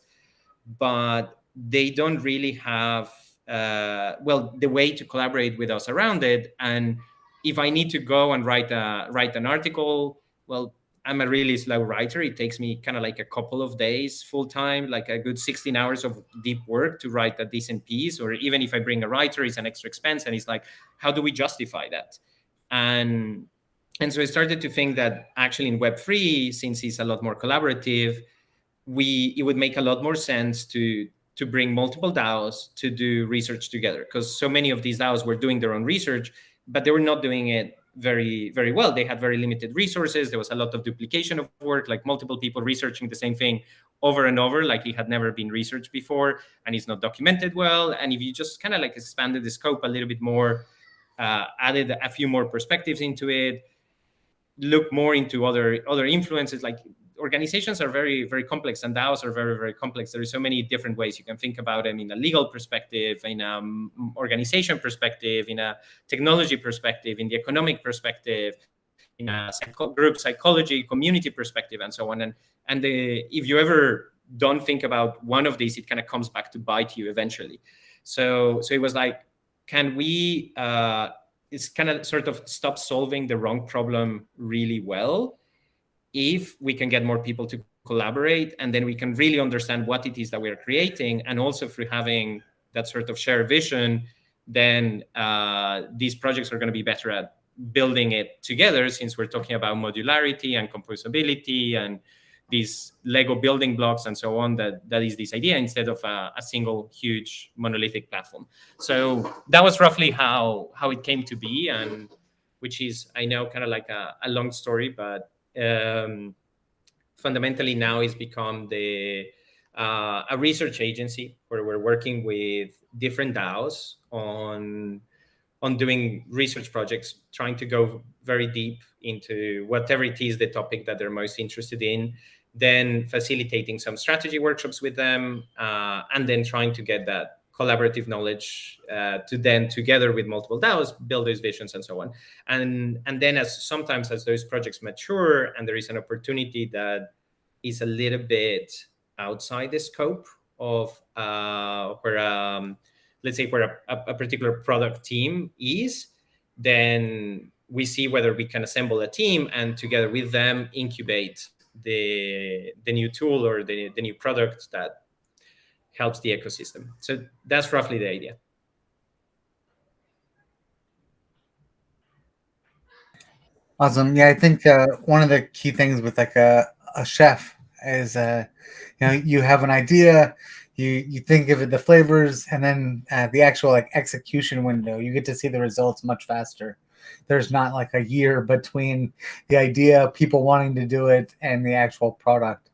but they don't really have, the way to collaborate with us around it. And if I need to go and write an article, well, I'm a really slow writer. It takes me kind of like a couple of days full time, like a good 16 hours of deep work to write a decent piece. Or even if I bring a writer, it's an extra expense. And it's like, how do we justify that? And so I started to think that actually in Web3, since it's a lot more collaborative, it would make a lot more sense to bring multiple DAOs to do research together, because so many of these DAOs were doing their own research, but they were not doing it very, very well. They had very limited resources. There was a lot of duplication of work, like multiple people researching the same thing over and over, like it had never been researched before, and it's not documented well. And if you just kind of like expanded the scope a little bit more, added a few more perspectives into it, look more into other influences, like organizations are very, very complex, and DAOs are very, very complex. There are so many different ways you can think about them, in a legal perspective, in an organization perspective, in a technology perspective, in the economic perspective, in a group psychology, community perspective, and so on. And if you ever don't think about one of these, it kind of comes back to bite you eventually. So it was like, can we it's kind of sort of stop solving the wrong problem really well if we can get more people to collaborate, and then we can really understand what it is that we're creating. And also through having that sort of shared vision, then these projects are going to be better at building it together, since we're talking about modularity and composability and these Lego building blocks and so on, that is this idea, instead of a single huge monolithic platform. So that was roughly how it came to be, and which is, I know, kind of like a long story, but fundamentally now it's become a research agency where we're working with different DAOs on doing research projects, trying to go very deep into whatever it is the topic that they're most interested in, then facilitating some strategy workshops with them, and then trying to get that collaborative knowledge to then, together with multiple DAOs, build those visions and so on. And then sometimes as those projects mature and there is an opportunity that is a little bit outside the scope of where let's say where a particular product team is, then we see whether we can assemble a team and together with them incubate the new tool or the new product that helps the ecosystem. So that's roughly the idea. Awesome. Yeah, I think one of the key things with like a chef is, you have an idea, you think of it, the flavors, and then the actual like execution window, you get to see the results much faster. There's not like a year between the idea, people wanting to do it, and the actual product.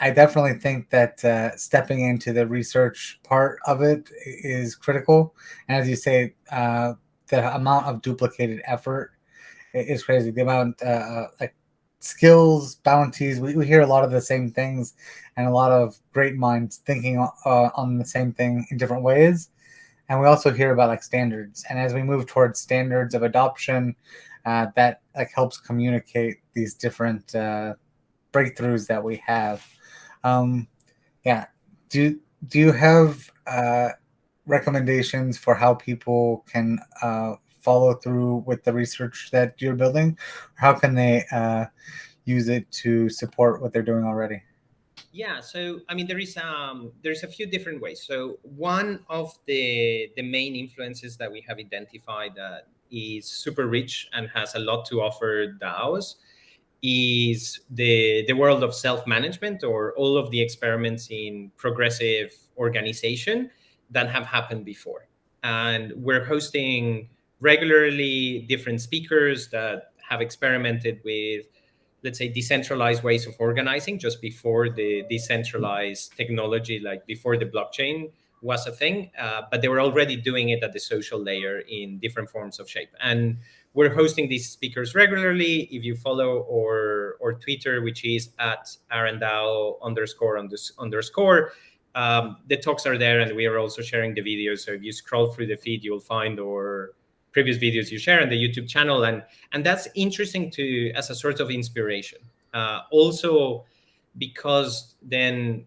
I definitely think that stepping into the research part of it is critical. And as you say, the amount of duplicated effort is crazy. The amount like skills, bounties, we hear a lot of the same things, and a lot of great minds thinking on the same thing in different ways. And we also hear about like standards. And as we move towards standards of adoption, that like helps communicate these different breakthroughs that we have. Yeah. Do you have recommendations for how people can follow through with the research that you're building? How can they use it to support what they're doing already? Yeah, so I mean, there's a few different ways. So one of the main influences that we have identified that is super rich and has a lot to offer DAOs is the world of self-management, or all of the experiments in progressive organization that have happened before. And we're hosting regularly different speakers that have experimented with, let's say, decentralized ways of organizing just before the decentralized technology, like before the blockchain was a thing, but they were already doing it at the social layer in different forms of shape. And we're hosting these speakers regularly. If you follow or Twitter, which is @arandao__, the talks are there, and we are also sharing the videos. So if you scroll through the feed, you'll find our previous videos you share on the YouTube channel, and that's interesting as a sort of inspiration. Also, because then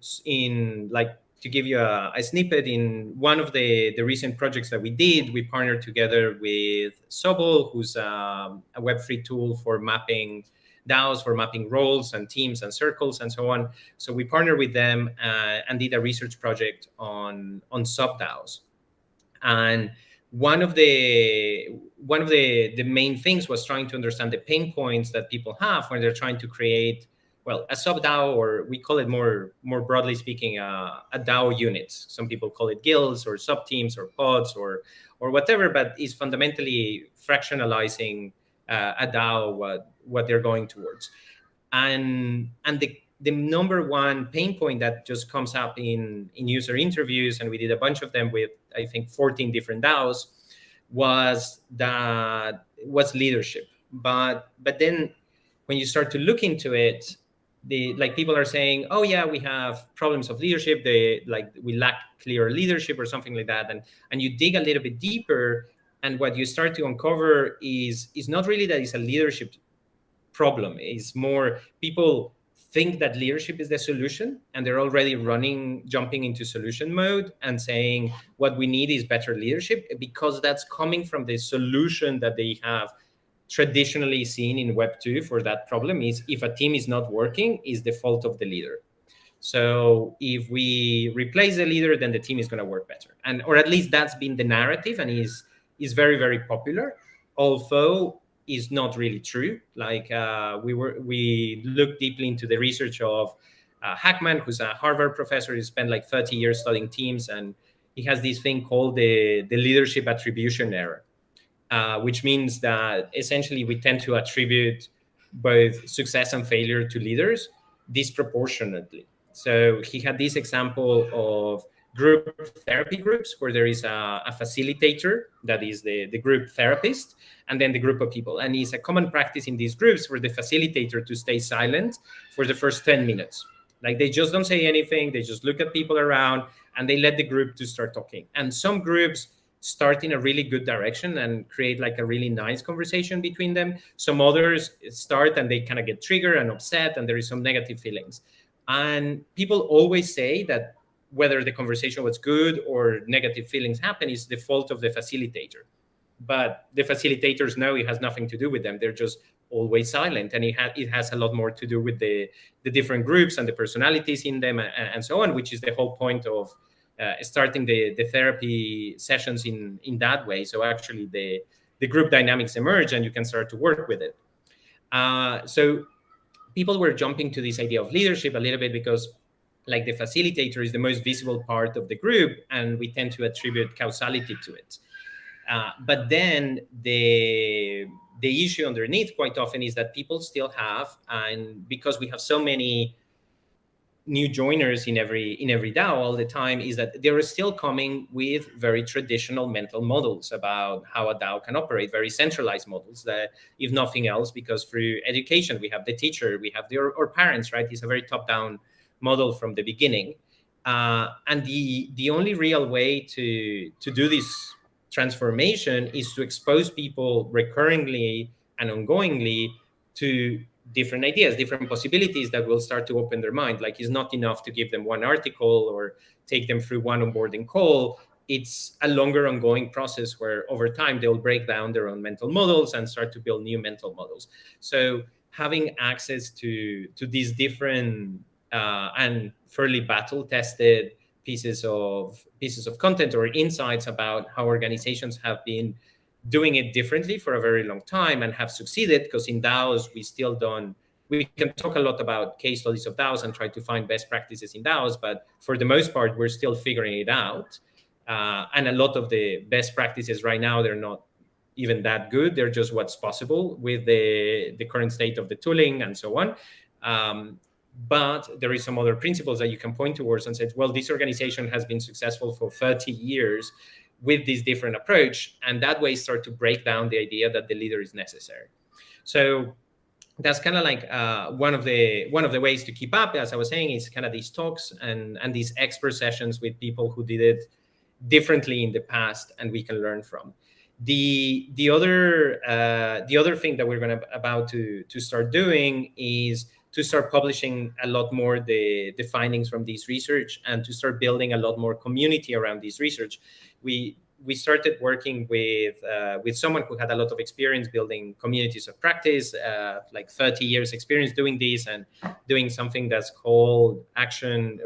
to give you a snippet, in one of the recent projects that we did, we partnered together with Sobol, who's a Web3 tool for mapping DAOs, for mapping roles and teams and circles and so on. So we partnered with them and did a research project on sub-DAOs. And one of the main things was trying to understand the pain points that people have when they're trying to create, well, a sub-DAO, or we call it more broadly speaking, a DAO unit. Some people call it guilds or sub-teams or pods or whatever, but it's fundamentally fractionalizing a DAO, what they're going towards. And the number one pain point that just comes up in user interviews, and we did a bunch of them with, I think, 14 different DAOs, was leadership. But then when you start to look into it, people are saying, oh yeah, we have problems of leadership, we lack clear leadership or something like that, and you dig a little bit deeper, and what you start to uncover is not really that it's a leadership problem. It's more people think that leadership is the solution, and they're already jumping into solution mode and saying what we need is better leadership, because that's coming from the solution that they have traditionally seen in Web2 for that problem. Is if a team is not working, is the fault of the leader. So if we replace the leader, then the team is going to work better, or at least that's been the narrative, and is very, very popular, although is not really true. We looked deeply into the research of Hackman, who's a Harvard professor. He spent 30 years studying teams, and he has this thing called the leadership attribution error, which means that essentially we tend to attribute both success and failure to leaders disproportionately. So he had this example of group therapy groups where there is a facilitator that is the group therapist, and then the group of people. And it's a common practice in these groups for the facilitator to stay silent for the first 10 minutes. They just don't say anything. They just look at people around, and they let the group to start talking. And some groups start in a really good direction and create a really nice conversation between them. Some others start and they kind of get triggered and upset, and there is some negative feelings. And people always say that whether the conversation was good or negative feelings happen is the fault of the facilitator. But the facilitators know it has nothing to do with them. They're just always silent. And it has a lot more to do with the different groups and the personalities in them and so on, which is the whole point of starting the therapy sessions in that way. So actually the group dynamics emerge, and you can start to work with it. So people were jumping to this idea of leadership a little bit because the facilitator is the most visible part of the group, and we tend to attribute causality to it. But then the issue underneath quite often is that people still have, and because we have so many new joiners in every DAO all the time, is that they're still coming with very traditional mental models about how a DAO can operate, very centralized models that, if nothing else, because through education, we have the teacher, we have our parents, right? It's a very top-down model from the beginning. And the only real way to do this transformation is to expose people recurringly and ongoingly to different ideas, different possibilities that will start to open their mind. It's not enough to give them one article or take them through one onboarding call. It's a longer ongoing process where over time they'll break down their own mental models and start to build new mental models. So having access to these different and fairly battle-tested pieces of content or insights about how organizations have been doing it differently for a very long time and have succeeded, because in DAOs, we can talk a lot about case studies of DAOs and try to find best practices in DAOs, but for the most part, we're still figuring it out. And a lot of the best practices right now, they're not even that good. They're just what's possible with the current state of the tooling and so on. But there is some other principles that you can point towards and say, well, this organization has been successful for 30 years. with this different approach, and that way start to break down the idea that the leader is necessary. So that's kind of like one of the ways to keep up, as I was saying, is kind of these talks and these expert sessions with people who did it differently in the past, and we can learn from. The other thing that we're about to start doing is to start publishing a lot more the findings from this research, and to start building a lot more community around this research. We started working with someone who had a lot of experience building communities of practice, like 30 years experience doing this, and doing something that's called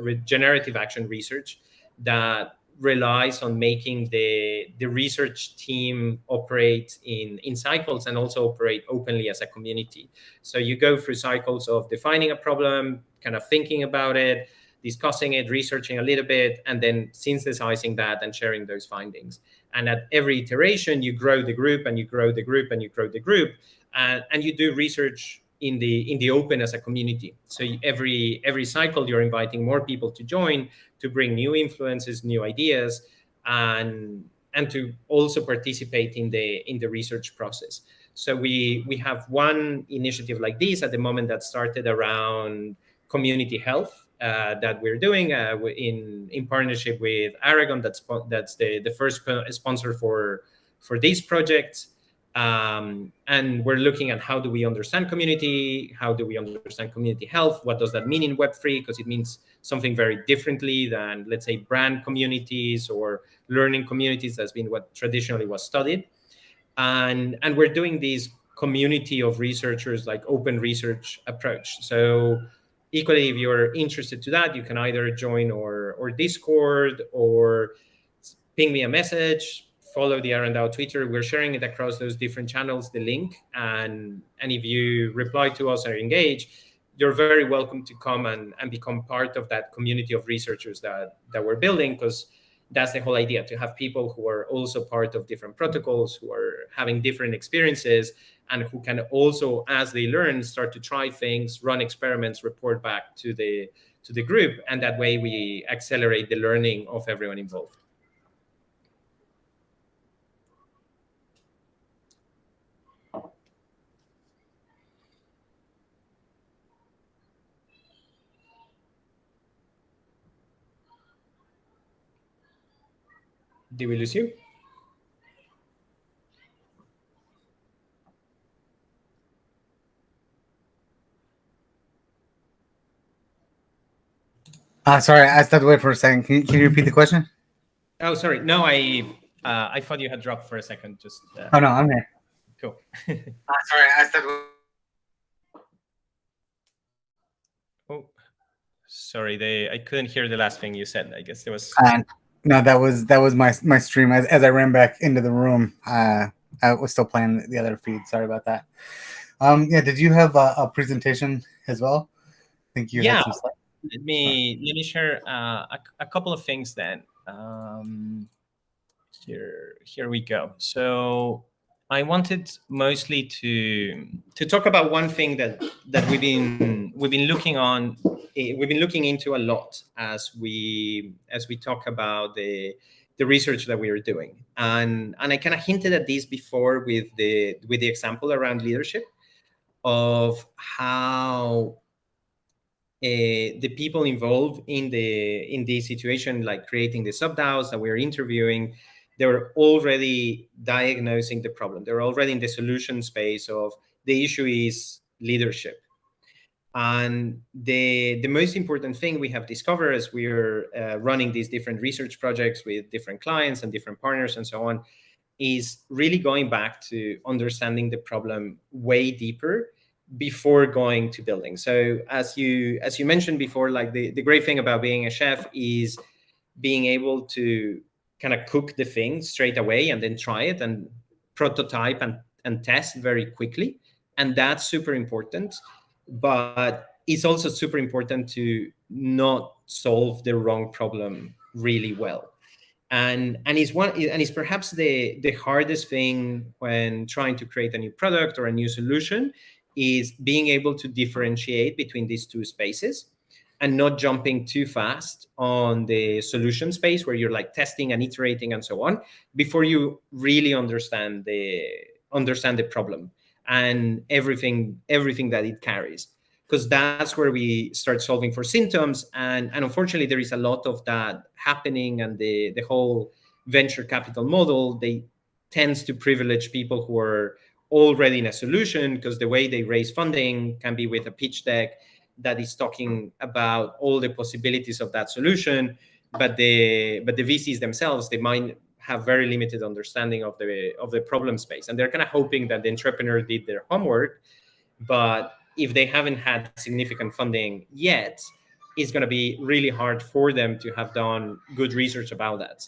regenerative action research, that relies on making the research team operate in cycles and also operate openly as a community. So you go through cycles of defining a problem, kind of thinking about it, discussing it, researching a little bit, and then synthesizing that and sharing those findings. And at every iteration, you grow the group, and you grow the group, and you grow the group, and you do research in the open as a community. So every cycle, you're inviting more people to join, to bring new influences, new ideas, and to also participate in the research process. So we have one initiative like this at the moment that started around community health, that we're doing in partnership with Aragon. That's the first sponsor for this project. And we're looking at how do we understand community, how do we understand community health, what does that mean in Web3, because it means something very differently than, let's say, brand communities or learning communities. That's been what traditionally was studied. And we're doing this community of researchers, like open research approach. So equally, if you're interested to that, you can either join or Discord, or ping me a message, follow the DAO Twitter. We're sharing it across those different channels, the link. And if you reply to us or engage, you're very welcome to come and become part of that community of researchers that we're building, because that's the whole idea, to have people who are also part of different protocols, who are having different experiences, and who can also, as they learn, start to try things, run experiments, report back to the group. And that way we accelerate the learning of everyone involved. Did we lose you? Sorry, I stepped away for a second. Can you repeat the question? Oh, sorry. No, I thought you had dropped for a second. Just. Oh no, I'm here. Cool. Sorry, I stepped away. Oh, sorry. I couldn't hear the last thing you said. I guess there was. No, that was my stream. As I ran back into the room, I was still playing the other feed. Sorry about that. Yeah, did you have a presentation as well? I think you had some slides. Let me share a couple of things then. Here we go. So I wanted mostly to talk about one thing that we've been looking into a lot as we talk about the research that we are doing, and I kind of hinted at this before with the example around leadership, of how the people involved in this situation, like creating the sub-DAOs that we're interviewing, they were already diagnosing the problem. They're already in the solution space of the issue is leadership. And the most important thing we have discovered as we're running these different research projects with different clients and different partners and so on, is really going back to understanding the problem way deeper before going to building. So as you mentioned before, like the great thing about being a chef is being able to kind of cook the thing straight away and then try it and prototype and test very quickly. And that's super important. But it's also super important to not solve the wrong problem really well. And it's perhaps the hardest thing when trying to create a new product or a new solution, is being able to differentiate between these two spaces. and not jumping too fast on the solution space where you're like testing and iterating and so on before you really understand the problem and everything that it carries, because that's where we start solving for symptoms. And unfortunately, there is a lot of that happening, and the whole venture capital model, they tends to privilege people who are already in a solution, because the way they raise funding can be with a pitch deck that is talking about all the possibilities of that solution, but the VCs themselves, they might have very limited understanding of the problem space, and they're kind of hoping that the entrepreneur did their homework. But if they haven't had significant funding yet, it's going to be really hard for them to have done good research about that.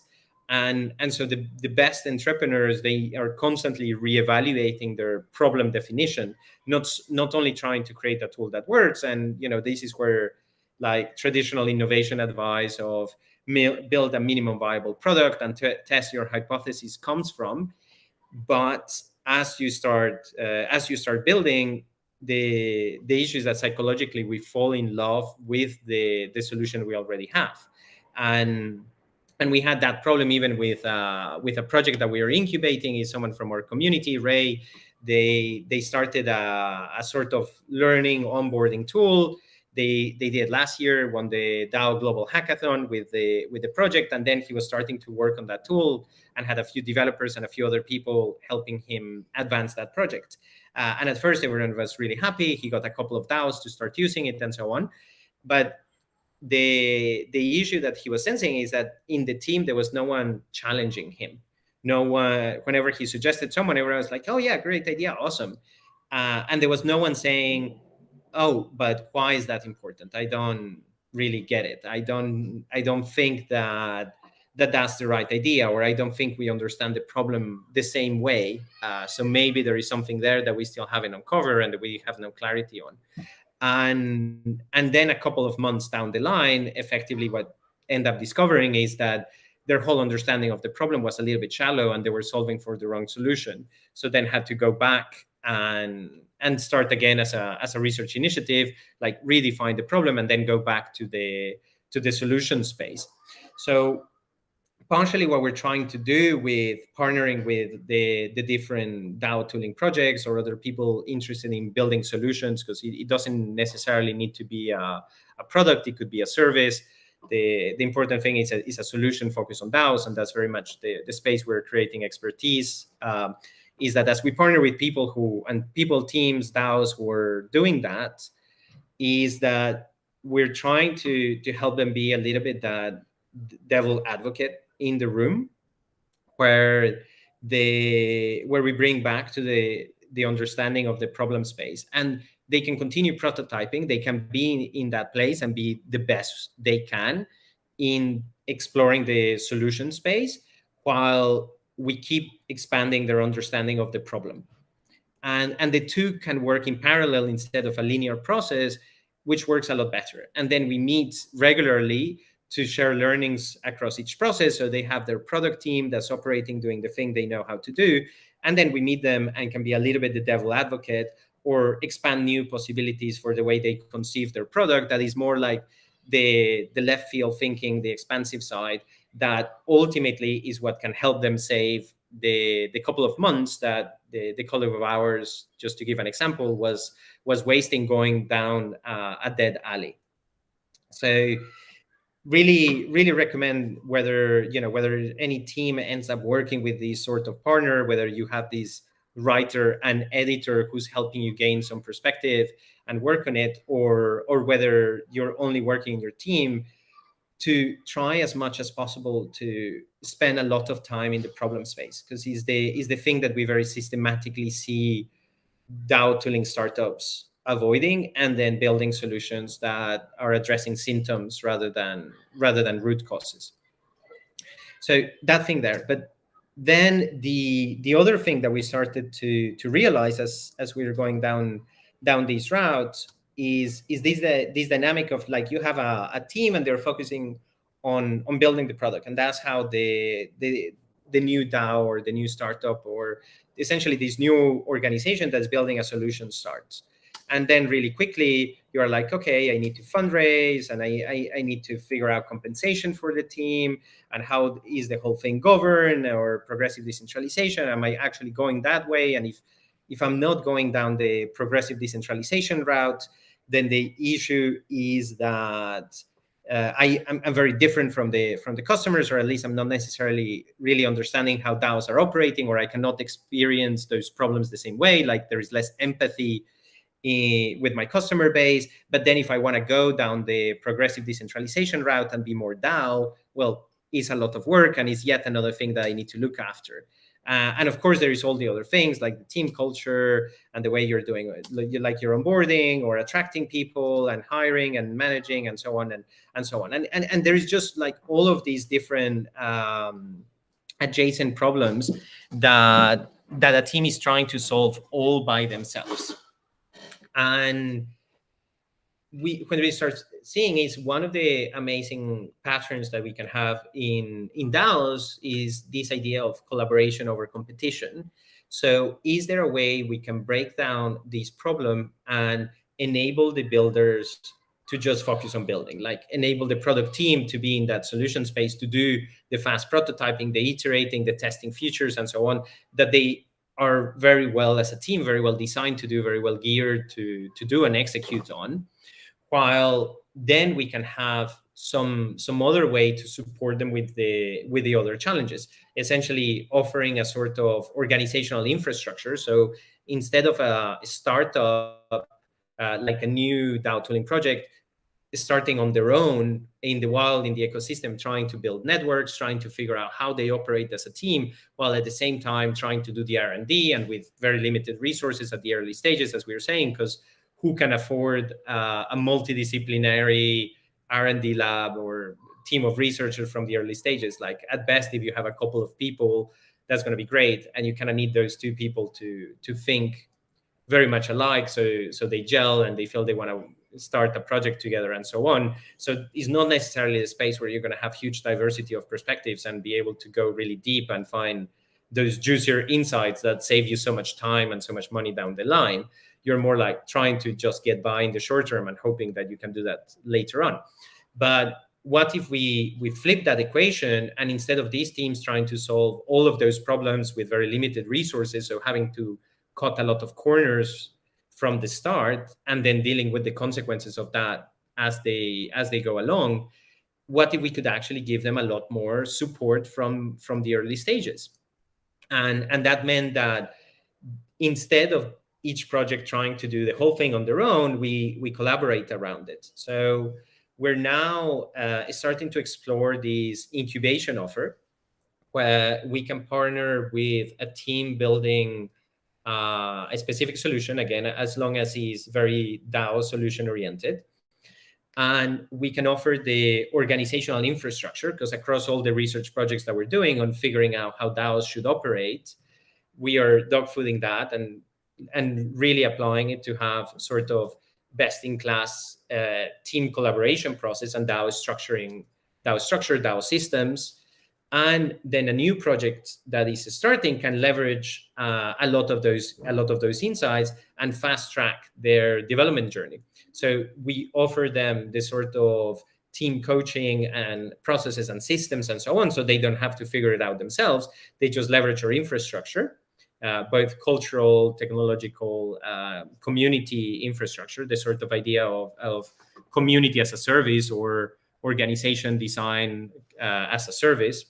And so the best entrepreneurs, they are constantly reevaluating their problem definition, not only trying to create a tool that works. And this is where like traditional innovation advice of build a minimum viable product and test your hypothesis comes from. But as you start building, the issue is that psychologically we fall in love with the solution we already have. And we had that problem even with a project that we are incubating. Is someone from our community, Ray. They started a sort of learning onboarding tool. They did last year, won the DAO Global Hackathon with the project, and then he was starting to work on that tool and had a few developers and a few other people helping him advance that project. And at first, everyone was really happy. He got a couple of DAOs to start using it and so on. But the issue that he was sensing is that in the team there was no one challenging him. No one, whenever he suggested someone, everyone was like, "Oh yeah, great idea, awesome," and there was no one saying, "Oh, but why is that important? I don't really get it. I don't think that's the right idea, or I don't think we understand the problem the same way. So maybe there is something there that we still haven't uncovered and that we have no clarity on." And then a couple of months down the line, effectively what end up discovering is that their whole understanding of the problem was a little bit shallow and they were solving for the wrong solution. So then had to go back and start again as a research initiative, like redefine the problem and then go back to the solution space. So partially what we're trying to do with partnering with the different DAO tooling projects or other people interested in building solutions, because it doesn't necessarily need to be a product, it could be a service. The important thing is a solution focused on DAOs, and that's very much the space we're creating expertise, is that as we partner with people teams, DAOs who are doing that, is that we're trying to help them be a little bit that devil advocate in the room, where we bring back to the understanding of the problem space, and they can continue prototyping. They can be in that place and be the best they can in exploring the solution space, while we keep expanding their understanding of the problem. And the two can work in parallel instead of a linear process, which works a lot better. And then we meet regularly to share learnings across each process. So they have their product team that's operating, doing the thing they know how to do. And then we meet them and can be a little bit the devil advocate or expand new possibilities for the way they conceive their product. That is more like the left field thinking, the expansive side, that ultimately is what can help them save the couple of months that the colleague of ours, just to give an example, was wasting going down a dead alley. So really recommend whether any team ends up working with this sort of partner, whether you have this writer and editor who's helping you gain some perspective and work on it, or whether you're only working in your team, to try as much as possible to spend a lot of time in the problem space, because is the thing that we very systematically see DAO tooling startups avoiding, and then building solutions that are addressing symptoms rather than root causes. So that thing there. But then the other thing that we started to realize as we were going down these routes is this dynamic of, like, you have a team and they're focusing on building the product, and that's how the new DAO or the new startup or essentially this new organization that's building a solution starts. And then really quickly, you're like, okay, I need to fundraise, and I need to figure out compensation for the team, and how is the whole thing governed, or progressive decentralization? Am I actually going that way? And if I'm not going down the progressive decentralization route, then the issue is that I'm very different from the customers, or at least I'm not necessarily really understanding how DAOs are operating, or I cannot experience those problems the same way. Like there is less empathy with my customer base. But then if I want to go down the progressive decentralization route and be more DAO, well, it's a lot of work, and it's yet another thing that I need to look after. And of course, there is all the other things like the team culture and the way you're doing, like your onboarding or attracting people and hiring and managing and so on and so on. And there is just like all of these different adjacent problems that a team is trying to solve all by themselves. And when we start seeing is one of the amazing patterns that we can have in DAOs is this idea of collaboration over competition. So is there a way we can break down this problem and enable the builders to just focus on building, like enable the product team to be in that solution space, to do the fast prototyping, the iterating, the testing features and so on, that they are very well as a team, very well designed to do, very well geared to do and execute on. While then we can have some other way to support them with the other challenges, essentially offering a sort of organizational infrastructure. So instead of a startup, like a new DAO tooling project, starting on their own in the wild, in the ecosystem, trying to build networks, trying to figure out how they operate as a team, while at the same time trying to do the R&D and with very limited resources at the early stages, as we were saying, because who can afford a multidisciplinary R&D lab or team of researchers from the early stages? Like at best, if you have a couple of people, that's going to be great. And you kind of need those two people to think very much alike. So they gel and they feel they want to start a project together and so on. So it's not necessarily a space where you're going to have huge diversity of perspectives and be able to go really deep and find those juicier insights that save you so much time and so much money down the line. You're more like trying to just get by in the short term and hoping that you can do that later on. But what if we flip that equation, and instead of these teams trying to solve all of those problems with very limited resources, so having to cut a lot of corners from the start and then dealing with the consequences of that as they go along, what if we could actually give them a lot more support from the early stages? And that meant that instead of each project trying to do the whole thing on their own, we collaborate around it. So we're now starting to explore this incubation offer, where we can partner with a team building a specific solution, again, as long as it's very DAO solution oriented. And we can offer the organizational infrastructure, because across all the research projects that we're doing on figuring out how DAOs should operate, we are dogfooding that and really applying it to have sort of best-in-class team collaboration process and DAO structure, DAO systems. And then a new project that is starting can leverage a lot of those insights and fast track their development journey. So we offer them this sort of team coaching and processes and systems and so on, so they don't have to figure it out themselves. They just leverage our infrastructure, both cultural, technological, community infrastructure, the sort of idea of community as a service or organization design as a service.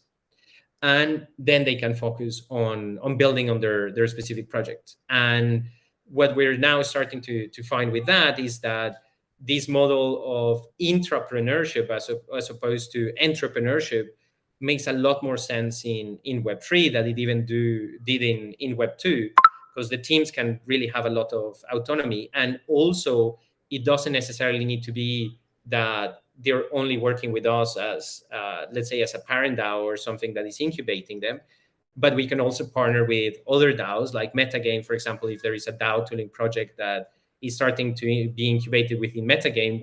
And then they can focus on building on their specific project. And what we're now starting to find with that is that this model of intrapreneurship as opposed to entrepreneurship makes a lot more sense in Web3 than it even did in Web2, because the teams can really have a lot of autonomy. And also, it doesn't necessarily need to be that they're only working with us as, let's say, as a parent DAO or something that is incubating them. But we can also partner with other DAOs, like Metagame, for example. If there is a DAO tooling project that is starting to be incubated within Metagame,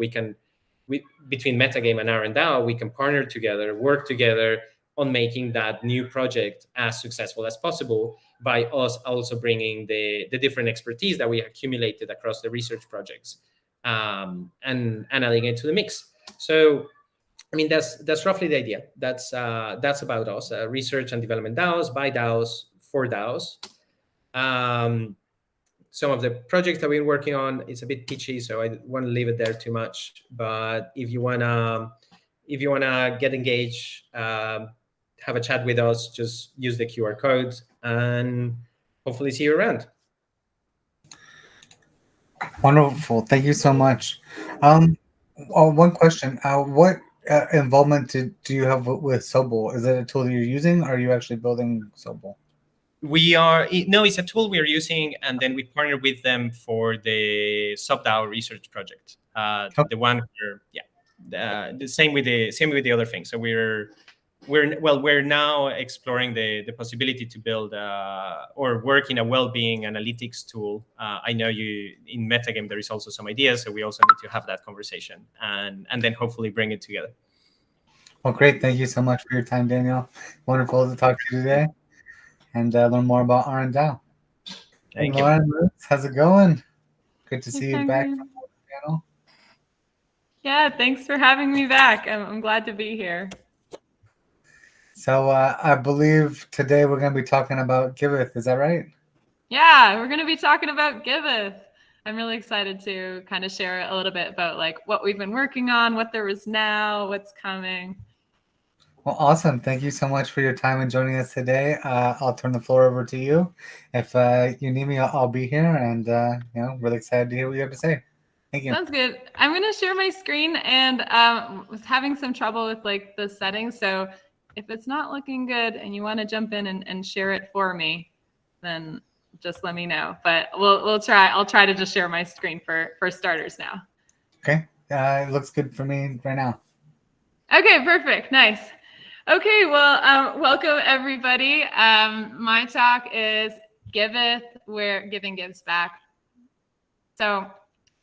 between Metagame and our DAO, we can partner together, work together, on making that new project as successful as possible by us also bringing the different expertise that we accumulated across the research projects and adding it to the mix. So, I mean, that's roughly the idea. That's about us, research and development DAOs, by DAOs, for DAOs. Some of the projects that we're working on, it's a bit pitchy, so I want to leave it there too much. But if you wanna get engaged, have a chat with us, just use the QR code and hopefully see you around. Wonderful. Thank you so much. One question. What involvement do you have with Sobol? Is it a tool that you're using, or are you actually building Sobol? It's a tool we're using, and then we partner with them for the SubDAO research project. The one where, the same with the other things. So we're now exploring the possibility to build or work in a well-being analytics tool. I know in Metagame there is also some ideas, so we also need to have that conversation and then hopefully bring it together. Well, great. Thank you so much for your time, Daniel. Wonderful to talk to you today and learn more about RNDAO. Thank you. Lauren, how's it going? Good to see you back on the channel. Yeah, thanks for having me back. I'm glad to be here. So I believe today we're going to be talking about Giveth. Is that right? Yeah, we're going to be talking about Giveth. I'm really excited to kind of share a little bit about like what we've been working on, what there is now, what's coming. Well, awesome. Thank you so much for your time and joining us today. I'll turn the floor over to you. If you need me, I'll be here, and really excited to hear what you have to say. Thank you. Sounds good. I'm going to share my screen, and was having some trouble with like the settings. So if it's not looking good and you want to jump in and share it for me, then just let me know. But we'll try. I'll try to just share my screen for starters now. Okay. It looks good for me right now. Okay, perfect. Nice. Okay, well, welcome everybody. My talk is Giveth, where giving gives back. So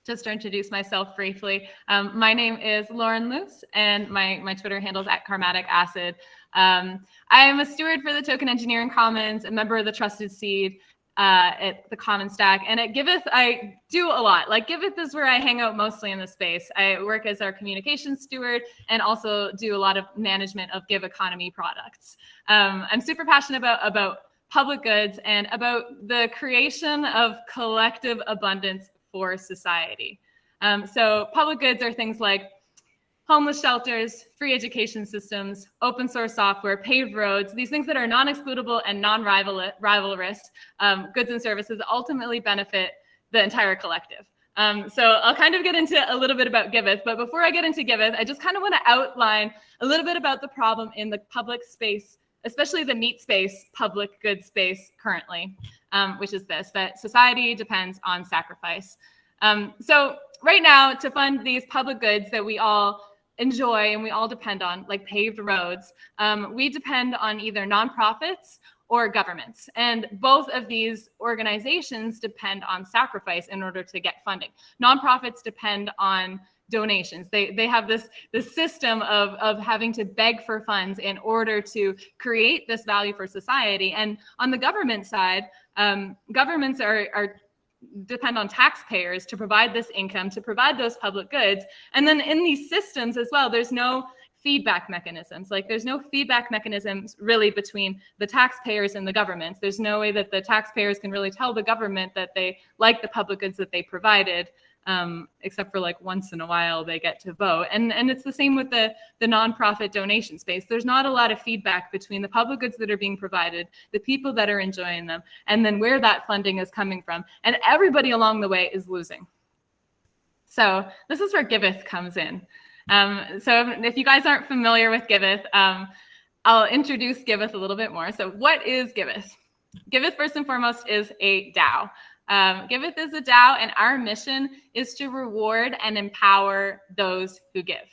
just to introduce myself briefly, my name is Lauren Luce, and my Twitter handle is @KarmaticAcid. I am a steward for the Token Engineering Commons, a member of the Trusted Seed at the Common Stack. And at Giveth, I do a lot. Like Giveth is where I hang out mostly in the space. I work as our communications steward and also do a lot of management of Give economy products. I'm super passionate about public goods and about the creation of collective abundance for society. So public goods are things like homeless shelters, free education systems, open source software, paved roads, these things that are non-excludable and non-rivalrous goods and services that ultimately benefit the entire collective. So I'll kind of get into a little bit about Giveth, but before I get into Giveth, I just kind of want to outline a little bit about the problem in the public space, especially the meat space, public goods space currently, which is this, that society depends on sacrifice. So right now, to fund these public goods that we all enjoy and we all depend on, like paved roads, we depend on either nonprofits or governments. And both of these organizations depend on sacrifice in order to get funding. Nonprofits depend on donations. They have this system of having to beg for funds in order to create this value for society. And on the government side, governments depend on taxpayers to provide this income, to provide those public goods. And then in these systems as well, there's no feedback mechanisms. Like there's no feedback mechanisms really between the taxpayers and the governments. There's no way that the taxpayers can really tell the government that they like the public goods that they provided, except for like once in a while they get to vote. And it's the same with the nonprofit donation space. There's not a lot of feedback between the public goods that are being provided, the people that are enjoying them, and then where that funding is coming from. And everybody along the way is losing. So this is where Giveth comes in. So if you guys aren't familiar with Giveth, I'll introduce Giveth a little bit more. So what is Giveth? Giveth, first and foremost, is a DAO. Giveth is a DAO, and our mission is to reward and empower those who give.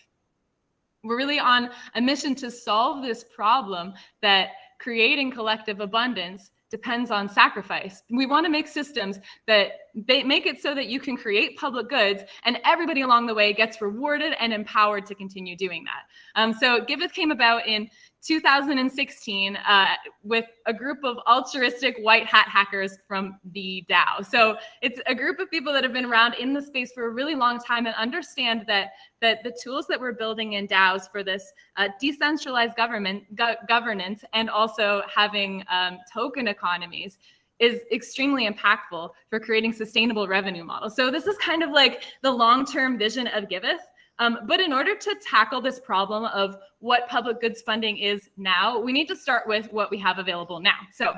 We're really on a mission to solve this problem that creating collective abundance depends on sacrifice. We want to make systems that they make it so that you can create public goods and everybody along the way gets rewarded and empowered to continue doing that. So Giveth came about in 2016 with a group of altruistic white hat hackers from the DAO. So it's a group of people that have been around in the space for a really long time and understand that the tools that we're building in DAOs for this decentralized governance and also having token economies is extremely impactful for creating sustainable revenue models. So this is kind of like the long-term vision of Giveth. But in order to tackle this problem of what public goods funding is now, we need to start with what we have available now. So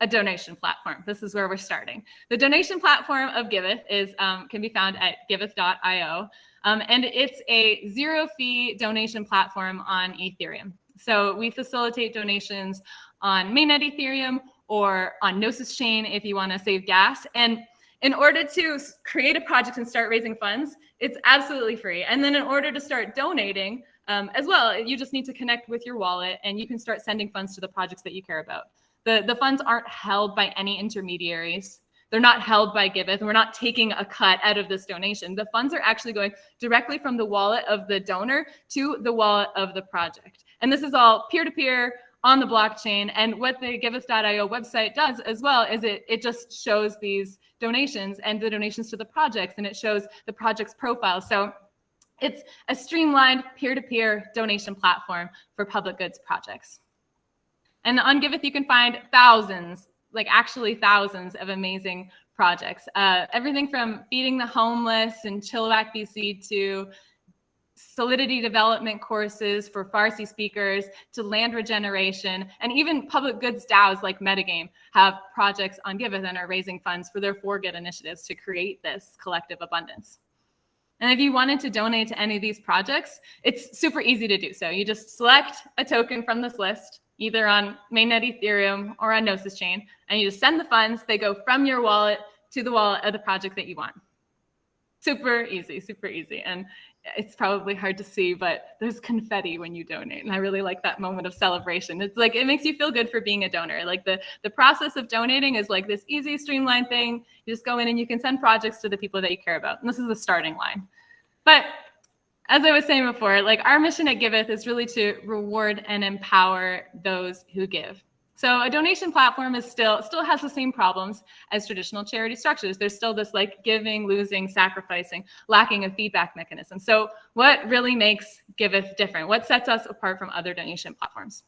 a donation platform. This is where we're starting. The donation platform of Giveth is can be found at giveth.io. And it's a zero-fee donation platform on Ethereum. So we facilitate donations on mainnet Ethereum or on Gnosis chain if you want to save gas. And in order to create a project and start raising funds, it's absolutely free. And then in order to start donating as well, you just need to connect with your wallet and you can start sending funds to the projects that you care about. The funds aren't held by any intermediaries. They're not held by Giveth. We're not taking a cut out of this donation. The funds are actually going directly from the wallet of the donor to the wallet of the project. And this is all peer-to-peer on the blockchain. And what the giveth.io website does as well is it just shows these donations and the donations to the projects, and it shows the project's profile. So it's a streamlined peer-to-peer donation platform for public goods projects. And on Giveth, you can find thousands, like actually thousands of amazing projects. Everything from feeding the homeless in Chilliwack, BC to Solidity development courses for Farsi speakers to land regeneration, and even public goods DAOs like Metagame have projects on Giveth and are raising funds for their For Good initiatives to create this collective abundance. And if you wanted to donate to any of these projects, it's super easy to do so. You just select a token from this list, either on mainnet Ethereum or on Gnosis chain, and you just send the funds. They go from your wallet to the wallet of the project that you want. Super easy, super easy. And it's probably hard to see, but there's confetti when you donate. And I really like that moment of celebration. It's like, it makes you feel good for being a donor. Like the process of donating is like this easy, streamlined thing. You just go in and you can send projects to the people that you care about. And this is the starting line. But as I was saying before, like our mission at Giveth is really to reward and empower those who give. So a donation platform is still has the same problems as traditional charity structures. There's still this like giving, losing, sacrificing, lacking a feedback mechanism. So what really makes Giveth different? What sets us apart from other donation platforms?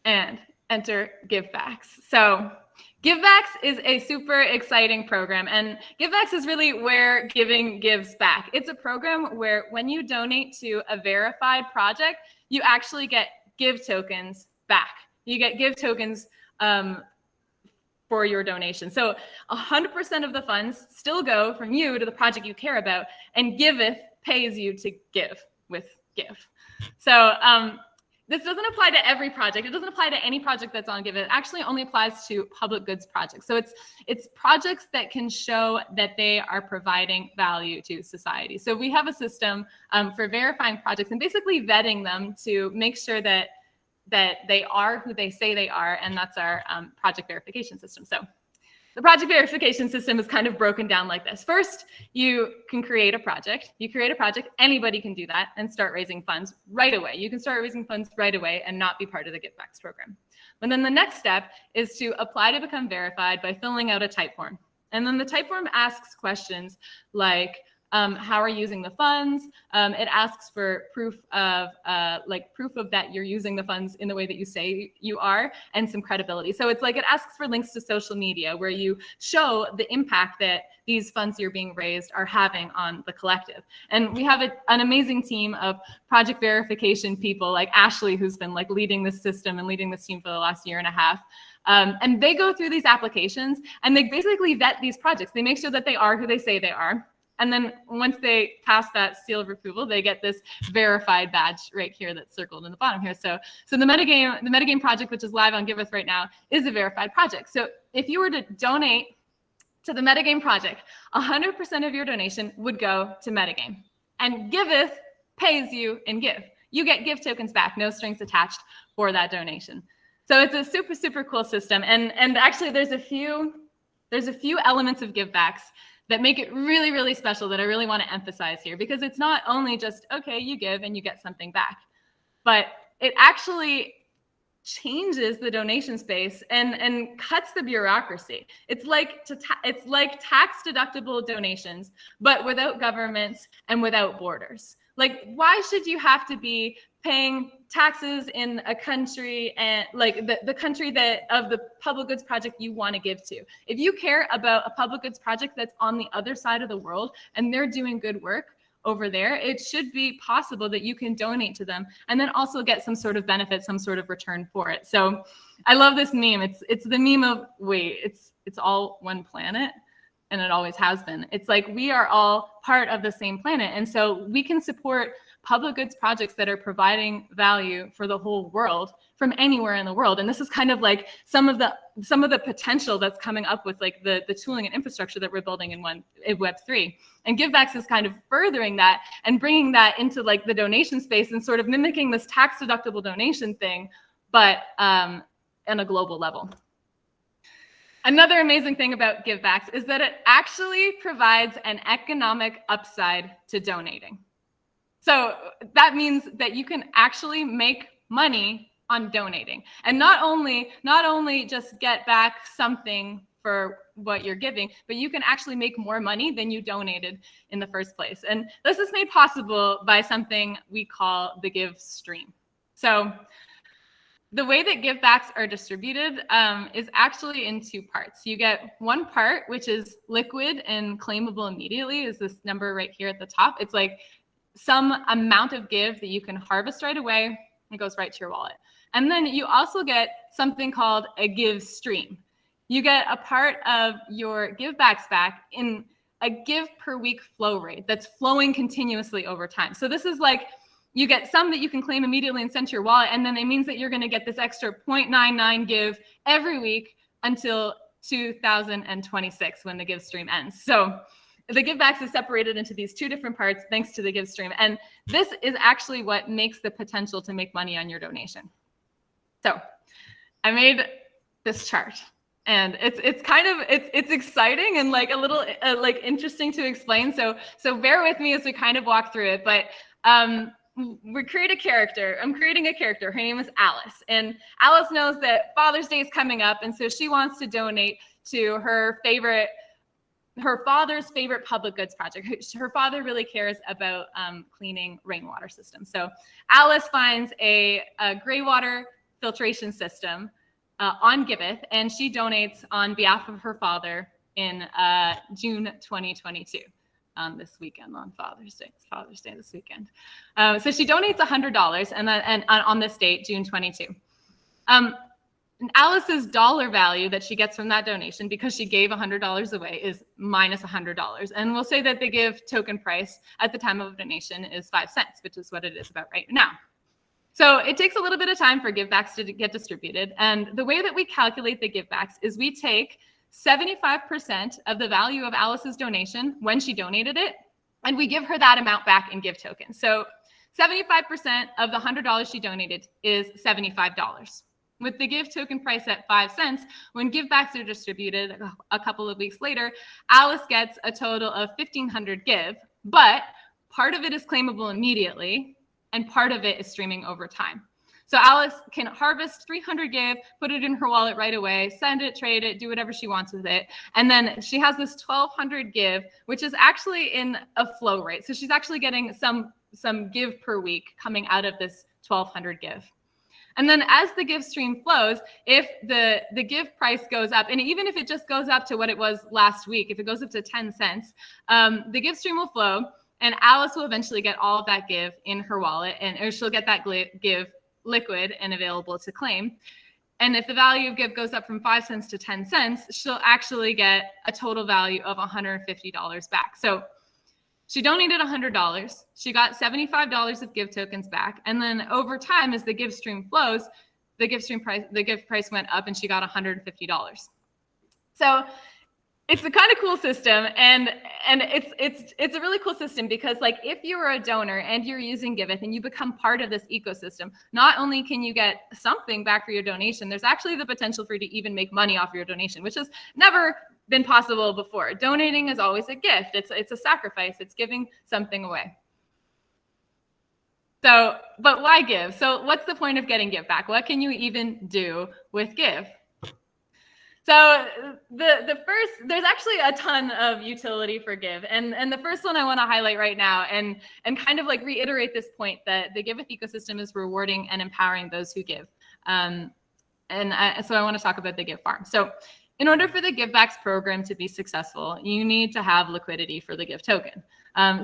And enter givebacks. So givebacks is a super exciting program, and givebacks is really where giving gives back. It's a program where when you donate to a verified project, you actually get give tokens back. You get give tokens for your donation. So 100% of the funds still go from you to the project you care about, and Giveth pays you to give with give. So this doesn't apply to every project. It doesn't apply to any project that's on Giveth. It actually only applies to public goods projects. So it's projects that can show that they are providing value to society. So we have a system for verifying projects and basically vetting them to make sure that they are who they say they are, and that's our project verification system. So the project verification system is kind of broken down like this. First, you can create a project. You create a project, anybody can do that and start raising funds right away. You can start raising funds right away and not be part of the givebacks program. And then the next step is to apply to become verified by filling out a type form. And then the type form asks questions like, how are you using the funds? It asks for proof of that you're using the funds in the way that you say you are, and some credibility. So it's like it asks for links to social media where you show the impact that these funds you're being raised are having on the collective. And we have an amazing team of project verification people like Ashley, who's been like leading this system and leading this team for the last year and a half. And they go through these applications and they basically vet these projects. They make sure that they are who they say they are. And then once they pass that seal of approval, they get this verified badge right here that's circled in the bottom here. So the Metagame project, which is live on Giveth right now, is a verified project. So if you were to donate to the Metagame project, 100% of your donation would go to Metagame. And Giveth pays you in give. You get give tokens back, no strings attached for that donation. So it's a super, super cool system. And actually there's a few there's a few elements of givebacks that make it really, really special that I really want to emphasize here, because it's not only just, okay, you give and you get something back, but it actually changes the donation space and cuts the bureaucracy. It's like tax deductible donations, but without governments and without borders. Like, why should you have to be paying taxes in a country and like the country that of the public goods project you want to give to? If you care about a public goods project that's on the other side of the world and they're doing good work over there, it should be possible that you can donate to them and then also get some sort of benefit, some sort of return for it. So I love this meme. It's the meme of, wait, it's all one planet. And it always has been. It's like we are all part of the same planet. And so we can support public goods projects that are providing value for the whole world from anywhere in the world. And this is kind of like some of the potential that's coming up with like the tooling and infrastructure that we're building in Web3. And Givebacks is kind of furthering that and bringing that into like the donation space and sort of mimicking this tax deductible donation thing, but on a global level. Another amazing thing about Givebacks is that it actually provides an economic upside to donating. So that means that you can actually make money on donating, and not only just get back something for what you're giving, but you can actually make more money than you donated in the first place. And this is made possible by something we call the give stream. So the way that givebacks are distributed is actually in two parts. You get one part, which is liquid and claimable immediately, is this number right here at the top. It's like some amount of give that you can harvest right away. It goes right to your wallet. And then you also get something called a give stream. You get a part of your givebacks back in a give per week flow rate that's flowing continuously over time. So this is like, you get some that you can claim immediately and send to your wallet, and then it means that you're going to get this extra 0.99 give every week until 2026 when the give stream ends. So the givebacks is separated into these two different parts thanks to the give stream, and this is actually what makes the potential to make money on your donation. So I made this chart, and it's kind of it's exciting and like a little like interesting to explain. So bear with me as we kind of walk through it, but we create a character. I'm creating a character. Her name is Alice. And Alice knows that Father's Day is coming up. And so she wants to donate to her father's favorite public goods project. Her father really cares about cleaning rainwater systems. So Alice finds a gray water filtration system on Giveth, and she donates on behalf of her father in June 2022. This weekend on Father's Day. It's Father's Day this weekend. So she donates $100 and on this date, June 22. Alice's dollar value that she gets from that donation, because she gave $100 away, is minus $100. And we'll say that the give token price at the time of donation is 5 cents, which is what it is about right now. So it takes a little bit of time for givebacks to get distributed. And the way that we calculate the givebacks is we take 75% of the value of Alice's donation when she donated it, and we give her that amount back in give tokens. So 75% of the $100 she donated is $75. With the give token price at 5 cents, when givebacks are distributed a couple of weeks later, Alice gets a total of 1,500 give, but part of it is claimable immediately, and part of it is streaming over time. So Alice can harvest 300 give, put it in her wallet right away, send it, trade it, do whatever she wants with it. And then she has this 1,200 give, which is actually in a flow rate. So she's actually getting some give per week coming out of this 1,200 give. And then as the give stream flows, if the give price goes up, and even if it just goes up to what it was last week, if it goes up to 10 cents, the give stream will flow, and Alice will eventually get all of that give in her wallet, or she'll get that give liquid and available to claim. And if the value of give goes up from 5 cents to 10 cents, she'll actually get a total value of $150 back. So she donated $100. She got $75 of give tokens back. And then over time, as the give stream flows, the give price went up, and she got $150. So it's a kind of cool system, and it's a really cool system because, like, if you're a donor and you're using Giveth and you become part of this ecosystem, not only can you get something back for your donation, there's actually the potential for you to even make money off your donation, which is never been possible before. Donating is always a gift. It's a sacrifice. It's giving something away. So, but why give? So what's the point of getting give back? What can you even do with give? So the first, there's actually a ton of utility for give. And the first one I want to highlight right now and kind of like reiterate this point that the Giveth ecosystem is rewarding and empowering those who give. So I want to talk about the Give Farm. So in order for the Givebacks program to be successful, you need to have liquidity for the Give token.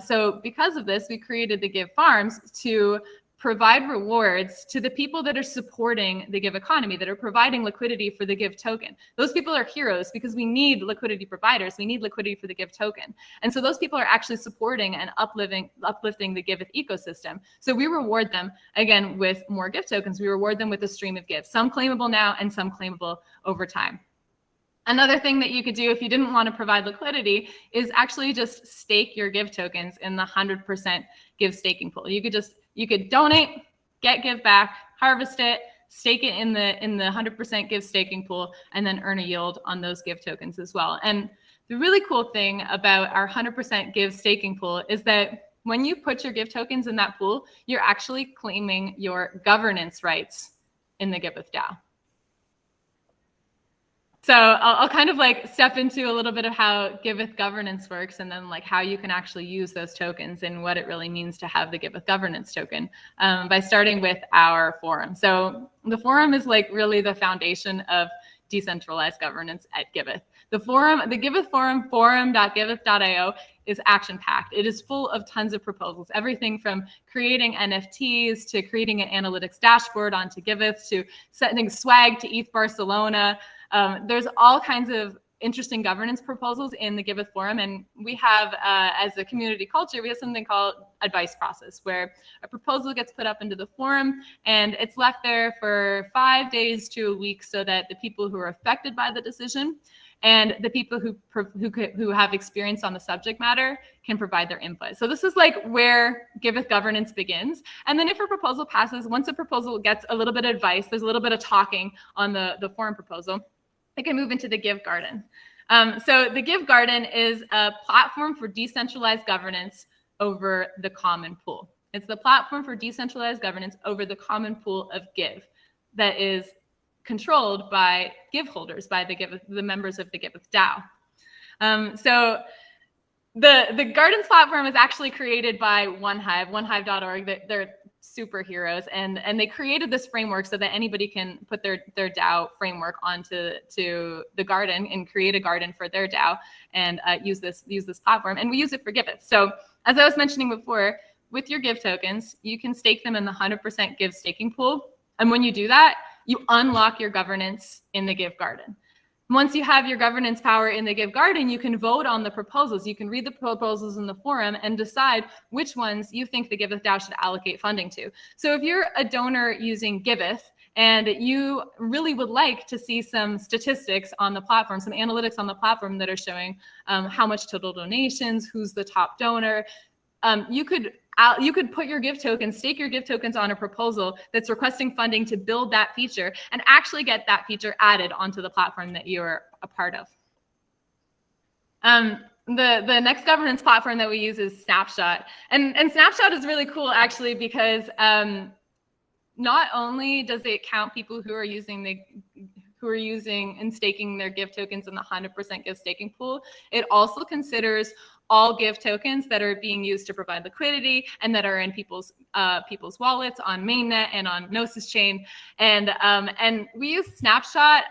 So because of this, we created the Give Farms to provide rewards to the people that are supporting the Give economy, that are providing liquidity for the Give token. Those people are heroes because we need liquidity providers. We need liquidity for the Give token. And so those people are actually supporting and uplifting the Giveth ecosystem. So we reward them, again, with more Give tokens. We reward them with a stream of Give, some claimable now and some claimable over time. Another thing that you could do if you didn't want to provide liquidity is actually just stake your Give tokens in the 100% Give staking pool. You could donate, get Give back, harvest it, stake it in the 100% Give staking pool, and then earn a yield on those Give tokens as well. And the really cool thing about our 100% Give staking pool is that when you put your Give tokens in that pool, you're actually claiming your governance rights in the Giveth DAO. So I'll kind of like step into a little bit of how Giveth governance works and then like how you can actually use those tokens and what it really means to have the Giveth governance token by starting with our forum. So the forum is like really the foundation of decentralized governance at Giveth. The Giveth forum, forum.giveth.io, is action-packed. It is full of tons of proposals, everything from creating NFTs to creating an analytics dashboard onto Giveth to sending swag to ETH Barcelona. There's all kinds of interesting governance proposals in the Giveth forum. And we have, as a community culture, we have something called advice process, where a proposal gets put up into the forum and it's left there for 5 days to a week so that the people who are affected by the decision and the people who have experience on the subject matter can provide their input. So this is like where Giveth governance begins. And then if a proposal passes, once a proposal gets a little bit of advice, there's a little bit of talking on the forum proposal, it can move into the Give Garden. So the Give Garden is a platform for decentralized governance over the common pool. It's the platform for decentralized governance over the common pool of Give that is controlled by Give holders, by the members of the Giveth DAO. So the Gardens platform is actually created by OneHive, onehive.org. They're superheroes, and they created this framework so that anybody can put their DAO framework onto the garden and create a garden for their DAO and use this platform. And we use it for Giveth. So as I was mentioning before, with your Give tokens, you can stake them in the 100% Give staking pool. And when you do that, you unlock your governance in the Give Garden. Once you have your governance power in the Give Garden, you can vote on the proposals. You can read the proposals in the forum and decide which ones you think the Giveth DAO should allocate funding to. So if you're a donor using Giveth and you really would like to see some statistics on the platform, some analytics on the platform that are showing how much total donations, who's the top donor, you could put your Give tokens, stake your Give tokens on a proposal that's requesting funding to build that feature and actually get that feature added onto the platform that you're a part of. The next governance platform that we use is Snapshot. And Snapshot is really cool actually because not only does it count people who are using and staking their Give tokens in the 100% Give staking pool, it also considers all Give tokens that are being used to provide liquidity and that are in people's wallets on mainnet and on Gnosis chain. And we use Snapshot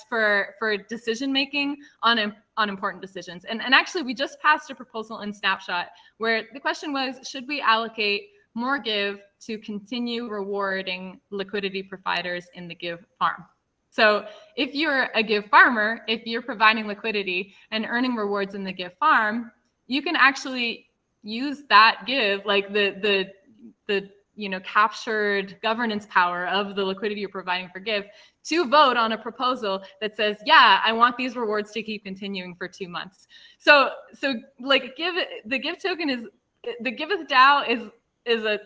for decision making on important decisions. And actually, we just passed a proposal in Snapshot where the question was, should we allocate more Give to continue rewarding liquidity providers in the Give farm? So if you're a Give farmer, if you're providing liquidity and earning rewards in the Give farm, you can actually use that Give, like the captured governance power of the liquidity you're providing for Give, to vote on a proposal that says, yeah, I want these rewards to keep continuing for 2 months. So like the Give token is, the Giveth DAO is a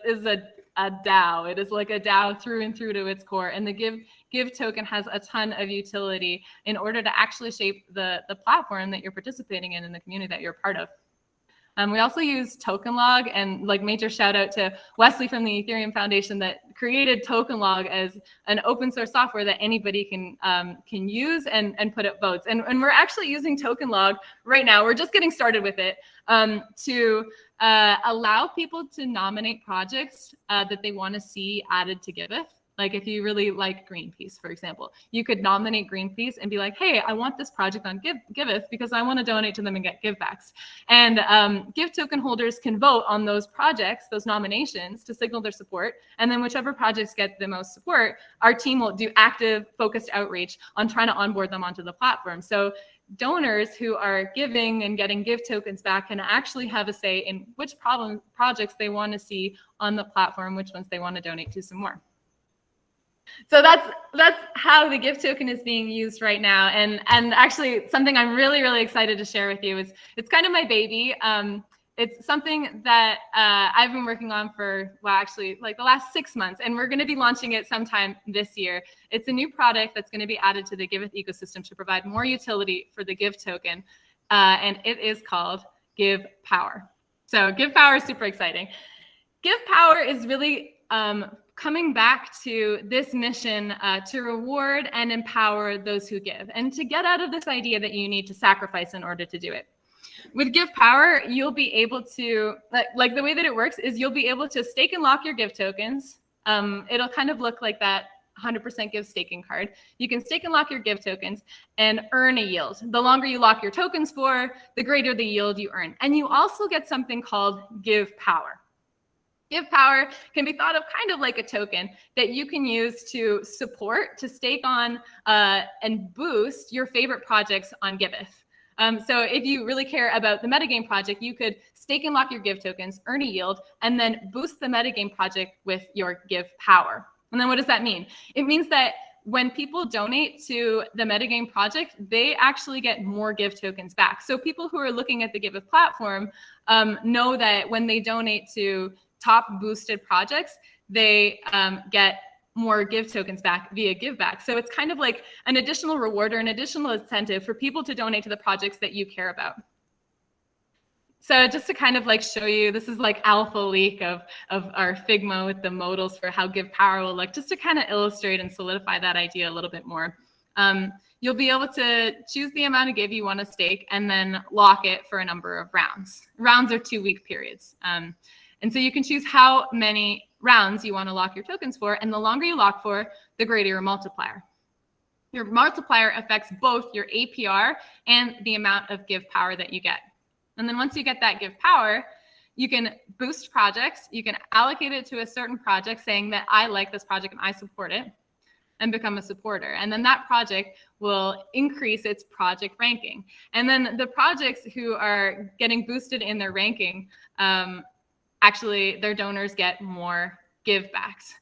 DAO. It is like a DAO through and through to its core, and the Give Give token has a ton of utility in order to actually shape the platform that you're participating in and the community that you're part of. We also use token log, and like major shout out to Wesley from the Ethereum Foundation that created token log as an open source software that anybody can use and put up votes. And we're actually using token log right now. We're just getting started with it to allow people to nominate projects that they want to see added to Giveth. Like if you really like Greenpeace, for example, you could nominate Greenpeace and be like, hey, I want this project on Giveth because I want to donate to them and get givebacks. And Give token holders can vote on those projects, those nominations, to signal their support. And then whichever projects get the most support, our team will do active, focused outreach on trying to onboard them onto the platform. So donors who are giving and getting Give tokens back can actually have a say in which projects they want to see on the platform, which ones they want to donate to some more. So that's how the Give token is being used right now. And actually something I'm really, really excited to share with you is it's kind of my baby. It's something that I've been working on for, well, actually like the last 6 months, and we're going to be launching it sometime this year. It's a new product that's going to be added to the Giveth ecosystem to provide more utility for the Give token. And it is called Give Power. So Give Power is super exciting. Give Power is really coming back to this mission to reward and empower those who give, and to get out of this idea that you need to sacrifice in order to do it. With Give Power, you'll be able to, like the way that it works is you'll be able to stake and lock your Give tokens. It'll kind of look like that 100% Give staking card. You can stake and lock your Give tokens and earn a yield. The longer you lock your tokens for, the greater the yield you earn. And you also get something called Give Power. Give Power can be thought of kind of like a token that you can use to support, to stake on, and boost your favorite projects on Giveth. So if you really care about the metagame project, you could stake and lock your Give tokens, earn a yield, and then boost the metagame project with your Give Power. And then what does that mean? It means that when people donate to the metagame project, they actually get more Give tokens back. So people who are looking at the Giveth platform know that when they donate to top boosted projects, they get more Give tokens back via giveback. So it's kind of like an additional reward or an additional incentive for people to donate to the projects that you care about. So just to kind of like show you, this is like alpha leak of our Figma with the modals for how Give Power will look, just to kind of illustrate and solidify that idea a little bit more. You'll be able to choose the amount of Give you want to stake and then lock it for a number of rounds. Rounds are 2-week periods. And so you can choose how many rounds you want to lock your tokens for, and the longer you lock for, the greater your multiplier. Your multiplier affects both your APR and the amount of Give Power that you get. And then once you get that Give Power, you can boost projects. You can allocate it to a certain project saying that I like this project and I support it, and become a supporter. And then that project will increase its project ranking. And then the projects who are getting boosted in their ranking, actually their donors get more givebacks.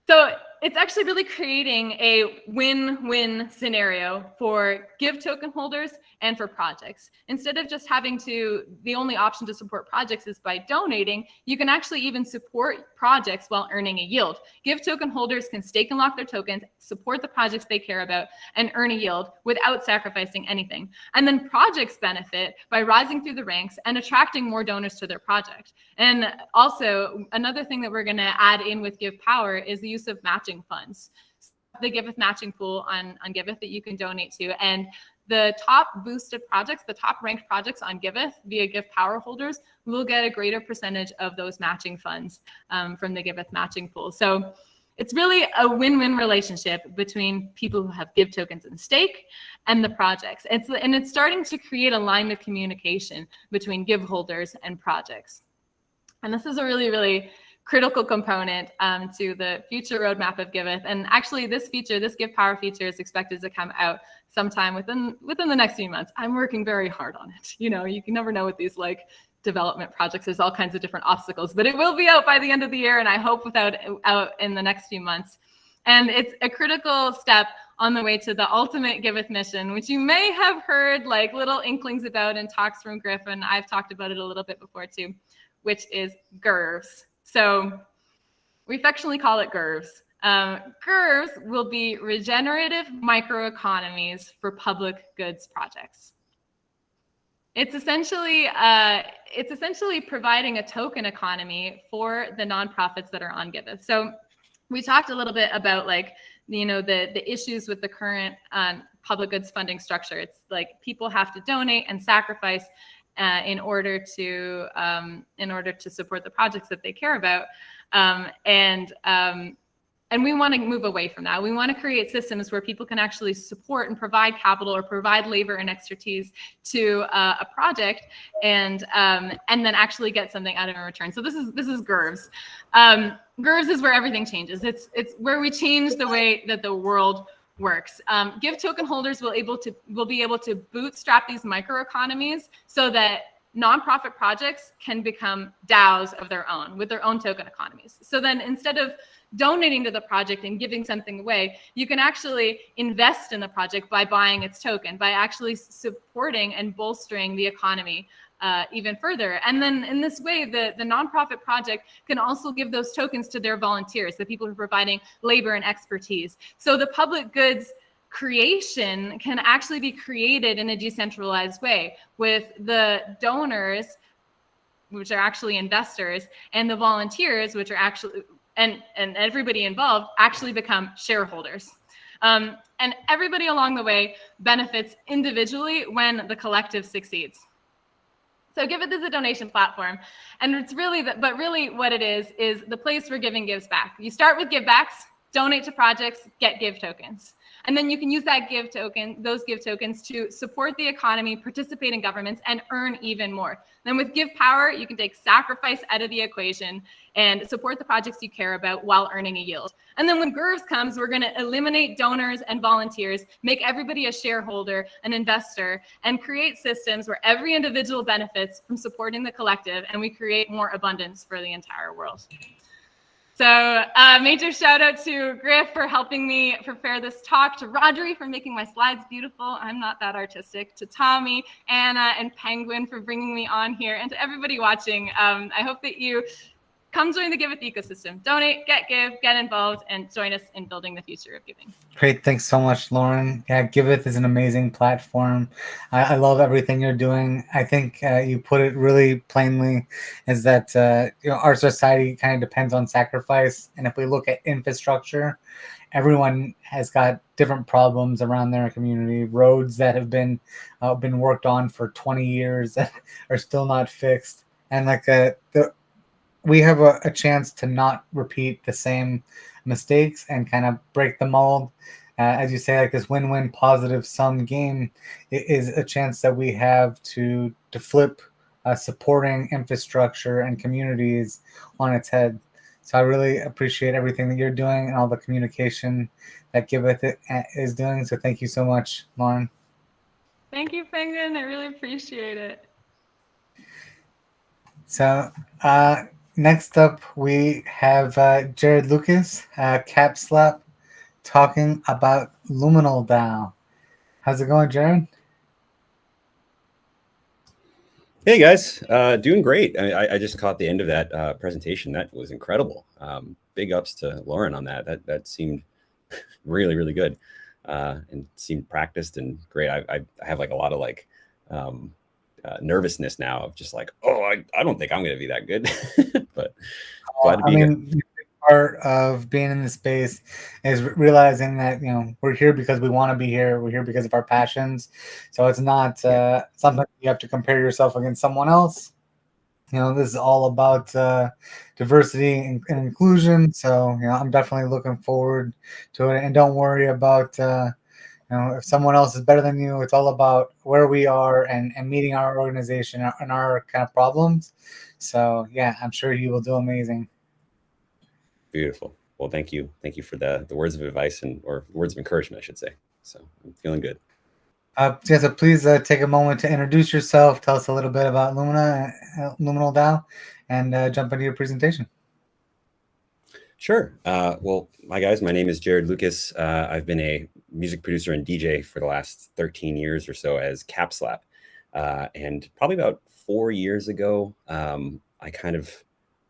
So it's actually really creating a win-win scenario for Give token holders and for projects. Instead of just having to, the only option to support projects is by donating, you can actually even support projects while earning a yield. Give token holders can stake and lock their tokens, support the projects they care about, and earn a yield without sacrificing anything. And then projects benefit by rising through the ranks and attracting more donors to their project. And also, another thing that we're gonna add in with Give Power is the use of matching funds. The Giveth matching pool on Giveth that you can donate to. And the top boosted projects, the top ranked projects on Giveth via Give Power holders will get a greater percentage of those matching funds from the Giveth matching pool. So it's really a win-win relationship between people who have Give tokens in stake and the projects. And it's starting to create a line of communication between Give holders and projects. And this is a really, really critical component to the future roadmap of Giveth. And actually this feature, this Give Power feature, is expected to come out sometime within the next few months. I'm working very hard on it. You know, you can never know with these like development projects, there's all kinds of different obstacles, but it will be out by the end of the year, and I hope out in the next few months. And it's a critical step on the way to the ultimate Giveth mission, which you may have heard like little inklings about in talks from Griffin. I've talked about it a little bit before too, which is GIRVs. So we affectionately call it GIRVs. GERVs will be regenerative microeconomies for public goods projects. It's essentially providing a token economy for the nonprofits that are on Giveth. So we talked a little bit about the issues with the current public goods funding structure. It's like people have to donate and sacrifice in order to support the projects that they care about, and we want to move away from that. We want to create systems where people can actually support and provide capital or provide labor and expertise to a project, and then actually get something out of it in return. So this is GERVs. GERVs is where everything changes. It's where we change the way that the world works. Give token holders will be able to bootstrap these microeconomies so that nonprofit projects can become DAOs of their own with their own token economies. So then instead of donating to the project and giving something away, you can actually invest in the project by buying its token, by actually supporting and bolstering the economy even further. And then in this way, the nonprofit project can also give those tokens to their volunteers, the people who are providing labor and expertise. So the public goods creation can actually be created in a decentralized way with the donors, which are actually investors, and the volunteers, which are actually, and everybody involved actually become shareholders. And everybody along the way benefits individually when the collective succeeds. So Giveth is a donation platform, and it's really, but really what it is the place where giving gives back. You start with give backs, donate to projects, get give tokens. And then you can use that those give tokens to support the economy, participate in governments, and earn even more. Then with give power, you can take sacrifice out of the equation and support the projects you care about while earning a yield. And then when GERVs comes, we're going to eliminate donors and volunteers, make everybody a shareholder, an investor, and create systems where every individual benefits from supporting the collective, and we create more abundance for the entire world. So major shout out to Griff for helping me prepare this talk, to Rodri for making my slides beautiful. I'm not that artistic. To Tommy, Anna, and Penguin for bringing me on here, and to everybody watching. I hope that you come join the Giveth ecosystem. Donate, get involved, and join us in building the future of giving. Great. Thanks so much, Lauren. Yeah, Giveth is an amazing platform. I love everything you're doing. I think you put it really plainly, is that our society kind of depends on sacrifice. And if we look at infrastructure, everyone has got different problems around their community. Roads that have been worked on for 20 years are still not fixed. And we have a chance to not repeat the same mistakes and kind of break the mold. As you say, like this win-win positive sum game is a chance that we have to flip supporting infrastructure and communities on its head. So I really appreciate everything that you're doing and all the communication that Giveth is doing. So thank you so much, Lauren. Thank you, Penguin. I really appreciate it. So next up, we have Jared Lucas, CapSlap, talking about Liminal DAO. How's it going, Jared? Hey guys, doing great. I just caught the end of that presentation. That was incredible. Big ups to Lauren on that. That seemed really, really good, and seemed practiced and great. I have like a lot of like nervousness now of just like, oh, I don't think I'm going to be that good, but glad to be here. Part of being in this space is realizing that we're here because we want to be here. We're here because of our passions. So it's not something you have to compare yourself against someone else. This is all about diversity and inclusion. So I'm definitely looking forward to it. And don't worry about if someone else is better than you. It's all about where we are and meeting our organization and our kind of problems. So yeah, I'm sure you will do amazing. Beautiful. Well, thank you. Thank you for the words of advice or words of encouragement, I should say. So I'm feeling good. So please take a moment to introduce yourself. Tell us a little bit about Liminal DAO, and jump into your presentation. Sure. Well, hi guys. My name is Jared Lucas. I've been a music producer and DJ for the last 13 years or so as CapSlap. And probably about 4 years ago, I kind of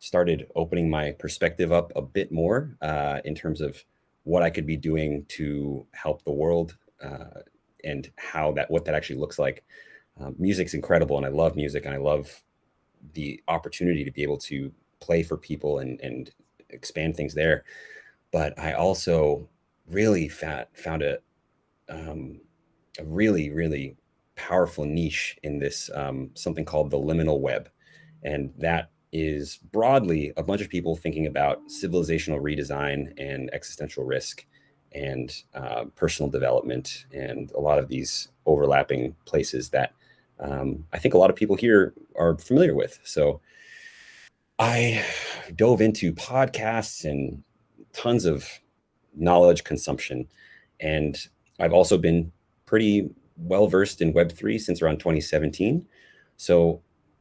started opening my perspective up a bit more in terms of what I could be doing to help the world and what that actually looks like. Music's incredible, and I love music, and I love the opportunity to be able to play for people and expand things there. But I also really found a really, really powerful niche in this something called the liminal web. And that is broadly a bunch of people thinking about civilizational redesign and existential risk and personal development, and a lot of these overlapping places that I think a lot of people here are familiar with. So I dove into podcasts and tons of knowledge consumption. And I've also been pretty well versed in Web3 since around 2017. So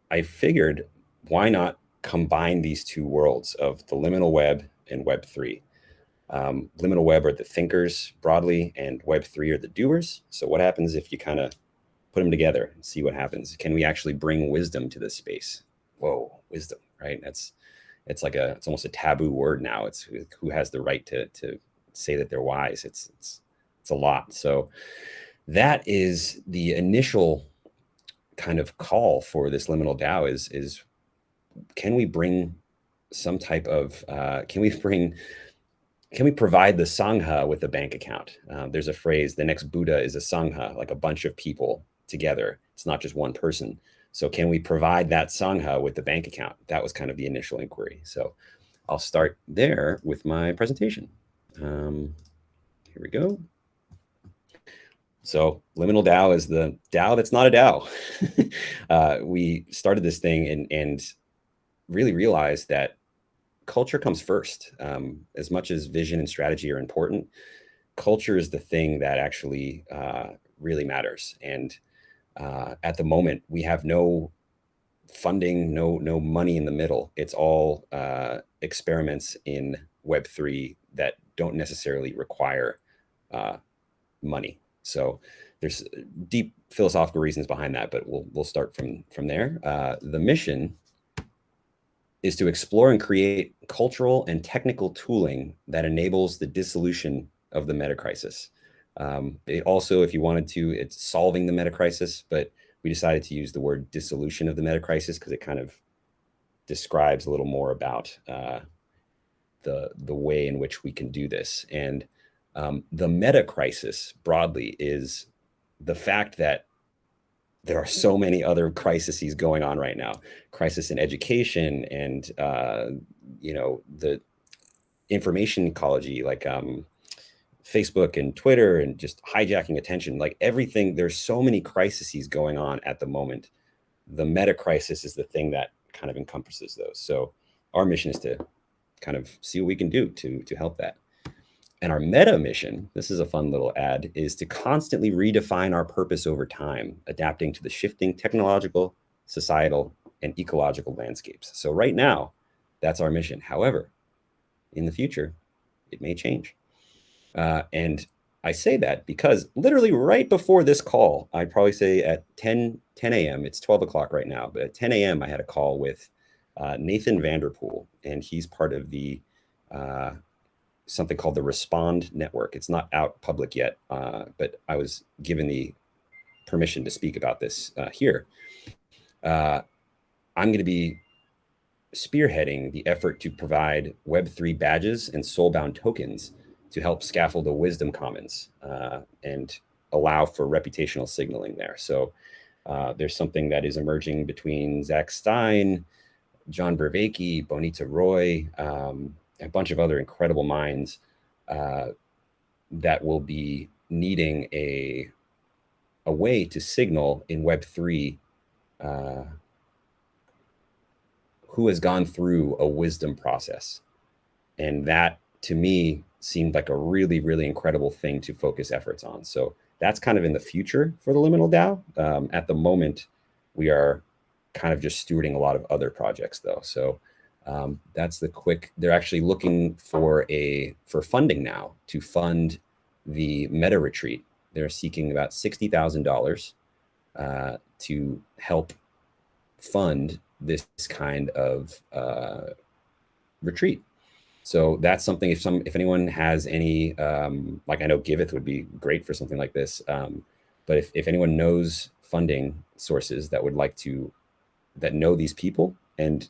I figured, why not combine these two worlds of the liminal web and Web3? Liminal web are the thinkers broadly, and Web3 are the doers. So what happens if you kind of put them together and see what happens? Can we actually bring wisdom to this space? Whoa, wisdom, right? It's almost a taboo word now. It's who has the right to say that they're wise. It's a lot. So that is the initial kind of call for this liminal DAO is can we bring some type of can we provide the Sangha with a bank account? There's a phrase, the next Buddha is a Sangha, like a bunch of people together. It's not just one person. So can we provide that Sangha with the bank account? That was kind of the initial inquiry. So I'll start there with my presentation. Here we go. So Liminal DAO is the DAO that's not a DAO. We started this thing and really realized that culture comes first. As much as vision and strategy are important, culture is the thing that actually really matters. And at the moment, we have no funding, no money in the middle. It's all experiments in Web3 that don't necessarily require money. So there's deep philosophical reasons behind that, but we'll start from there. The mission is to explore and create cultural and technical tooling that enables the dissolution of the meta crisis. It also, if you wanted to, it's solving the meta crisis, but we decided to use the word dissolution of the meta crisis because it kind of describes a little more about the way in which we can do this. And the meta crisis broadly is the fact that there are so many other crises going on right now. Crisis in education and the information ecology, like Facebook and Twitter, and just hijacking attention, like everything. There's so many crises going on at the moment. The meta crisis is the thing that kind of encompasses those. So our mission is to kind of see what we can do to help that. And our meta mission, this is a fun little ad, is to constantly redefine our purpose over time, adapting to the shifting technological, societal, and ecological landscapes. So right now, that's our mission. However, in the future, it may change. And I say that because literally right before this call, I'd probably say at 10 a.m., it's 12 o'clock right now, but at 10 a.m., I had a call with Nathan Vanderpool, and he's part of the something called the Respond Network. It's not out public yet, but I was given the permission to speak about this here. I'm going to be spearheading the effort to provide Web3 badges and soulbound tokens to help scaffold the wisdom commons and allow for reputational signaling there. So there's something that is emerging between Zach Stein, John Vervaeke, Bonita Roy, a bunch of other incredible minds that will be needing a way to signal in Web3 who has gone through a wisdom process. And that, to me, seemed like a really, really incredible thing to focus efforts on. So that's kind of in the future for the Liminal DAO. At the moment, we are kind of just stewarding a lot of other projects, though. So that's the quick. They're actually looking for funding now to fund the meta retreat. They're seeking about $60,000 to help fund this kind of retreat. So that's something, if anyone has any, like I know Giveth would be great for something like this. But if anyone knows funding sources that would like to, that know these people and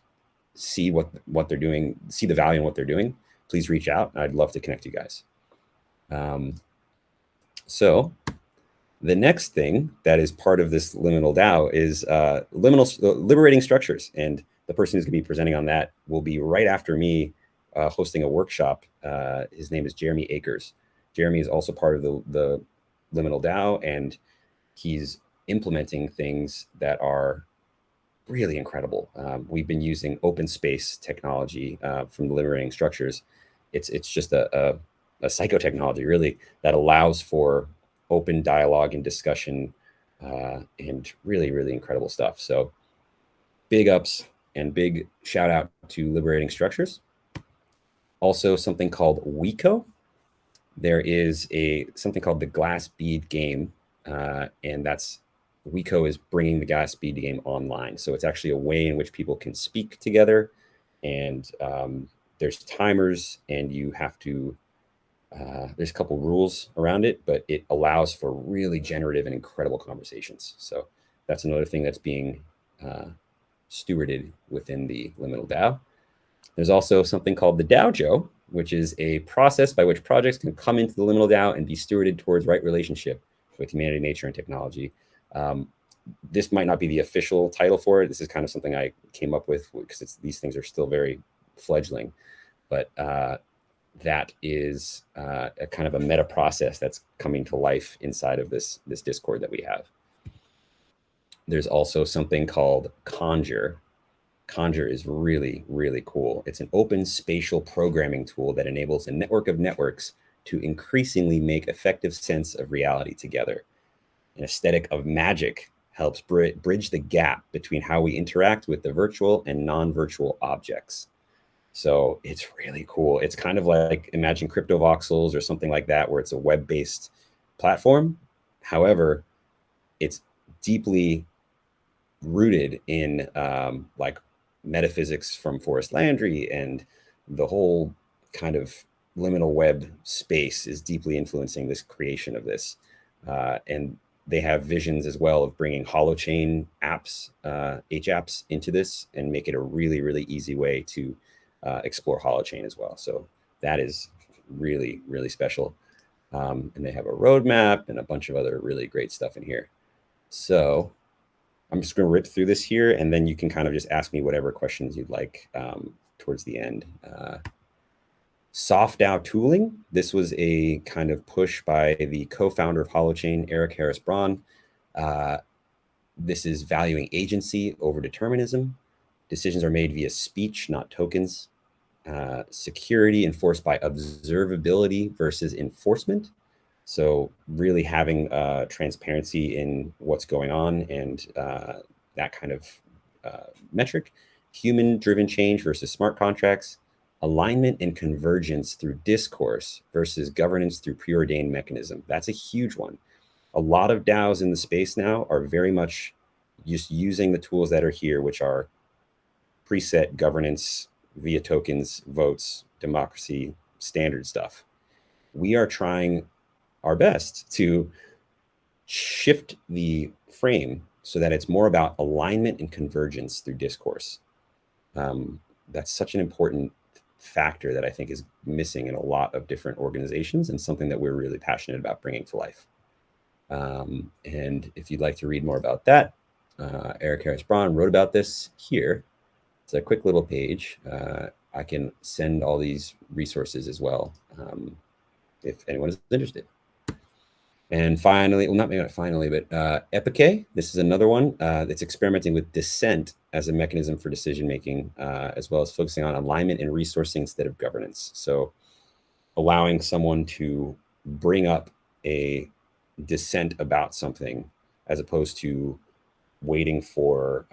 see what they're doing, see the value in what they're doing, please reach out. I'd love to connect you guys. So the next thing that is part of this Liminal DAO is liberating structures. And the person who's gonna be presenting on that will be right after me, hosting a workshop. His name is Jeremy Akers. Jeremy is also part of the Liminal DAO, and he's implementing things that are really incredible. We've been using open space technology from the Liberating Structures. It's just a psychotechnology, really, that allows for open dialogue and discussion, and really, really incredible stuff. So big ups and big shout out to Liberating Structures. Also something called Wico. There is something called the Glass Bead game, and Wico is bringing the Glass Bead game online. So it's actually a way in which people can speak together, and there's timers, and you have to, there's a couple rules around it, but it allows for really generative and incredible conversations. So that's another thing that's being stewarded within the Liminal DAO. There's also something called the DAOjo, which is a process by which projects can come into the Liminal DAO and be stewarded towards right relationship with humanity, nature, and technology. This might not be the official title for it. This is kind of something I came up with because these things are still very fledgling, but that is a kind of a meta process that's coming to life inside of this Discord that we have. There's also something called Conjure. Conjure is really, really cool. It's an open spatial programming tool that enables a network of networks to increasingly make effective sense of reality together. An aesthetic of magic helps bridge the gap between how we interact with the virtual and non-virtual objects. So it's really cool. It's kind of like, imagine CryptoVoxels or something like that, where it's a web-based platform. However, it's deeply rooted in like metaphysics from Forrest Landry, and the whole kind of liminal web space is deeply influencing this creation of this. And they have visions as well of bringing holochain apps, HApps into this, and make it a really, really easy way to explore holochain as well. So that is really, really special. And they have a roadmap and a bunch of other really great stuff in here. So I'm just going to rip through this here, and then you can kind of just ask me whatever questions you'd like towards the end. Soft DAO tooling. This was a kind of push by the co-founder of Holochain, Eric Harris Braun. This is valuing agency over determinism. Decisions are made via speech, not tokens. Security enforced by observability versus enforcement. So really having transparency in what's going on, and that kind of metric. Human-driven change versus smart contracts. Alignment and convergence through discourse versus governance through preordained mechanism. That's a huge one. A lot of DAOs in the space now are very much just using the tools that are here, which are preset governance via tokens, votes, democracy, standard stuff. We are trying our best to shift the frame so that it's more about alignment and convergence through discourse. That's such an important factor that I think is missing in a lot of different organizations, and something that we're really passionate about bringing to life. And if you'd like to read more about that, Eric Harris Braun wrote about this here. It's a quick little page. I can send all these resources as well, if anyone is interested. And finally, well, not maybe not finally, but Epique. This is another one that's experimenting with dissent as a mechanism for decision-making, as well as focusing on alignment and resourcing instead of governance. So allowing someone to bring up a dissent about something, as opposed to waiting for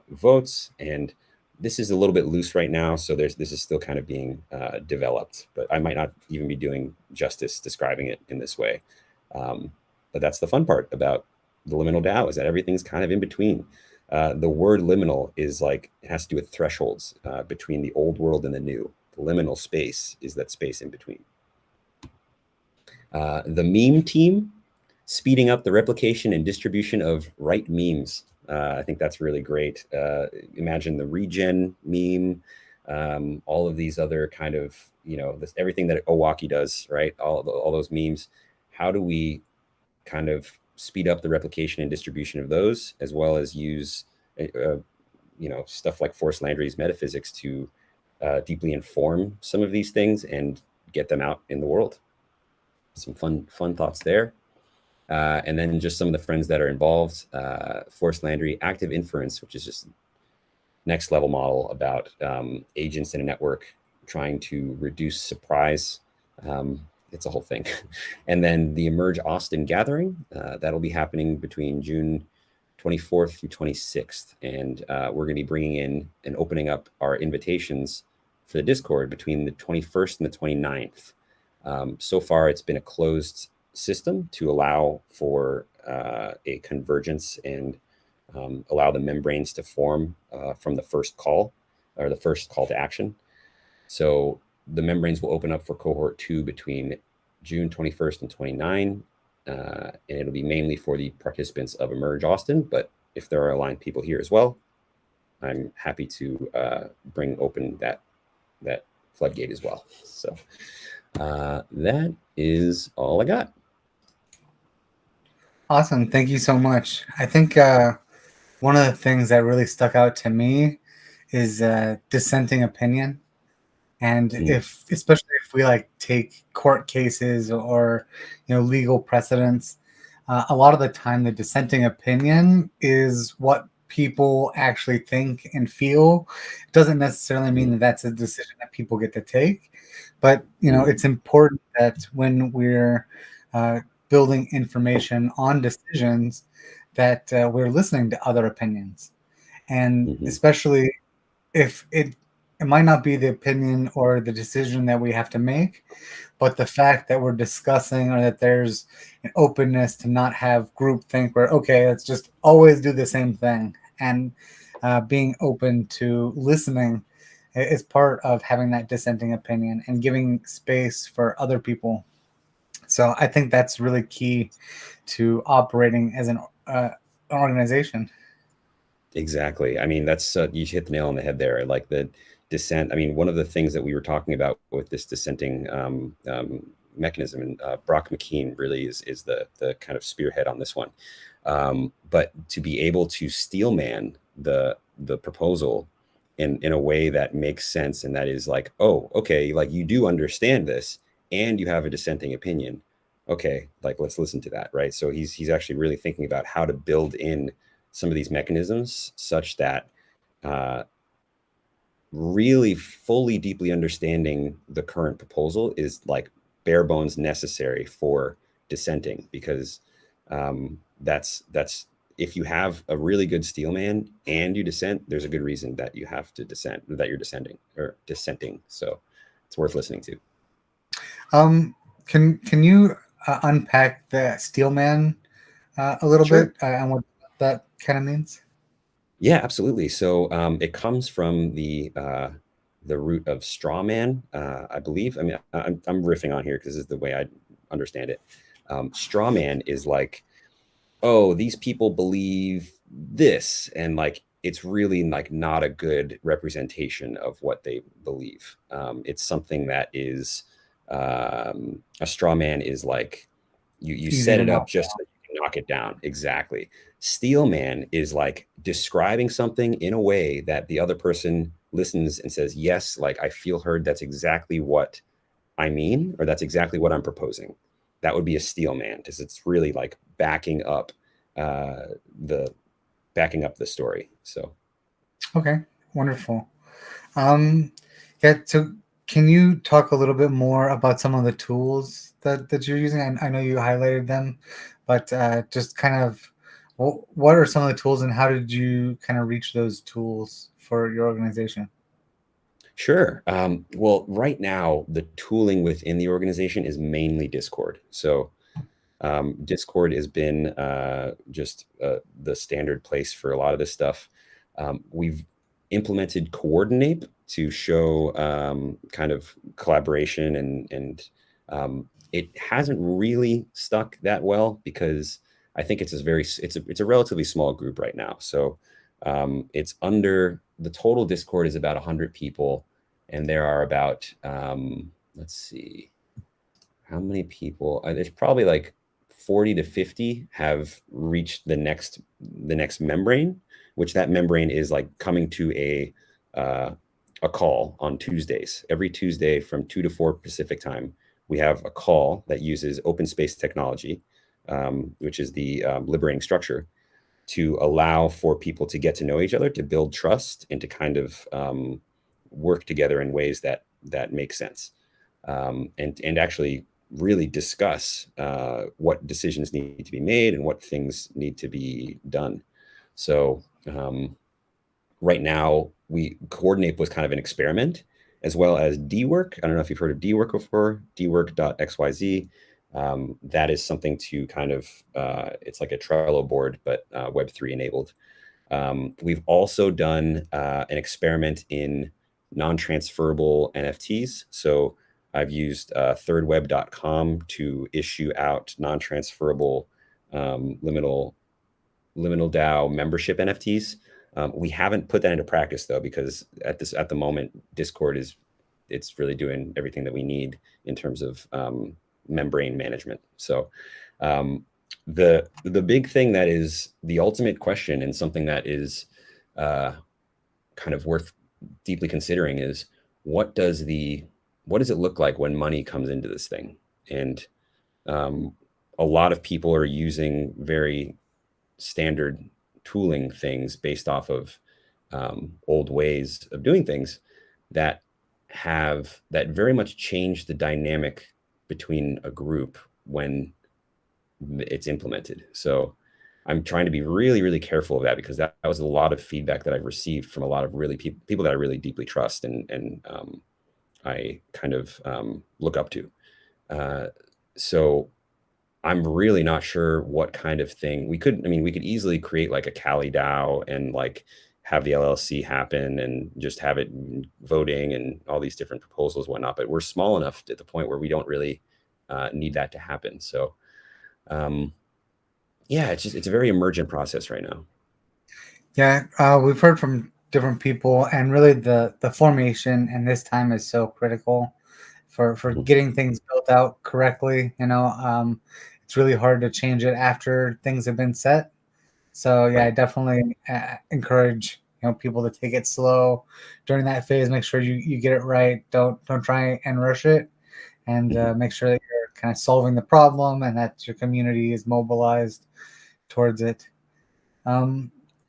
votes. And this is a little bit loose right now, so this is still kind of being developed, but I might not even be doing justice describing it in this way. But that's the fun part about the Liminal DAO, is that everything's kind of in between. The word liminal is like, it has to do with thresholds between the old world and the new. The liminal space is that space in between. The meme team, speeding up the replication and distribution of right memes. I think that's really great. Imagine the regen meme, all of these other kind of, everything that Owaki does, right? All those memes. How do we kind of speed up the replication and distribution of those, as well as use, stuff like Forrest Landry's metaphysics to deeply inform some of these things and get them out in the world? Some fun thoughts there. And then just some of the friends that are involved. Forrest Landry, active inference, which is just next level model about agents in a network trying to reduce surprise. It's a whole thing. And then the Emerge Austin gathering, that'll be happening between June 24th through 26th. And we're going to be bringing in and opening up our invitations for the Discord between the 21st and the 29th. So far, it's been a closed system to allow for a convergence and allow the membranes to form from the first call, or the first call to action. So the membranes will open up for cohort 2 between June 21st and 29, and it'll be mainly for the participants of Emerge Austin. But if there are aligned people here as well, I'm happy to bring open that floodgate as well. So that is all I got. Awesome. Thank you so much. I think one of the things that really stuck out to me is dissenting opinion. And especially if we take court cases or legal precedents, a lot of the time the dissenting opinion is what people actually think and feel. It doesn't necessarily mean that that's a decision that people get to take, but it's important that when we're building information on decisions, that we're listening to other opinions, and especially if it might not be the opinion or the decision that we have to make, but the fact that we're discussing, or that there's an openness to not have groupthink where, okay, let's just always do the same thing, and being open to listening is part of having that dissenting opinion and giving space for other people. So I think that's really key to operating as an organization. Exactly. I mean, that's you hit the nail on the head there. Like the dissent. I mean, one of the things that we were talking about with this dissenting mechanism, and Brock McKean really is the kind of spearhead on this one. But to be able to steelman the proposal in a way that makes sense, and that is like, oh, okay, like you do understand this, and you have a dissenting opinion. Okay, like let's listen to that, right? So he's actually really thinking about how to build in some of these mechanisms such that really fully deeply understanding the current proposal is like bare bones necessary for dissenting, because that's if you have a really good steelman and you dissent, there's a good reason that you have to dissent, that you're dissenting. So it's worth listening to. Can you unpack the steelman a little bit and what that kind of means? Yeah, absolutely. So it comes from the root of straw man, I believe. I mean, I'm riffing on here because this is the way I understand it. Straw man is like, oh, these people believe this, and like it's really like not a good representation of what they believe. It's something that is a straw man is like you set it up just so you can knock it down. Exactly. Steel man is like describing something in a way that the other person listens and says, yes, like I feel heard. That's exactly what I mean, or that's exactly what I'm proposing. That would be a steel man, because it's really like backing up the story. So okay, wonderful. Yeah, so can you talk a little bit more about some of the tools that you're using? I know you highlighted them, but just kind of what are some of the tools, and how did you kind of reach those tools for your organization? Sure. Well, right now, the tooling within the organization is mainly Discord. So Discord has been just the standard place for a lot of this stuff. We've implemented Coordinate to show kind of collaboration, and it hasn't really stuck that well because I think it's a relatively small group right now. So it's under, the total Discord is about 100 people, and there are about let's see, how many people? There's probably like 40 to 50 have reached the next membrane, which that membrane is like coming to a call on Tuesdays. Every Tuesday from 2 to 4 Pacific time, we have a call that uses open space technology, which is the liberating structure, to allow for people to get to know each other, to build trust, and to kind of work together in ways that make sense, and actually really discuss what decisions need to be made and what things need to be done. So right now, Coordinate was kind of an experiment, as well as DWork. I don't know if you've heard of DWork before, dwork.xyz. That is something to kind of, it's like a Trello board, but Web3 enabled. We've also done an experiment in non-transferable NFTs. So I've used thirdweb.com to issue out non-transferable Liminal DAO membership NFTs. We haven't put that into practice though, because at the moment, Discord it's really doing everything that we need in terms of membrane management. So the big thing that is the ultimate question, and something that is kind of worth deeply considering, is what does it look like when money comes into this thing? And a lot of people are using very standard tooling things based off of old ways of doing things that very much change the dynamic between a group when it's implemented. So I'm trying to be really, really careful of that, because that was a lot of feedback that I've received from a lot of really people that I really deeply trust and I kind of look up to. So I'm really not sure what kind of thing we could easily create like a Cali DAO and like have the LLC happen and just have it voting and all these different proposals and whatnot. But we're small enough at the point where we don't really need that to happen. So yeah, it's a very emergent process right now. Yeah, we've heard from different people, and really the formation and this time is so critical for getting things built out correctly. It's really hard to change it after things have been set. So yeah, I definitely encourage people to take it slow during that phase. Make sure you get it right. Don't try and rush it, and make sure that you're kind of solving the problem and that your community is mobilized towards it.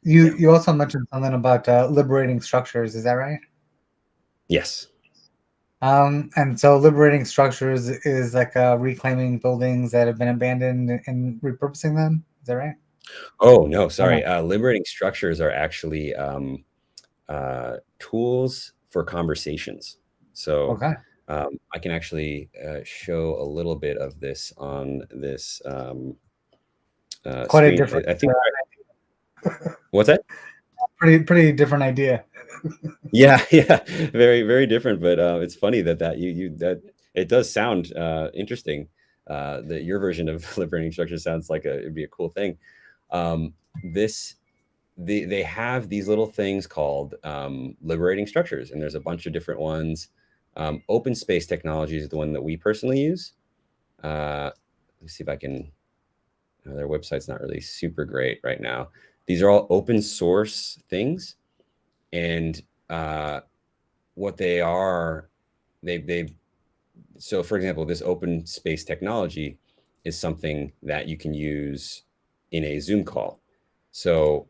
You also mentioned something about liberating structures. Is that right? Yes. And so liberating structures is like reclaiming buildings that have been abandoned and repurposing them. Is that right? Oh, no, sorry. Liberating structures are actually tools for conversations. So okay. I can actually show a little bit of this on this Quite screen. a different. I think. What's that? Pretty different idea. Yeah, very, very different. But it's funny that it does sound interesting. That your version of liberating structure sounds like it'd be a cool thing. They have these little things called liberating structures, and there's a bunch of different ones. Open space technology is the one that we personally use. Let's see if I can. Their website's not really super great right now. These are all open source things, and what they are, so for example, this open space technology is something that you can use in a Zoom call. So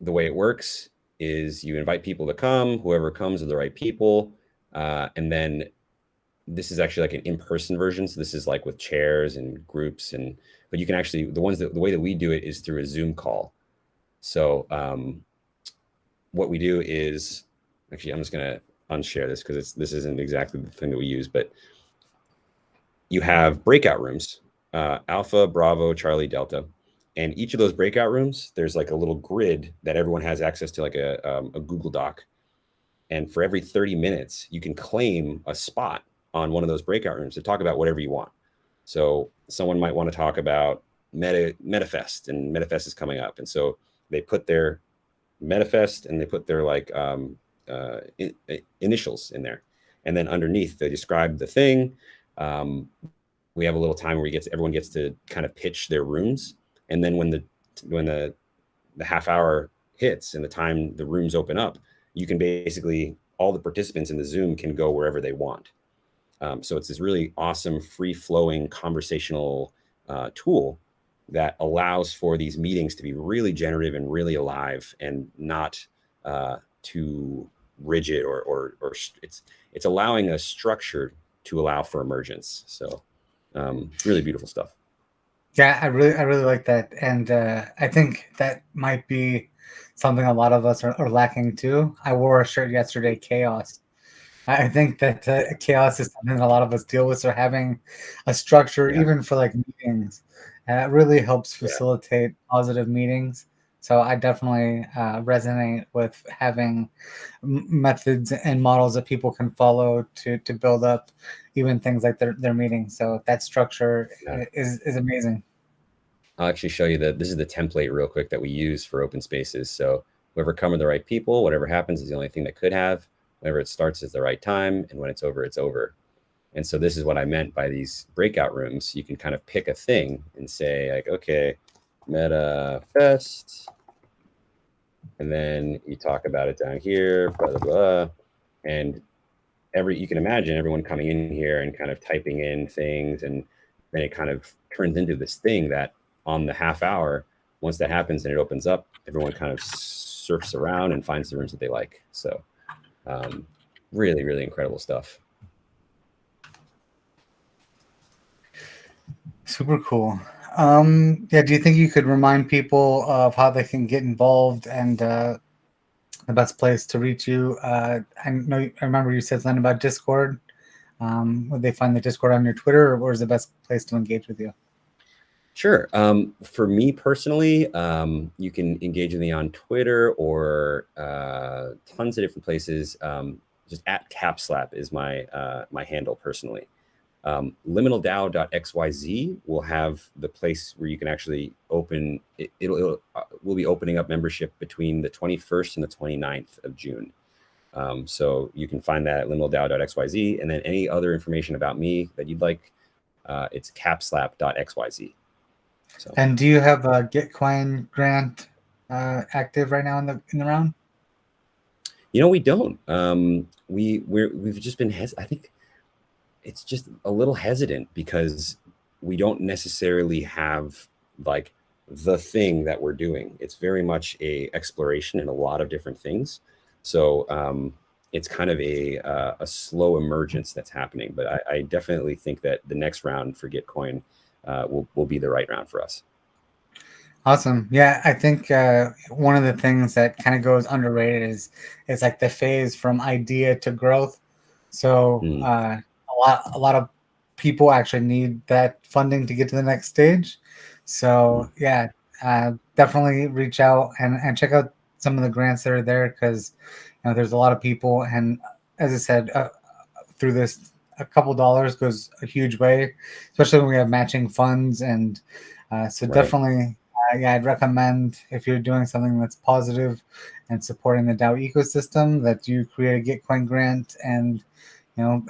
the way it works is you invite people to come, whoever comes are the right people. And then this is actually like an in-person version. So this is like with chairs and groups, but you can actually, the way that we do it is through a Zoom call. So what we do is, actually, I'm just going to unshare this because this isn't exactly the thing that we use, but you have breakout rooms, Alpha, Bravo, Charlie, Delta. And each of those breakout rooms, there's like a little grid that everyone has access to, like a Google Doc. And for every 30 minutes, you can claim a spot on one of those breakout rooms to talk about whatever you want. So someone might want to talk about MetaFest, and MetaFest is coming up. And so they put their MetaFest and they put their like initials in there. And then underneath they describe the thing. We have a little time where everyone gets to kind of pitch their rooms. And then when the half hour hits and the rooms open up, you can basically, all the participants in the Zoom can go wherever they want. So it's this really awesome, free-flowing conversational tool that allows for these meetings to be really generative and really alive and not too rigid or it's allowing a structure to allow for emergence. So really beautiful stuff. Yeah, I really like that, and I think that might be something a lot of us are lacking too. I wore a shirt yesterday, chaos. I think that chaos is something a lot of us deal with. So having a structure, even for like meetings, really helps facilitate positive meetings. So I definitely resonate with having methods and models that people can follow to build up even things like their meetings. So that structure is amazing. I'll actually show you this is the template real quick that we use for open spaces. So whoever come with the right people, whatever happens is the only thing that could have. Whenever it starts is the right time, and when it's over, it's over. And so this is what I meant by these breakout rooms. You can kind of pick a thing and say like, okay, MetaFest, and then you talk about it down here, blah, blah, blah. And you can imagine everyone coming in here and kind of typing in things, and then it kind of turns into this thing that on the half hour, once that happens and it opens up, everyone kind of surfs around and finds the rooms that they like. So really, really incredible stuff. Super cool. Yeah, do you think you could remind people of how they can get involved and the best place to reach you? I remember you said something about Discord. Would they find the Discord on your Twitter, or is the best place to engage with you? Sure. For me personally, you can engage with me on Twitter or tons of different places. Just at CapSlap is my my handle personally. LiminalDAO.xyz will have the place where you can actually open. We'll be opening up membership between the 21st and the 29th of June. So you can find that at liminaldao.xyz, and then any other information about me that you'd like, it's capslap.xyz. So. And do you have a Gitcoin grant active right now in the round? You know, we don't. We've just been I think it's just a little hesitant because we don't necessarily have like the thing that we're doing. It's very much a exploration in a lot of different things. So it's kind of a slow emergence that's happening. But I definitely think that the next round for Gitcoin will be the right round for us. Awesome. Yeah, I think one of the things that kind of goes underrated is like the phase from idea to growth. So a lot of people actually need that funding to get to the next stage. So yeah, definitely reach out and check out some of the grants that are there, because there's a lot of people, and as I said, through this, a couple dollars goes a huge way, especially when we have matching funds. And so definitely, yeah, I'd recommend, if you're doing something that's positive and supporting the DAO ecosystem, that you create a Gitcoin grant and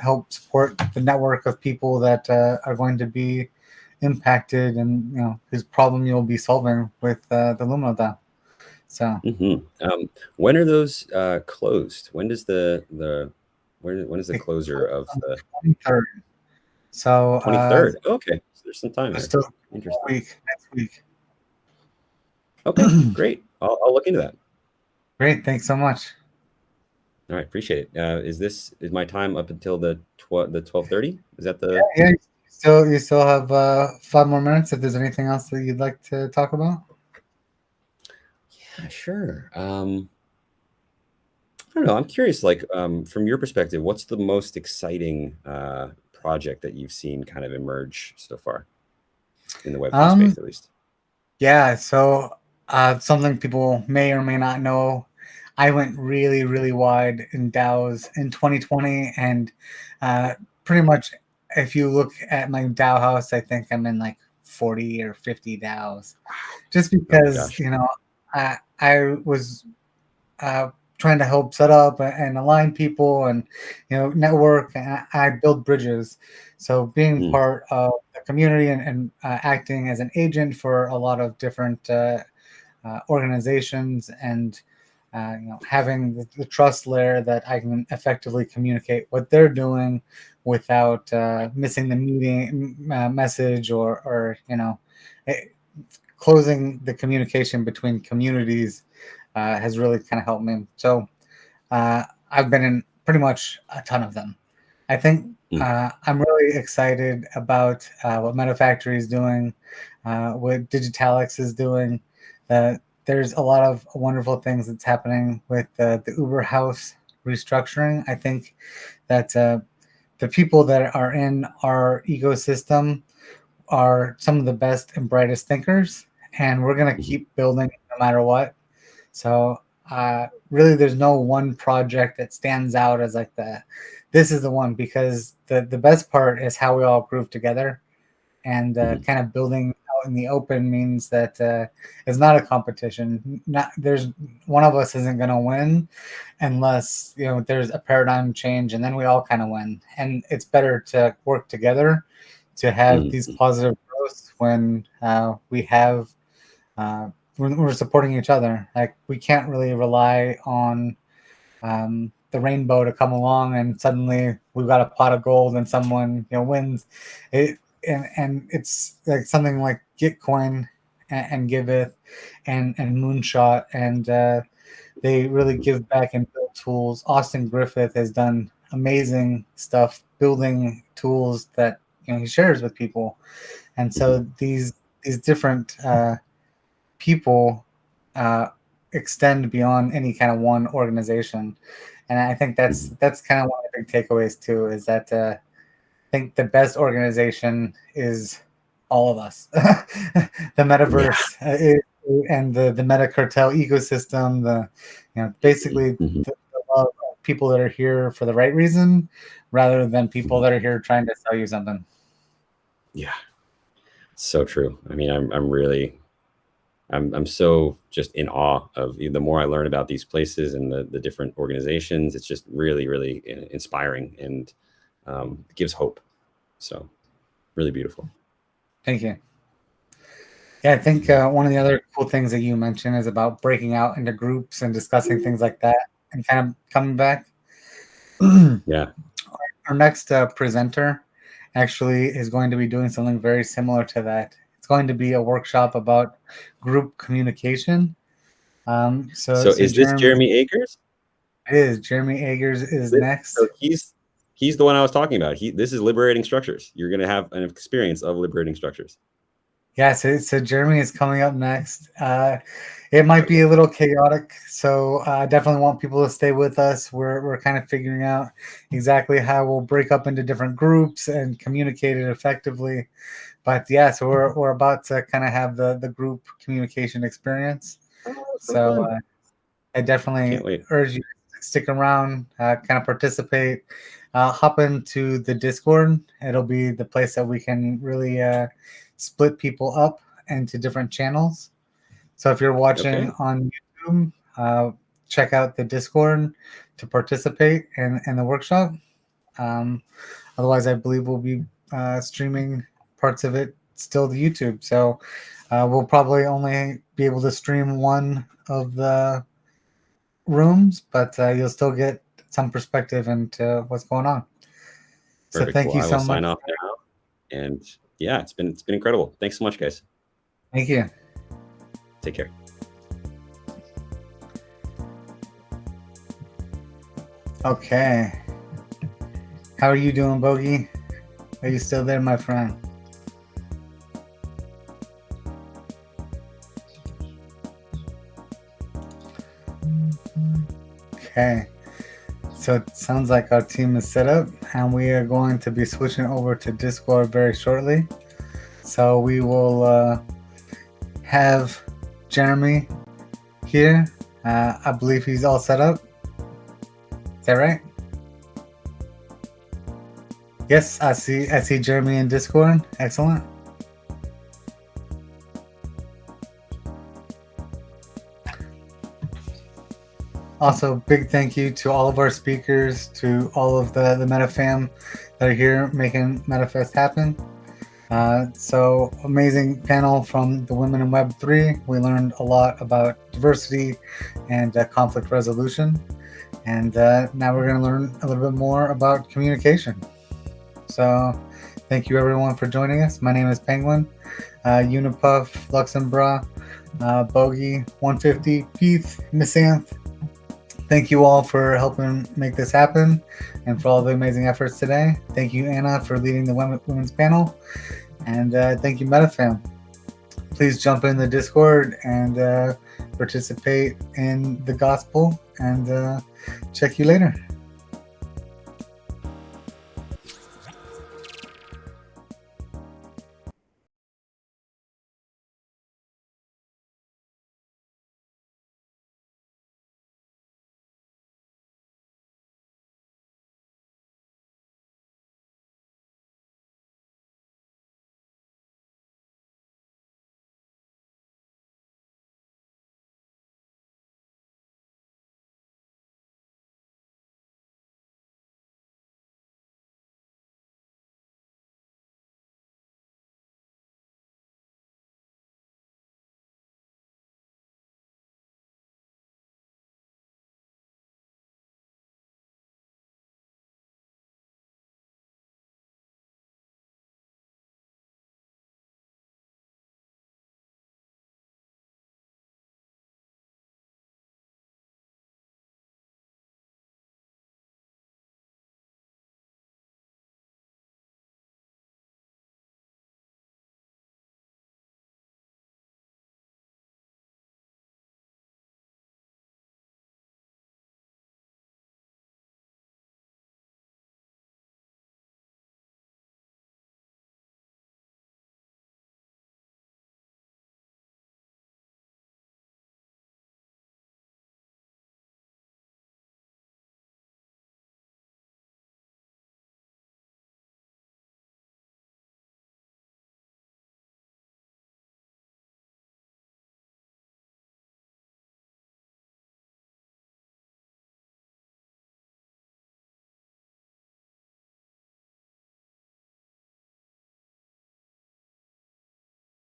help support the network of people that are going to be impacted, and whose problem you'll be solving with the Liminal DAO. So when are those closed? When does when is the closure of the 23rd? So 23rd. Okay, so there's some time there. Still Interesting. Next week. Okay, great. I'll look into that. Great, thanks so much. All right, appreciate it. Is my time up until the 12:30? Is that the? Yeah. You still have 5 more minutes. If there's anything else that you'd like to talk about. Yeah, sure. I don't know. I'm curious, like from your perspective, what's the most exciting project that you've seen kind of emerge so far in the Web3 space, at least? Yeah. So something people may or may not know. I went really, really wide in DAOs in 2020, and pretty much if you look at my DAO house, I think I'm in like 40 or 50 DAOs, just because I was trying to help set up and align people and network, and I build bridges. So being part of the community and acting as an agent for a lot of different organizations, and having the trust layer that I can effectively communicate what they're doing without missing the meeting message, or closing the communication between communities has really kind of helped me. So I've been in pretty much a ton of them. I think I'm really excited about what MetaFactory is doing, what Digitalix is doing. There's a lot of wonderful things that's happening with the Uber House restructuring. I think that the people that are in our ecosystem are some of the best and brightest thinkers, and we're going to keep building no matter what. So really, there's no one project that stands out as like this is the one, because the best part is how we all groove together, and kind of building out in the open means that it's not a competition. There's one of us isn't going to win unless there's a paradigm change, and then we all kind of win. And it's better to work together to have these positive growths when we have. We're supporting each other. Like, we can't really rely on the rainbow to come along and suddenly we've got a pot of gold and someone wins it. And it's like something like Gitcoin and Giveth and Moonshot, and they really give back and build tools. Austin Griffith has done amazing stuff building tools that he shares with people, and so these different people extend beyond any kind of one organization. And I think that's kind of one of the big takeaways too, is that I think the best organization is all of us. The metaverse and the meta cartel ecosystem, basically the love of people that are here for the right reason rather than people that are here trying to sell you something. Yeah, so true. I mean, I'm so just in awe of the more I learn about these places and the different organizations. It's just really, really inspiring, and gives hope. So really beautiful. Thank you. Yeah, I think one of the other cool things that you mentioned is about breaking out into groups and discussing things like that and kind of coming back. Yeah. Our next presenter actually is going to be doing something very similar to that. It's going to be a workshop about group communication. So is this Jeremy Agers? It is. Jeremy Agers is next. So he's the one I was talking about. This is Liberating Structures. You're going to have an experience of liberating structures. Yeah, so Jeremy is coming up next. It might be a little chaotic, so I definitely want people to stay with us. We're kind of figuring out exactly how we'll break up into different groups and communicate it effectively. But yeah, so we're about to kind of have the group communication experience. So I definitely urge you to stick around, kind of participate, hop into the Discord. It'll be the place that we can really split people up into different channels. So if you're watching on YouTube, check out the Discord to participate in the workshop. Otherwise, I believe we'll be streaming parts of it still to YouTube. So we'll probably only be able to stream one of the rooms, but you'll still get some perspective into what's going on. Perfect. So thank you so much. Sign off now. And yeah, it's been incredible. Thanks so much, guys. Thank you. Take care. Okay. How are you doing, Bogey? Are you still there, my friend? Okay. So it sounds like our team is set up, and we are going to be switching over to Discord very shortly. So we will have Jeremy here I believe he's all set up. Is that right? Yes, I see Jeremy in Discord. Excellent. Also, big thank you to all of our speakers, to all of the MetaFam that are here making MetaFest happen. So amazing panel from the Women in Web3. We learned a lot about diversity and conflict resolution. And now we're going to learn a little bit more about communication. So thank you everyone for joining us. My name is Penguin, Unipuff, Luxembourg, Bogey, 150, Keith, Missanth. Thank you all for helping make this happen and for all the amazing efforts today. Thank you, Anna, for leading the women's panel. And thank you, MetaFam. Please jump in the Discord and participate in the gospel, and check you later.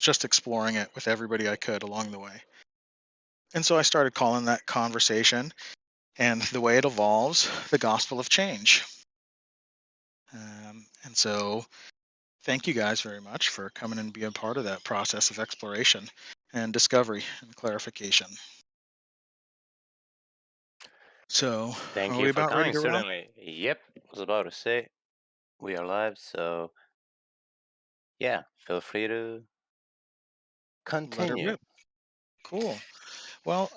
Just exploring it with everybody I could along the way. And so I started calling that conversation and the way it evolves, the gospel of change. And so thank you guys very much for coming and being a part of that process of exploration and discovery and clarification. So Thank are you we for about ready coming, to rock? certainly. Yep, I was about to say we are live, so yeah, feel free to Let it continue. rip. Cool. Well,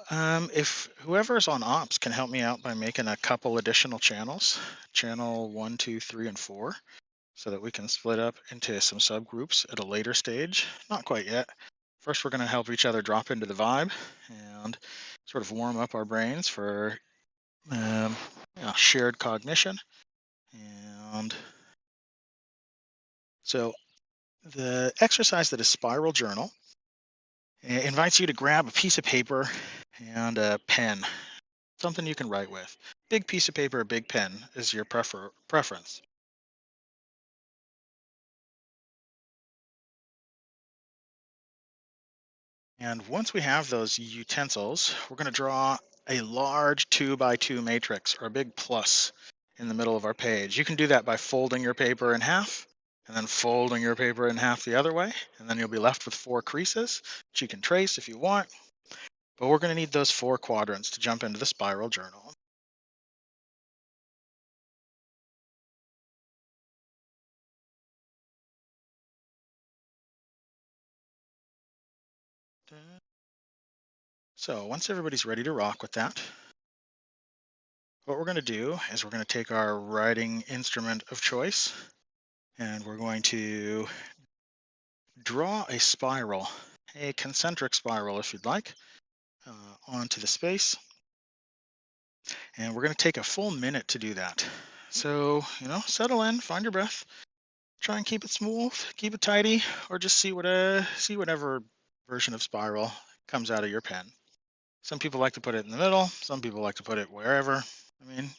if whoever's on ops can help me out by making a couple additional channels, channel 1, 2, 3, and 4, so that we can split up into some subgroups at a later stage. Not quite yet. First, we're going to help each other drop into the vibe and sort of warm up our brains for shared cognition. And so the exercise that is Spiral Journal invites you to grab a piece of paper and a pen, something you can write with. Big piece of paper, a big pen is your preference. And once we have those utensils, we're going to draw a large 2x2 matrix, or a big plus in the middle of our page. You can do that by folding your paper in half and then folding your paper in half the other way, and then you'll be left with 4 creases, which you can trace if you want. But we're going to need those 4 quadrants to jump into the Spiral Journal. So once everybody's ready to rock with that, what we're going to do is we're going to take our writing instrument of choice and we're going to draw a spiral, a concentric spiral if you'd like, onto the space. And we're going to take a full minute to do that. So, settle in, find your breath, try and keep it smooth, keep it tidy, or just see whatever version of spiral comes out of your pen. Some people like to put it in the middle. Some people like to put it wherever.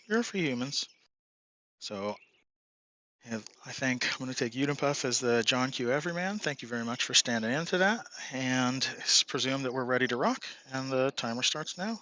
You're free humans. So I think I'm going to take Udempuff as the John Q. Everyman. Thank you very much for standing into that. And presume that we're ready to rock. And the timer starts now.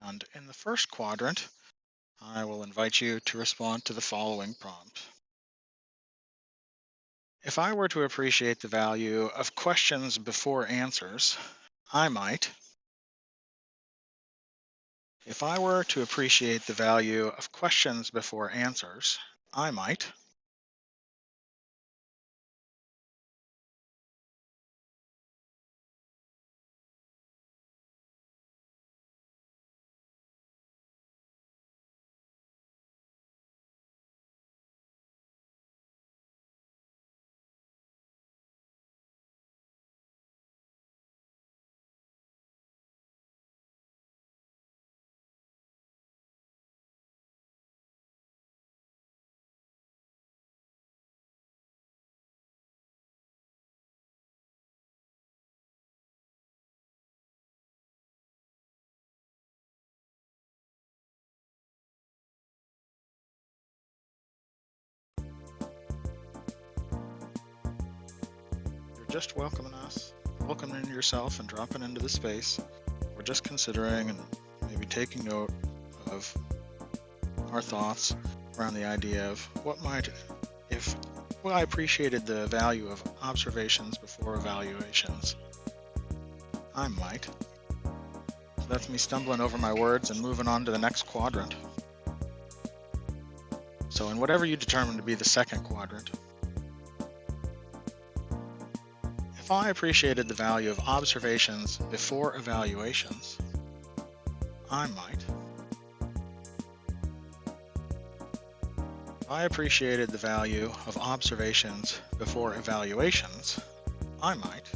And in the first quadrant, I will invite you to respond to the following prompt. If I were to appreciate the value of questions before answers, I might. If I were to appreciate the value of questions before answers, I might. You're just welcoming us, welcoming yourself and dropping into the space. We're just considering and maybe taking note of our thoughts around the idea of if I appreciated the value of observations before evaluations, I might. So that's me stumbling over my words and moving on to the next quadrant. So in whatever you determine to be the second quadrant, if I appreciated the value of observations before evaluations, I might. If I appreciated the value of observations before evaluations, I might.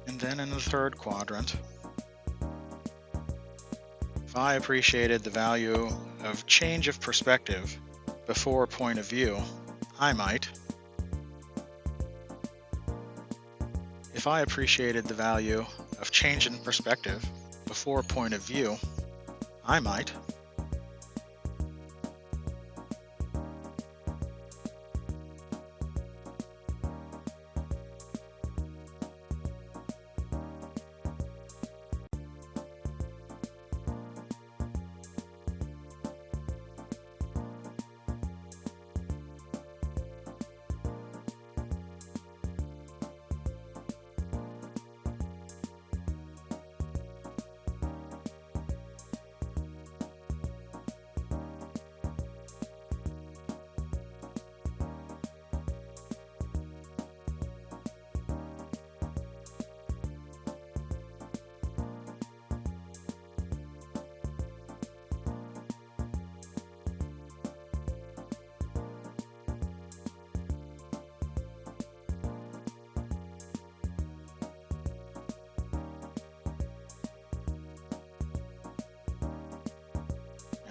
And then in the third quadrant, if I appreciated the value of change of perspective before point of view, I might. If I appreciated the value of change in perspective before point of view, I might.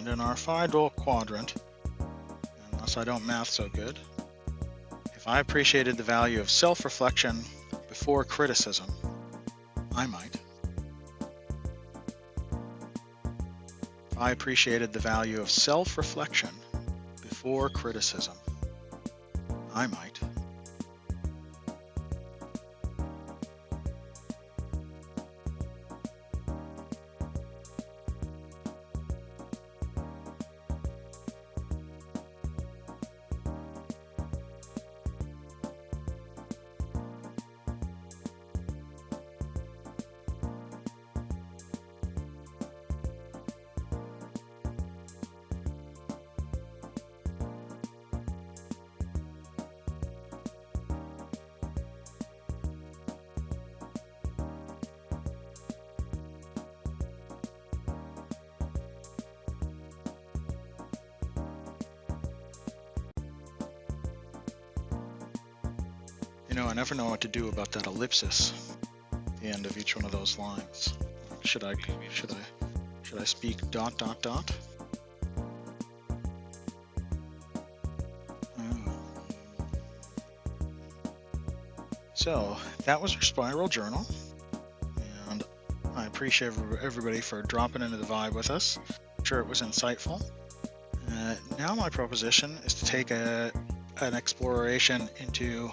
And in our Phi-dual quadrant, unless I don't math so good, if I appreciated the value of self-reflection before criticism, I might. If I appreciated the value of self-reflection before criticism, I might. You know, I never know what to do about that ellipsis at the end of each one of those lines. Should I speak ... So that was our spiral journal, and I appreciate everybody for dropping into the vibe with us. I'm sure it was insightful. Now my proposition is to take an exploration into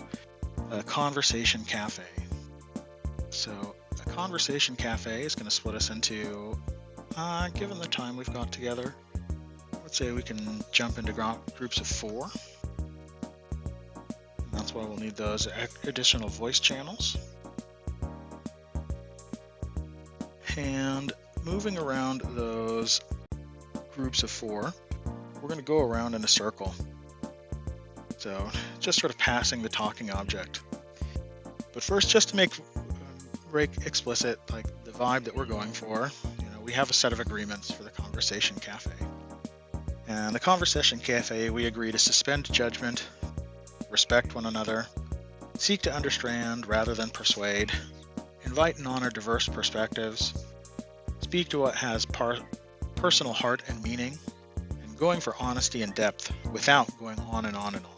a conversation cafe. So a conversation cafe is going to split us into, given the time we've got together, let's say we can jump into groups of 4. And that's why we'll need those additional voice channels. And moving around those groups of 4, we're going to go around in a circle. So just sort of passing the talking object. But first, just to make explicit like the vibe that we're going for, we have a set of agreements for the Conversation Cafe. And the Conversation Cafe, we agree to suspend judgment, respect one another, seek to understand rather than persuade, invite and honor diverse perspectives, speak to what has personal heart and meaning, and going for honesty and depth without going on and on and on.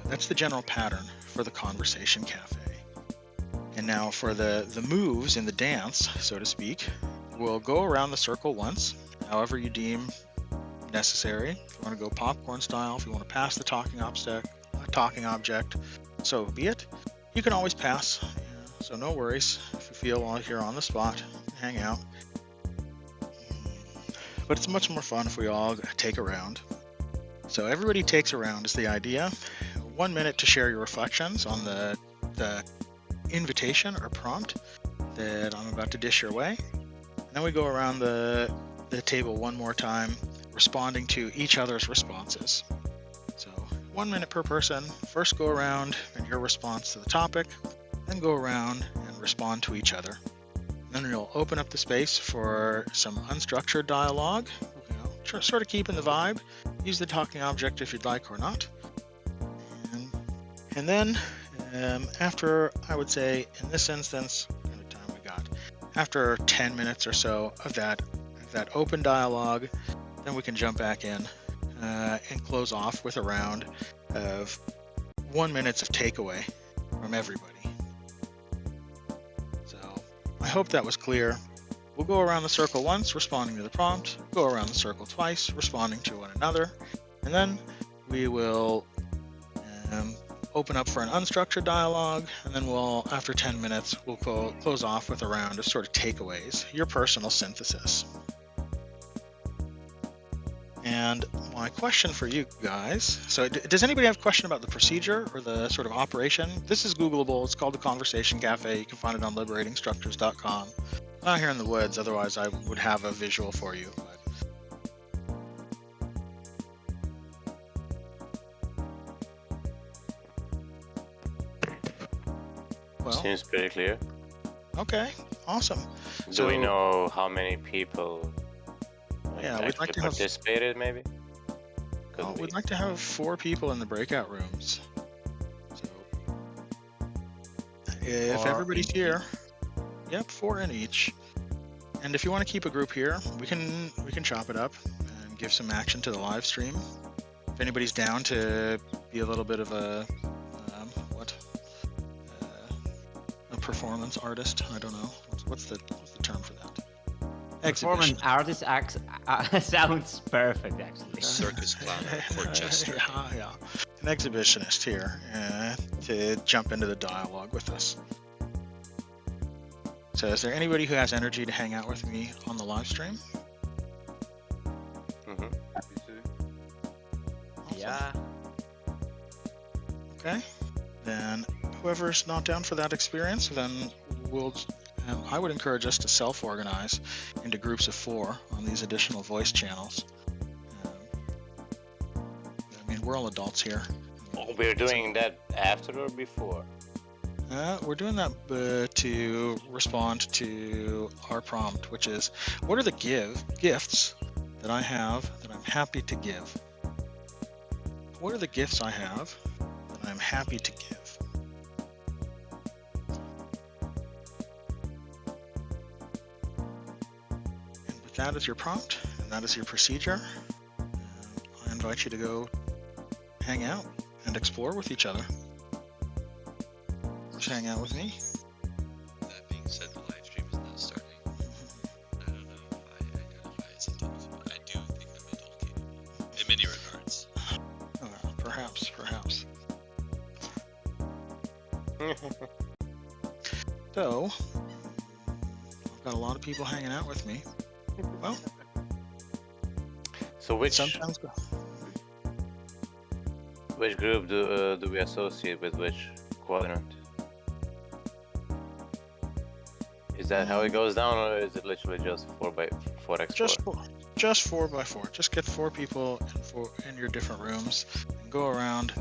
That's the general pattern for the Conversation Cafe. And now for the moves in the dance, so to speak, we'll go around the circle once, however you deem necessary. If you want to go popcorn style, if you want to pass the talking object, so be it. You can always pass, so no worries if you feel while you're on the spot, hang out. But it's much more fun if we all take a round. So everybody takes a round is the idea. 1 minute to share your reflections on the invitation or prompt that I'm about to dish your way. And then we go around the table one more time, responding to each other's responses. So 1 minute per person. First go around and your response to the topic, then go around and respond to each other. Then we'll open up the space for some unstructured dialogue, sort of keeping the vibe. Use the talking object if you'd like or not. And then after, I would say, in this instance, how much time we got, after 10 minutes or so of that open dialogue, then we can jump back in and close off with a round of 1 minute of takeaway from everybody. So I hope that was clear. We'll go around the circle once, responding to the prompt, go around the circle twice, responding to one another, and then we will open up for an unstructured dialogue, and then after 10 minutes, we'll close off with a round of sort of takeaways, your personal synthesis. And my question for you guys, so does anybody have a question about the procedure or the sort of operation? This is Googleable. It's called the Conversation Cafe. You can find it on liberatingstructures.com. Not here in the woods, otherwise I would have a visual for you. Well, seems pretty clear. Okay, awesome. Do we know how many people we'd like to have participated, maybe? We'd like to have 4 people in the breakout rooms. So if everybody's here, yep, 4 in each. And if you want to keep a group here, we can chop it up and give some action to the live stream. If anybody's down to be a little bit of a performance artist, I don't know what's the term for that. Performance artist sounds perfect, actually. Circus clown, court jester. Yeah. An exhibitionist here to jump into the dialogue with us. So is there anybody who has energy to hang out with me on the live stream? Happy to. Awesome. Yeah. Okay. Then whoever's not down for that experience, then I would encourage us to self-organize into groups of 4 on these additional voice channels. I mean, we're all adults here. Oh, we're doing that after or before? We're doing that to respond to our prompt, which is, what are the gifts that I have that I'm happy to give? What are the gifts I have that I'm happy to give? That is your prompt, and that is your procedure. I invite you to go hang out and explore with each other. Just hang out with me. That being said, the live stream is not starting. I don't know if I identify as adult, but I do think I'm adult capable, in many regards. Perhaps. So, I've got a lot of people hanging out with me. Well, so which group do we associate with which quadrant? Is that how it goes down, or is it literally just 4x4? Just 4x4. Just get 4 people in your different rooms and go around.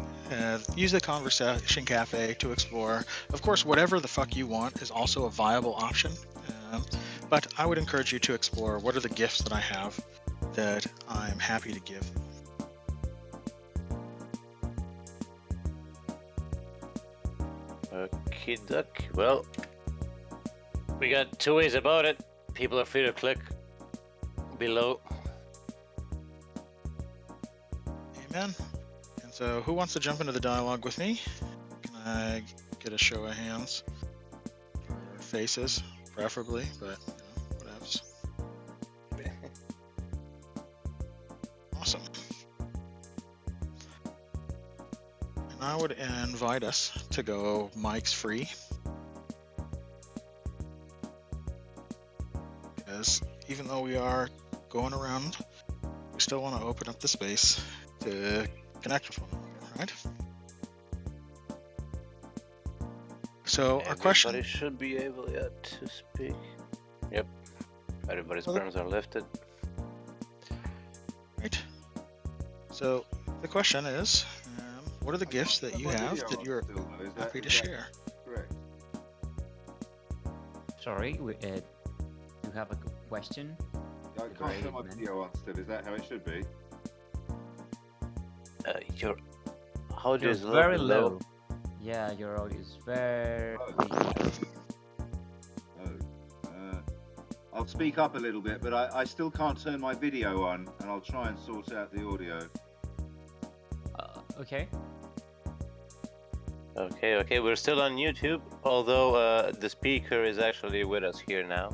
Use the conversation cafe to explore. Of course, whatever the fuck you want is also a viable option. But I would encourage you to explore what are the gifts that I have that I'm happy to give. Okie doke. Well, we got 2 ways about it. People are free to click below. Amen. And so, who wants to jump into the dialogue with me? Can I get a show of hands? Or faces, preferably, but whatevs. Awesome. And I would invite us to go mics free. Because even though we are going around, we still want to open up the space to connect with one another, right? So our question... Everybody should be able yet to speak. Yep. Everybody's burns are lifted. Right. So the question is, what are the gifts that you have that you're happy to share? Correct. Sorry, you have a question? I can't turn my video on still. Is that how it should be? Your audio is very low. Yeah, your audio is very... I'll speak up a little bit, but I still can't turn my video on, and I'll try and sort out the audio. Okay. Okay, we're still on YouTube, although the speaker is actually with us here now.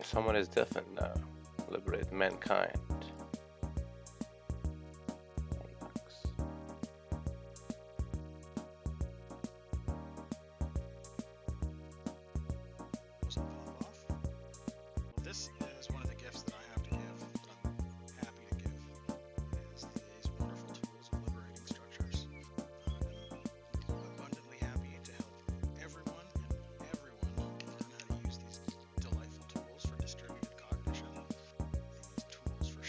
Someone is deaf and liberate mankind. This is one of the gifts that I have to give, that I'm happy to give, is these wonderful tools of liberating structures. I'm abundantly happy to help everyone learn how to use these delightful tools for distributed cognition, these tools for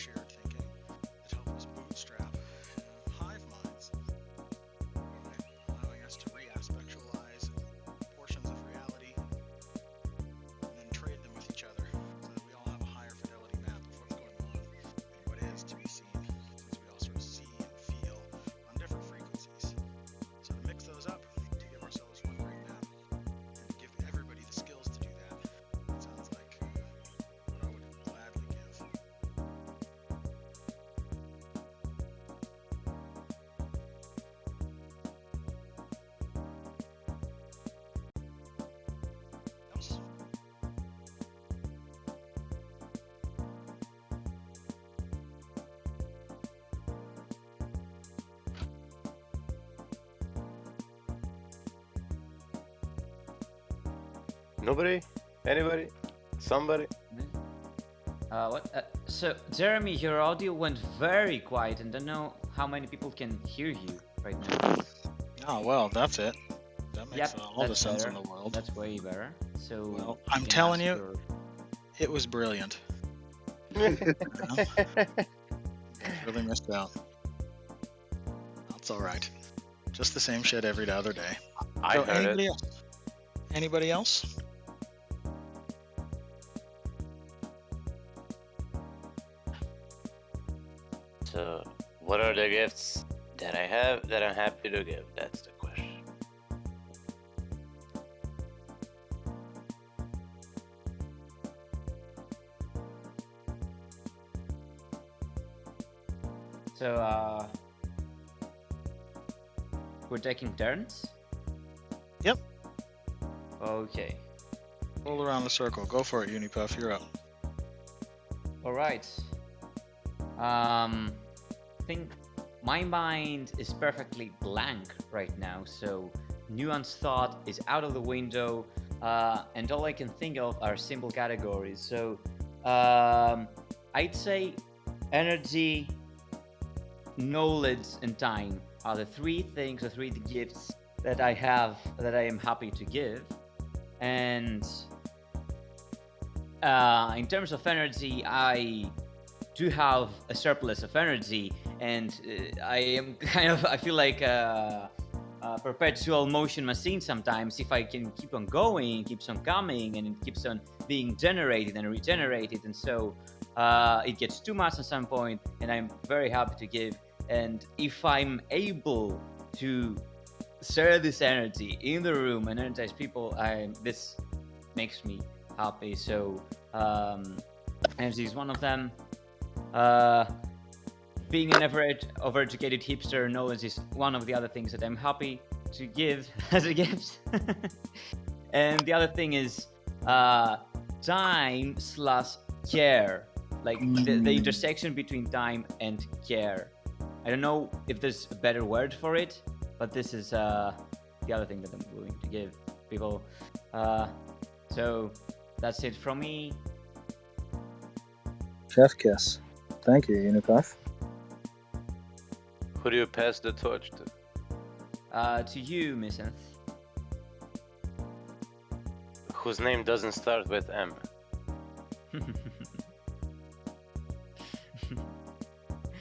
Nobody? Anybody? Somebody? What? So, Jeremy, your audio went very quiet, and I don't know how many people can hear you right now. Oh, well, that's it. That makes Yep, all the that's sense better. in the world. That's way better. So, Well, you I'm can telling ask you, your- it was brilliant. You know? Really missed out. That's all right. Just the same shit every other day. I So heard anybody it. else? Anybody else? So, what are the gifts that I have that I'm happy to give? That's the question. So, we're taking turns? Yep. Okay. Roll around the circle. Go for it, Unipuff. You're up. All right. I think my mind is perfectly blank right now, so nuanced thought is out of the window, and all I can think of are simple categories. So I'd say energy, knowledge, and time are the three things, the three gifts that I have that I am happy to give. And in terms of energy, I do have a surplus of energy, and I am I feel like a perpetual motion machine sometimes. If I can keep on going, it keeps on coming, and it keeps on being generated and regenerated, and so it gets too much at some point, and I'm very happy to give. And if I'm able to share this energy in the room and energize people, this makes me happy. So energy is one of them. Being an overeducated hipster, knowledge is one of the other things that I'm happy to give as a gift. And the other thing is time/care, like the intersection between time and care. I don't know if there's a better word for it, but this is the other thing that I'm willing to give people. So that's it from me. Chef kiss. Thank you, Unipuff. Who do you pass the torch to? To you, Missanth. Whose name doesn't start with M?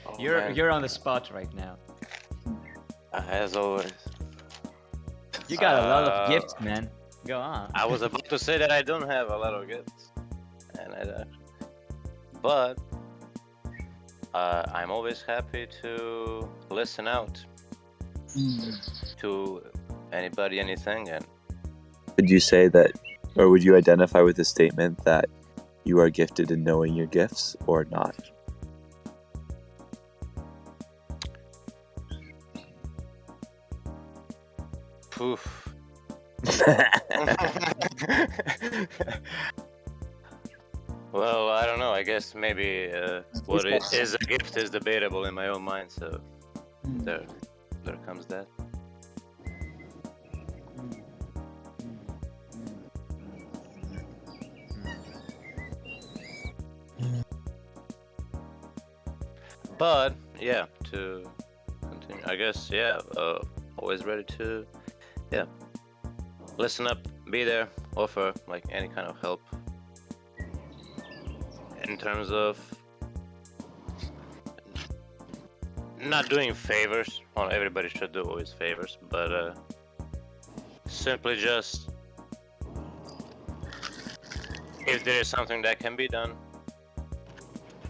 Oh, man. You're on the spot right now. As always. You got a lot of gifts, man. Go on. I was about to say that I don't have a lot of gifts, but I'm always happy to listen out to anybody, anything, and Would you say that, or would you identify with the statement that you are gifted in knowing your gifts or not? poof. Well, I don't know. I guess maybe what is a gift is debatable in my own mind. So there comes that. But yeah, to continue, I guess, yeah, always ready to, yeah, listen up, be there, offer like any kind of help in terms of not doing favors. Well, everybody should do always favors, but simply just if there is something that can be done,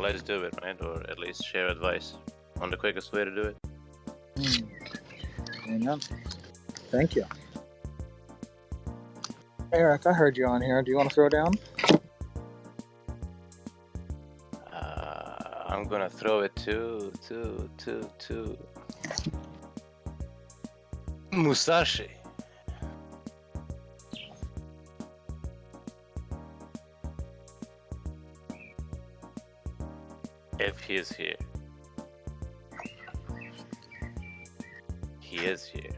let's do it, right? Or at least share advice on the quickest way to do it. Amen. Thank you. Eric, I heard you on here. Do you want to throw down? I'm gonna throw it to Musashi. If he is here. He is here.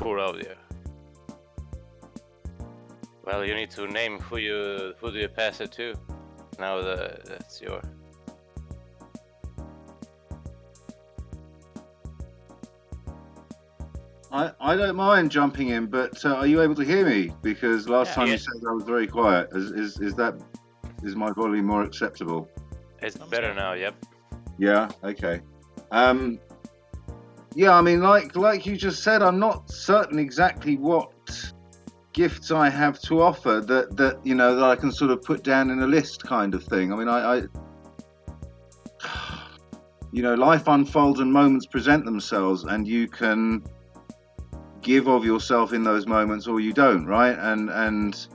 poor out there. Well, you need to name who do you pass it to. Now that's your. I don't mind jumping in, but are you able to hear me? Because last time you said I was very quiet. Is my volume more acceptable? It's better now. Yep. Yeah. Okay. Yeah. I mean, like you just said, I'm not certain exactly what gifts I have to offer that that I can sort of put down in a list, kind of thing. I mean, I life unfolds and moments present themselves, and you can give of yourself in those moments or you don't, right? And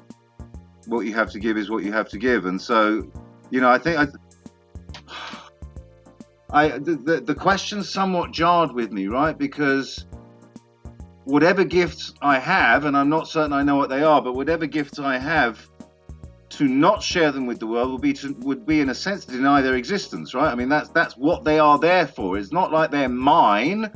what you have to give is what you have to give. And so, I think the question somewhat jarred with me, right? Because whatever gifts I have, and I'm not certain I know what they are, but whatever gifts I have, to not share them with the world would be in a sense to deny their existence, right? I mean, that's what they are there for. It's not like they're mine,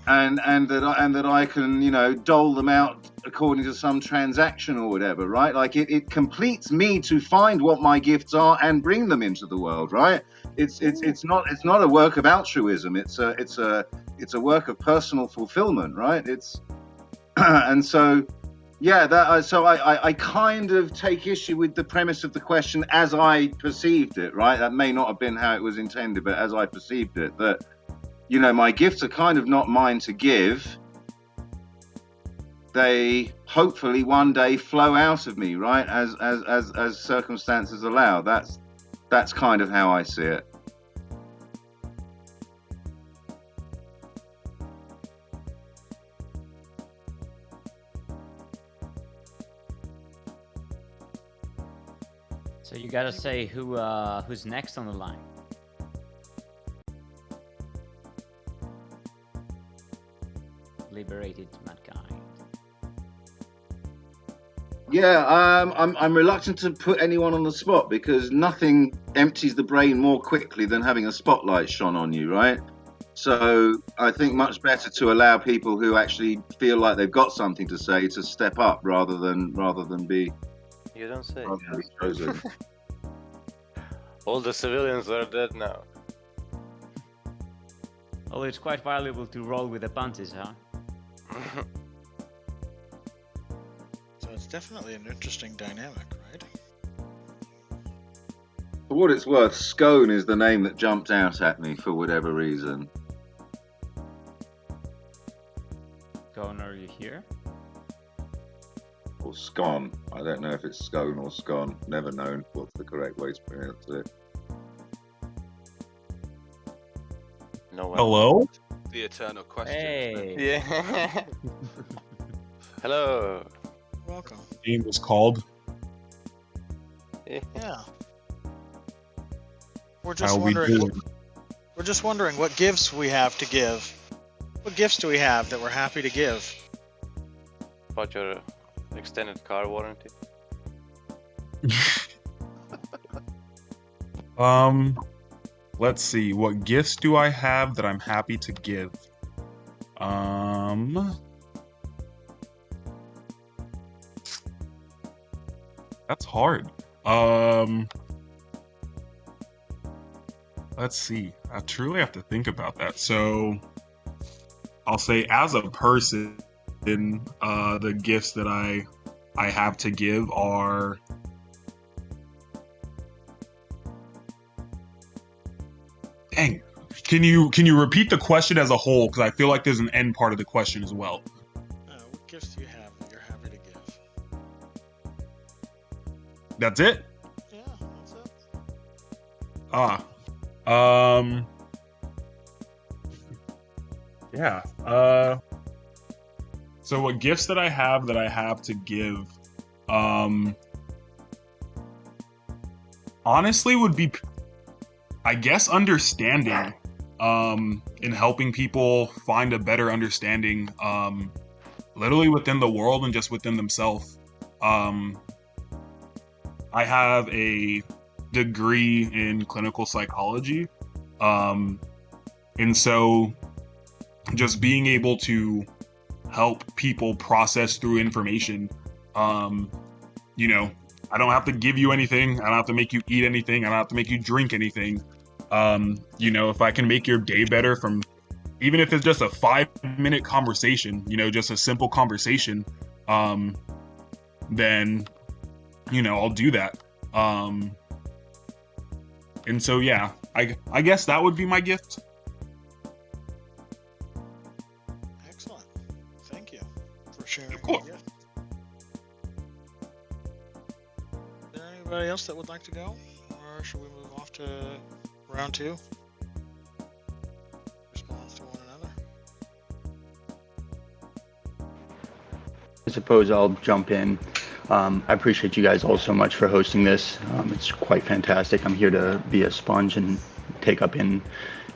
and that I can dole them out according to some transaction or whatever, right? Like it completes me to find what my gifts are and bring them into the world, right? It's not a work of altruism. It's a work of personal fulfillment, right? And so. Yeah, so I kind of take issue with the premise of the question as I perceived it, right? That may not have been how it was intended, but as I perceived it, that, my gifts are kind of not mine to give. They hopefully one day flow out of me, right? As circumstances allow. That's kind of how I see it. So you gotta say who's next on the line. Liberated mankind. Yeah, I'm reluctant to put anyone on the spot because nothing empties the brain more quickly than having a spotlight shone on you, right? So I think much better to allow people who actually feel like they've got something to say to step up rather than be. You don't say. Chosen. All the civilians are dead now. Oh, it's quite valuable to roll with the punches, huh? So it's definitely an interesting dynamic, right? For what it's worth, Scone is the name that jumped out at me for whatever reason. Scone, are you here? Or scone. I don't know if it's scone or scone. Never known what's the correct way to pronounce it. No one. Hello? The eternal question. Hey. Yeah. Hello. Welcome. Game was called. Yeah. We're How just we wondering. doing? We're just wondering what gifts we have to give. What gifts do we have that we're happy to give? About your extended car warranty. Let's see. What gifts do I have that I'm happy to give? That's hard. Let's see. I truly have to think about that. So I'll say as a person, the gifts that I have to give are dang. Can you repeat the question as a whole? Because I feel like there's an end part of the question as well. What gifts do you have that you're happy to give? That's it? Yeah, that's it. Yeah. So what gifts that I have to give, honestly would be, I guess, understanding, in helping people find a better understanding, literally within the world and just within themselves. I have a degree in clinical psychology, and so just being able to help people process through information. You know, I don't have to give you anything. I don't have to make you eat anything. I don't have to make you drink anything. You know, if I can make your day better from, even if it's just a 5-minute conversation, you know, just a simple conversation, then, you know, I'll do that. And so, yeah, I guess that would be my gift. Excellent. Thank you for sharing. Of course. Your gift. Is there anybody else that would like to go? Or should we move off to round 2? Response to one another. I suppose I'll jump in. I appreciate you guys all so much for hosting this. It's quite fantastic. I'm here to be a sponge and take up in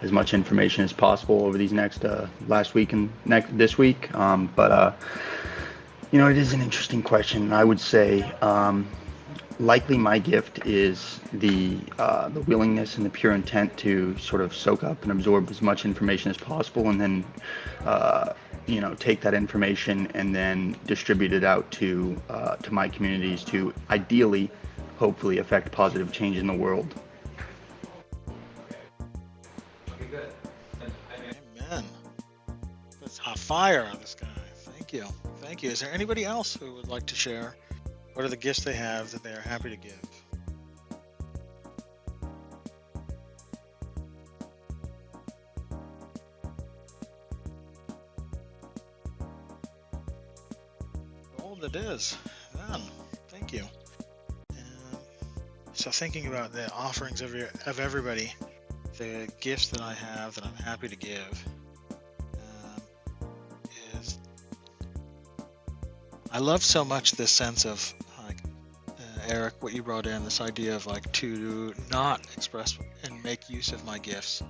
as much information as possible over these next last week and this week. But you know, it is an interesting question. I would say likely my gift is the willingness and the pure intent to sort of soak up and absorb as much information as possible, and then you know, take that information and then distribute it out to my communities to ideally, hopefully, affect positive change in the world. Amen. That's hot fire on this guy. Thank you. Thank you. Is there anybody else who would like to share what are the gifts they have that they are happy to give? Gold it is. Man, thank you. So thinking about the offerings of everybody, the gifts that I have that I'm happy to give is, I love so much this sense of like Eric, what you brought in, this idea of like to not express and make use of my gifts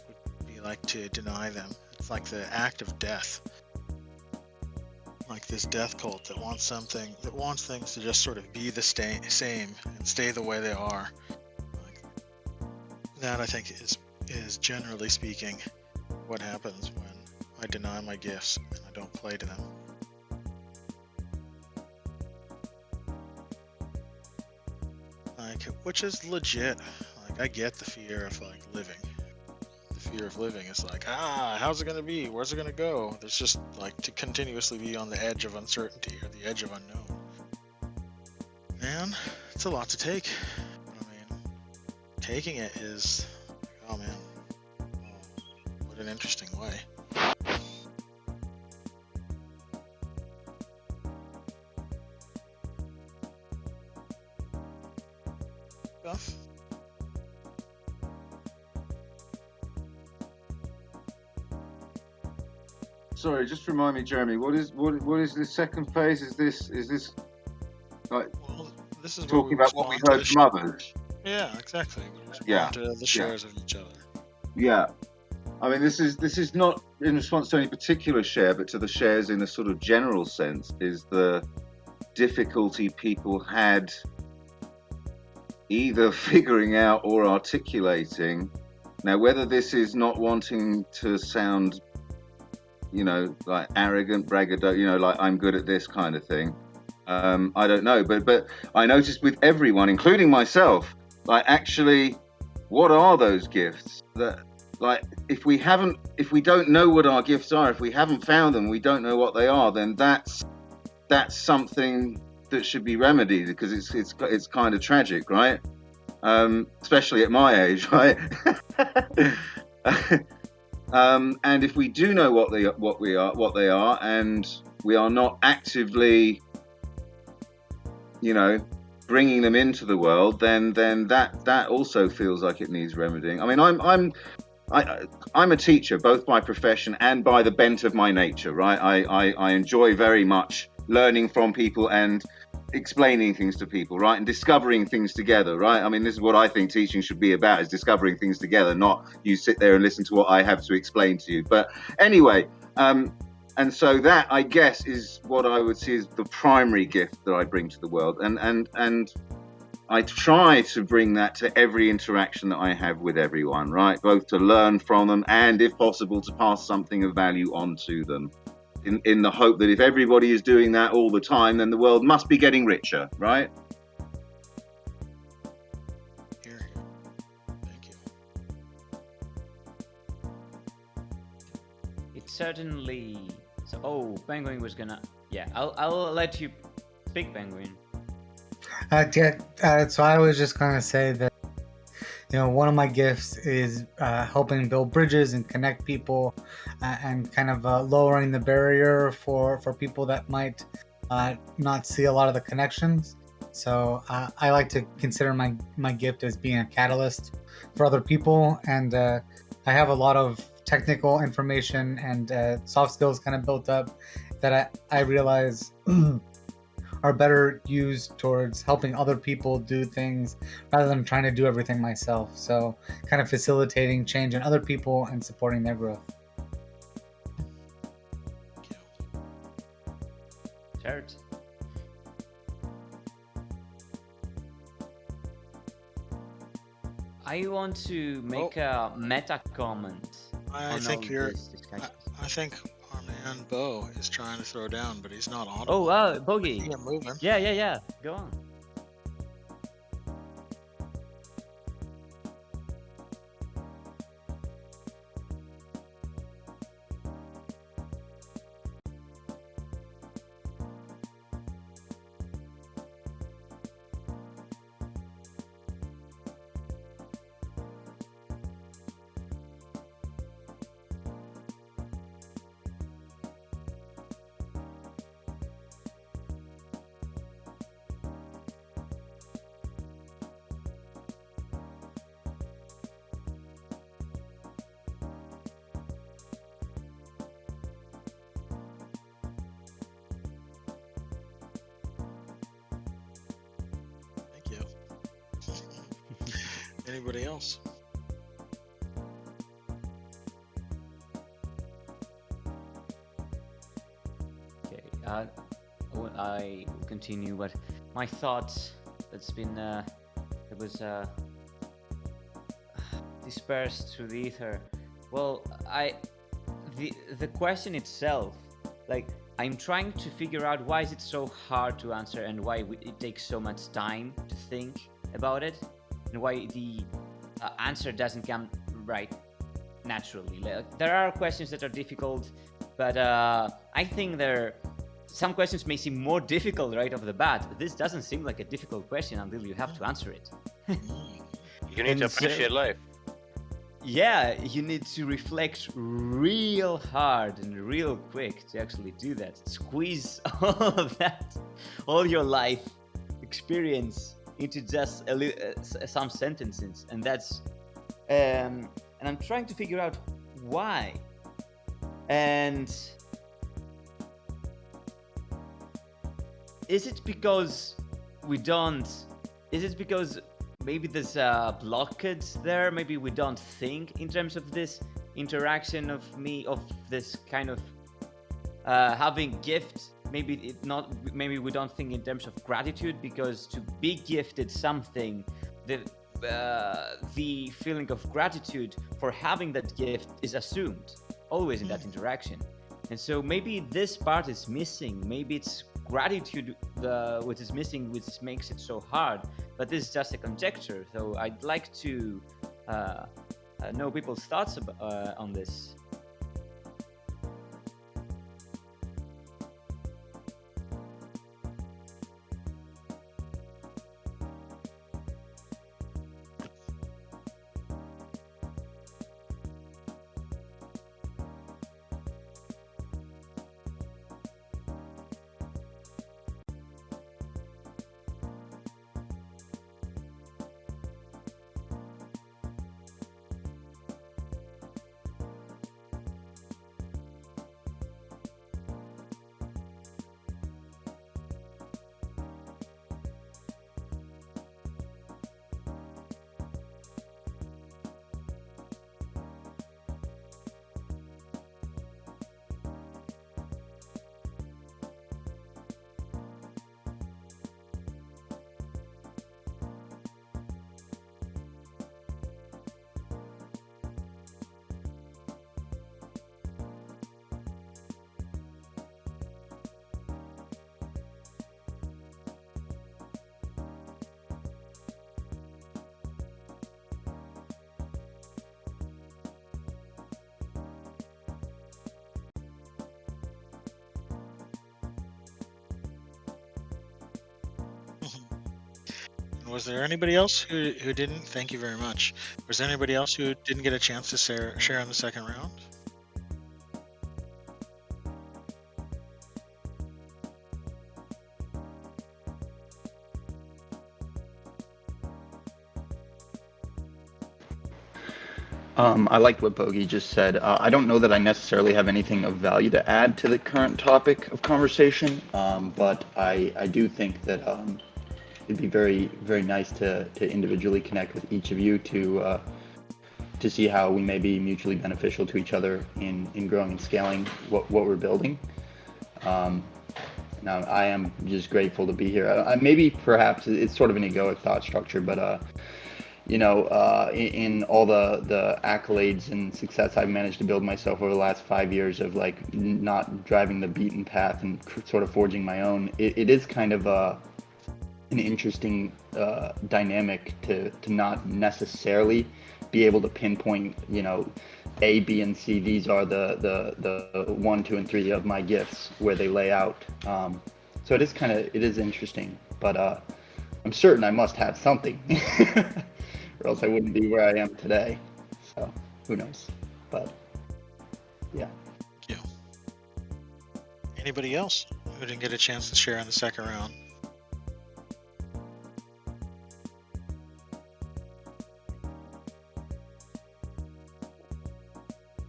would be like to deny them. It's like the act of death. Like this death cult that wants something, that wants things to just sort of be the same and stay the way they are. Like, that I think is generally speaking what happens when I deny my gifts and I don't play to them. Like, which is legit. Like, I get the fear of like living. Fear of living is like, how's it gonna be? Where's it gonna go? There's just like to continuously be on the edge of uncertainty or the edge of unknown. Man, it's a lot to take. I mean, taking it is, oh man, what an interesting way. Stuff. Sorry, just remind me, Jeremy. What is this second phase? Is this like this is talking about what we heard from others? Yeah, exactly. We respond Yeah, to the shares of each other. Yeah, I mean, this is not in response to any particular share, but to the shares in a sort of general sense. Is the difficulty people had either figuring out or articulating. Now, whether this is not wanting to sound, you know, like arrogant, braggadocio, you know, like I'm good at this kind of thing. I don't know, but I noticed with everyone, including myself, like actually, what are those gifts? That like if we don't know what our gifts are, if we haven't found them, we don't know what they are, then that's something that should be remedied, because it's kind of tragic, right? Especially at my age, right? And if we do know what they are, and we are not actively, you know, bringing them into the world, then that also feels like it needs remedying. I mean, I'm a teacher, both by profession and by the bent of my nature, right? I enjoy very much learning from people and explaining things to people, right? And discovering things together, right? I mean, this is what I think teaching should be about, is discovering things together, not you sit there and listen to what I have to explain to you. But anyway, and so that, I guess, is what I would see as the primary gift that I bring to the world. And I try to bring that to every interaction that I have with everyone, right? Both to learn from them and, if possible, to pass something of value on to them. in the hope that if everybody is doing that all the time, then the world must be getting richer, right? Here. Thank you. It certainly. So, oh, Penguin was gonna. Yeah, I'll let you speak, Penguin. So I was just going to say that, one of my gifts is helping build bridges and connect people, and kind of lowering the barrier for people that might not see a lot of the connections. So I like to consider my gift as being a catalyst for other people, and I have a lot of technical information and soft skills kind of built up that I realize are better used towards helping other people do things rather than trying to do everything myself. So kind of facilitating change in other people and supporting their growth. Church. I want to make a meta comment. I think our man Bo is trying to throw down, but he's not audible. Oh, Bogey. Yeah, moving. Yeah. Go on. Thank you. Anybody else? Okay, I will continue, but my thoughts, that's been, it was dispersed through the ether. Well, the question itself, like, I'm trying to figure out why is it so hard to answer and why it takes so much time to think about it, and why the answer doesn't come right naturally. Like, there are questions that are difficult, but I think some questions may seem more difficult right off the bat. But this doesn't seem like a difficult question until you have to answer it. You need to appreciate life. Yeah, you need to reflect real hard and real quick to actually do that. Squeeze all of that, all your life experience into just some sentences, and that's and I'm trying to figure out why. And is it because maybe there's a blockage there? Maybe we don't think in terms of this interaction of this kind of having gifts. Maybe we don't think in terms of gratitude, because to be gifted something, the feeling of gratitude for having that gift is assumed always in that interaction. And so maybe this part is missing. Maybe it's gratitude which is missing, which makes it so hard. But this is just a conjecture. So I'd like to know people's thoughts on this. was there anybody else who didn't? Thank you very much. Was there anybody else who didn't get a chance to share on the second round? I liked what Bogey just said. I don't know that I necessarily have anything of value to add to the current topic of conversation, but I do think that it'd be very, very nice to individually connect with each of you to see how we may be mutually beneficial to each other in growing and scaling what we're building. Now, I am just grateful to be here. Maybe perhaps it's sort of an egoic thought structure, but you know, in all the accolades and success I've managed to build myself over the last 5 years of like not driving the beaten path and sort of forging my own, it is kind of an interesting dynamic to not necessarily be able to pinpoint, you know, A, B, and C. These are the 1, 2, and 3 of my gifts where they lay out. So it is interesting, but I'm certain I must have something. Or else I wouldn't be where I am today. So who knows? But yeah. Thank you. Anybody else who didn't get a chance to share in the second round?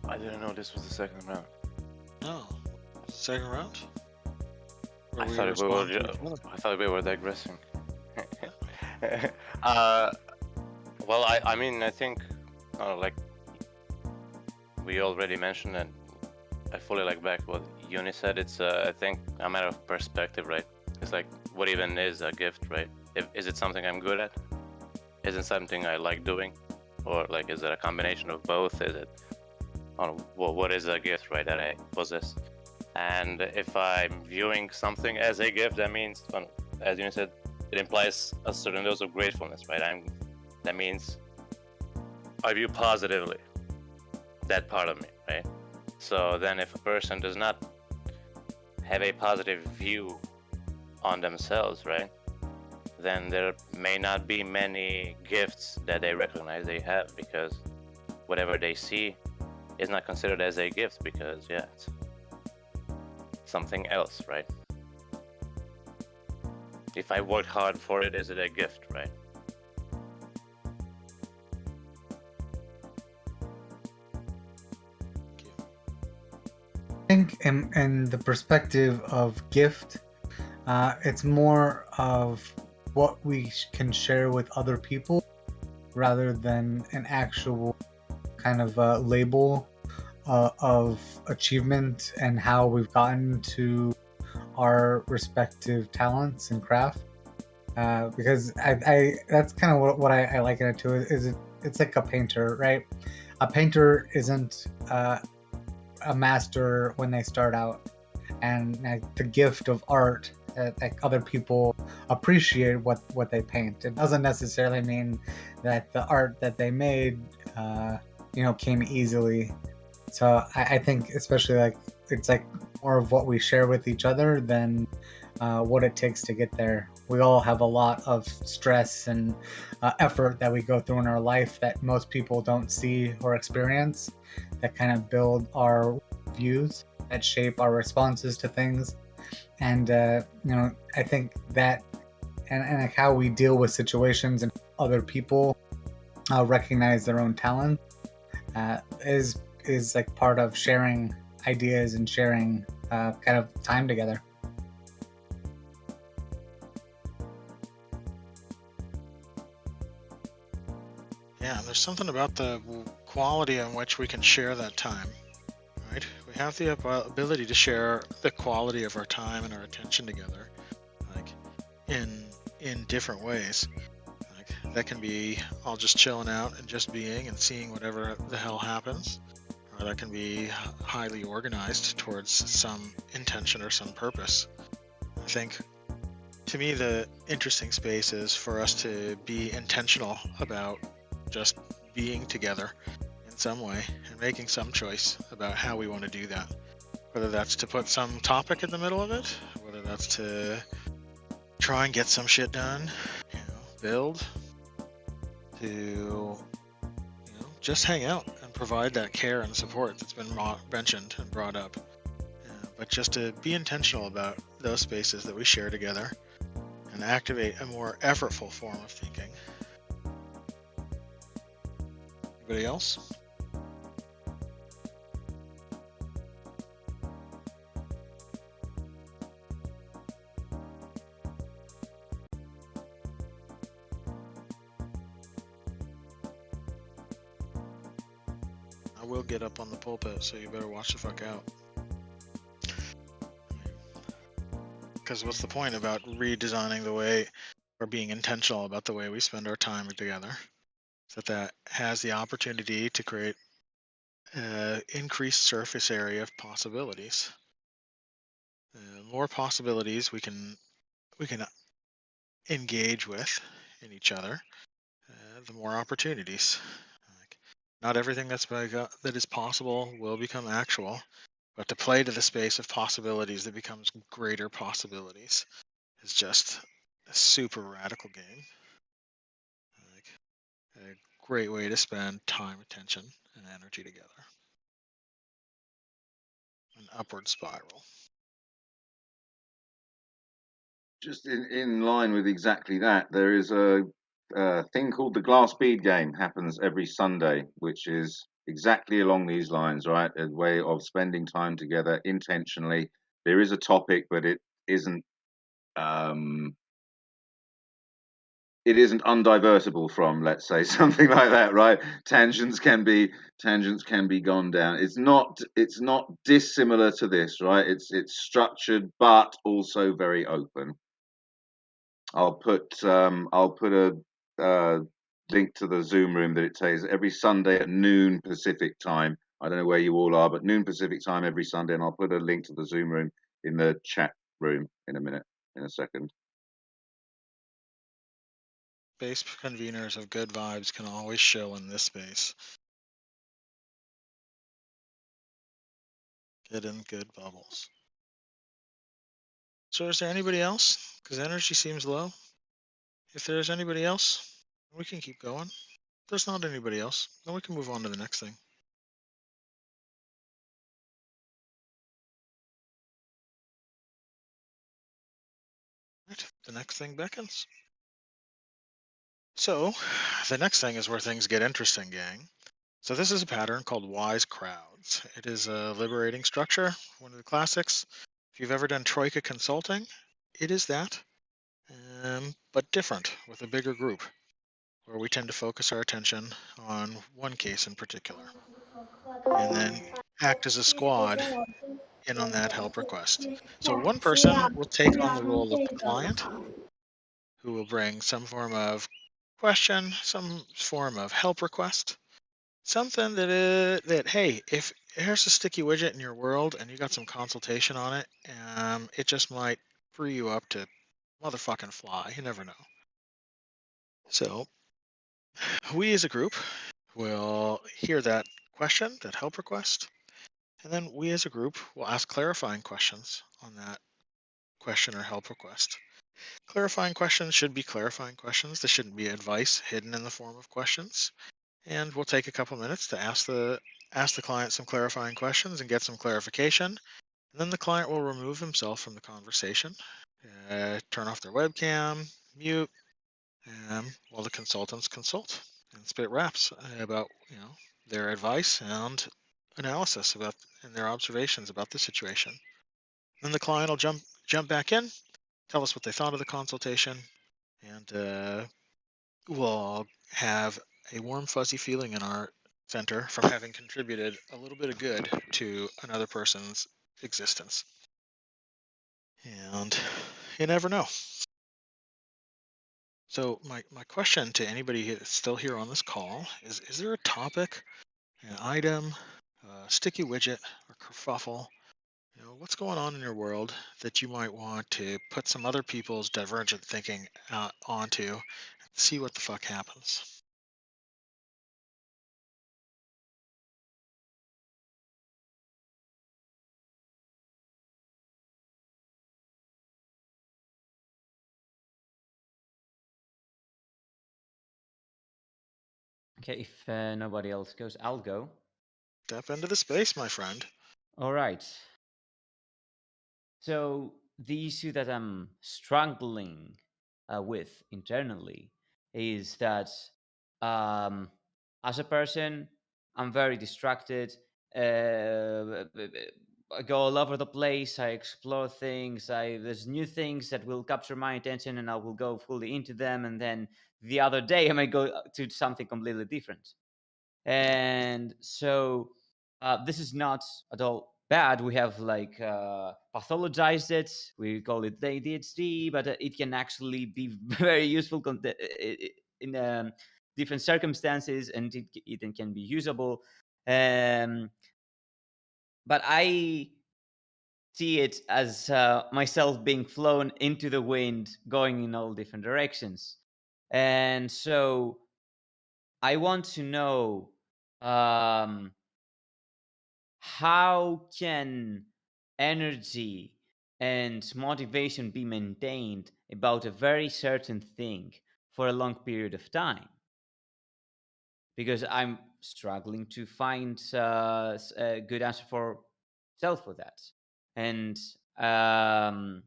I didn't know this was the second round. No. Second round? I thought we were digressing. Well, I mean, I think, like, we already mentioned, and I fully like back what Uni said. It's, I think, a matter of perspective, right? It's like, what even is a gift, right? Is it something I'm good at? Is it something I like doing? Or, like, is it a combination of both? Is it, I don't know, what is a gift, right, that I possess? And if I'm viewing something as a gift, that means, as Uni said, it implies a certain dose of gratefulness, right? That means I view positively that part of me, right? So then if a person does not have a positive view on themselves, right, then there may not be many gifts that they recognize they have, because whatever they see is not considered as a gift, because, yeah, it's something else, right? If I work hard for it, is it a gift, right? I think in the perspective of gift, it's more of what we can share with other people rather than an actual kind of label of achievement and how we've gotten to our respective talents and craft. Because I that's kind of what I liken it to. It's like a painter, right? A painter isn't a master when they start out, and the gift of art, like other people appreciate what they paint. It doesn't necessarily mean that the art that they made came easily. So I think especially like it's like more of what we share with each other than what it takes to get there. We all have a lot of stress and effort that we go through in our life that most people don't see or experience, that kind of build our views, that shape our responses to things. And I think that and like how we deal with situations and other people recognize their own talent is like part of sharing ideas and sharing kind of time together. Yeah, there's something about the quality in which we can share that time, right? We have the ability to share the quality of our time and our attention together, like in different ways. Like that can be all just chilling out and just being and seeing whatever the hell happens, or that can be highly organized towards some intention or some purpose. I think, to me, the interesting space is for us to be intentional about just being together in some way and making some choice about how we want to do that. Whether that's to put some topic in the middle of it, whether that's to try and get some shit done, build, to just hang out and provide that care and support that's been mentioned and brought up. But just to be intentional about those spaces that we share together and activate a more effortful form of thinking. Anybody else? I will get up on the pulpit, so you better watch the fuck out. Because what's the point about redesigning the way or being intentional about the way we spend our time together? So that has the opportunity to create increased surface area of possibilities. More possibilities we can engage with in each other, the more opportunities. Not everything that is possible will become actual, but to play to the space of possibilities that becomes greater possibilities is just a super radical game. A great way to spend time, attention, and energy together. An upward spiral. Just in line with exactly that, there is a thing called the glass bead game, happens every Sunday, which is exactly along these lines, right? A way of spending time together intentionally. There is a topic, but it isn't undivertible from, let's say, something like that, right? Tangents can be gone down. It's not dissimilar to this, right? It's structured but also very open. I'll put a link to the Zoom room that it takes every Sunday at noon Pacific time. I don't know where you all are, but noon Pacific time every Sunday, and I'll put a link to the Zoom room in the chat room in a second. Space conveners of good vibes can always show in this space. Get in good bubbles. So is there anybody else? Because energy seems low. If there's anybody else, we can keep going. If there's not anybody else, then we can move on to the next thing. Right, the next thing beckons. So, the next thing is where things get interesting, gang. So this is a pattern called wise crowds. It is a liberating structure, one of the classics. If you've ever done Troika consulting, it is that, but different with a bigger group, where we tend to focus our attention on one case in particular, and then act as a squad in on that help request. So one person will take on the role of the client, who will bring some form of question, some form of help request, something that hey, if here's a sticky widget in your world and you got some consultation on it, it just might free you up to motherfucking fly. You never know. So we as a group will hear that question, that help request, and then we as a group will ask clarifying questions on that question or help request. Clarifying questions should be clarifying questions. There shouldn't be advice hidden in the form of questions. And we'll take a couple minutes to ask the client some clarifying questions and get some clarification. And then the client will remove himself from the conversation, turn off their webcam, mute, while the consultants consult and spit raps about their advice and analysis about and their observations about the situation. Then the client will jump back in, tell us what they thought of the consultation, and we'll all have a warm, fuzzy feeling in our center from having contributed a little bit of good to another person's existence. And you never know. So my question to anybody that's still here on this call is there a topic, an item, a sticky widget, or kerfuffle, what's going on in your world that you might want to put some other people's divergent thinking onto and see what the fuck happens? Okay, if nobody else goes, I'll go. Step into the space, my friend. All right. So the issue that I'm struggling with internally is that as a person, I'm very distracted. I go all over the place. I explore things. There's new things that will capture my attention, and I will go fully into them. And then the other day, I might go to something completely different. And so this is not at all bad. We have like pathologized it. We call it ADHD, but it can actually be very useful in different circumstances, and it can be usable. But I see it as myself being flown into the wind, going in all different directions. And so I want to know how can energy and motivation be maintained about a very certain thing for a long period of time? Because I'm struggling to find a good answer for self for that. And I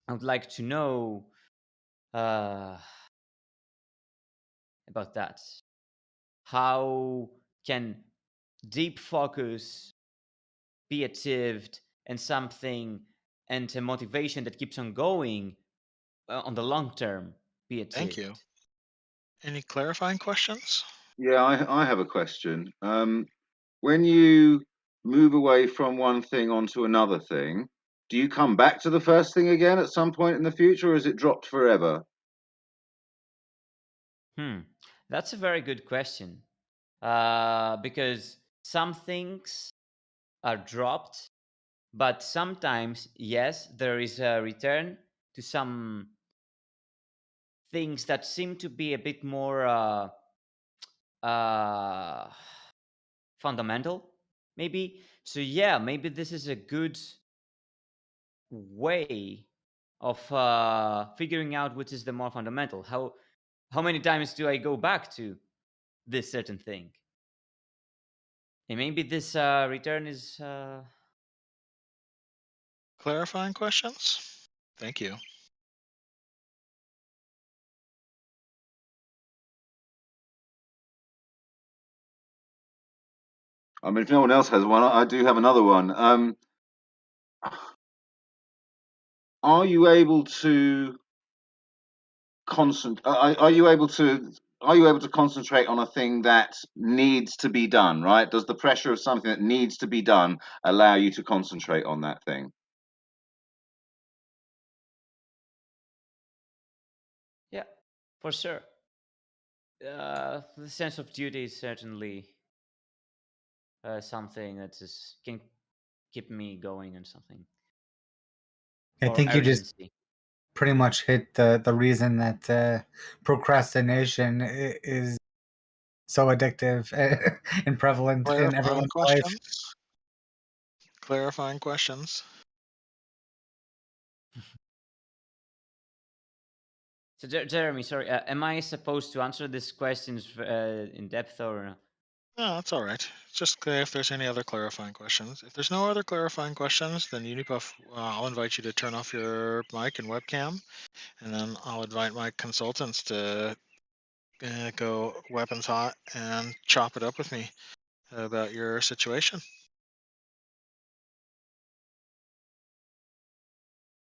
would like to know about that. How can deep focus be achieved, and something and a motivation that keeps on going on the long term be achieved? Thank you. Any clarifying questions? Yeah, I have a question. When you move away from one thing onto another thing, do you come back to the first thing again at some point in the future, or is it dropped forever? That's a very good question. Because some things are dropped, but sometimes, yes, there is a return to some things that seem to be a bit more fundamental, maybe. So yeah, maybe this is a good way of figuring out which is the more fundamental. How many times do I go back to this certain thing? And maybe this return is Clarifying questions? Thank you. I mean, if no one else has one, I do have another one. Are you able to are you able to concentrate on a thing that needs to be done, right? Does the pressure of something that needs to be done allow you to concentrate on that thing? yeah, for sure. The sense of duty is certainly something that can keep me going and something. I Or think you just urgency. pretty much hit the reason that procrastination is so addictive and prevalent in Clarifying everyone's life. questions? Clarifying questions? So Jeremy, sorry, am I supposed to answer these questions in depth or? No, that's all right. Just if there's any other clarifying questions. If there's no other clarifying questions, then Unipuff, I'll invite you to turn off your mic and webcam, and then I'll invite my consultants to go weapons hot and chop it up with me about your situation.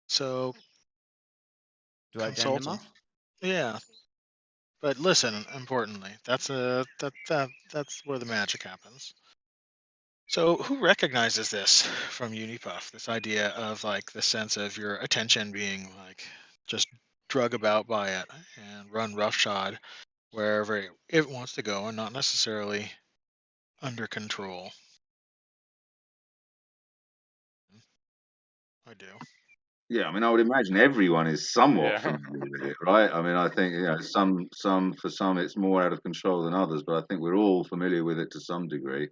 So, Do I turn them off? Yeah, but listen. Importantly, that's where the magic happens. So, who recognizes this from Unipuff? This idea of like the sense of your attention being like just drug about by it and run roughshod wherever it wants to go and not necessarily under control. I do. Yeah, I mean, I would imagine everyone is somewhat Yeah. familiar with it, right? I mean, I think for some it's more out of control than others, but I think we're all familiar with it to some degree.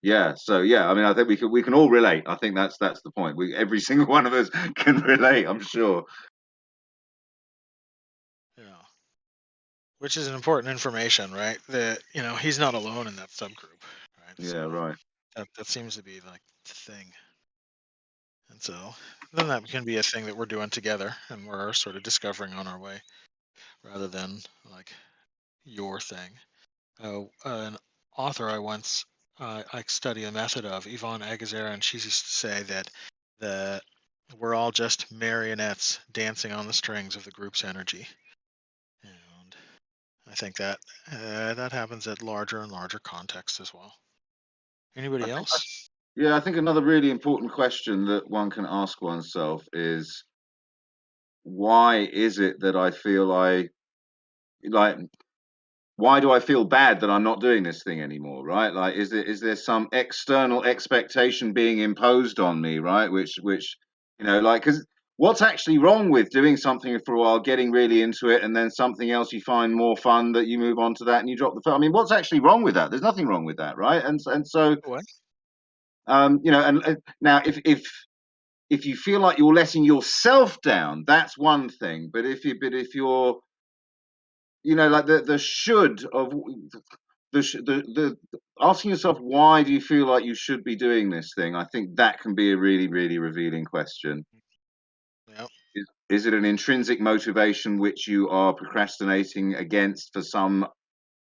Yeah, so yeah, I mean, I think we can all relate. I think that's the point. Every single one of us can relate, I'm sure. Yeah. which is an important information, right? That he's not alone in that subgroup, right? Yeah, So right. that seems to be like the thing, and so then that can be a thing that we're doing together, and we're sort of discovering on our way, rather than like your thing. An author I study a method of, Yvonne Agazer, and she used to say that we're all just marionettes dancing on the strings of the group's energy. And I think that that happens at larger and larger contexts as well. Anybody else? Yeah, I think another really important question that one can ask oneself is, why is it that I feel like why do I feel bad that I'm not doing this thing anymore, right? Like, is there some external expectation being imposed on me, right? Which like, because what's actually wrong with doing something for a while, getting really into it, and then something else you find more fun, that you move on to that and you drop the phone? I mean, what's actually wrong with that? There's nothing wrong with that, right? And so, What? and now if you feel like you're letting yourself down, that's one thing. But if you're like the should of the asking yourself, why do you feel like you should be doing this thing? I think that can be a really, really revealing question. Yep. Is it an intrinsic motivation which you are procrastinating against for some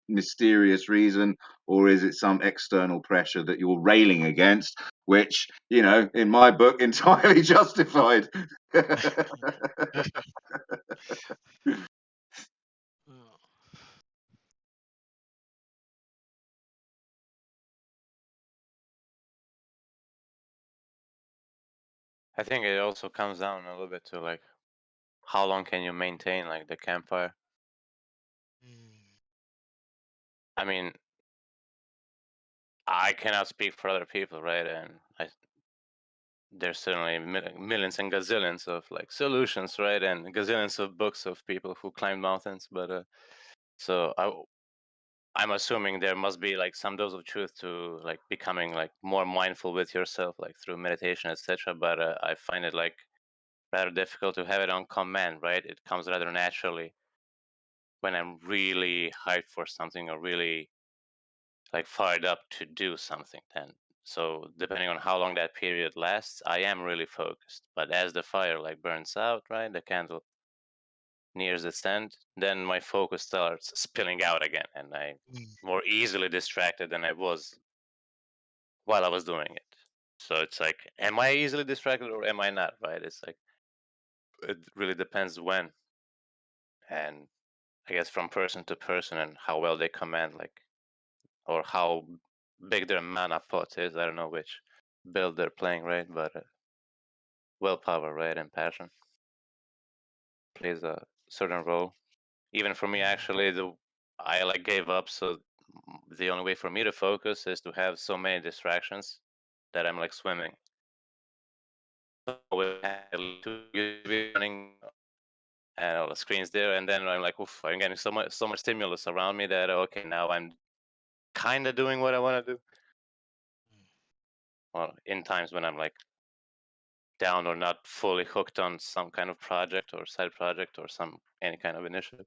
mysterious reason, or is it some external pressure that you're railing against, which in my book, entirely justified? I think it also comes down a little bit to like how long can you maintain like the campfire. I mean, I cannot speak for other people, right? And there's certainly millions and gazillions of like solutions, right? And gazillions of books of people who climb mountains. But so I'm assuming there must be like some dose of truth to like becoming like more mindful with yourself, like through meditation, etc. But I find it like rather difficult to have it on command, right? It comes rather naturally when I'm really hyped for something or really like fired up to do something then. So depending on how long that period lasts, I am really focused. But as the fire like burns out, right, the candle nears its end, then my focus starts spilling out again, and I'm more easily distracted than I was while I was doing it. So it's like, am I easily distracted or am I not, right? It's like, it really depends when. And I guess from person to person and how well they command, like, or how big their mana pot is. I don't know which build they're playing, right? But willpower, right, and passion plays a certain role. Even for me, actually, I like gave up. So the only way for me to focus is to have so many distractions that I'm like swimming. Running and all the screens there, and then I'm like, oof, I'm getting so much stimulus around me that okay, now I'm kind of doing what I want to do. Well, in times when I'm like down or not fully hooked on some kind of project or side project or any kind of initiative.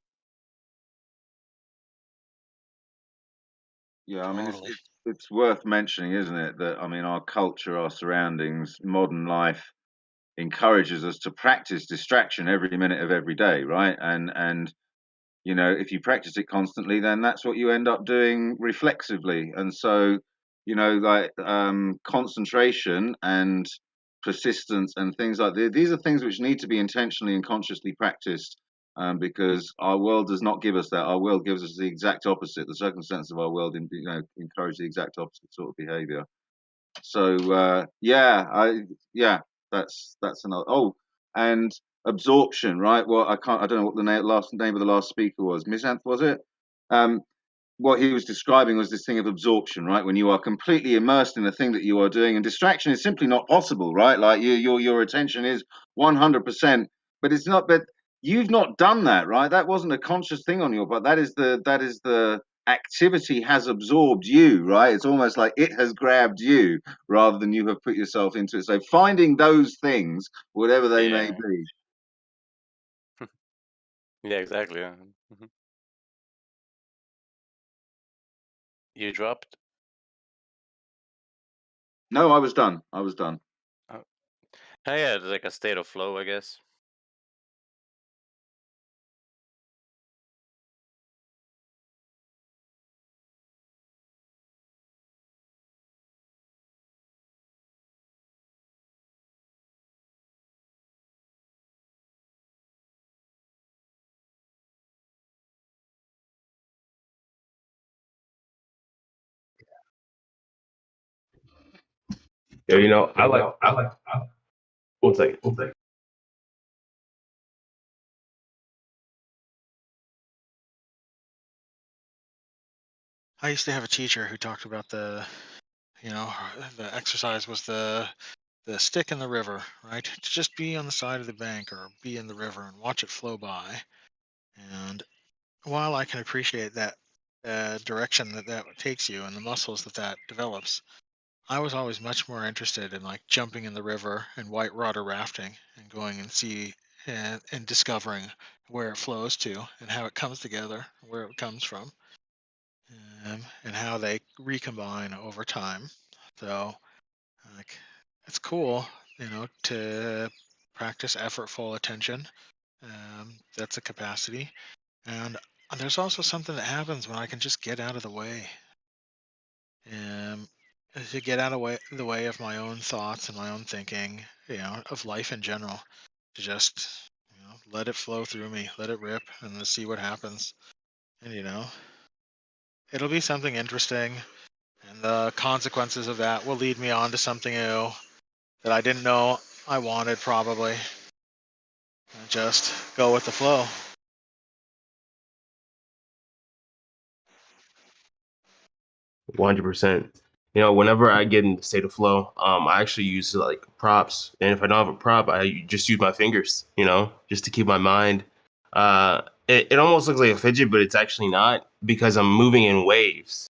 Yeah, I mean, Totally. it's worth mentioning, isn't it, that I mean, our culture, our surroundings, modern life encourages us to practice distraction every minute of every day, right? And if you practice it constantly, then that's what you end up doing reflexively. And so, like concentration and persistence and things like this, these are things which need to be intentionally and consciously practiced, because our world does not give us that. Our world gives us the exact opposite. The circumstances of our world, encourage the exact opposite sort of behavior. So yeah, that's another. Oh, and absorption, right? Well, I don't know what the name of the last speaker was. Misanth, was it? Um, what he was describing was this thing of absorption, right? When you are completely immersed in the thing that you are doing, and distraction is simply not possible, right? Like your attention is 100%, but it's not. But you've not done that, right? That wasn't a conscious thing on your part. That is the activity has absorbed you, right? It's almost like it has grabbed you rather than you have put yourself into it. So finding those things, whatever they may Yeah. be. Yeah, exactly. Mhm. You dropped? No, I was done. I was done. Oh, oh yeah, it's like a state of flow, I guess. Yeah, I like. One second. I used to have a teacher who talked about the exercise was the stick in the river, right? To just be on the side of the bank or be in the river and watch it flow by. And while I can appreciate that direction that takes you and the muscles that develops, I was always much more interested in like jumping in the river and whitewater rafting and going and see and discovering where it flows to and how it comes together, where it comes from, and how they recombine over time. So, like, it's cool, to practice effortful attention. That's a capacity, and there's also something that happens when I can just get out of the way. Um, to get out of the way of my own thoughts and my own thinking, of life in general, to just, let it flow through me, let it rip, and to see what happens. And it'll be something interesting, and the consequences of that will lead me on to something new that I didn't know I wanted, probably. And just go with the flow. 100%. Whenever I get in the state of flow, I actually use like props, and if I don't have a prop, I just use my fingers, just to keep my mind. It almost looks like a fidget, but it's actually not because I'm moving in waves,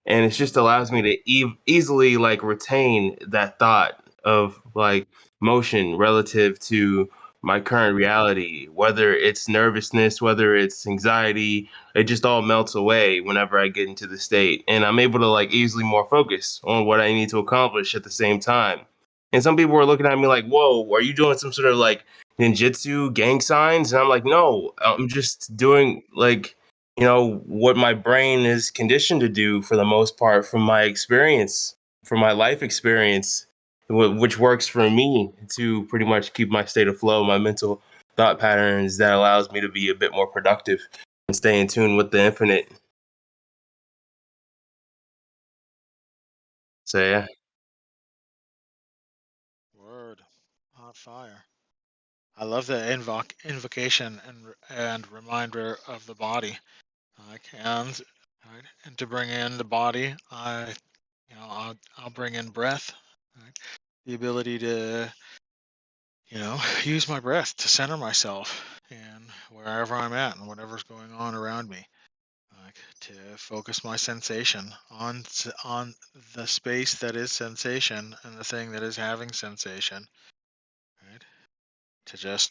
and it just allows me to easily like retain that thought of like motion relative to my current reality, whether it's nervousness, whether it's anxiety. It just all melts away whenever I get into the state, and I'm able to like easily more focus on what I need to accomplish at the same time. And some people were looking at me like, whoa, are you doing some sort of like ninjutsu gang signs? And I'm like, no, I'm just doing like, what my brain is conditioned to do for the most part from my experience, from my life experience, which works for me to pretty much keep my state of flow, my mental thought patterns that allows me to be a bit more productive and stay in tune with the infinite. So yeah. Word. Hot fire. I love the invocation and reminder of the body. Like hands, right? And to bring in the body, I'll bring in breath. Right? The ability to, use my breath to center myself in wherever I'm at and whatever's going on around me. Like to focus my sensation on the space that is sensation and the thing that is having sensation. Right? To just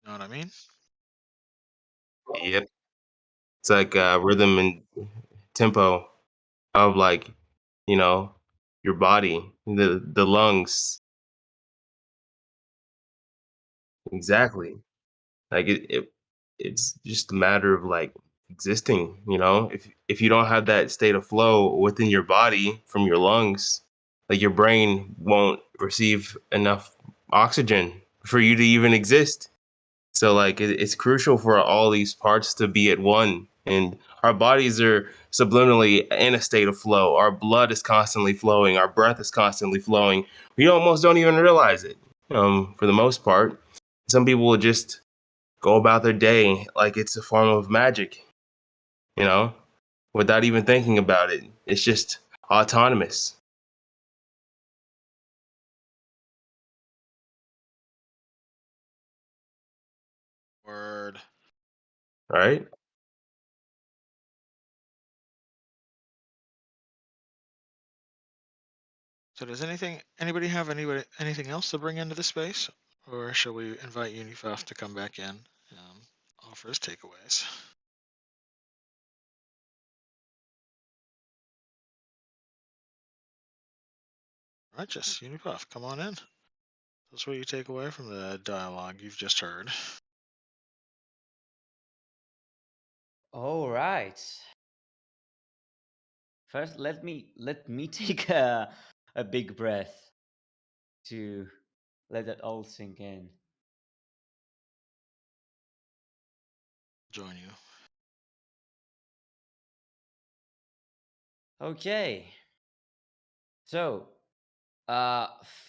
know what I mean? Yep. It's like rhythm and tempo of like, you know, your body, the lungs. Exactly. Like it's just a matter of like existing, If you don't have that state of flow within your body from your lungs, like your brain won't receive enough oxygen for you to even exist. So like it's crucial for all these parts to be at one, and our bodies are subliminally in a state of flow. Our blood is constantly flowing. Our breath is constantly flowing. We almost don't even realize it. For the most part, some people will just go about their day like it's a form of magic, you know, without even thinking about it. It's just autonomous, Word. right? So does anybody have anything else to bring into the space, or shall we invite Unifuff to come back in, offer his takeaways? Righteous, Unipuff, come on in. That's what you take away from the dialogue you've just heard. All right. First, let me take a big breath to let that all sink in. Join you. Okay. So,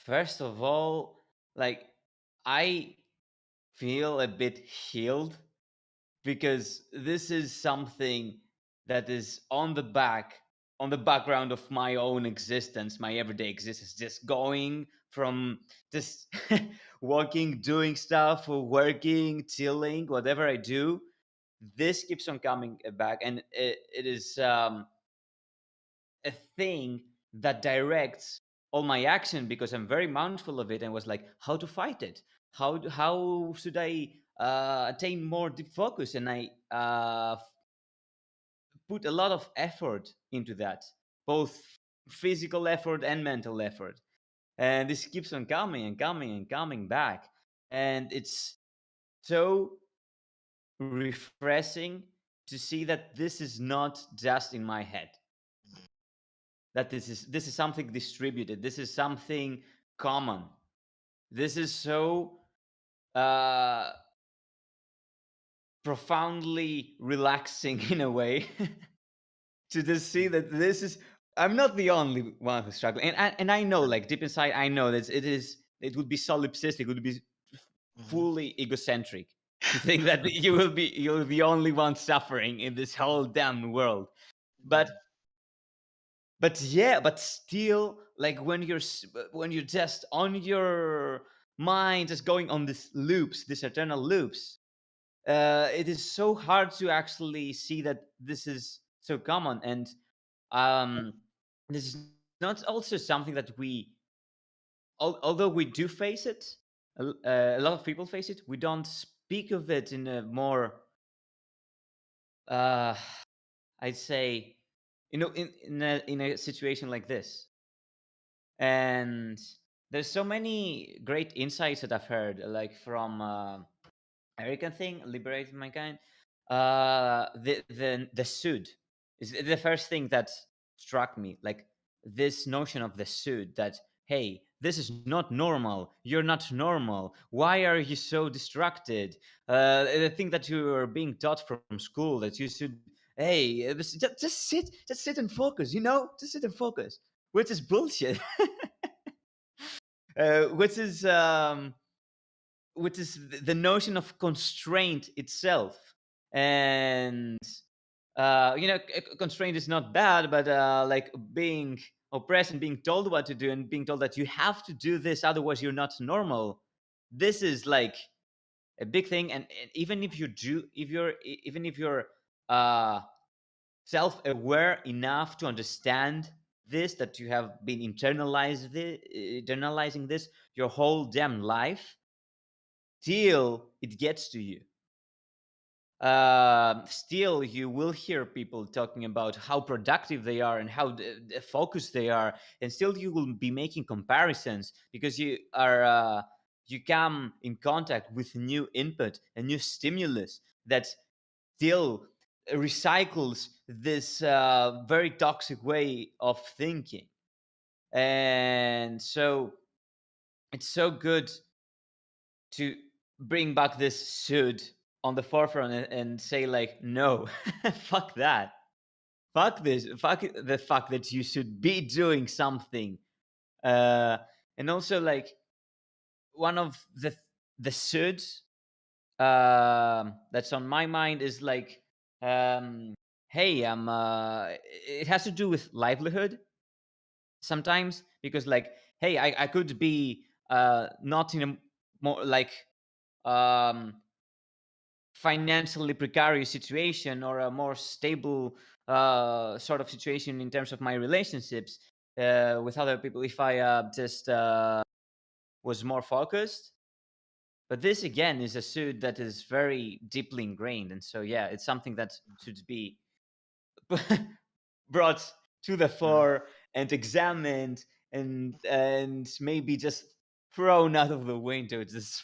first of all, like I feel a bit healed because this is something that is on the background of my own existence, my everyday existence, just going from just walking, doing stuff, or working, chilling, whatever I do. This keeps on coming back, and it is a thing that directs all my action because I'm very mindful of it and was like, how to fight it? How should I attain more deep focus? And I put a lot of effort into that, both physical effort and mental effort. And this keeps on coming and coming and coming back. And it's so refreshing to see that this is not just in my head, that this is something distributed, this is something common, this is so profoundly relaxing in a way to just see that this is, I'm not the only one who's struggling, and I know, like deep inside, I know that it would be solipsistic, it would be fully egocentric to think that you're the only one suffering in this whole damn world. But yeah, but still, like when you're just on your mind, just going on these loops, these eternal loops, it is so hard to actually see that this is so common. And this is not also something that although we do face it, a lot of people face it, we don't speak of it in a more I'd say, in a situation like this. And there's so many great insights that I've heard, like from American thing, Liberating Mankind. The suit is the first thing that struck me. Like this notion of the suit, that hey, this is not normal. You're not normal. Why are you so distracted? The thing that you are being taught from school, that you should, hey, just sit and focus. Just sit and focus, which is bullshit. Which is the notion of constraint itself. And constraint is not bad, but like being oppressed and being told what to do and being told that you have to do this, otherwise you're not normal, this is like a big thing. And even if you're self-aware enough to understand this, that you have been internalizing this your whole damn life, still it gets to you. Still you will hear people talking about how productive they are and how focused they are, and still you will be making comparisons because you come in contact with new input and new stimulus that still recycles this very toxic way of thinking. And so it's so good to bring back this suit on the forefront and say like, no, fuck that, fuck this, fuck the fact that you should be doing something. And also, like, one of the suits that's on my mind is like, hey, it has to do with livelihood sometimes, because like, hey, I could be not in a more like financially precarious situation or a more stable sort of situation in terms of my relationships, with other people if I just was more focused. But this again is a suit that is very deeply ingrained, and so yeah, it's something that should be brought to the fore and examined and maybe just thrown out of the window. Just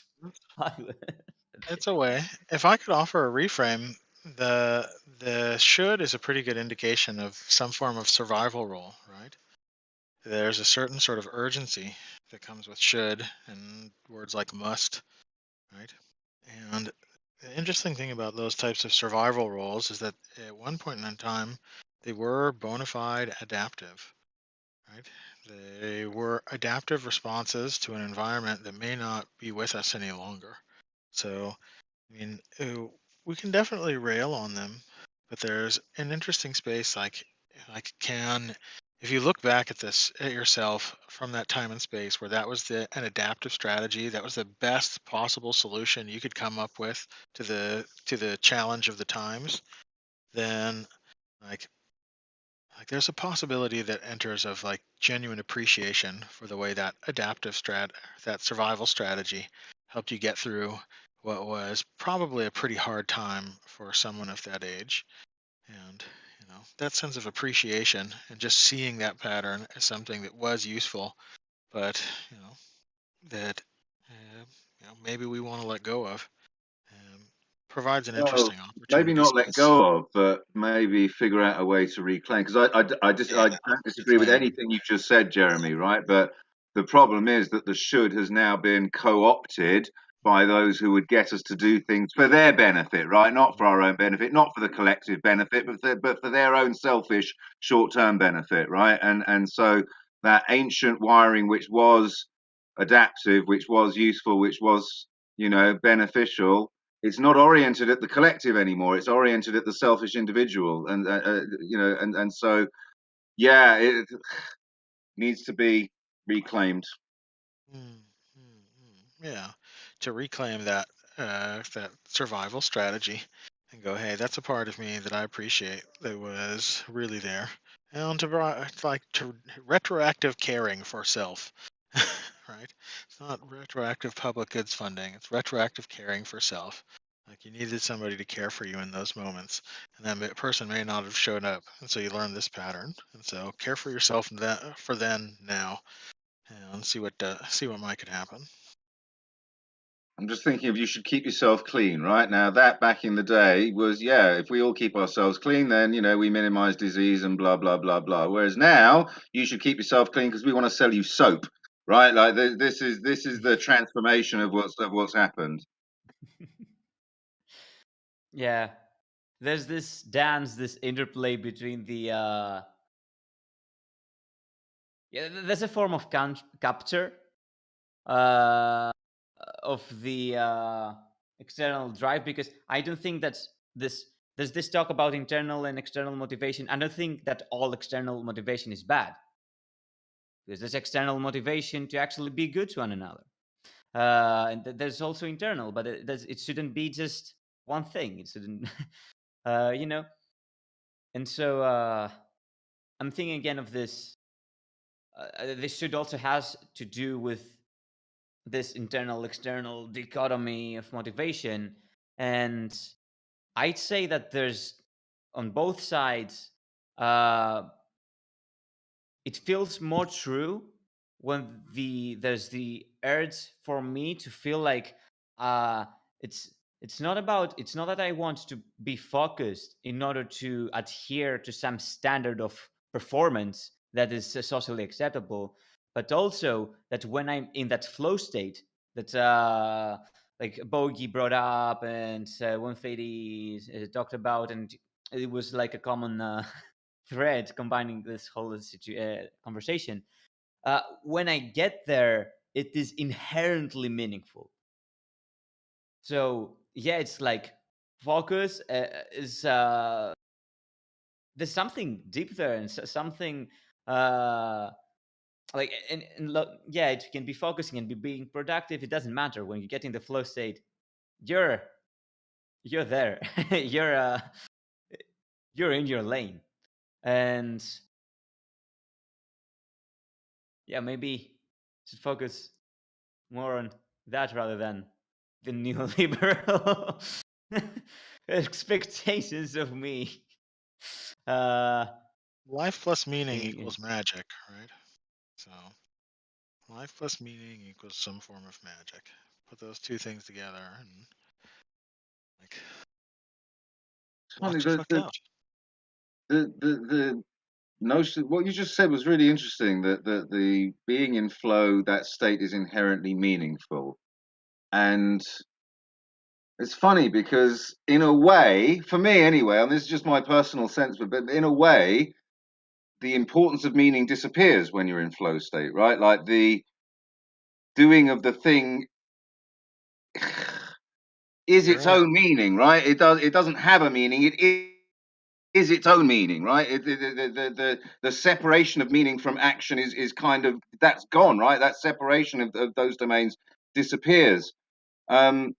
It's a way. If I could offer a reframe, the should is a pretty good indication of some form of survival role, right? There's a certain sort of urgency that comes with should and words like must, right? And the interesting thing about those types of survival roles is that at one point in time, they were bona fide adaptive, right? They were adaptive responses to an environment that may not be with us any longer. So, I mean, we can definitely rail on them, but there's an interesting space can if you look back at this at yourself from that time and space where that was an adaptive strategy, that was the best possible solution you could come up with to the challenge of the times, then like there's a possibility that enters of like genuine appreciation for the way that that survival strategy helped you get through what was probably a pretty hard time for someone of that age. And that sense of appreciation and just seeing that pattern as something that was useful, but that maybe we want to let go of, provides an Well, interesting maybe opportunity not let space. go of, but maybe figure out a way to reclaim. Because I don't disagree with reclaim. anything you've just said, Jeremy. Right, but the problem is that the should has now been co-opted by those who would get us to do things for their benefit, right? Not for our own benefit, not for the collective benefit, but for their own selfish short-term benefit, right? And so that ancient wiring, which was adaptive, which was useful, which was beneficial, it's not oriented at the collective anymore. It's oriented at the selfish individual, and so yeah, it needs to be reclaimed. Yeah, to reclaim that survival strategy and go, hey, that's a part of me that I appreciate that was really there, and to retroactive caring for self, right? It's not retroactive public goods funding; it's retroactive caring for self. Like you needed somebody to care for you in those moments, and that person may not have showed up, and so you learn this pattern. And so care for yourself for then now, and see what might could happen. I'm just thinking of you should keep yourself clean, right? Now that back in the day was, yeah, if we all keep ourselves clean, then we minimize disease and blah blah blah blah. Whereas now you should keep yourself clean because we want to sell you soap, right? Like this is the transformation of what's happened. yeah, there's this dance, this interplay between the there's a form of capture of the external drive, because I don't think that there's this talk about internal and external motivation. I don't think that all external motivation is bad, because there's external motivation to actually be good to one another, and there's also internal, but it shouldn't be just one thing. It shouldn't and so I'm thinking again of this. This should also has to do with this internal external dichotomy of motivation, and I'd say that there's on both sides it feels more true when there's the urge for me to feel like uh it's not that I want to be focused in order to adhere to some standard of performance that is socially acceptable, but also that when I'm in that flow state that like Bogey brought up and 150 talked about, and it was like a common thread combining this whole conversation. When I get there, it is inherently meaningful. So yeah, it's like focus is there's something deep there, and something like yeah, it can be focusing and be being productive. It doesn't matter. When you get in the flow state, you're there. You're in your lane, and yeah, maybe should focus more on that rather than the neoliberal expectations of me. Life plus meaning in- equals magic, right? So life plus meaning equals some form of magic. Put those two things together and like Funny, watch it fuck out. the notion, what you just said was really interesting, that the being in flow, that state is inherently meaningful. And it's funny because in a way, for me anyway, and this is just my personal sense, but in a way, the importance of meaning disappears when you're in flow state, right? Like the doing of the thing is You're its right. own meaning, right? It doesn't have a meaning. It is its own meaning, right? The separation of meaning from action is kind of, that's gone, right? That separation of those domains disappears. I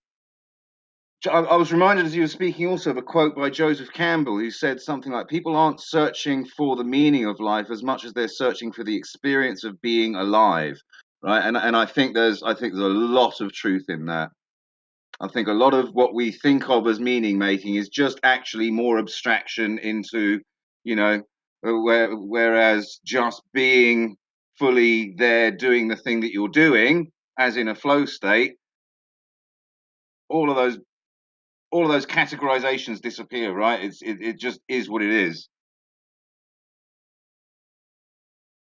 was reminded as you were speaking also of a quote by Joseph Campbell, who said something like, "People aren't searching for the meaning of life as much as they're searching for the experience of being alive," right? And I think there's a lot of truth in that. I think a lot of what we think of as meaning making is just actually more abstraction into, you know, whereas just being fully there doing the thing that you're doing, as in a flow state, all of those categorizations disappear, right? It just is what it is.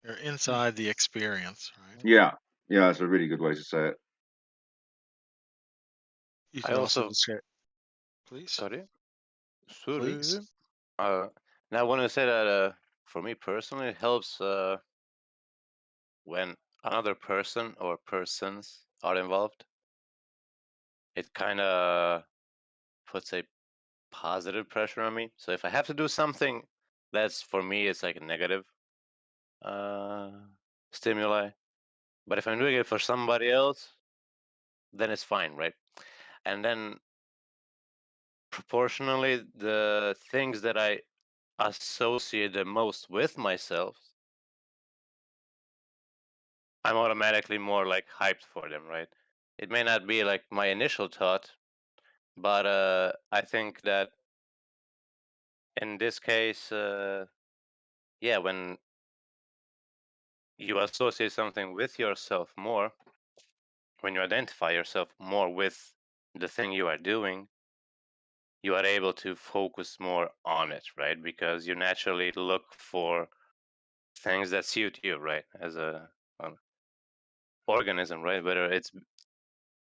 You're inside the experience, right? Yeah, that's a really good way to say it. You I could also also, just say, please, sorry, please. sorry. Now I want to say that for me personally, it helps when another person or persons are involved. It kind of puts a positive pressure on me. So if I have to do something that's for me, it's like a negative uh, stimuli. But if I'm doing it for somebody else, then it's fine, right? And then proportionally, the things that I associate the most with myself, I'm automatically more like hyped for them, right? It may not be like my initial thought, but I think that in this case, yeah, when you associate something with yourself more, when you identify yourself more with the thing you are doing, you are able to focus more on it, right? Because you naturally look for things that suit you, right? As a organism, right? Whether it's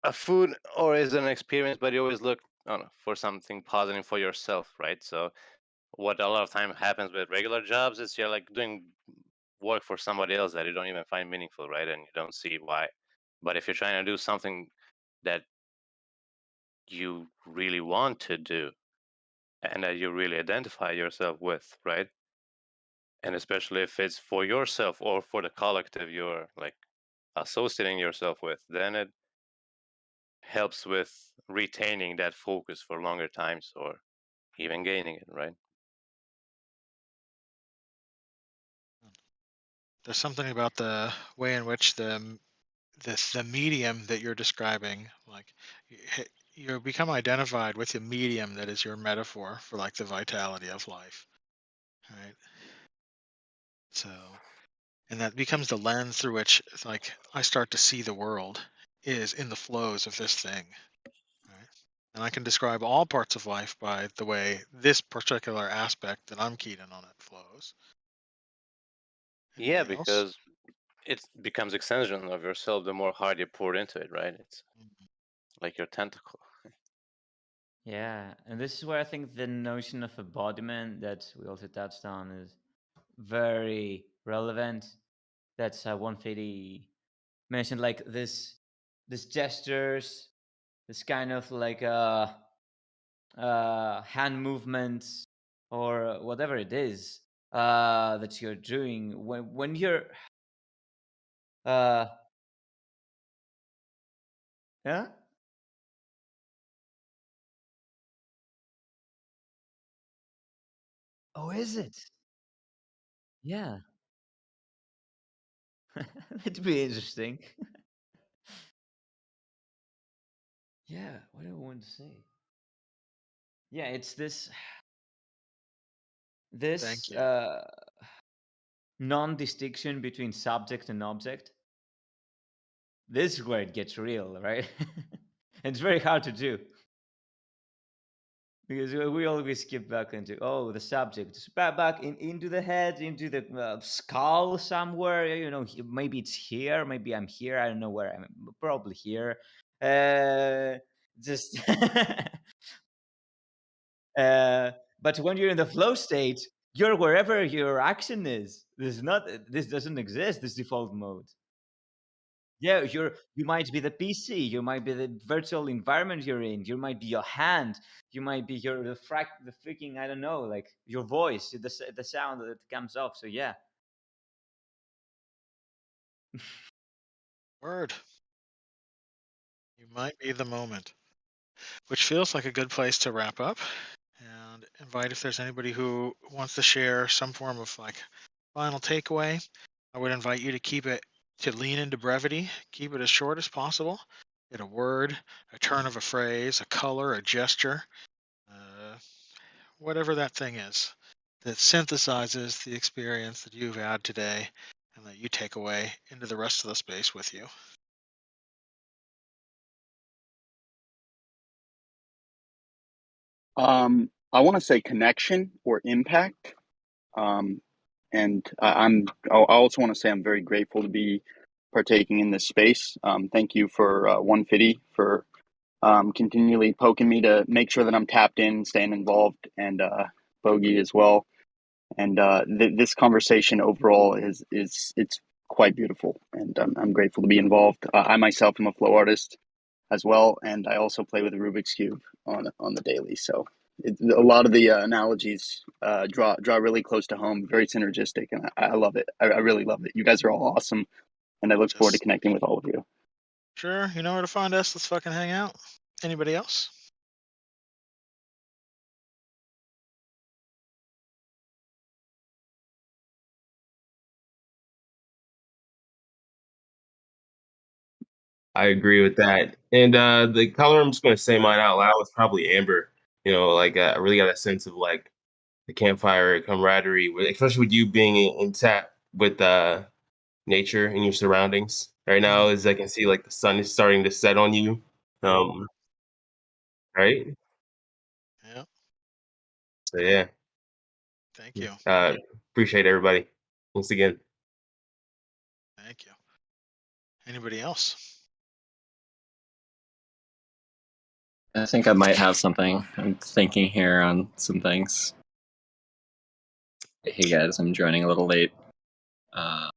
a food or is an experience, but you always look, I don't know, for something positive for yourself, right? So what a lot of time happens with regular jobs is you're like doing work for somebody else that you don't even find meaningful, right? And you don't see why. But if you're trying to do something that you really want to do and that you really identify yourself with, right? And especially if it's for yourself or for the collective you're like associating yourself with, then it helps with retaining that focus for longer times or even gaining it, right? There's something about the way in which the medium that you're describing, like you become identified with the medium that is your metaphor for like the vitality of life, right? So, and that becomes the lens through which like I start to see the world is in the flows of this thing, right? And I can describe all parts of life by the way this particular aspect that I'm keyed in on it flows. Yeah, Anybody else? because it becomes extension of yourself the more hard you pour into it, right? It's like your tentacle. Yeah, and this is where I think the notion of embodiment that we also touched on is very relevant. That's one Fede mentioned, like this gestures, this kind of like hand movements or whatever it is that you're doing when you're uh yeah. Oh, is it? Yeah. That'd be interesting. Yeah, what do I want to say? Yeah, it's this Thank you. non-distinction between subject and object. This is where it gets real, right? It's very hard to do because we always skip back into the subject, just back into the head, into the skull somewhere. You know, maybe it's here, maybe I'm here. I don't know where I'm. Probably here. Just. But when you're in the flow state, you're wherever your action is. This doesn't exist, this default mode. Yeah, you might be the PC, you might be the virtual environment you're in, you might be your hand, you might be the freaking, I don't know, like your voice, the sound that comes off. So yeah. Word. You might be the moment. Which feels like a good place to wrap up and invite if there's anybody who wants to share some form of like final takeaway. I would invite you to lean into brevity, keep it as short as possible. Get a word, a turn of a phrase, a color, a gesture, whatever that thing is that synthesizes the experience that you've had today and that you take away into the rest of the space with you. I want to say connection or impact. And I also want to say I'm very grateful to be partaking in this space. Thank you for 150 for continually poking me to make sure that I'm tapped in, staying involved, and Bogey as well. And this conversation overall it's quite beautiful, and I'm grateful to be involved. I myself am a flow artist as well, and I also play with a Rubik's cube on the daily. So a lot of the analogies draw really close to home, very synergistic, and I love it. I really love it. You guys are all awesome, and I look forward to connecting with all of you. Sure, you know where to find us. Let's fucking hang out. Anybody else? I agree with that. And the color I'm just going to say mine out loud was probably amber. You know, like I really got a sense of like the campfire camaraderie, especially with you being in tap with nature and your surroundings. Right now, as I can see, like the sun is starting to set on you. Right? Yeah. So yeah. Thank you. Appreciate everybody once again. Thank you. Anybody else? I think I might have something. I'm thinking here on some things. Hey guys, I'm joining a little late at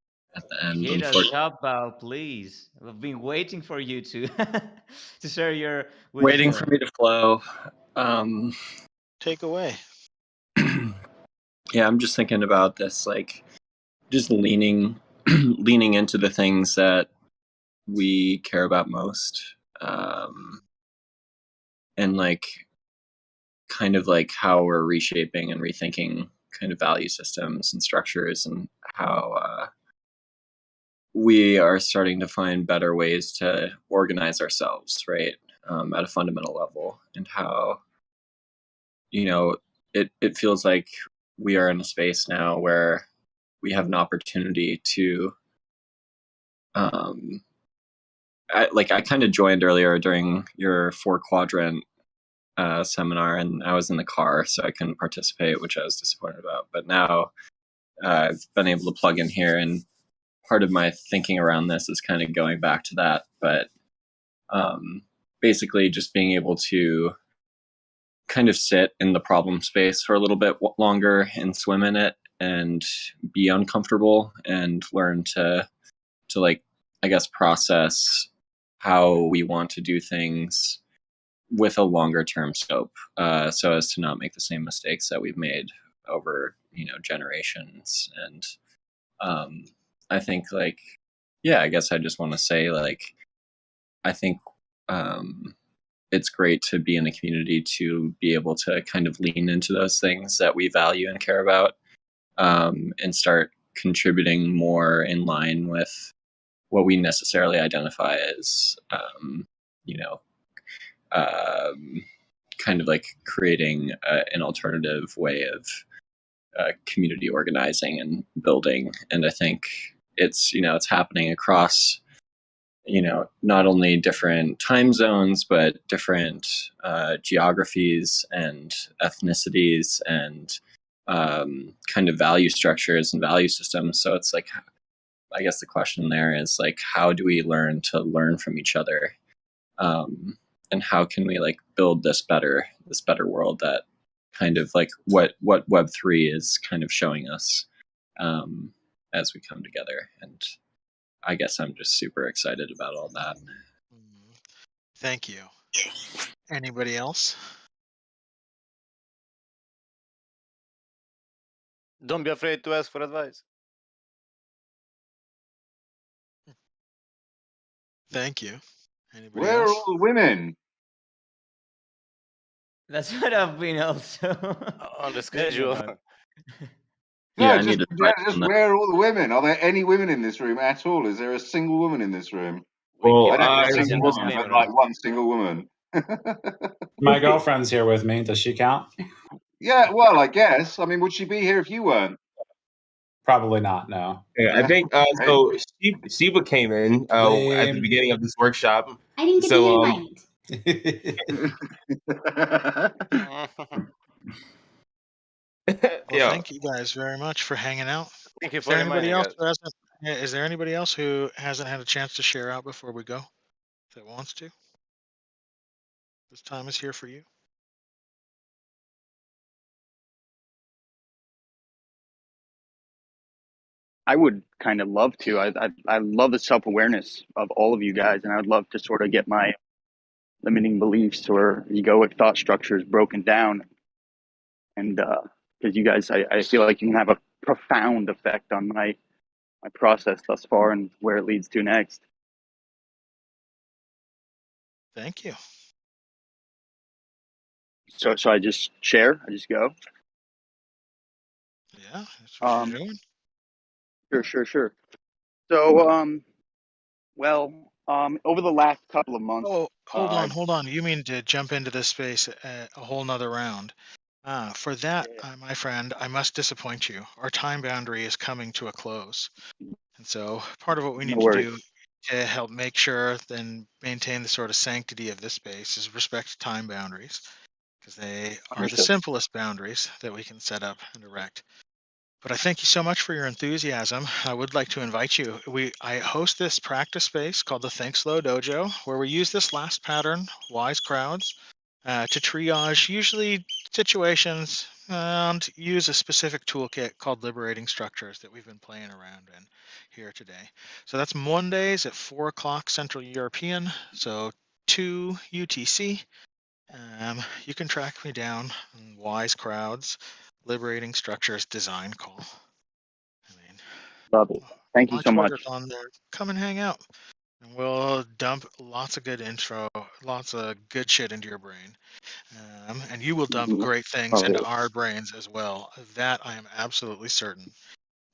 the end. Hit us up, please. We've been waiting for you to to share your wisdom. Waiting for me to flow. Take away. Yeah, I'm just thinking about this, like just leaning into the things that we care about most. And like kind of like how we're reshaping and rethinking kind of value systems and structures, and how we are starting to find better ways to organize ourselves, right, at a fundamental level, and how, you know, it feels like we are in a space now where we have an opportunity to I kind of joined earlier during your 4-quadrant seminar, and I was in the car, so I couldn't participate, which I was disappointed about. But now I've been able to plug in here, and part of my thinking around this is kind of going back to that. But basically just being able to kind of sit in the problem space for a little bit longer and swim in it and be uncomfortable and learn to like, I guess, process how we want to do things with a longer term scope, so as to not make the same mistakes that we've made over, generations. And I think, like, yeah, I guess I just want to say, like, I think it's great to be in a community to be able to kind of lean into those things that we value and care about, and start contributing more in line with what we necessarily identify as, you know, kind of like creating an alternative way of community organizing and building. And I think it's, you know, it's happening across, you know, not only different time zones, but different geographies and ethnicities and kind of value structures and value systems. So it's like, I guess the question there is like, how do we learn to learn from each other? And how can we like build this better world that kind of like what Web3 is kind of showing us as we come together. And I guess I'm just super excited about all that. Thank you. Anybody else? Don't be afraid to ask for advice. Thank you. Anybody Where are else? all the women? That's what I've been also. On the learning schedule. about. No, Yeah, I need to find just on that. where are all the women? Are there any women in this room at all? Is there a single woman in this room? Well, I don't mean a I single will woman, but like one single woman. My girlfriend's here with me. Does she count? Yeah, well, I guess. I mean, would she be here if you weren't? Probably not. No. Yeah, I think so. Shiva came in at the Lame. beginning of this workshop. I didn't get So, the Well, yeah. thank you guys very much for hanging out. Thank you Is for there anybody reminding else us. who hasn't? Is there anybody else who hasn't had a chance to share out before we go? That wants to? This time is here for you. I would kind of love to. I love the self awareness of all of you guys, and I'd love to sort of get my limiting beliefs or egoic thought structures broken down. And because you guys, I feel like you can have a profound effect on my process thus far and where it leads to next. Thank you. So I just share. I just go. Yeah, that's what you're doing. Sure. So over the last couple of months. Oh, hold on. You mean to jump into this space a whole nother round? For that, my friend, I must disappoint you. Our time boundary is coming to a close. And so part of what we No need to do worries. to help make sure and maintain the sort of sanctity of this space is respect time boundaries, because they are the Understood. simplest boundaries that we can set up and erect. But I thank you so much for your enthusiasm. I would like to invite you. I host this practice space called the Think Slow Dojo, where we use this last pattern, wise crowds, to triage usually situations and use a specific toolkit called Liberating Structures that we've been playing around in here today. So that's Mondays at 4 o'clock Central European, so 2 UTC. You can track me down on Wise Crowds, Liberating Structures design call. Love it. Thank you My so much. Twitter's on there. Come and hang out. And we'll dump lots of good intro, lots of good shit into your brain. And you will dump great things into our brains as well. That I am absolutely certain.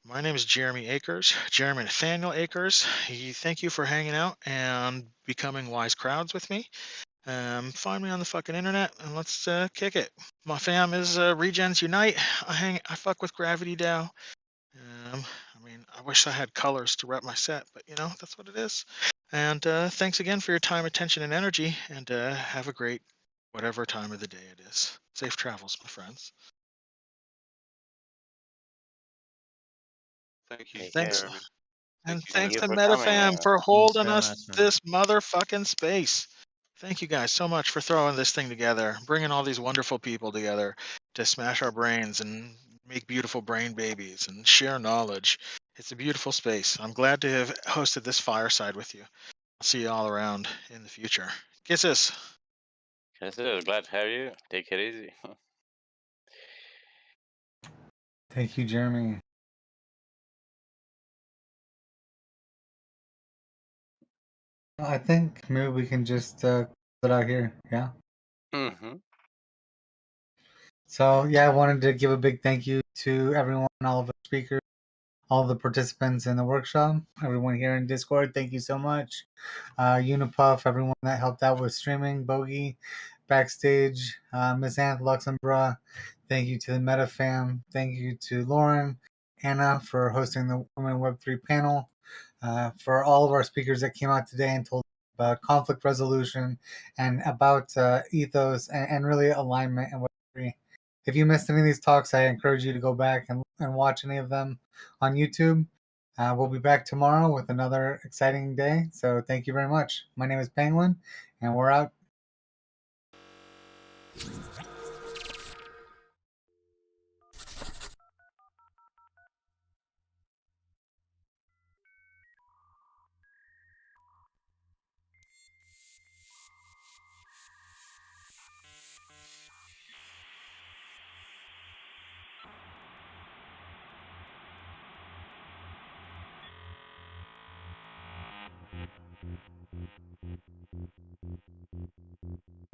My name is Jeremy Akers, Jeremy Nathaniel Akers. Thank you for hanging out and becoming Wise Crowds with me. Find me on the fucking internet and let's kick it. My fam is Regens Unite. I fuck with Gravity DAO. I wish I had colors to rep my set, but you know, that's what it is. And thanks again for your time, attention, and energy. And have a great whatever time of the day it is. Safe travels, my friends. Thank you. Thanks. Jeremy. And Thank you, thanks to Jeremy. Thank you for MetaFam coming. for Thanks holding very us much, man. this motherfucking space. Thank you guys so much for throwing this thing together, bringing all these wonderful people together to smash our brains and make beautiful brain babies and share knowledge. It's a beautiful space. I'm glad to have hosted this fireside with you. I'll see you all around in the future. Kisses. Kisses. Glad to have you. Take it easy. Thank you, Jeremy. I think maybe we can just put it out here. Yeah. Mm-hmm. So yeah, I wanted to give a big thank you to everyone, all of the speakers, all the participants in the workshop, everyone here in Discord, thank you so much. Unipuff, everyone that helped out with streaming, Bogey, backstage, Miss Anth Luxembourg, thank you to the Meta fam, thank you to Lauren, Anna for hosting the Women Web3 panel, for all of our speakers that came out today and told about conflict resolution and about ethos and really alignment and Web3. If you missed any of these talks, I encourage you to go back and watch any of them on YouTube. We'll be back tomorrow with another exciting day. So thank you very much. My name is Penguin, and we're out. Thank you.